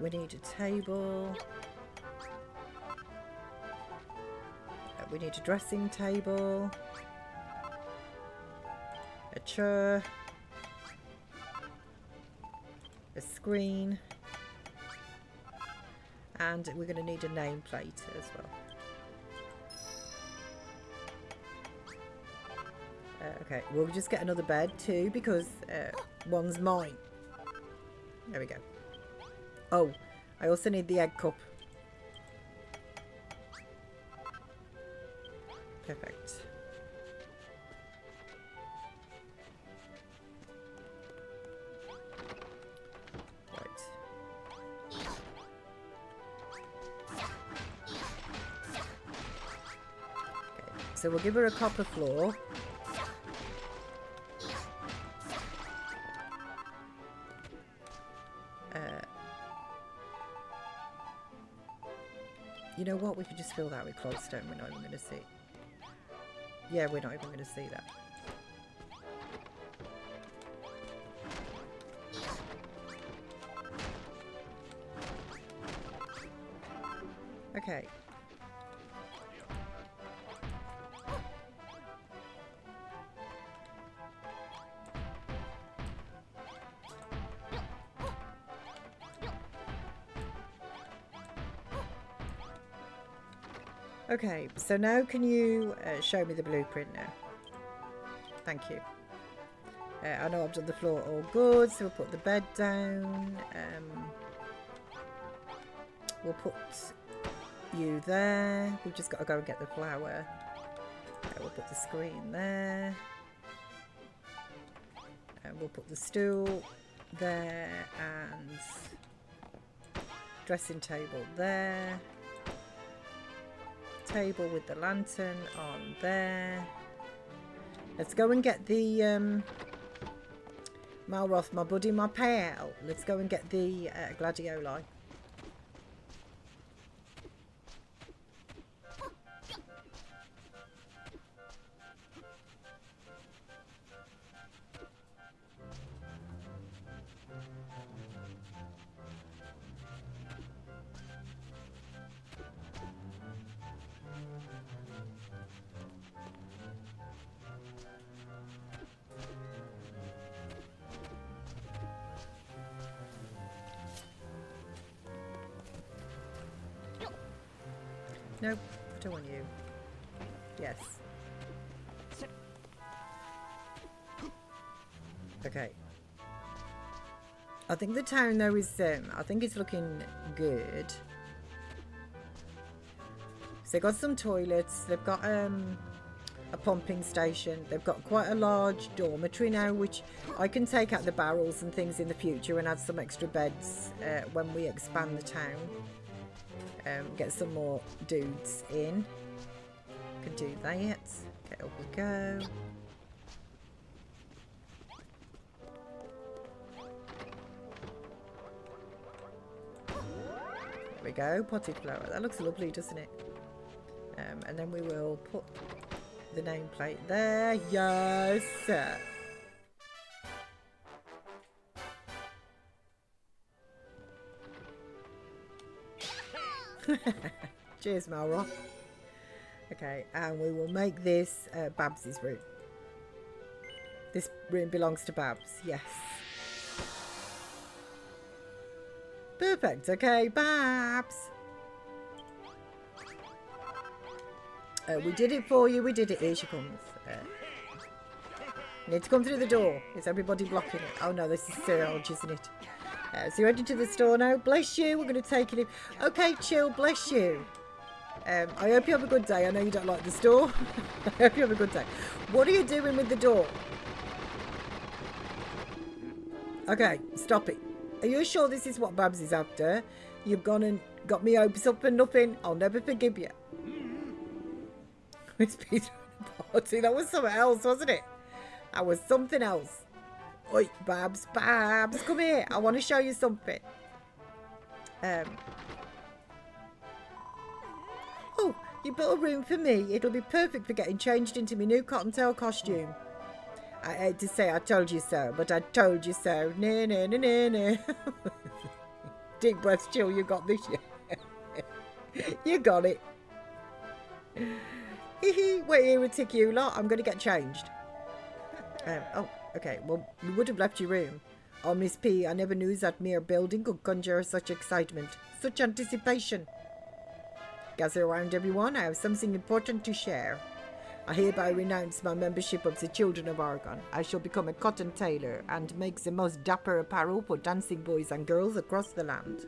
S2: We need a table. We need a dressing table, a chair, a screen, and we're going to need a nameplate as well. Okay, we'll just get another bed too because one's mine. There we go. Oh, I also need the egg cup. Perfect. Right. Okay, so we'll give her a copper floor. You know what? We could just fill that with clothestone. We're not even going to see. Yeah, we're not even going to see that. Okay. Okay, so now can you show me the blueprint now? Thank you. I know I've done the floor all good, so we'll put the bed down. We'll put you there. We've just got to go and get the flower. We'll put the screen there. And we'll put the stool there and dressing table there. Table with the lantern on there. Let's go and get the Malroth, my buddy, my pal. Let's go and get the gladioli. Nope, I don't want you. Yes. Okay. I think the town though is, I think it's looking good. So they've got some toilets, they've got a pumping station, they've got quite a large dormitory now, which I can take out the barrels and things in the future and add some extra beds when we expand the town. Get some more dudes in. Can do that. Okay, up we go. There we go. Potted flower. That looks lovely, doesn't it? And then we will put the nameplate there. Yes. Cheers, Malroth. Okay, and we will make this Babs's room. This room belongs to Babs, yes. Perfect, okay, Babs. We did it for you, we did it. Here she comes. You need to come through the door. Is everybody blocking it? Oh no, this is Serge, isn't it? So you're heading to the store now. Bless you. We're going to take it in. Okay, chill. Bless you. I hope you have a good day. I know you don't like the store. I hope you have a good day. What are you doing with the door? Okay, stop it. Are you sure this is what Babs is after? You've gone and got me hopes up for nothing. I'll never forgive you. It's Peter in the party. That was something else, wasn't it? That was something else. Oi, Babs, Babs, come here. I want to show you something. Oh, you built a room for me. It'll be perfect for getting changed into my new cottontail costume. I hate to say I told you so, but I told you so. No, no, no, no, no. Deep breaths, chill. You got this. You got it. We're here with tick you lot. I'm going to get changed. Oh, okay. Well, we would have left your room. Oh, Miss P, I never knew that mere building could conjure such excitement, such anticipation. Gather around, everyone. I have something important to share. I hereby renounce my membership of the Children of Argon. I shall become a cotton tailor and make the most dapper apparel for dancing boys and girls across the land.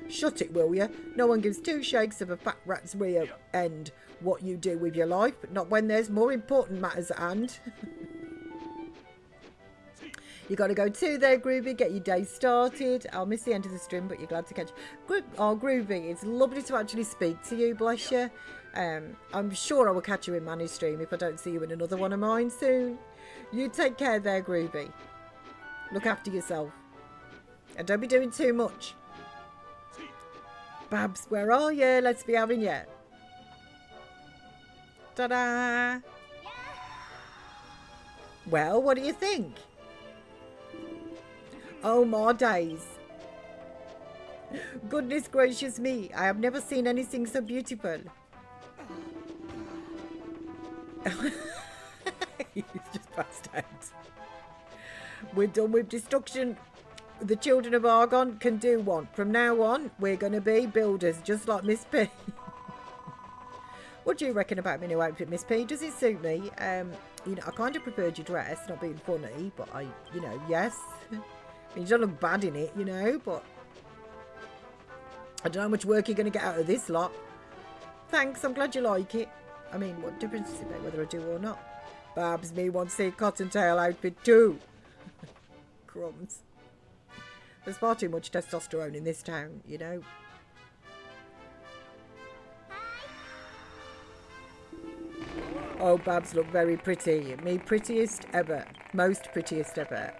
S2: Shut it, will you? No one gives two shakes of a fat rat's rear end what you do with your life, not when there's more important matters at hand. You got to go to there, Groovy, get your day started. I'll miss the end of the stream, but you're glad to catch. Oh, Groovy, it's lovely to actually speak to you, bless you. I'm sure I will catch you in Manny's stream if I don't see you in another one of mine soon. You take care there, Groovy. Look after yourself. And don't be doing too much. Babs, where are you? Let's be having you. Ta-da! Well, what do you think? Oh, my days. Goodness gracious me. I have never seen anything so beautiful. He's just passed out. We're done with destruction. The Children of Argon can do one. From now on, we're going to be builders, just like Miss P. What do you reckon about my new outfit, Miss P? Does it suit me? You know, I kind of preferred your dress, not being funny, but yes. I mean, you don't look bad in it, you know, but I don't know how much work you're going to get out of this lot. Thanks, I'm glad you like it. I mean, what difference does it make whether I do or not? Babs, me wants a cottontail outfit too. Crumbs. There's far too much testosterone in this town, you know. Oh, Babs look very pretty. Me prettiest ever. Most prettiest ever.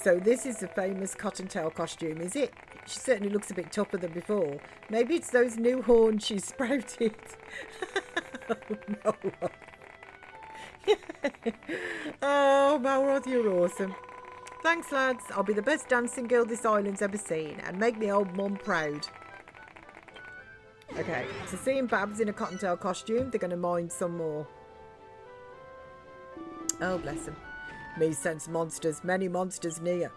S2: So this is the famous cottontail costume, is it? She certainly looks a bit tougher than before. Maybe it's those new horns she's sprouted. Oh, no. Oh, Malroth, you're awesome. Thanks, lads. I'll be the best dancing girl this island's ever seen and make me old mum proud. Okay, so seeing Babs in a cottontail costume, they're going to mind some more. Oh, bless them. Me sense monsters, many monsters near.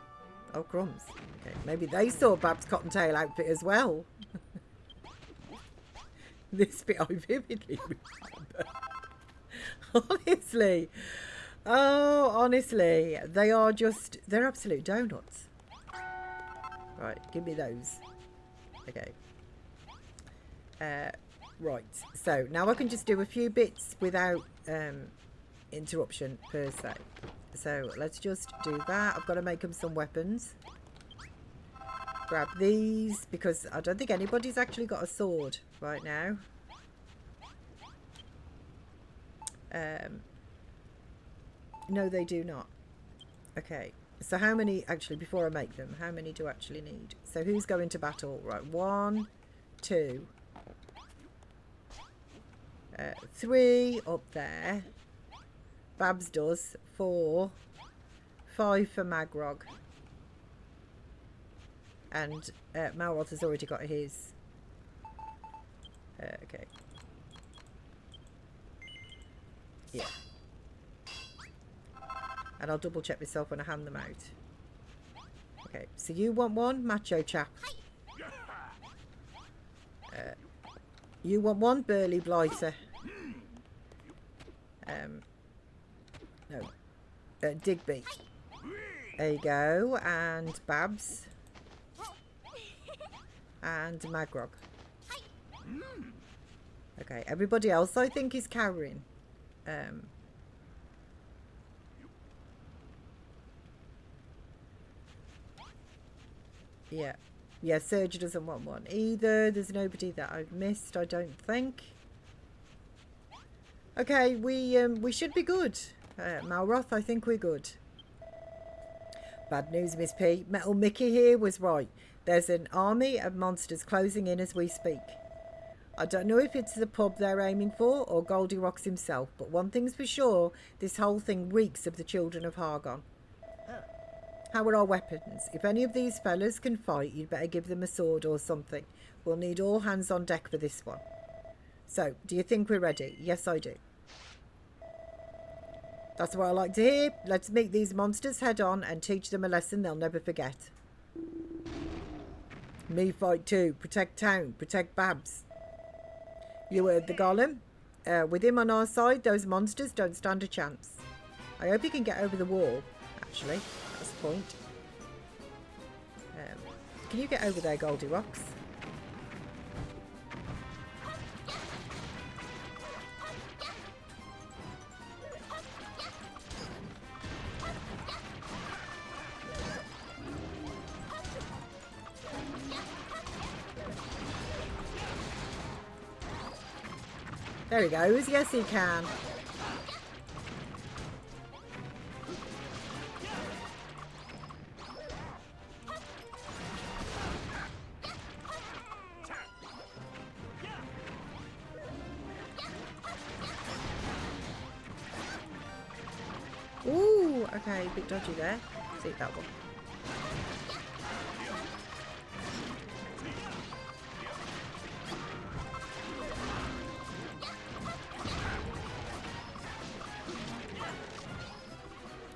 S2: Oh, crumbs. Okay, maybe they saw Babs' cottontail outfit as well. This bit I vividly remember. Honestly. Oh, honestly. They're absolute donuts. Right, give me those. Okay. Right, so now I can just do a few bits without interruption per se. So let's just do that. I've got to make them some weapons. Grab these because I don't think anybody's actually got a sword right now. No, they do not. Okay, so how many, actually, before I make them, how many do I actually need? So who's going to battle? Right, 1, 2, 3 up there. Babs does 4, 5 for Magrog, and Malroth has already got his. Okay. Yeah. And I'll double check myself when I hand them out. Okay, so you want one, macho chap. You want one, burly blighter. No. Digby. There you go. And Babs. And Magrog. Okay, everybody else I think is carrying. Yeah. Yeah, Serge doesn't want one either. There's nobody that I've missed, I don't think. Okay, we should be good. Malroth, I think we're good. Bad news, Miss P. Metal Mickey here was right. There's an army of monsters closing in as we speak. I don't know if it's the pub they're aiming for or Goldie Rocks himself, but one thing's for sure, this whole thing reeks of the Children of Argon. How are our weapons? If any of these fellas can fight, you'd better give them a sword or something. We'll need all hands on deck for this one. So, do you think we're ready? Yes, I do. That's what I like to hear. Let's meet these monsters head on and teach them a lesson they'll never forget. Me fight too. Protect town. Protect Babs. You heard the golem. With him on our side, those monsters don't stand a chance. I hope you can get over the wall, actually. That's the point. Can you get over there, Goldilocks? There he goes. Yes, he can. Ooh, okay, a bit dodgy there. See that one.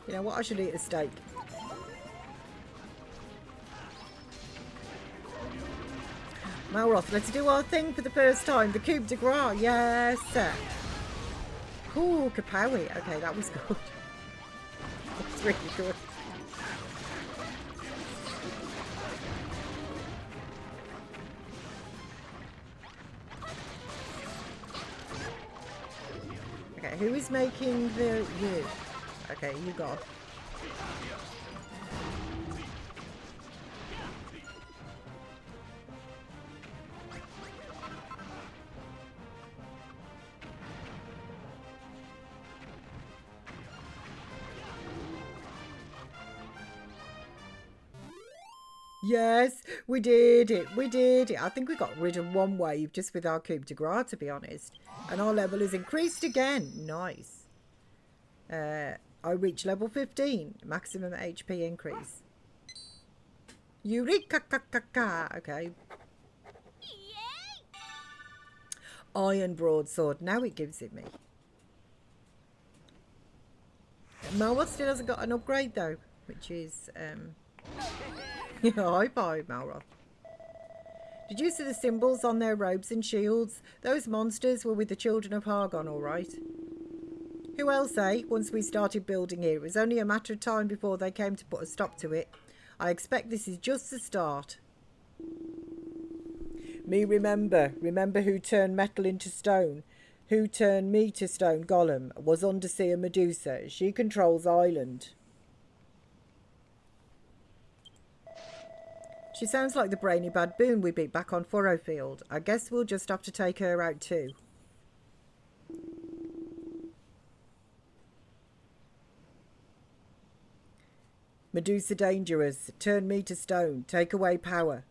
S2: You know what? I should eat a steak. Malroth, let's do our thing for the first time. The coup de grace. Yes, sir. Ooh, Kapowie. Okay, that was good. That's really good. Okay, who is making the you? Okay, you go. Yes, we did it. We did it. I think we got rid of one wave just with our coup de grace, to be honest. And our level has increased again. Nice. I reached level 15. Maximum HP increase. Eureka! Okay. Iron broadsword. Now it gives it me. Malroth still hasn't got an upgrade though, which is yeah, high five, Malroth. Did you see the symbols on their robes and shields? Those monsters were with the children of Hargon, all right. Who else, eh? Once we started building here, it was only a matter of time before they came to put a stop to it. I expect this is just the start. Me remember who turned metal into stone. Who turned me to stone, Gollum, was Underseer Medusa. She controls Island. She sounds like the brainy baboon we beat back on Furrowfield. I guess we'll just have to take her out too. Medusa dangerous. Turn me to stone. Take away power.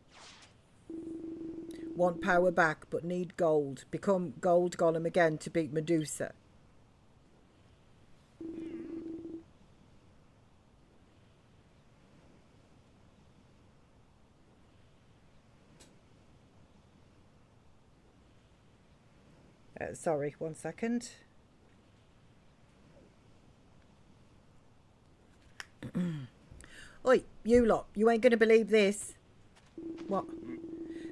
S2: Want power back, but need gold. Become Gold Golem again to beat Medusa. Sorry, 1 second. Oi, you lot, you ain't going to believe this. What?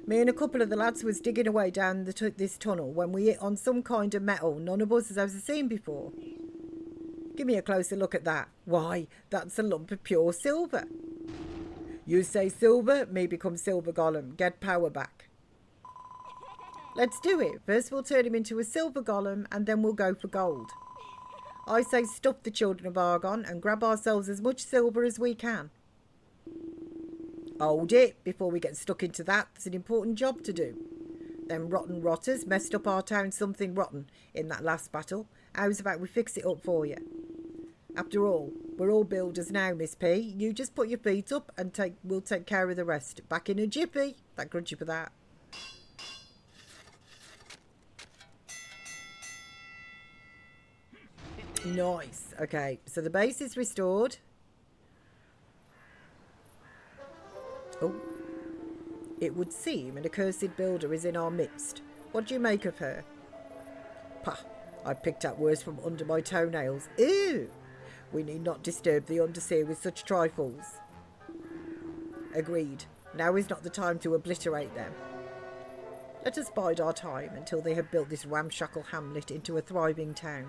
S2: Me and a couple of the lads was digging away down this tunnel when we hit on some kind of metal none of us has ever seen before. Give me a closer look at that. Why, that's a lump of pure silver. You say silver, me become Silver Golem. Get power back. Let's do it. First we'll turn him into a silver golem and then we'll go for gold. I say stuff the children of Argon and grab ourselves as much silver as we can. Hold it before we get stuck into that. There's an important job to do. Them rotten rotters messed up our town something rotten in that last battle. How's about we fix it up for you? After all, we're all builders now, Miss P. You just put your feet up and we'll take care of the rest. Back in a jiffy. That grudge you for that. Nice. Okay, so the base is restored. Oh. It would seem an accursed builder is in our midst. What do you make of her? Pah, I picked out worse from under my toenails. Ew! We need not disturb the underseer with such trifles. Agreed. Now is not the time to obliterate them. Let us bide our time until they have built this ramshackle hamlet into a thriving town,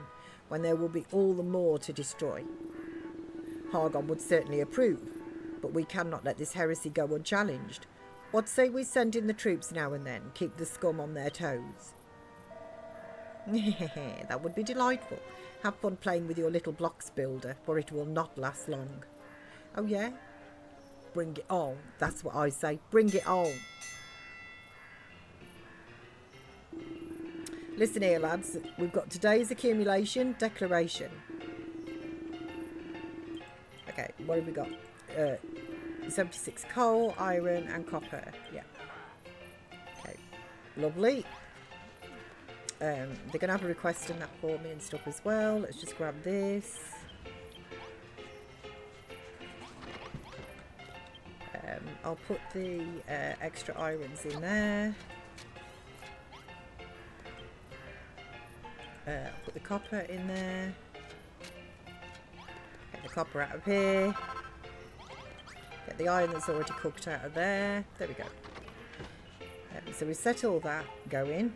S2: when there will be all the more to destroy. Hargon would certainly approve, but we cannot let this heresy go unchallenged. What say we send in the troops now and then, keep the scum on their toes? That would be delightful. Have fun playing with your little blocks builder, for it will not last long. Oh yeah? Bring it on. That's what I say. Bring it on. Listen here, lads. We've got today's accumulation declaration. Okay, what have we got? 76 coal, iron and copper. Yeah. Okay, lovely. They're going to have a request in that for me and stuff as well. Let's just grab this. I'll put the extra irons in there. I'll put the copper in there. Get the copper out of here. Get the iron that's already cooked out of there. There we go. So we set all that going.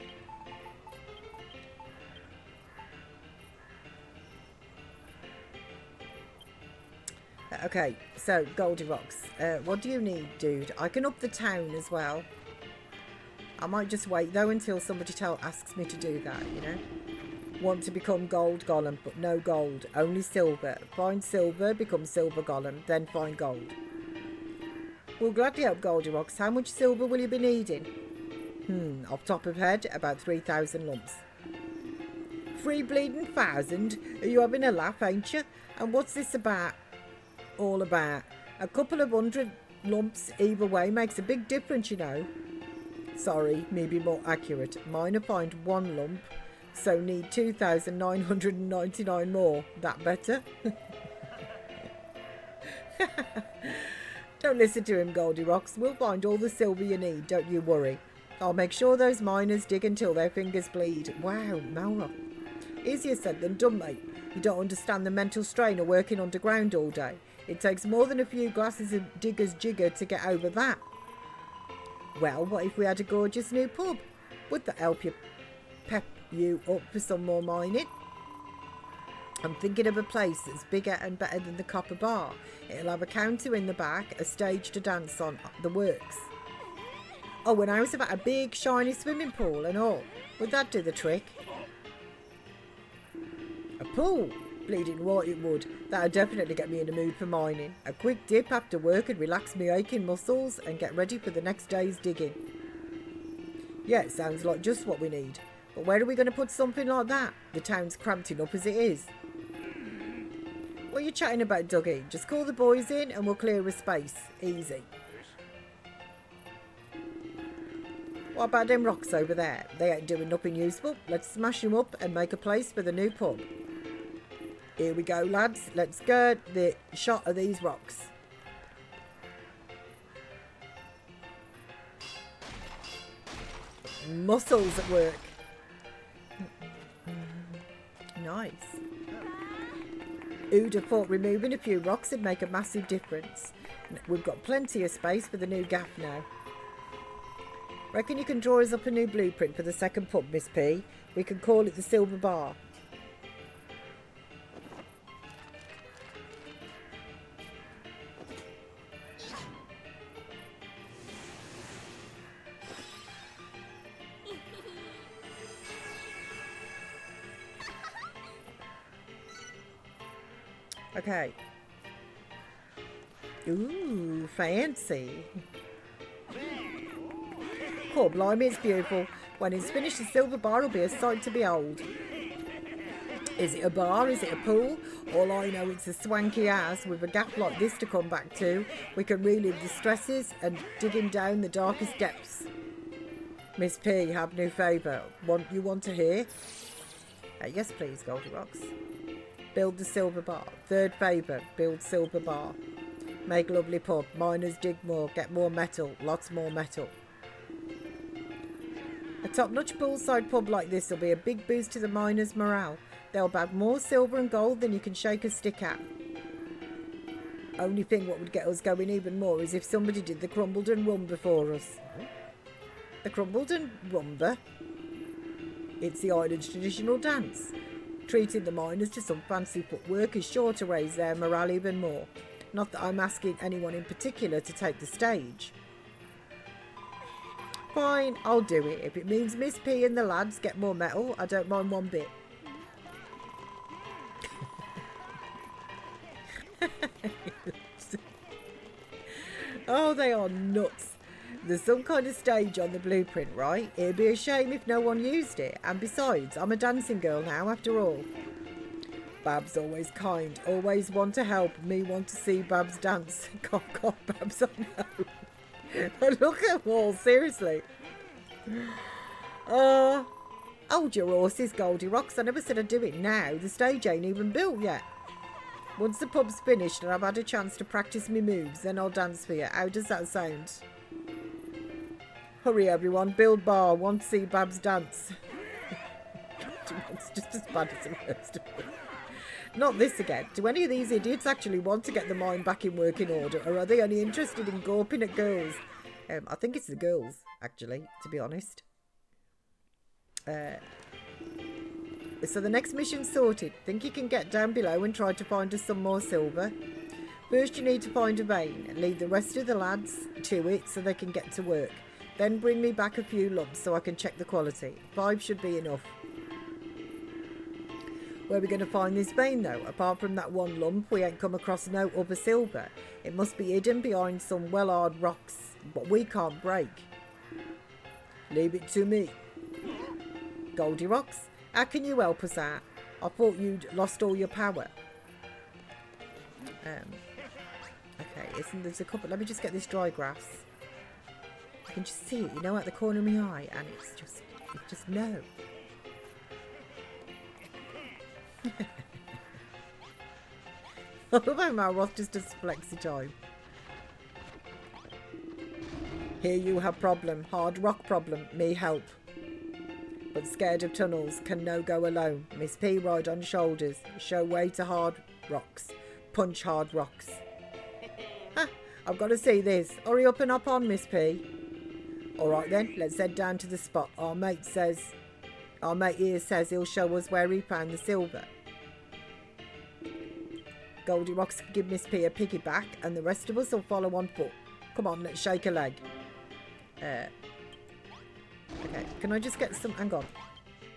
S2: Okay, so Goldilocks, what do you need, dude? I can up the town as well. I might just wait though until somebody asks me to do that, you know. Want to become gold golem, but no gold, only silver. Find silver, become silver golem, then find gold. We'll gladly help Goldilocks. How much silver will you be needing? Off top of head, about 3,000 lumps. 3 bleeding thousand? Are you having a laugh, ain't you? And what's this about? All about? A couple of 100 lumps either way makes a big difference, you know. Sorry, maybe more accurate. Mine find 1 lump, so need 2,999 more. That better? Don't listen to him, Goldilocks. We'll find all the silver you need, don't you worry. I'll make sure those miners dig until their fingers bleed. Wow, Malrock. Easier said than done, mate. You don't understand the mental strain of working underground all day. It takes more than a few glasses of Digger's Jigger to get over that. Well, what if we had a gorgeous new pub? Would that help you pep you up for some more mining? I'm thinking of a place that's bigger and better than the Copper Bar. It'll have a counter in the back, a stage to dance on, the works. Oh, and I was about a big shiny swimming pool and all. Would that do the trick? A pool? Bleeding right it would. That'd definitely get me in the mood for mining. A quick dip after work would relax me aching muscles and get ready for the next day's digging. Yeah, it sounds like just what we need. But where are we going to put something like that? The town's cramped enough as it is. What are you chatting about, Dougie? Just call the boys in and we'll clear a space. Easy. What about them rocks over there? They ain't doing nothing useful. Let's smash them up and make a place for the new pub. Here we go, lads. Let's get the shot of these rocks. Muscles at work. Nice. Who'd have thought removing a few rocks would make a massive difference? We've got plenty of space for the new gaff now. Reckon you can draw us up a new blueprint for the second pub, Miss P? We can call it the Silver Bar. Okay. Ooh, fancy. Poor blimey, it's beautiful. When it's finished, the Silver Bar will be a sight to behold. Is it a bar? Is it a pool? All I know, it's a swanky ass with a gaff like this to come back to. We can relive the stresses and digging down the darkest depths. Miss P, have new favour. You want to hear? Yes, please, Goldilocks. Build the Silver Bar. Third favour, build Silver Bar. Make lovely pub. Miners dig more, get more metal. Lots more metal. A top-notch poolside pub like this will be a big boost to the miners' morale. They'll bag more silver and gold than you can shake a stick at. Only thing what would get us going even more is if somebody did the Khrumbul rum before us. The Khrumbul rumba? It's the island's traditional dance. Treating the miners to some fancy footwork is sure to raise their morale even more. Not that I'm asking anyone in particular to take the stage. Fine, I'll do it. If it means Miss P and the lads get more metal, I don't mind one bit. Oh, they are nuts. There's some kind of stage on the blueprint, right? It'd be a shame if no one used it. And besides, I'm a dancing girl now, after all. Babs always kind, always want to help. Me want to see Babs dance. God, Babs, I know. Look at them all, seriously. Hold your horses, Goldie Rocks. I never said I'd do it now. The stage ain't even built yet. Once the pub's finished and I've had a chance to practice me moves, then I'll dance for you. How does that sound? Hurry, everyone. Build bar. Want to see Babs dance. It's just as bad as the rest of it. Not this again. Do any of these idiots actually want to get the mine back in working order, or are they only interested in gawping at girls? I think it's the girls, actually, to be honest. So the next mission's sorted. Think you can get down below and try to find us some more silver? First you need to find a vein and lead the rest of the lads to it so they can get to work. Then bring me back a few lumps so I can check the quality. 5 should be enough. Where are we going to find this vein though? Apart from that one lump, we ain't come across no other silver. It must be hidden behind some well-hard rocks, but we can't break. Leave it to me. Goldie Rocks, how can you help us out? I thought you'd lost all your power. Okay, there's a couple. Let me just get this dry grass. I can just see it, you know, at the corner of my eye, and it's just no. I love how Malroth just does flexi time. Here you have problem, hard rock problem, me help. But scared of tunnels, can no go alone. Miss P ride on shoulders, show way to hard rocks, punch hard rocks. Ha, I've got to see this. Hurry up and hop on, Miss P. Alright then, let's head down to the spot. Our mate here says he'll show us where he found the silver. Goldie Rocks can give Miss P a piggyback and the rest of us will follow on foot. Come on, let's shake a leg. Okay, can I just get some... Hang on.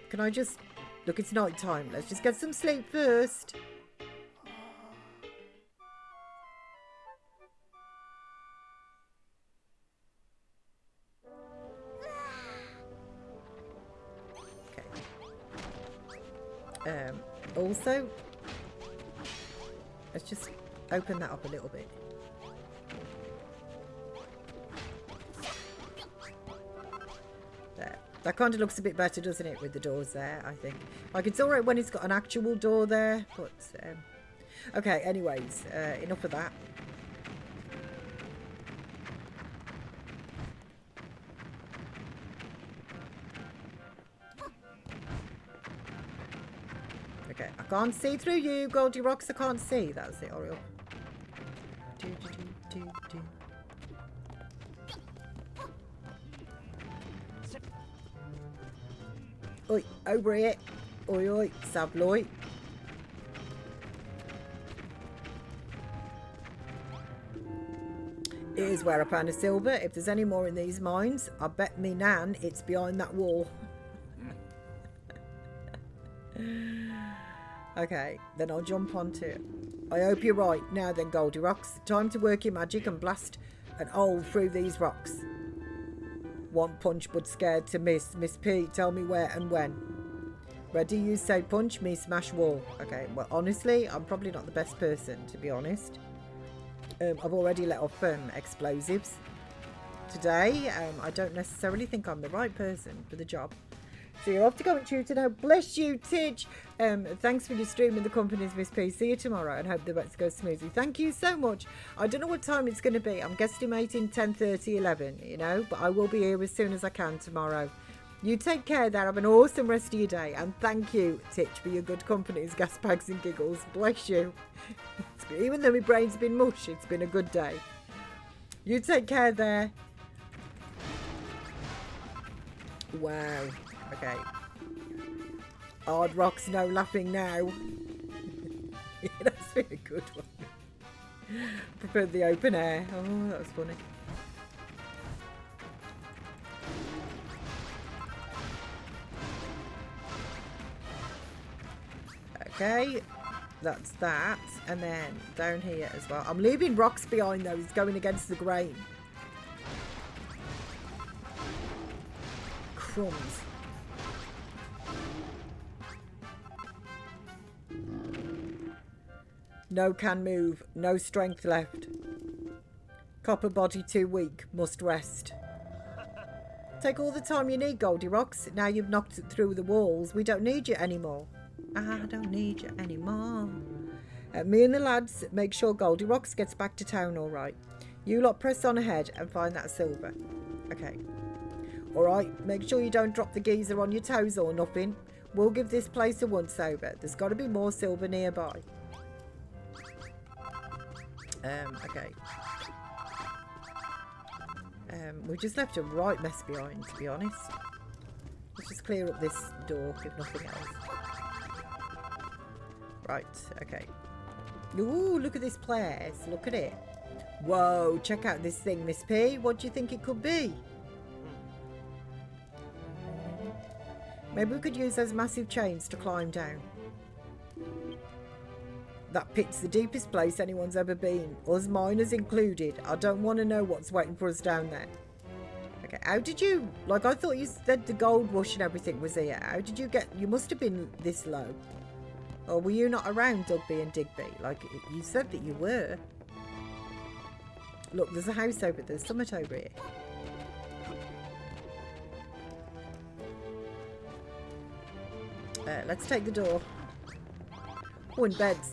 S2: Can I just... Look, it's night time. Let's just get some sleep first. Okay. Also, let's just open that up a little bit. There. That kind of looks a bit better, doesn't it, with the doors there, I think. Like, it's alright when it's got an actual door there, but... okay, anyways, enough of that. Okay, I can't see through you, Goldie Rocks, I can't see. That's it, Oriole. Oi, over here. Oi, oi, Sabloy. Here's where I found a silver. If there's any more in these mines, I bet me nan it's behind that wall. Okay, then I'll jump onto it. I hope you're right. Now then, Goldie Rocks, time to work your magic and blast an hole through these rocks. One punch but scared to miss. Miss P, tell me where and when. Ready, you say punch, me smash wall. Okay, well, honestly, I'm probably not the best person, to be honest. I've already let off explosives today. I don't necessarily think I'm the right person for the job. So you're off to go and tutor now. Bless you, Tidge. Thanks for your stream in the company's Miss P. See you tomorrow and hope the rest goes smoothly. Thank you so much. I don't know what time it's going to be. I'm guesstimating 10:30, 11, you know, but I will be here as soon as I can tomorrow. You take care there. Have an awesome rest of your day. And thank you, Titch, for your good companies, gas bags and giggles. Bless you. Even though my brain's been mush, it's been a good day. You take care there. Wow. Okay. Hard rocks, no laughing now. Yeah, that's been a good one. Preferred the open air. Oh, that was funny. Okay, that's that. And then down here as well. I'm leaving rocks behind though. It's going against the grain. Crumbs. No can move. No strength left. Copper body too weak. Must rest. Take all the time you need, Goldie Rocks. Now you've knocked it through the walls. We don't need you anymore. I don't need you anymore. Me and the lads make sure Goldie Rocks gets back to town all right. You lot press on ahead and find that silver. Okay. All right. Make sure you don't drop the geezer on your toes or nothing. We'll give this place a once over. There's got to be more silver nearby. Okay. We just left a right mess behind, to be honest. Let's just clear up this door, if nothing else. Right, okay. Ooh, look at this place. Look at it. Whoa, check out this thing, Miss P. What do you think it could be? Maybe we could use those massive chains to climb down. That pit's the deepest place anyone's ever been. Us miners included. I don't want to know what's waiting for us down there. Okay, how did you... Like, I thought you said the gold rush and everything was here. How did you get... You must have been this low. Or were you not around Dugby and Digby? Like, you said that you were. Look, there's a house over there. There's something over here. Let's take the door. Oh, and beds.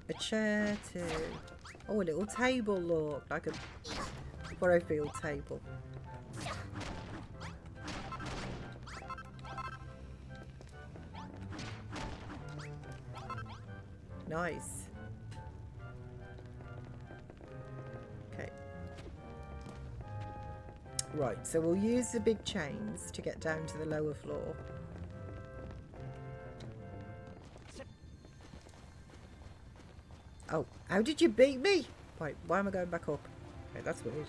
S2: A chair too. Oh, a little table, look. Like a Borofield table. Nice. Okay. Right, so we'll use the big chains to get down to the lower floor. Oh, how did you beat me? Wait, why am I going back up? Okay, that's weird.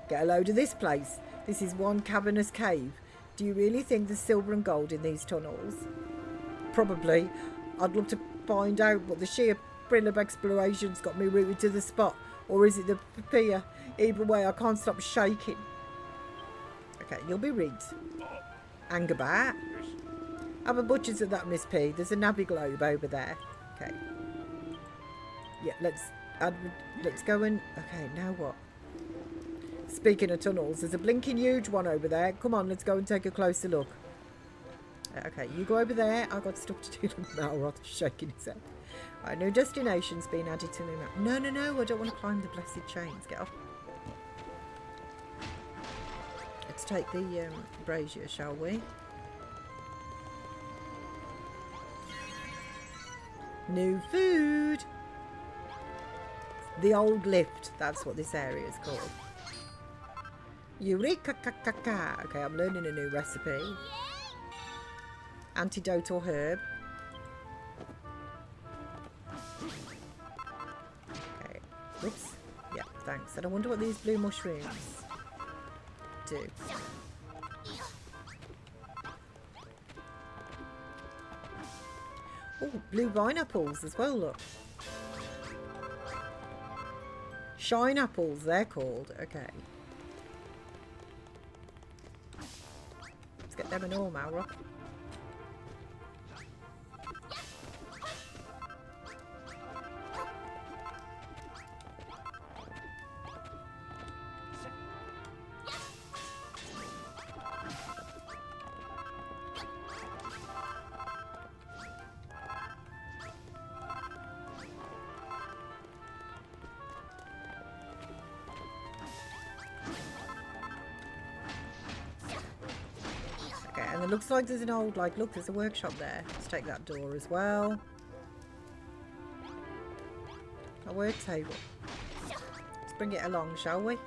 S2: Get a load of this place. This is one cavernous cave. Do you really think there's silver and gold in these tunnels? Probably. I'd love to find out, but the sheer thrill of exploration's got me rooted to the spot. Or is it the fear? Either way, I can't stop shaking. Okay, you'll be rigged. Anger bat. Have a butcher's at that, Miss P. There's a navy globe over there. Okay. Yeah, let's go and... Okay, now what? Speaking of tunnels, there's a blinking huge one over there. Come on, let's go and take a closer look. Okay, you go over there. I've got stuff to do. Malroth shaking his head. Right, new destination's been added to me. No, no, no. I don't want to climb the blessed chains. Get off. Let's take the brazier, shall we? New food. The old lift. That's what this area is called. Eureka-ka-ka-ka. Okay, I'm learning a new recipe. Antidote or herb. Okay. Whoops. Yeah, thanks. And I wonder what these blue mushrooms do. Oh, blue vine apples as well, look. Shine apples, they're called. Okay. Let's get them and all, Malroth. it looks like there's an old, like, look, there's a workshop there. Let's take that door as well. A work table. Let's bring it along, shall we?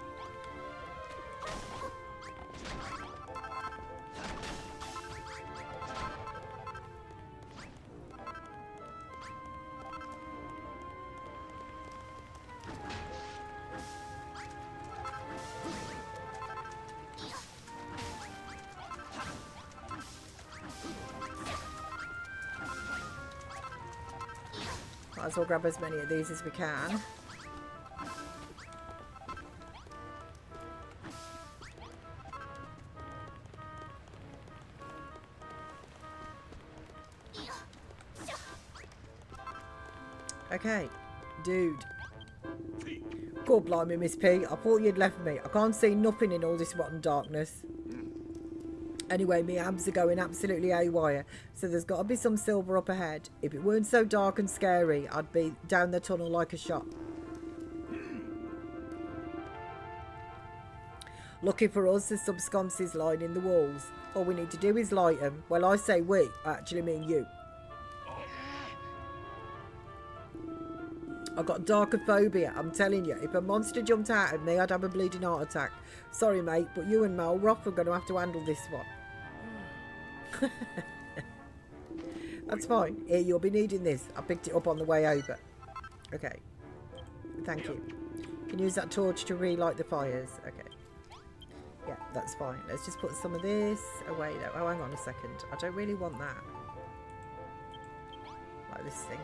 S2: Might as well grab as many of these as we can. Okay, dude. God blimey, Miss P. I thought you'd left me. I can't see nothing in all this rotten darkness. Anyway, my abs are going absolutely haywire, so there's got to be some silver up ahead. If it weren't so dark and scary, I'd be down the tunnel like a shot. Lucky for us, there's some sconces lining the walls. All we need to do is light them. Well, I say we, I actually mean you. I've got darkophobia, I'm telling you. If a monster jumped out at me, I'd have a bleeding heart attack. Sorry, mate, but you and Mel Roth are going to have to handle this one. That's fine. Here, you'll be needing this. I picked it up on the way over. Okay. Thank you. You can use that torch to relight the fires. Okay. Yeah, that's fine. Let's just put some of this away though. Oh, hang on a second. I don't really want that. Like this thing.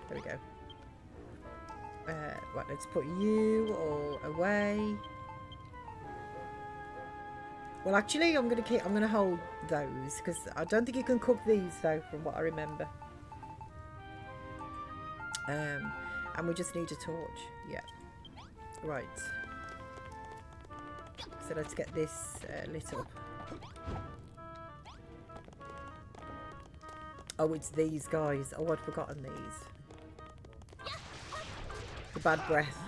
S2: There we go. Right, let's put you all away. Well, actually, I'm gonna hold those because I don't think you can cook these though, from what I remember. And we just need a torch. Yeah. Right. So let's get this lit up. Oh, it's these guys. Oh, I'd forgotten these. The bad breath.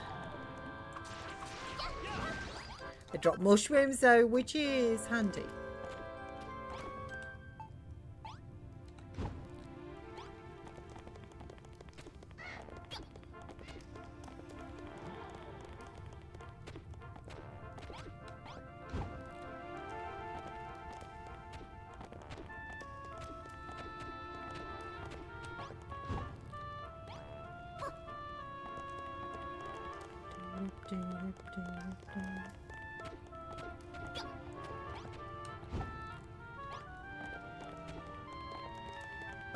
S2: They drop mushrooms though, which is handy.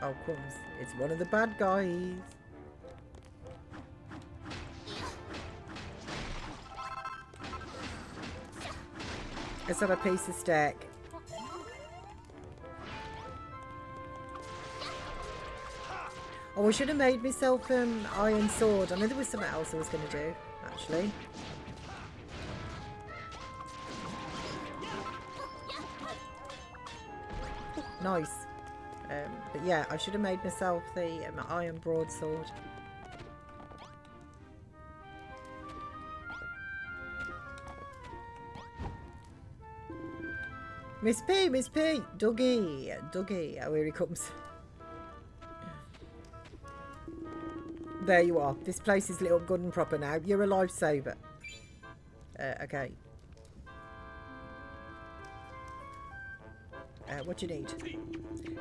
S2: Oh, crumbs. It's one of the bad guys. Let's have a piece of steak. Oh, I should have made myself an iron sword. I know there was something else I was going to do, actually. Nice. But yeah, I should have made myself the iron broadsword. Miss P, Miss P, Dougie, Dougie, oh, here he comes. There you are. This place is lit up good and proper now. You're a lifesaver. Okay. What do you need?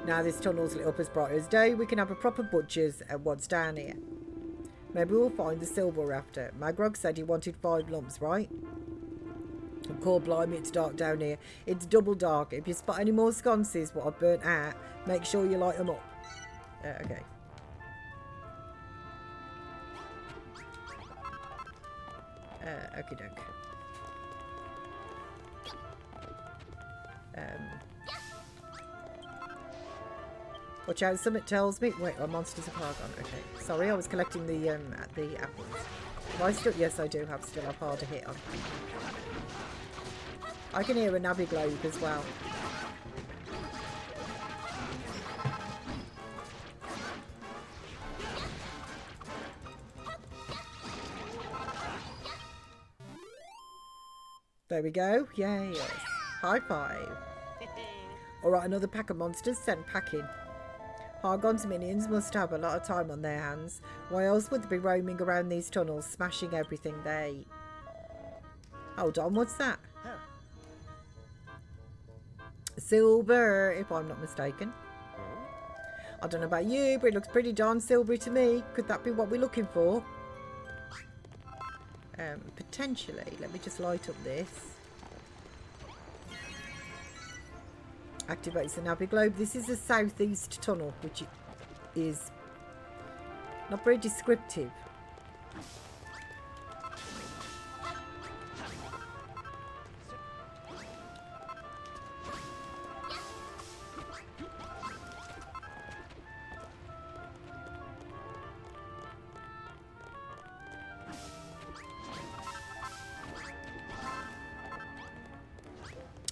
S2: Now this tunnel's lit up as bright as day, we can have a proper butcher's at what's down here. Maybe we'll find the silver we're after. Magrog said he wanted 5 lumps, right? And call blimey, it's dark down here. It's double dark. If you spot any more sconces what I've burnt out, make sure you light them up. Okay. Okie doke. Watch out, something tells me. Wait, our monsters are far gone. Okay. Sorry, I was collecting the apples. Have I still? Yes, I do have still a harder hit on. I can hear a navy globe as well. There we go. Yay. Yes. High five. Alright, another pack of monsters sent packing. Hargon's minions must have a lot of time on their hands. Why else would they be roaming around these tunnels, smashing everything they... Hold on, what's that? Silver, if I'm not mistaken. I don't know about you, but it looks pretty darn silvery to me. Could that be what we're looking for? Potentially. Let me just light up this. Activates the Navi Globe. This is the southeast tunnel, which is not very descriptive.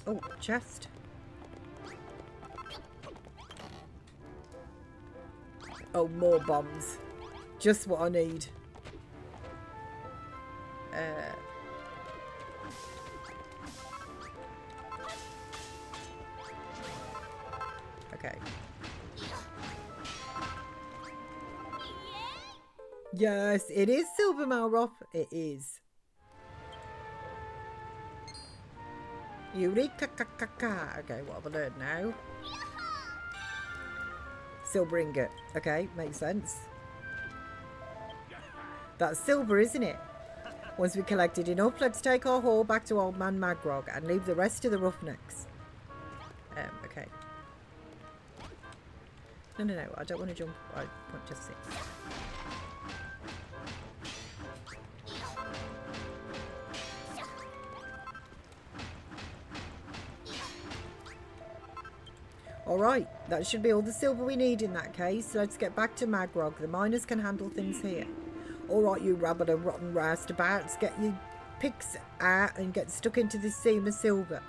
S2: Oh, chest. Oh, more bombs. Just what I need. Okay. Yes, it is Silver Malroth. It is. Eureka! Okay, what have I learned now? Silver ingot. Okay, makes sense. That's silver, isn't it? Once we collected enough, let's take our haul back to Old Man Magrog and leave the rest to the roughnecks. Okay. No, I don't want to jump. I want to sit. Alright, that should be all the silver we need in that case. Let's get back to Magrog. The miners can handle things here. Alright, you rabbit and rotten roustabouts. Get your picks out and get stuck into this seam of silver.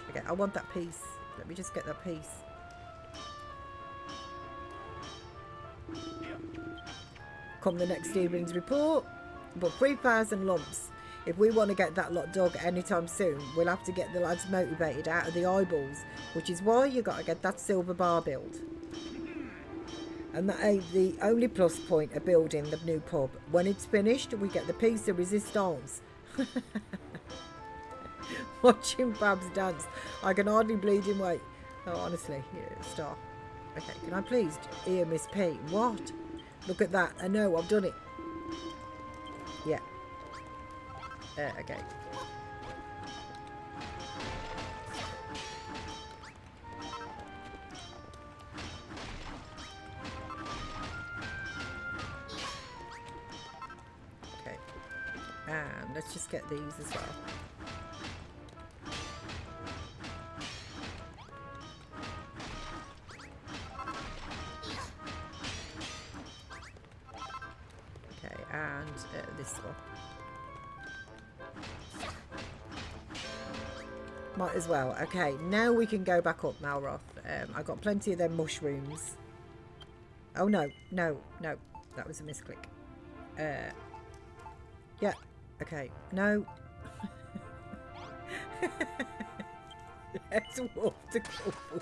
S2: Okay, I want that piece. Let me just get that piece. Come the next evening's report. But 3,000 lumps. If we want to get that lot dug anytime soon, we'll have to get the lads motivated out of the eyeballs, which is why you got to get that silver bar built. And that ain't the only plus point of building the new pub. When it's finished, we get the piece of resistance. Watching Babs dance, I can hardly bleed him wait. Oh, honestly, yeah, stop. Okay, can I please hear Miss P? What? Look at that. I know, I've done it. Yeah. Okay. Okay. And let's just get these as well. Okay, and this one. Might as well. Okay, now we can go back up, Malroth. I got plenty of them mushrooms. Oh, no. That was a misclick. Yeah. Okay. No. Let's walk to Khrumbul.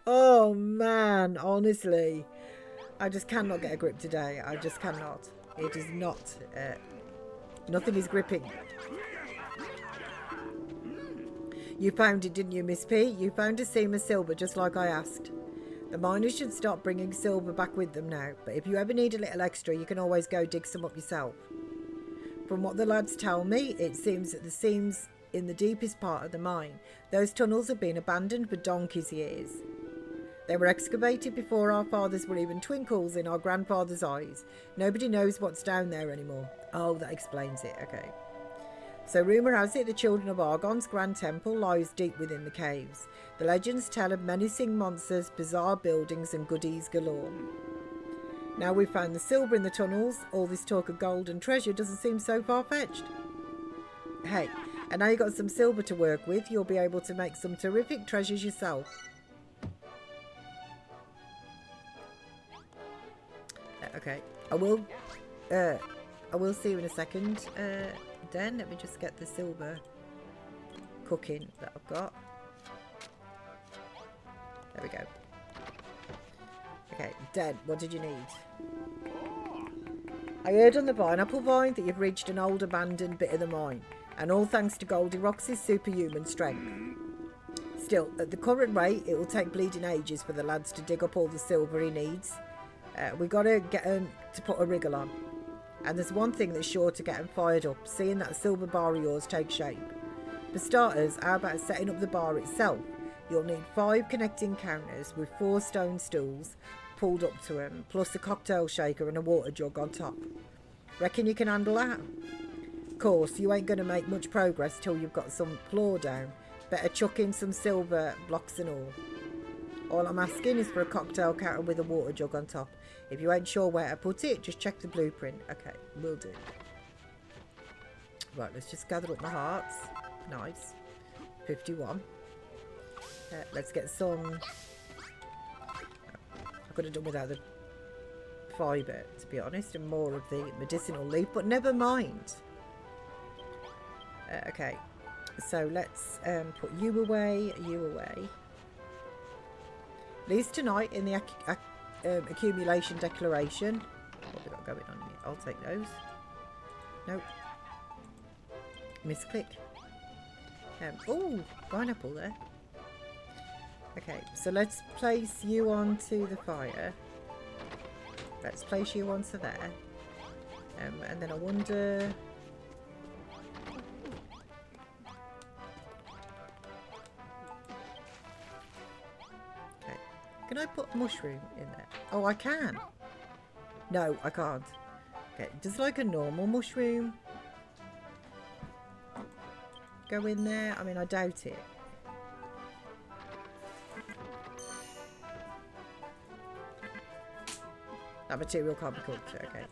S2: Oh, man. Honestly. I just cannot get a grip today. I just cannot. It is not. Nothing is gripping. You found it, didn't you, Miss P? You found a seam of silver, just like I asked. The miners should stop bringing silver back with them now, but if you ever need a little extra, you can always go dig some up yourself. From what the lads tell me, it seems that the seams in the deepest part of the mine, those tunnels have been abandoned for donkey's years. They were excavated before our fathers were even twinkles in our grandfather's eyes. Nobody knows what's down there anymore. Oh, that explains it. Okay. So rumour has it the children of Argon's grand temple lies deep within the caves. The legends tell of menacing monsters, bizarre buildings and goodies galore. Now we've found the silver in the tunnels, all this talk of gold and treasure doesn't seem so far-fetched. Hey, and now you've got some silver to work with, you'll be able to make some terrific treasures yourself. Okay, I will see you in a second. Let me just get the silver cooking that I've got. There we go. Okay, Dad, what did you need? I heard on the pineapple vine that you've reached an old abandoned bit of the mine, and all thanks to Goldilocks' superhuman strength. Still, at the current rate, it will take bleeding ages for the lads to dig up all the silver he needs. We got to get him to put a wriggle on. And there's one thing that's sure to get him fired up, seeing that silver bar of yours take shape. For starters, how about setting up the bar itself? You'll need 5 connecting counters with 4 stone stools pulled up to him, plus a cocktail shaker and a water jug on top. Reckon you can handle that? Of course, you ain't going to make much progress till you've got some floor down. Better chuck in some silver blocks and all. All I'm asking is for a cocktail counter with a water jug on top. If you ain't sure where to put it, just check the blueprint. Okay, will do. Right, let's just gather up my hearts. Nice. 51. Let's get some... I could have done without the fibre, to be honest, and more of the medicinal leaf, but never mind. Okay, so let's put you away, you away. These tonight in the accumulation declaration. What have we got going on here? I'll take those. Nope. Misclick. Oh, pineapple there. Okay, so let's place you onto the fire. Let's place you onto there. And then I wonder... Okay, can I put mushroom in there? Oh, I can. No, I can't. Okay, just like a normal mushroom. Go in there. I mean, I doubt it. That material can't be cooked. Okay.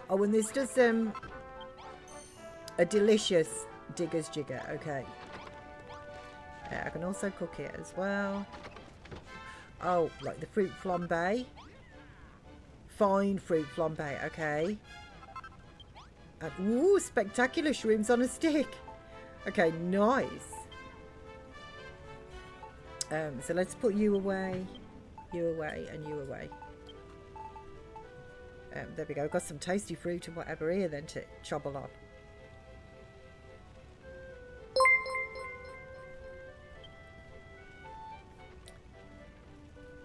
S2: Oh, and this does a delicious digger's jigger. Okay. I can also cook it as well. Oh, like the fruit flambe. Fine fruit flambe. Okay. And, ooh, spectacular shrooms on a stick. Okay, nice. So let's put you away, and you away. There we go. Got some tasty fruit and whatever here then to chobble on.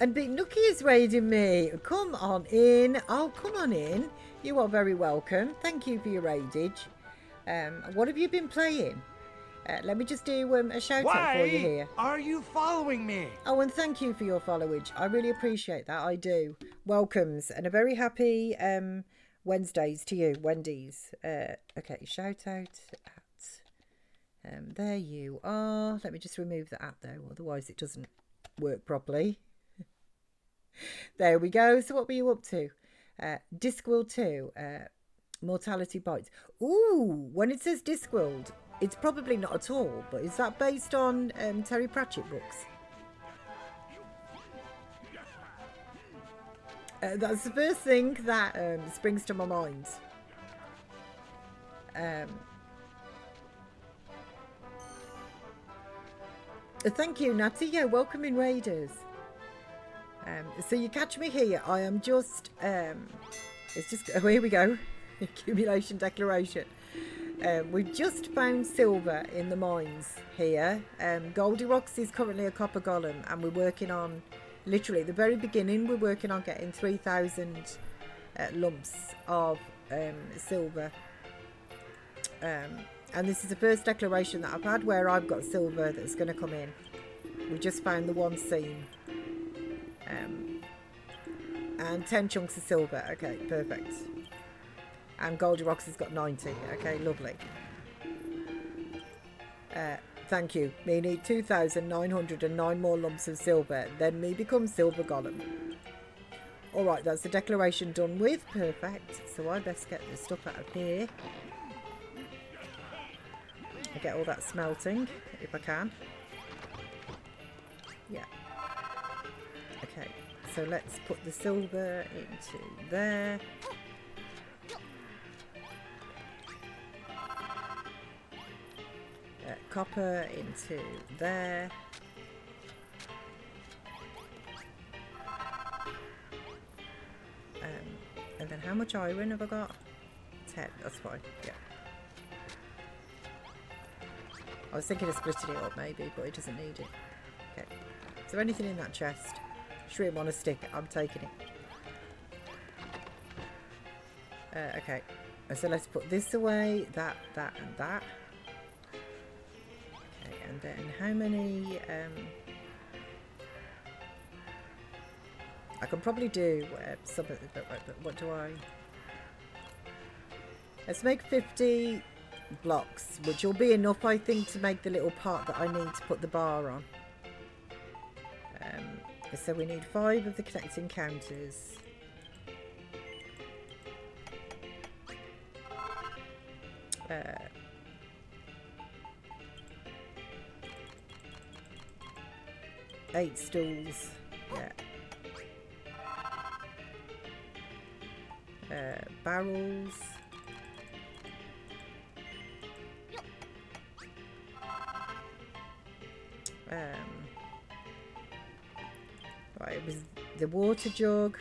S2: And Big Nookie is raiding me. Come on in. Oh, come on in. You are very welcome. Thank you for your raidage. What have you been playing? Let me just do a shout out for you here.
S3: Why are you following me?
S2: Oh, and thank you for your followage. I really appreciate that. I do. Welcomes and a very happy Wednesdays to you, Wendy's. Okay, shout out at. There you are. Let me just remove the at though, otherwise it doesn't work properly. There we go. So what were you up to? Discworld 2, Mortality Bites. Ooh, when it says Discworld, it's probably not at all, but is that based on Terry Pratchett books? That's the first thing that springs to my mind. Thank you, Natty. Yeah, welcome in, Raiders. So you catch me here. I am just... it's just... Oh, here we go. Accumulation declaration. We've just found silver in the mines here. Goldilocks is currently a copper golem, and we're working on, literally at the very beginning, we're working on getting 3,000 lumps of silver. And this is the first declaration that I've had where I've got silver that's going to come in. We just found the one seam. And 10 chunks of silver. Okay, perfect. And Goldilocks has got 90. Okay, lovely. Thank you. Me need 2,909 more lumps of silver. Then me become silver golem. Alright, that's the declaration done with. Perfect. So I best get this stuff out of here. And get all that smelting, if I can. Yeah. Okay, so let's put the silver into there. Copper into there. much iron have I got? 10, that's fine, yeah. I was thinking of splitting it up maybe, but it doesn't need it. Okay. Is there anything in that chest? Shrimp on a stick, I'm taking it. Okay. So let's put this away, that, and that. Okay, and then how many... I can probably do some of it, but what do I... Let's make 50 blocks, which will be enough, I think, to make the little part that I need to put the bar on. So we need 5 of the connecting counters. Eight stools, yeah. Barrels. Right, it was the water jug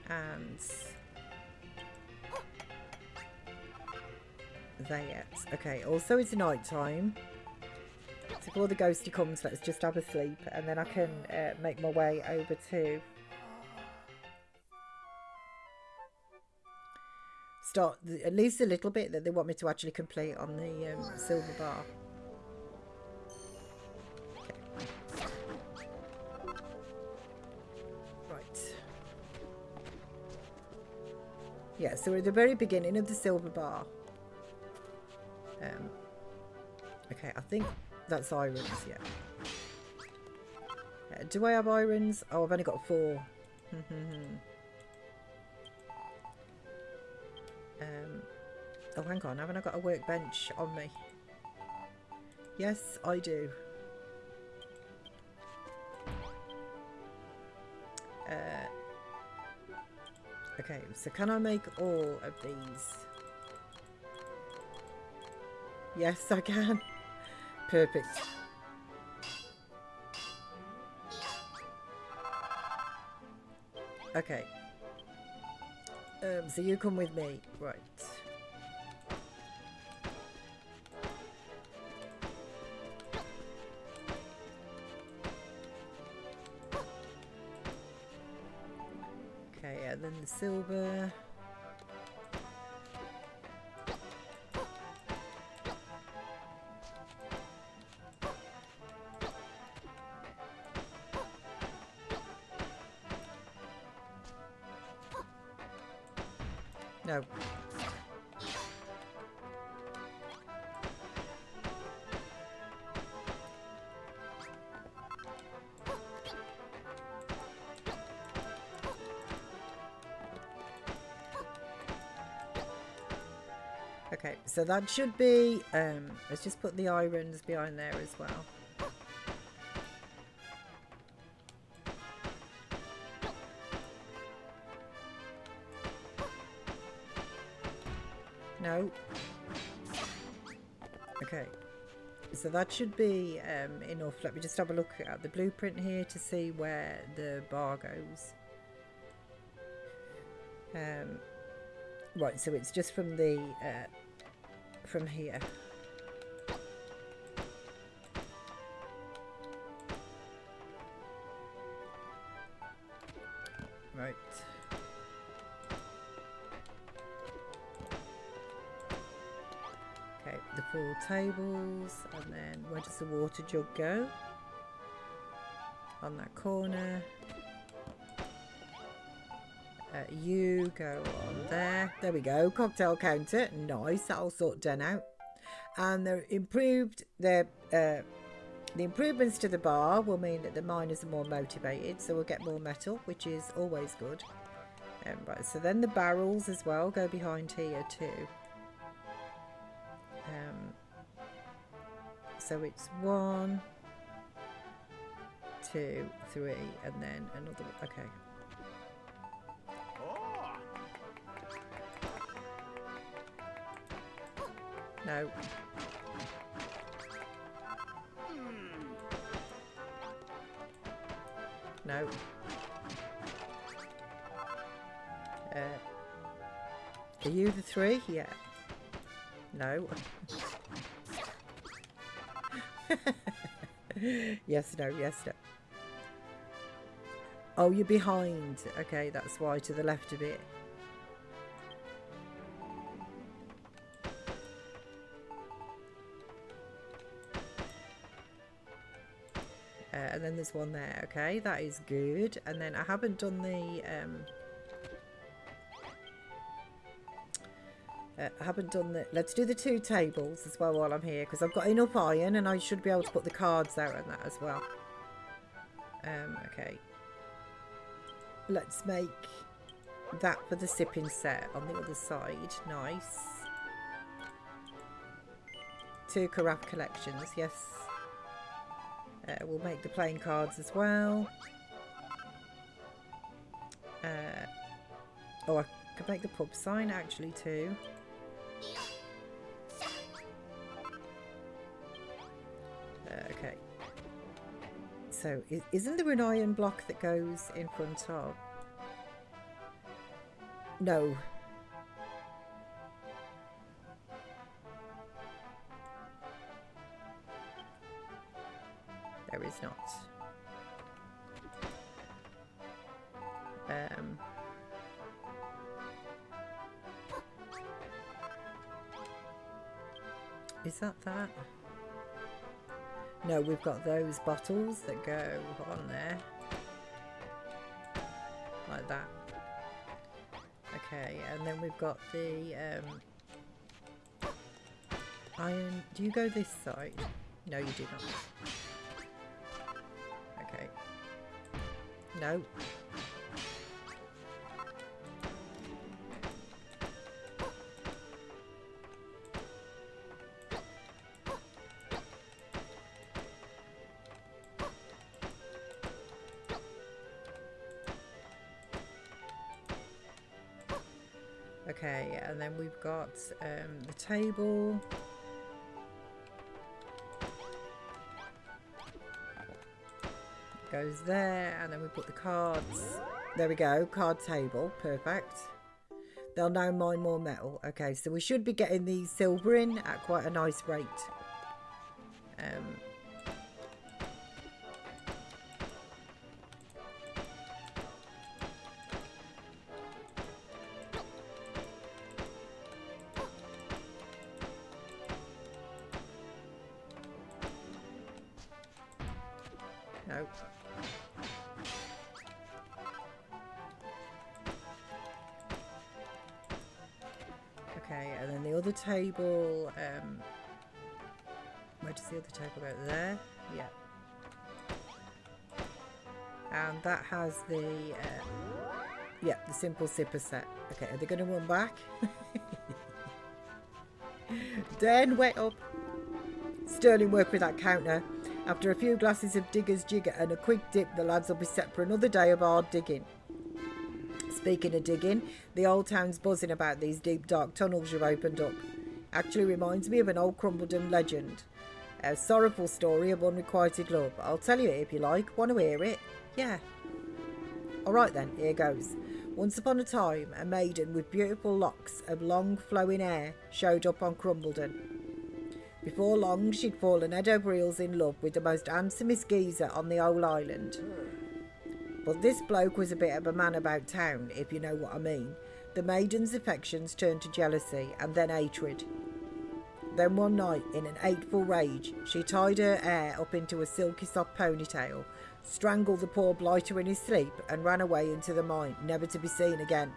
S2: and there. Okay, also it's night time. So before the ghosty comes, let's just have a sleep and then I can make my way over to start at least a little bit that they want me to actually complete on the silver bar. Okay. Right. Yeah, so we're at the very beginning of the silver bar. Okay, I think that's irons, yeah. Do I have irons? Oh, I've only got 4. Oh, hang on. Haven't I got a workbench on me? Yes, I do. Okay, so can I make all of these? Yes, I can. Perfect. Okay. So you come with me. Right. Okay, and then the silver. No. Okay, so that should be, let's just put the irons behind there as well. No. Okay, so that should be enough. Let me just have a look at the blueprint here to see where the bar goes. Right, so it's just from the from here. Right. Okay, the 4 tables, and then where does the water jug go? On that corner. You go on there. There we go. Cocktail counter. Nice. That'll sort Den out. And the improvements to the bar will mean that the miners are more motivated, so we'll get more metal, which is always good. Right. So then the barrels as well go behind here too. So it's 1, 2, 3, and then another. Okay. No. No. Are you the 3? Yeah. No. Yes, no, yes, no. Oh, you're behind. Okay, that's why, to the left a bit. And then there's one there. Okay, that is good. And then I haven't done the... let's do the 2 tables as well while I'm here, because I've got enough iron and I should be able to put the cards out on that as well. Okay. Let's make that for the sipping set on the other side. Nice. 2 carafe collections, yes. We'll make the playing cards as well. Oh, I could make the pub sign actually too. Okay. So, isn't there an iron block that goes in front of? No. There is not. Is that? No, we've got those bottles that go on there. Like that. Okay, and then we've got the iron. Do you go this side? No, you do not. Okay. No. Okay, and then we've got the table. Goes there, and then we put the cards. There we go, card table, perfect. They'll now mine more metal. Okay, so we should be getting the silver in at quite a nice rate. No. Okay, and then the other table, where does the other table go? There? Yeah. And that has the, yeah, the simple sipper set. Okay, are they going to run back? Den, wait up. Sterling work with that counter. After a few glasses of Digger's Jigger and a quick dip, the lads will be set for another day of hard digging. Speaking of digging, the old town's buzzing about these deep dark tunnels you've opened up. Actually reminds me of an old Khrumbul legend. A sorrowful story of unrequited love. I'll tell you it if you like. Want to hear it? Yeah. Alright then, here goes. Once upon a time, a maiden with beautiful locks of long flowing hair showed up on Khrumbul. Before long, she'd fallen head over heels in love with the most handsomest geezer on the whole island. But this bloke was a bit of a man about town, if you know what I mean. The maiden's affections turned to jealousy and then hatred. Then one night, in an hateful rage, she tied her hair up into a silky soft ponytail, strangled the poor blighter in his sleep and ran away into the mine, never to be seen again.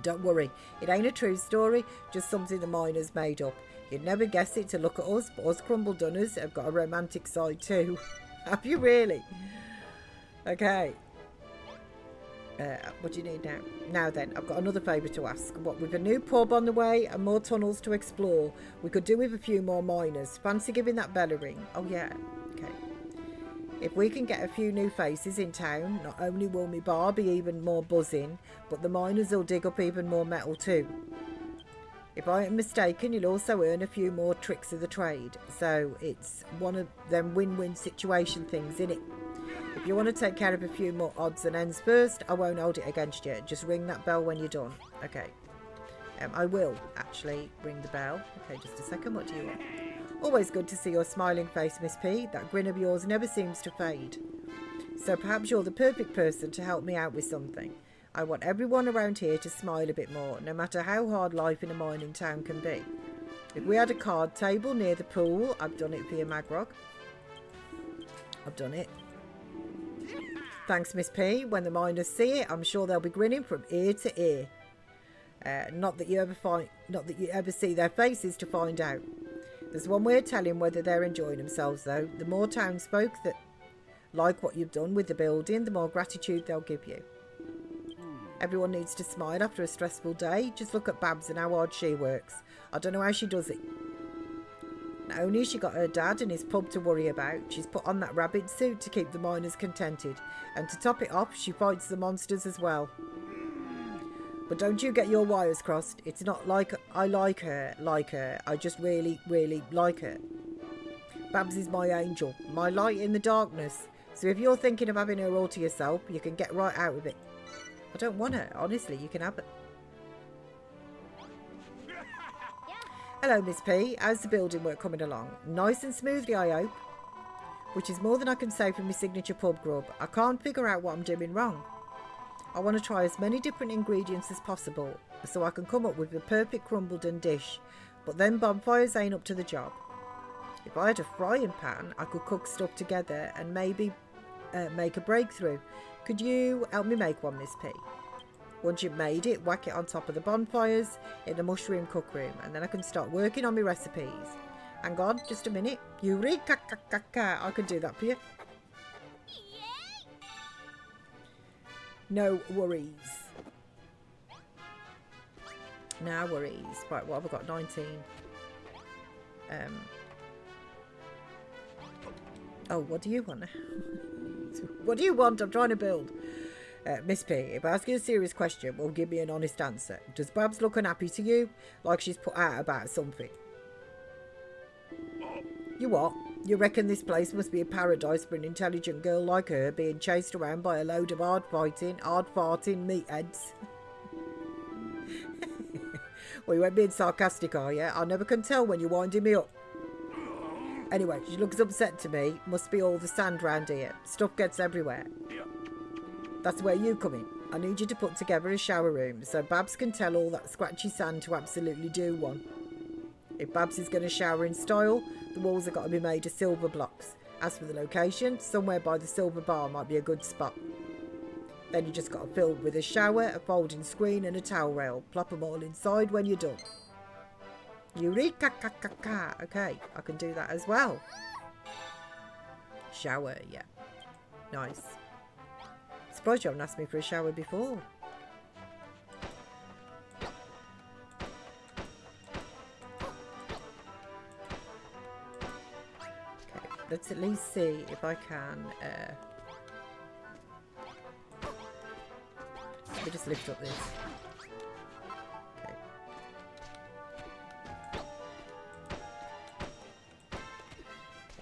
S2: Don't worry, it ain't a true story, just something the miners made up. You'd never guess it to look at us, but us Khrumbul Dunners have got a romantic side too. Have you really? Okay. What do you need now? Now then, I've got another favour to ask. What with a new pub on the way and more tunnels to explore, we could do with a few more miners. Fancy giving that bell a ring? Oh yeah, okay. If we can get a few new faces in town, not only will my bar be even more buzzing, but the miners will dig up even more metal too. If I am mistaken, you'll also earn a few more tricks of the trade. So it's one of them win-win situation things, innit? If you want to take care of a few more odds and ends first, I won't hold it against you. Just ring that bell when you're done. Okay. I will actually ring the bell. Okay, just a second. What do you want? Always good to see your smiling face, Miss P. That grin of yours never seems to fade. So perhaps you're the perfect person to help me out with something. I want everyone around here to smile a bit more, no matter how hard life in a mining town can be. If we had a card table near the pool, I've done it for you, Magrog. I've done it. Thanks, Miss P. When the miners see it, I'm sure they'll be grinning from ear to ear. Not that you ever see their faces to find out. There's one way of telling whether they're enjoying themselves, though. The more townsfolk that like what you've done with the building, the more gratitude they'll give you. Everyone needs to smile after a stressful day. Just look at Babs and how hard she works. I don't know how she does it. Not only has she got her dad and his pub to worry about, she's put on that rabbit suit to keep the miners contented. And to top it off, she fights the monsters as well. But don't you get your wires crossed. It's not like I like her. I just really, really like her. Babs is my angel, my light in the darkness. So if you're thinking of having her all to yourself, you can get right out of it. I don't want her. Honestly, you can have it. Hello, Miss P. How's the building work coming along? Nice and smoothly, I hope. Which is more than I can say for my signature pub grub. I can't figure out what I'm doing wrong. I want to try as many different ingredients as possible so I can come up with the perfect Khrumbul dish. But then bonfires ain't up to the job. If I had a frying pan, I could cook stuff together and maybe make a breakthrough. Could you help me make one, Miss P? Once you've made it, whack it on top of the bonfires in the mushroom cook room, and then I can start working on my recipes. Hang on, just a minute. Eureka! I can do that for you. No worries. No worries. Right, what have I got? 19. Oh, what do you want? What do you want? I'm trying to build. Miss P, if I ask you a serious question, will give me an honest answer. Does Babs look unhappy to you? Like she's put out about something? You what? You reckon this place must be a paradise for an intelligent girl like her being chased around by a load of hard-farting meatheads? Well, you ain't being sarcastic, are you? I never can tell when you're winding me up. Anyway, she looks upset to me. Must be all the sand round here. Stuff gets everywhere. That's where you come in. I need you to put together a shower room so Babs can tell all that scratchy sand to absolutely do one. If Babs is going to shower in style, the walls have got to be made of silver blocks. As for the location, somewhere by the silver bar might be a good spot. Then you just got to fill with a shower, a folding screen and a towel rail. Plop them all inside when you're done. Eureka! Okay, I can do that as well. Shower, yeah. Nice. Surprised you haven't asked me for a shower before. Okay, let's at least see if I can... let me just lift up this. Okay.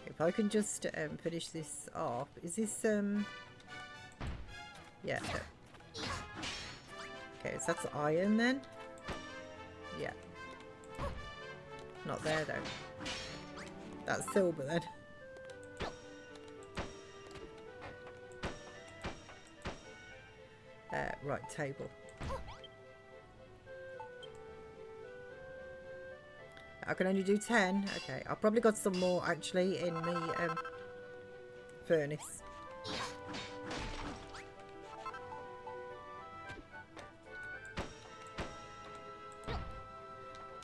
S2: If I can just finish this off. Is this... yeah. No. Okay, so that's iron then. Yeah. Not there though. That's silver then. Right, table. I can only do 10. Okay, I've probably got some more actually in the furnace.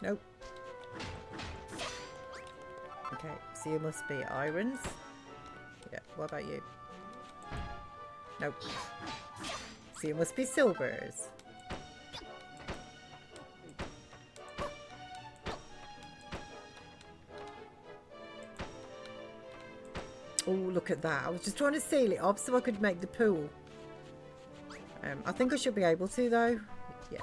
S2: Nope. Okay, so you must be irons. Yeah, what about you? Nope. So you must be silvers. Oh, look at that. I was just trying to seal it up so I could make the pool. I think I should be able to though. Yeah.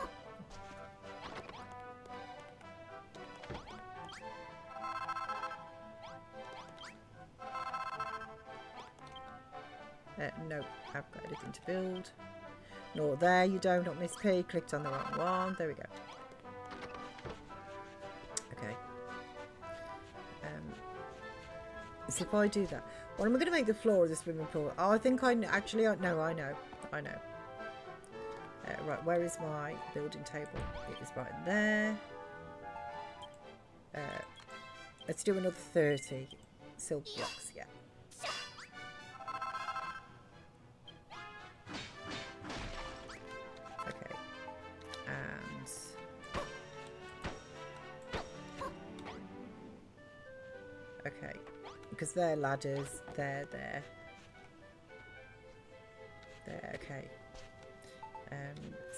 S2: No, I haven't got anything to build. Nor there you don't, not Miss P. Clicked on the wrong one. There we go. Okay. So if I do that, what am I going to make the floor of the swimming pool? Oh, I think I actually, no, I know. Right, where is my building table? It is right there. Let's do another 30 silver blocks, yeah. Okay, and okay, because they're ladders, they're there. There, okay.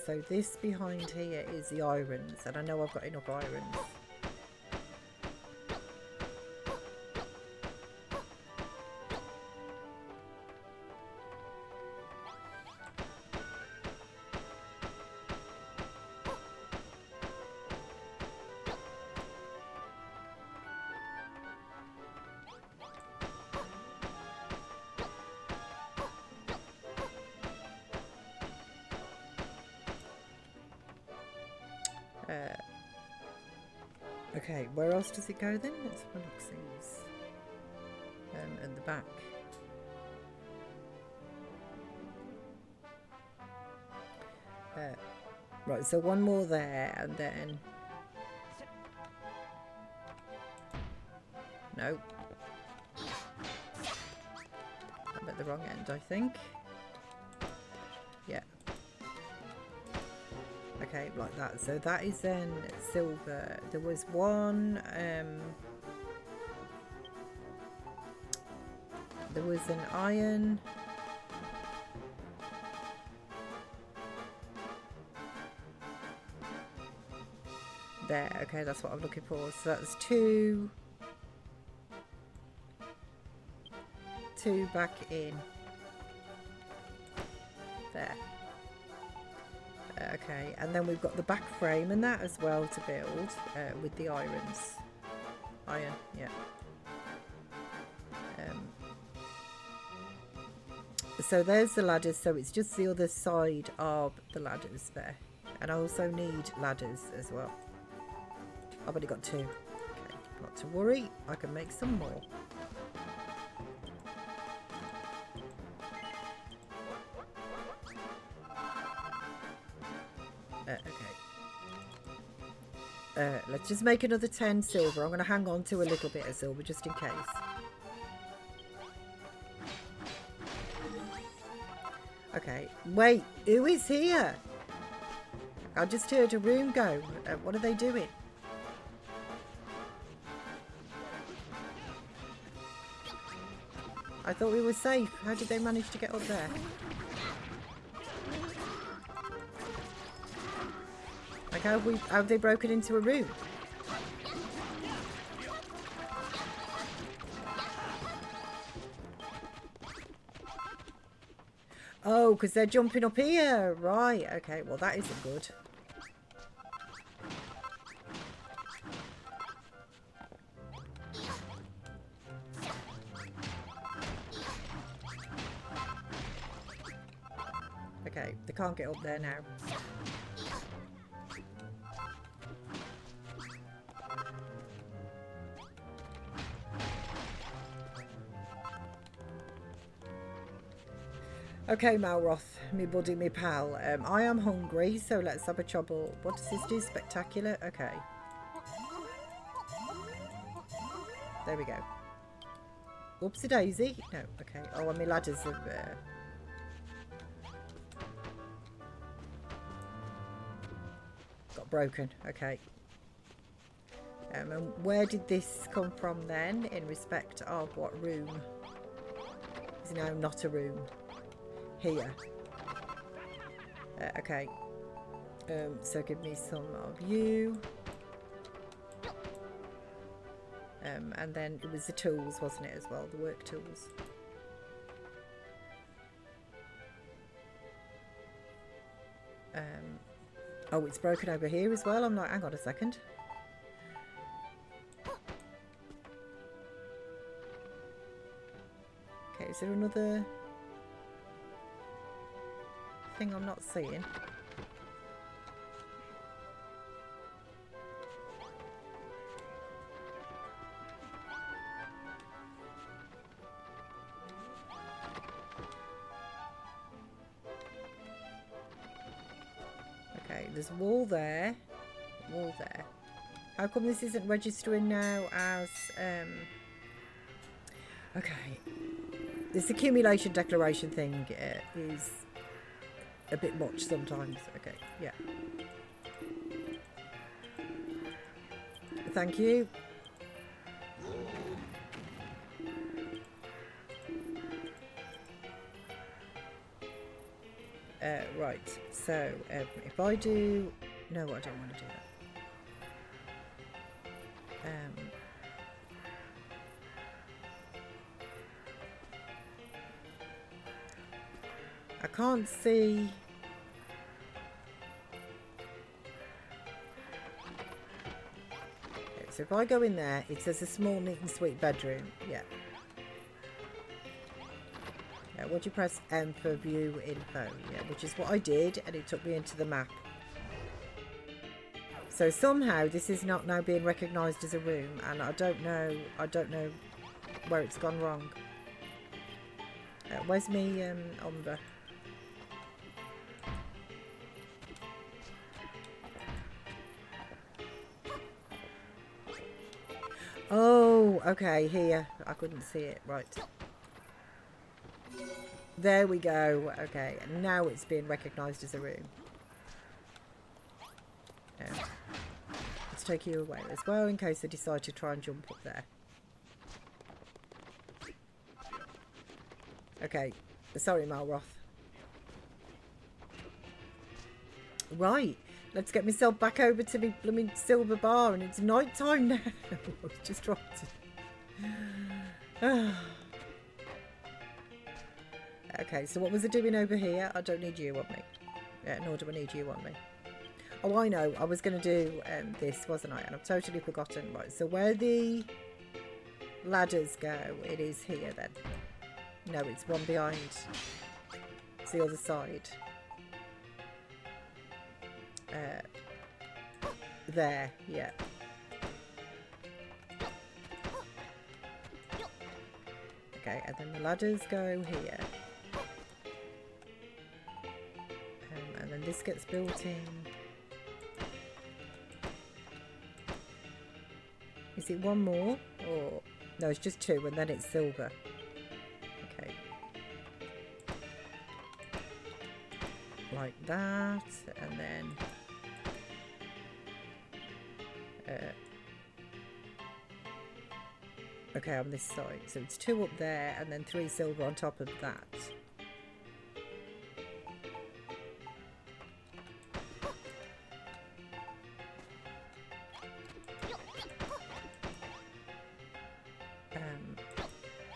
S2: So this behind here is the irons, and I know I've got enough irons. Okay, where else does it go then? Let's have a look, see. At the back. Right, so one more there, and then... No. I'm at the wrong end, I think. Yeah. Okay, like that. So that is then silver. There was one, there was an iron. There, okay, that's what I'm looking for. So that's two back in. There. Okay, and then we've got the back frame and that as well to build with the irons. Iron, yeah. So there's the ladders, so it's just the other side of the ladders there. And I also need ladders as well. I've only got 2. Okay, not to worry, I can make some more. Okay. Let's just make another 10 silver. I'm going to hang on to a little bit of silver just in case. Okay. Wait, who is here? I just heard a room go. What are they doing? I thought we were safe. How did they manage to get up there? Like, how have they broken into a room? Oh, because they're jumping up here. Right, okay. Well, that isn't good. Okay, they can't get up there now. Okay, Malroth, me buddy, me pal. I am hungry, so let's have a trouble. What does this do? Spectacular? Okay. There we go. Oopsie daisy. No, okay. Oh, and my ladders have... got broken. Okay. And where did this come from then, in respect of what room? It's now not a room. Here. Okay. So give me some of you. And then it was the tools, wasn't it, as well? The work tools. Oh, it's broken over here as well. I'm like, hang on a second. Okay, is there another... anything I'm not seeing? Okay, there's wall there. Wall there. How come this isn't registering now as... Okay. This accumulation declaration thing is a bit much sometimes. Okay, yeah. Thank you. Right, so if I do... No, I don't want to do that. I can't see... Okay, so if I go in there, it says a small, neat and sweet bedroom. Yeah. Yeah, would you press M for view info? Yeah, which is what I did, and it took me into the map. So somehow this is not now being recognised as a room, and I don't know where it's gone wrong. Where's me Umber? Oh, okay, here. I couldn't see it. Right. There we go. Okay, and now it's being recognised as a room. Let's take you away as well in case I decide to try and jump up there. Okay, sorry Malroth. Right, let's get myself back over to my blooming silver bar, and it's night time now. I just dropped it. Okay, so what was I doing over here? I don't need you on me. Nor do I need you on me. Oh, I know. I was going to do this, wasn't I? And I've totally forgotten. Right, so where the ladders go, it is here then. No, it's one behind. It's the other side. There, yeah. Okay, and then the ladders go here. And then this gets built in. Is it one more? Or no, it's just two, and then it's silver. Okay. Like that, and then okay, on this side. So it's two up there, and then three silver on top of that.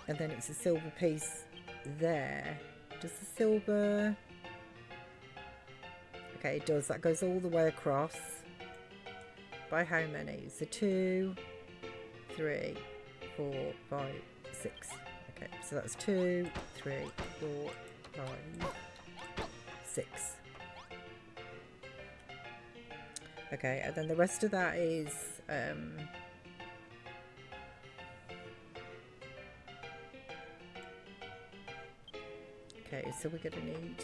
S2: And then it's a silver piece there. Does the silver... Okay, it does. That goes all the way across. By how many? So 2, 3, 4, 5, 6. Okay, so that's 2, 3, 4, 5, 6. Okay, and then the rest of that is... Okay, so we're going to need...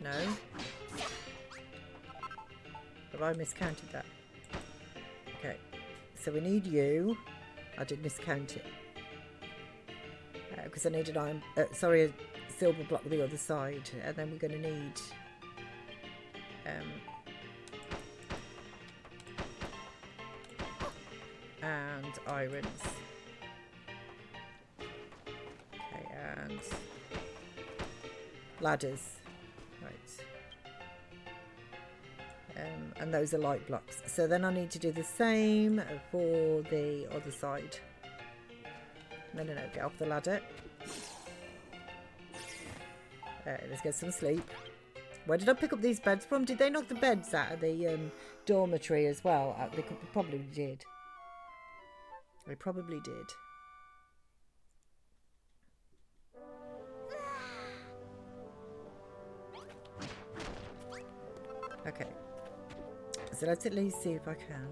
S2: No? Have I miscounted that? Okay, so we need you. I did miscount it. Because I need an iron... sorry, a silver block the other side. And then we're going to need... and irons. And ladders, right, and those are light blocks. So then I need to do the same for the other side. No, get off the ladder. Let's get some sleep. Where did I pick up these beds from? Did they knock the beds out of the dormitory as well? They probably did. They probably did. Okay. So let's at least see if I can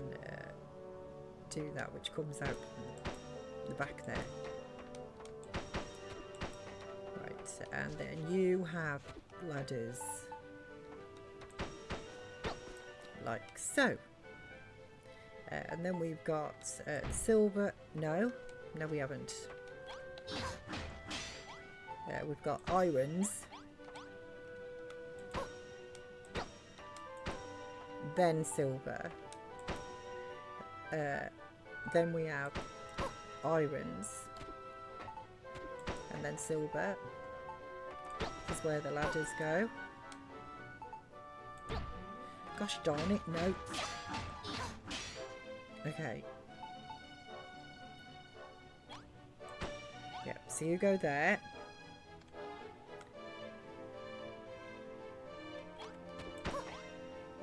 S2: do that, which comes out the back there. Right, and then you have ladders. Like so. And then we've got silver. No, we haven't. We've got irons. Then silver. Then we have irons. And then silver. This is where the ladders go. Gosh darn it, no. Okay. Yep, so you go there.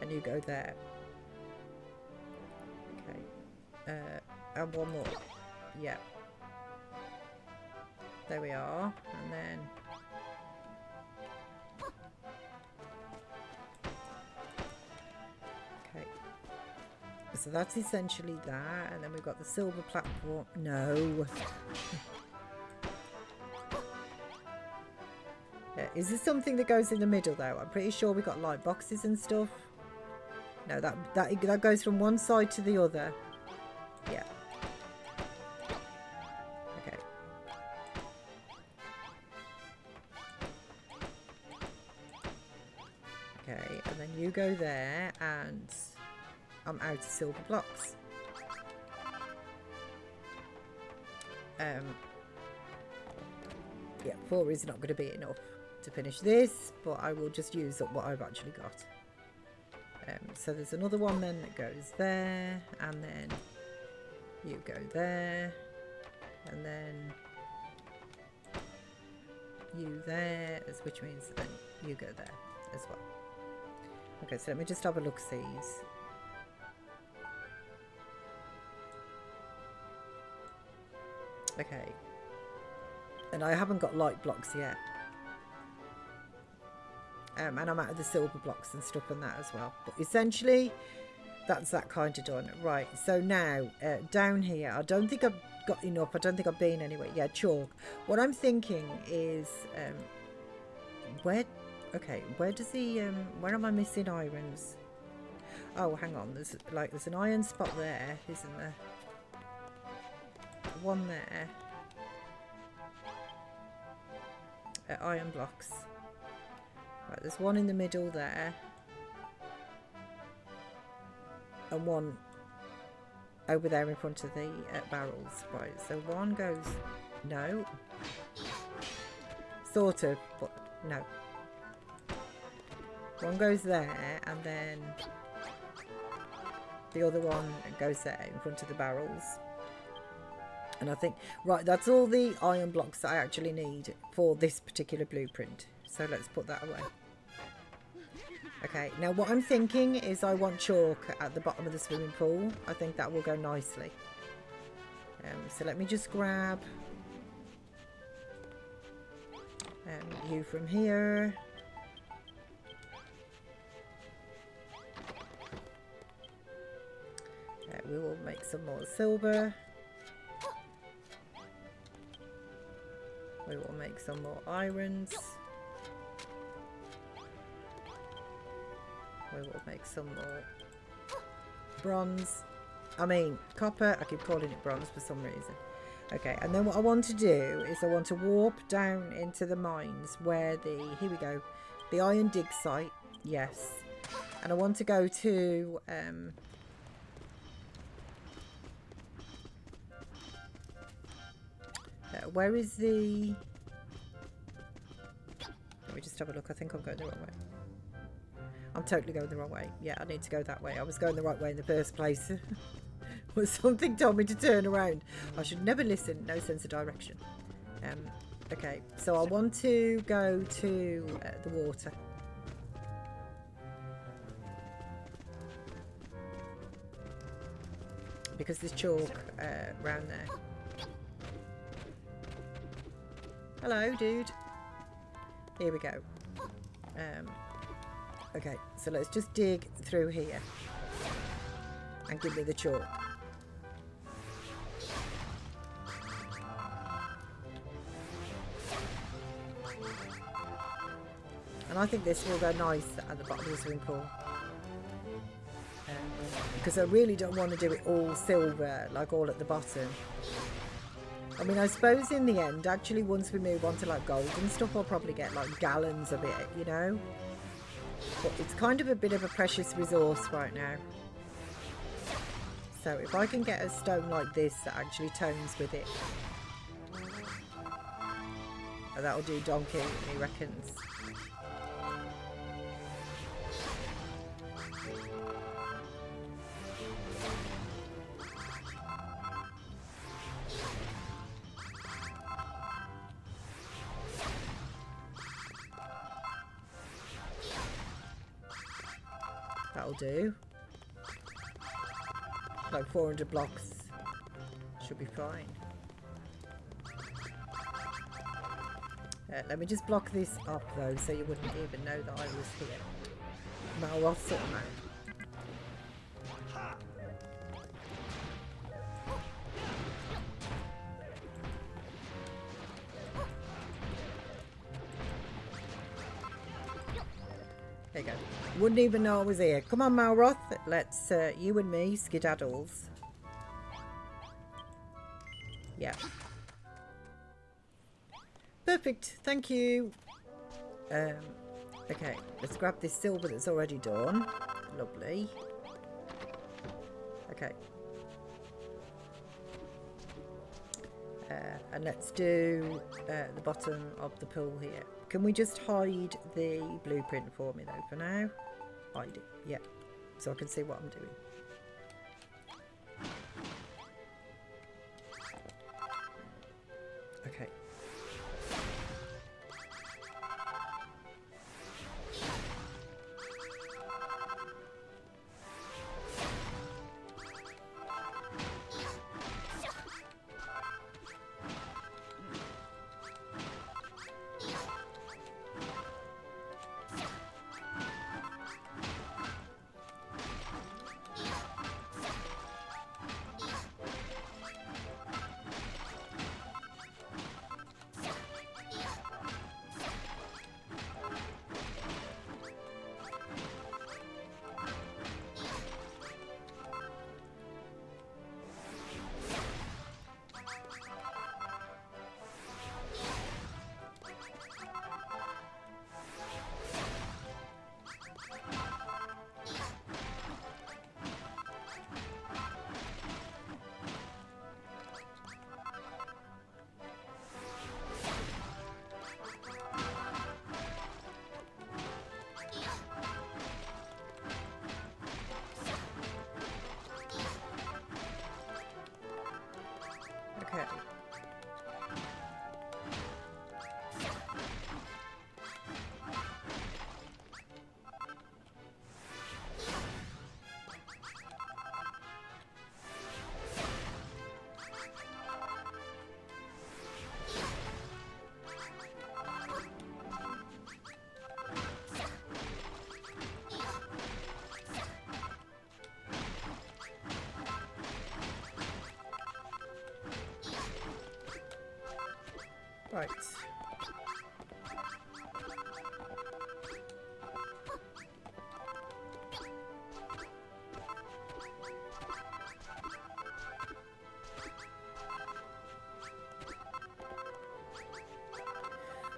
S2: And you go there. Okay. And one more. Yeah. There we are. And then... Okay. So that's essentially that. And then we've got the silver platform. No. Yeah. Is there something that goes in the middle though? I'm pretty sure we've got light boxes and stuff. No, that goes from one side to the other. Yeah. Okay. Okay, and then you go there, and I'm out of silver blocks. Yeah, 4 is not going to be enough to finish this, but I will just use up what I've actually got. So there's another one then that goes there, and then you go there, and then you there, which means then you go there as well. Okay, so let me just have a look-sees. Okay. And I haven't got light blocks yet. And I'm out of the silver blocks and stuff and that as well. But essentially, that's that kind of done. Right, so now, down here, I don't think I've got enough. I don't think I've been anywhere. Yeah, chalk. What I'm thinking is, where does the, where am I missing irons? Oh, hang on. There's an iron spot there, isn't there? One there. Iron blocks. Right, there's one in the middle there. And one over there in front of the barrels. Right, so one goes... No. Sort of, but no. One goes there, and then the other one goes there in front of the barrels. And I think, right, that's all the iron blocks that I actually need for this particular blueprint. So let's put that away. Okay, now what I'm thinking is I want chalk at the bottom of the swimming pool. I think that will go nicely. So let me just grab you from here. We will make some more silver. We will make some more irons. We will make some more bronze. I mean, copper. I keep calling it bronze for some reason. Okay, and then what I want to do is I want to warp down into the mines where the, here we go, the iron dig site. Yes. And I want to go to, where is the... Let me just have a look. I think I'm going the wrong way. I'm totally going the wrong way. Yeah, I need to go that way. I was going the right way in the first place. Well, something told me to turn around. I should never listen. No sense of direction. Okay, so I want to go to the water. Because there's chalk round there. Hello, dude. Here we go. Okay, so let's just dig through here and give me the chalk. And I think this will go nice at the bottom of the swimming pool. Because I really don't want to do it all silver, like all at the bottom. I mean, I suppose in the end, actually, once we move on to like gold and stuff, I'll probably get like gallons of it, you know? But it's kind of a bit of a precious resource right now. So if I can get a stone like this that actually tones with it, that'll do donkey, he reckons. That'll do. Like 400 blocks. Should be fine. Let me just block this up though, so you wouldn't even know that I was here. Now I'll sort them out. There you go. Wouldn't even know I was here. Come on, Malroth. Let's, you and me, skedaddles. Yeah. Perfect. Thank you. Okay. Let's grab this silver that's already done. Lovely. Okay. And let's do the bottom of the pool here. Can we just hide the blueprint for me though for now? Hide it, yeah. So I can see what I'm doing. Okay. Okay. Right.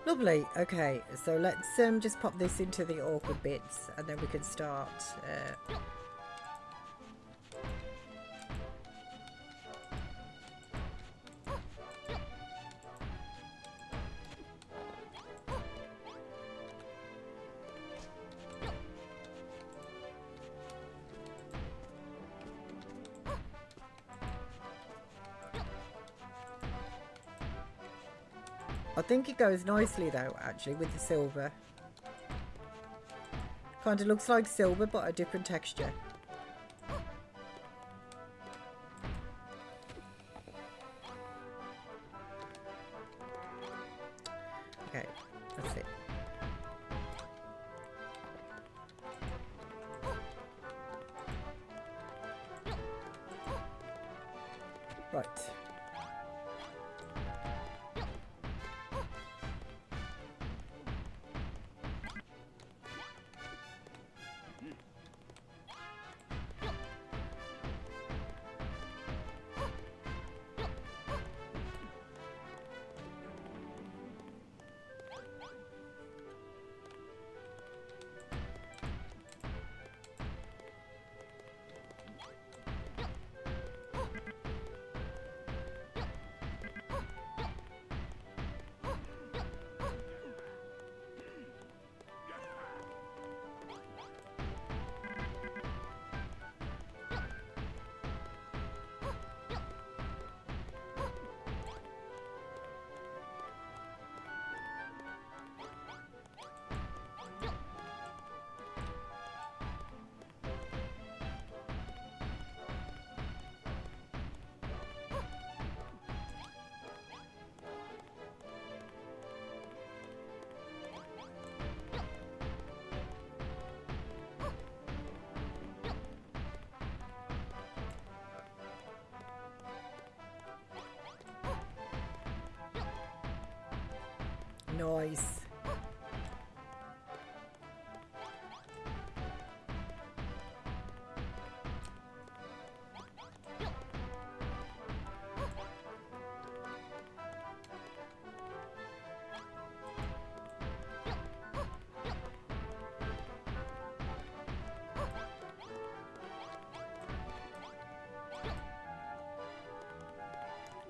S2: Lovely. Okay, so let's just pop this into the awkward bits and then we can start I think it goes nicely though, actually, with the silver. Kind of looks like silver, but a different texture. Okay, that's it. Right. Nice.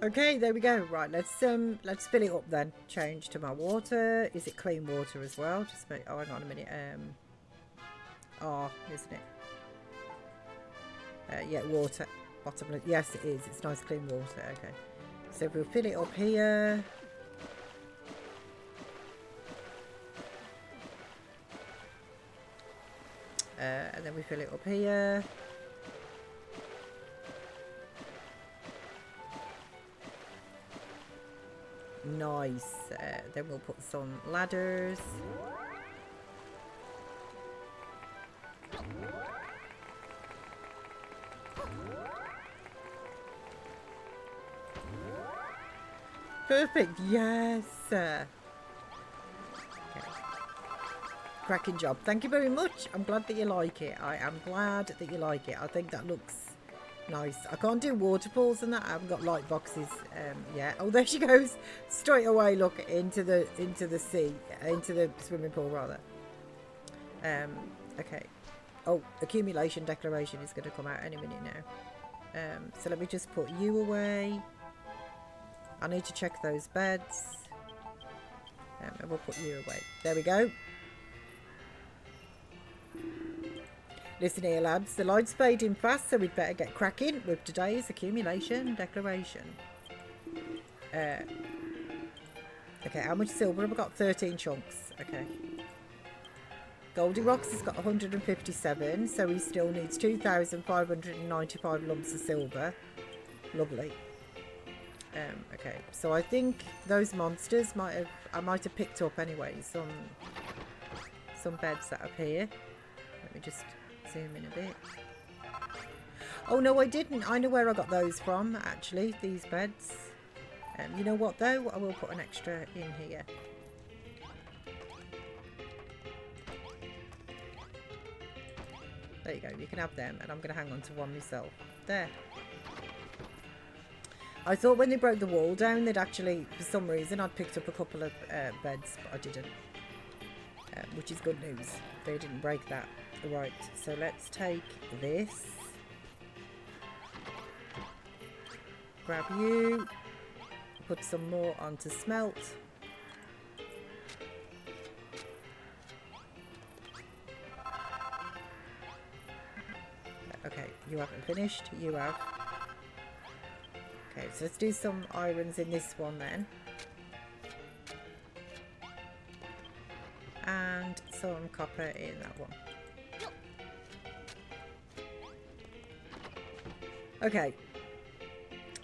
S2: Okay, there we go. Right, let's fill it up then. Change to my water. Is it clean water as well? Just make, oh, hang on a minute. Isn't it? Yeah, water. Bottom. Yes, it is. It's nice clean water. Okay. So we'll fill it up here. And then we fill it up here. Nice. Then we'll put some ladders. Perfect. Yes. Okay. Cracking job. Thank you very much. I'm glad that you like it. I am glad that you like it. I think that looks nice. I can't do waterfalls and that. I haven't got light boxes yet. Oh, there she goes straight away. Look into the sea, into the swimming pool rather. Okay. Oh, accumulation declaration is going to come out any minute now. So let me just put you away. I need to check those beds. And we'll put you away. There we go. Listen here, lads. The light's fading fast, so we'd better get cracking with today's accumulation declaration. Okay, how much silver have I got? 13 chunks. Okay. Goldie Rocks has got 157, so he still needs 2,595 lumps of silver. Lovely. Okay, so I think those monsters I might have picked up anyway. Some beds that appear. Let me just zoom in a bit. Oh no, I didn't. I know where I got those from actually, these beds. You know what though, I will put an extra in here. There you go, you can have them, and I'm going to hang on to one myself. There. I thought when they broke the wall down they'd actually, for some reason, I'd picked up a couple of beds, but I didn't. Which is good news. They didn't break that. Right, so let's take this. Grab you. Put some more onto smelt. Okay, you haven't finished. You have. Okay, so let's do some irons in this one then. And some copper in that one. Okay,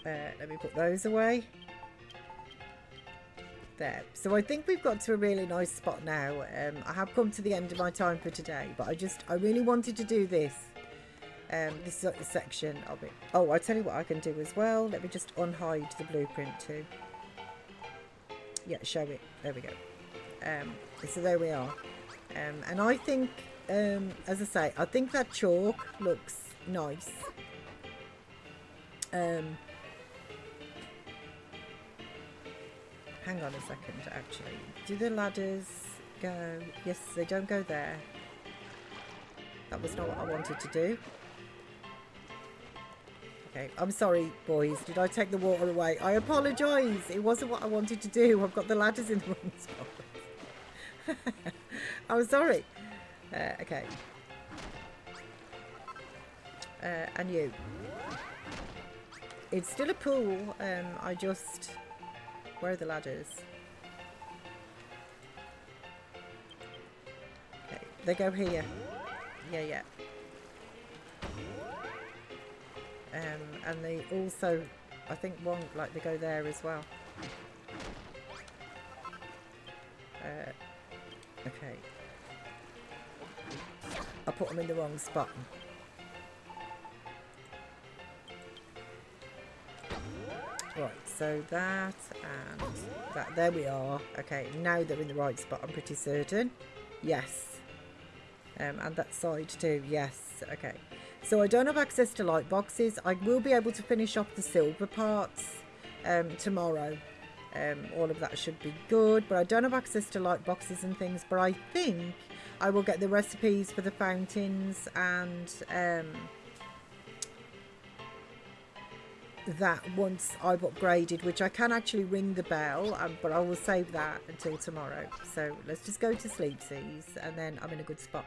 S2: let me put those away. There. So I think we've got to a really nice spot now. I have come to the end of my time for today, but I really wanted to do this. this section of it. Oh, I'll tell you what I can do as well. Let me just unhide the blueprint too. Yeah, show it. There we go. So there we are. And I think, as I say, I think that chalk looks nice. Hang on a second, actually. Do the ladders go? Yes, they don't go there. That was not what I wanted to do. Okay, I'm sorry, boys. Did I take the water away? I apologise. It wasn't what I wanted to do. I've got the ladders in the wrong spot. I'm sorry. Okay. And you. It's still a pool. I just... Where are the ladders? Okay, they go here. Yeah. And they also, I think, they go there as well. Okay. I put them in the wrong spot. Right, so that and that. There we are. Okay, now they're in the right spot, I'm pretty certain. Yes. And that side too. Yes. Okay. So I don't have access to light boxes. I will be able to finish off the silver parts tomorrow. All of that should be good. But I don't have access to light boxes and things. But I think I will get the recipes for the fountains and... that once I've upgraded, which I can actually ring the bell, but I will save that until tomorrow. So let's just go to Sleepsies and then I'm in a good spot.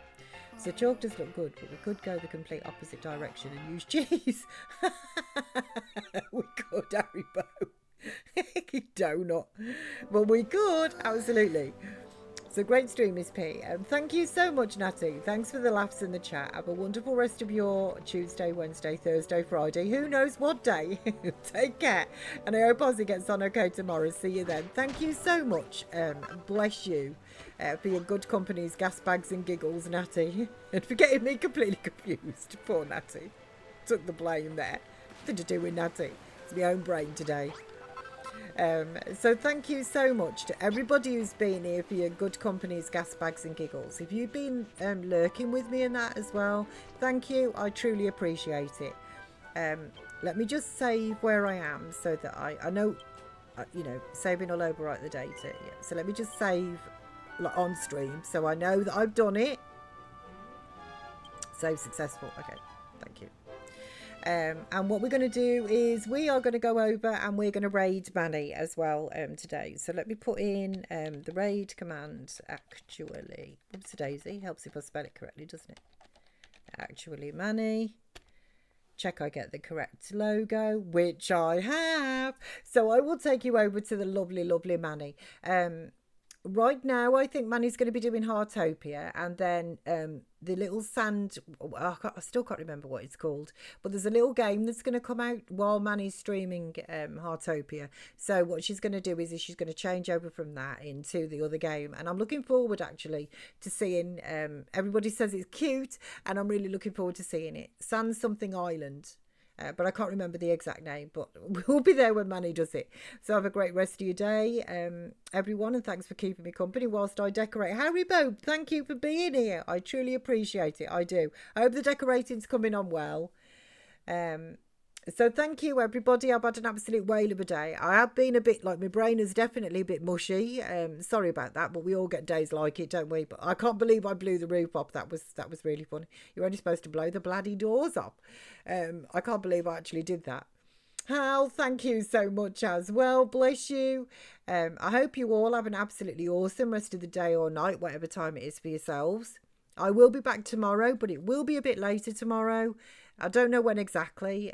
S2: So chalk does look good, but we could go the complete opposite direction and use cheese. We could, Haribo. Donut. Well, we could, absolutely. So great stream, Miss P. Thank you so much, Natty. Thanks for the laughs in the chat. Have a wonderful rest of your Tuesday, Wednesday, Thursday, Friday. Who knows what day? Take care. And I hope Ozzy gets on okay tomorrow. See you then. Thank you so much. Bless you for your good companies, gas bags and giggles, Natty. And for getting me completely confused. Poor Natty. Took the blame there. Nothing to do with Natty. It's my own brain today. So thank you so much to everybody who's been here for your good companies, gas bags and giggles. If you've been lurking with me in that as well, thank you. I truly appreciate it. Let me just save where I am so that I know, saving all over right the data. Yeah. So let me just save on stream so I know that I've done it. Save successful. Okay, thank you. And what we're going to do is we are going to go over and we're going to raid Manny as well today. So let me put in the raid command actually. Oops, Daisy. Helps if I spell it correctly, doesn't it? Actually, Manny. Check I get the correct logo, which I have. So I will take you over to the lovely, lovely Manny. Right now, I think Manny's going to be doing Heartopia, and then the little sand... I still can't remember what it's called, but there's a little game that's going to come out while Manny's streaming Heartopia. So what she's going to do is she's going to change over from that into the other game, and I'm looking forward, actually, to seeing... everybody says it's cute, and I'm really looking forward to seeing it. Sand something Island. But I can't remember the exact name, but we'll be there when Manny does it. So have a great rest of your day, everyone, and thanks for keeping me company whilst I decorate. Haribo, thank you for being here. I truly appreciate it. I do. I hope the decorating's coming on well. So thank you, everybody. I've had an absolute whale of a day. I have been a bit, my brain is definitely a bit mushy. Sorry about that, but we all get days like it, don't we? But I can't believe I blew the roof up. That was really funny. You're only supposed to blow the bloody doors up. I can't believe I actually did that. Hal, thank you so much as well. Bless you. I hope you all have an absolutely awesome rest of the day or night, whatever time it is for yourselves. I will be back tomorrow, but it will be a bit later tomorrow. I don't know when exactly.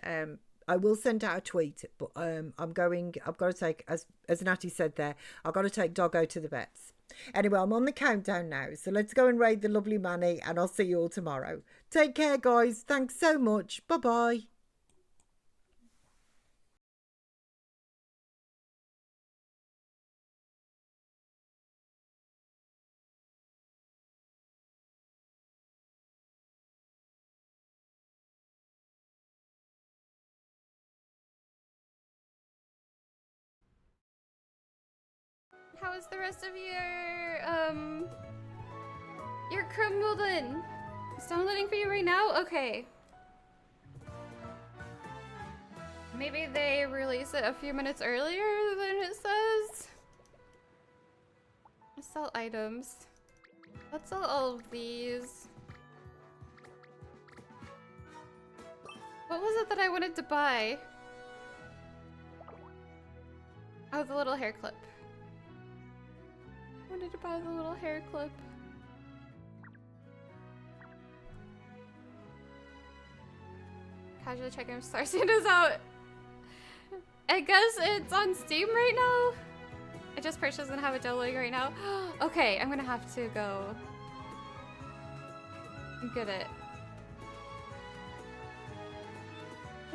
S2: I will send out a tweet, but I've got to take, as Natty said there, I've got to take Doggo to the vets. Anyway, I'm on the countdown now, so let's go and raid the lovely Manny, and I'll see you all tomorrow. Take care, guys. Thanks so much. Bye-bye.
S3: was the rest of your Khrumbul? It's downloading for you right now? Okay. Maybe they release it a few minutes earlier than it says. I sell items. Let's sell all of these. What was it that I wanted to buy? Oh, the little hair clip. I wanted to buy the little hair clip. Casually checking if Star Santa's out. I guess it's on Steam right now. I just purchased and have it downloading right now. Okay, I'm gonna have to go get it.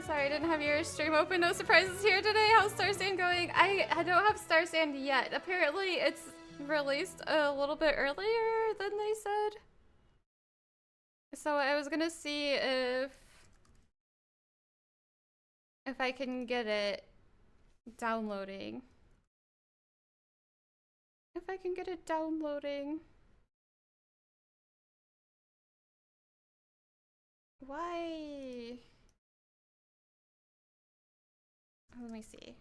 S3: Sorry, I didn't have your stream open. No surprises here today. How's Star Sand going? I don't have Star Sand yet. Apparently, it's released a little bit earlier than they said. So I was gonna see if I can get it downloading. If I can get it downloading. Why? Let me see.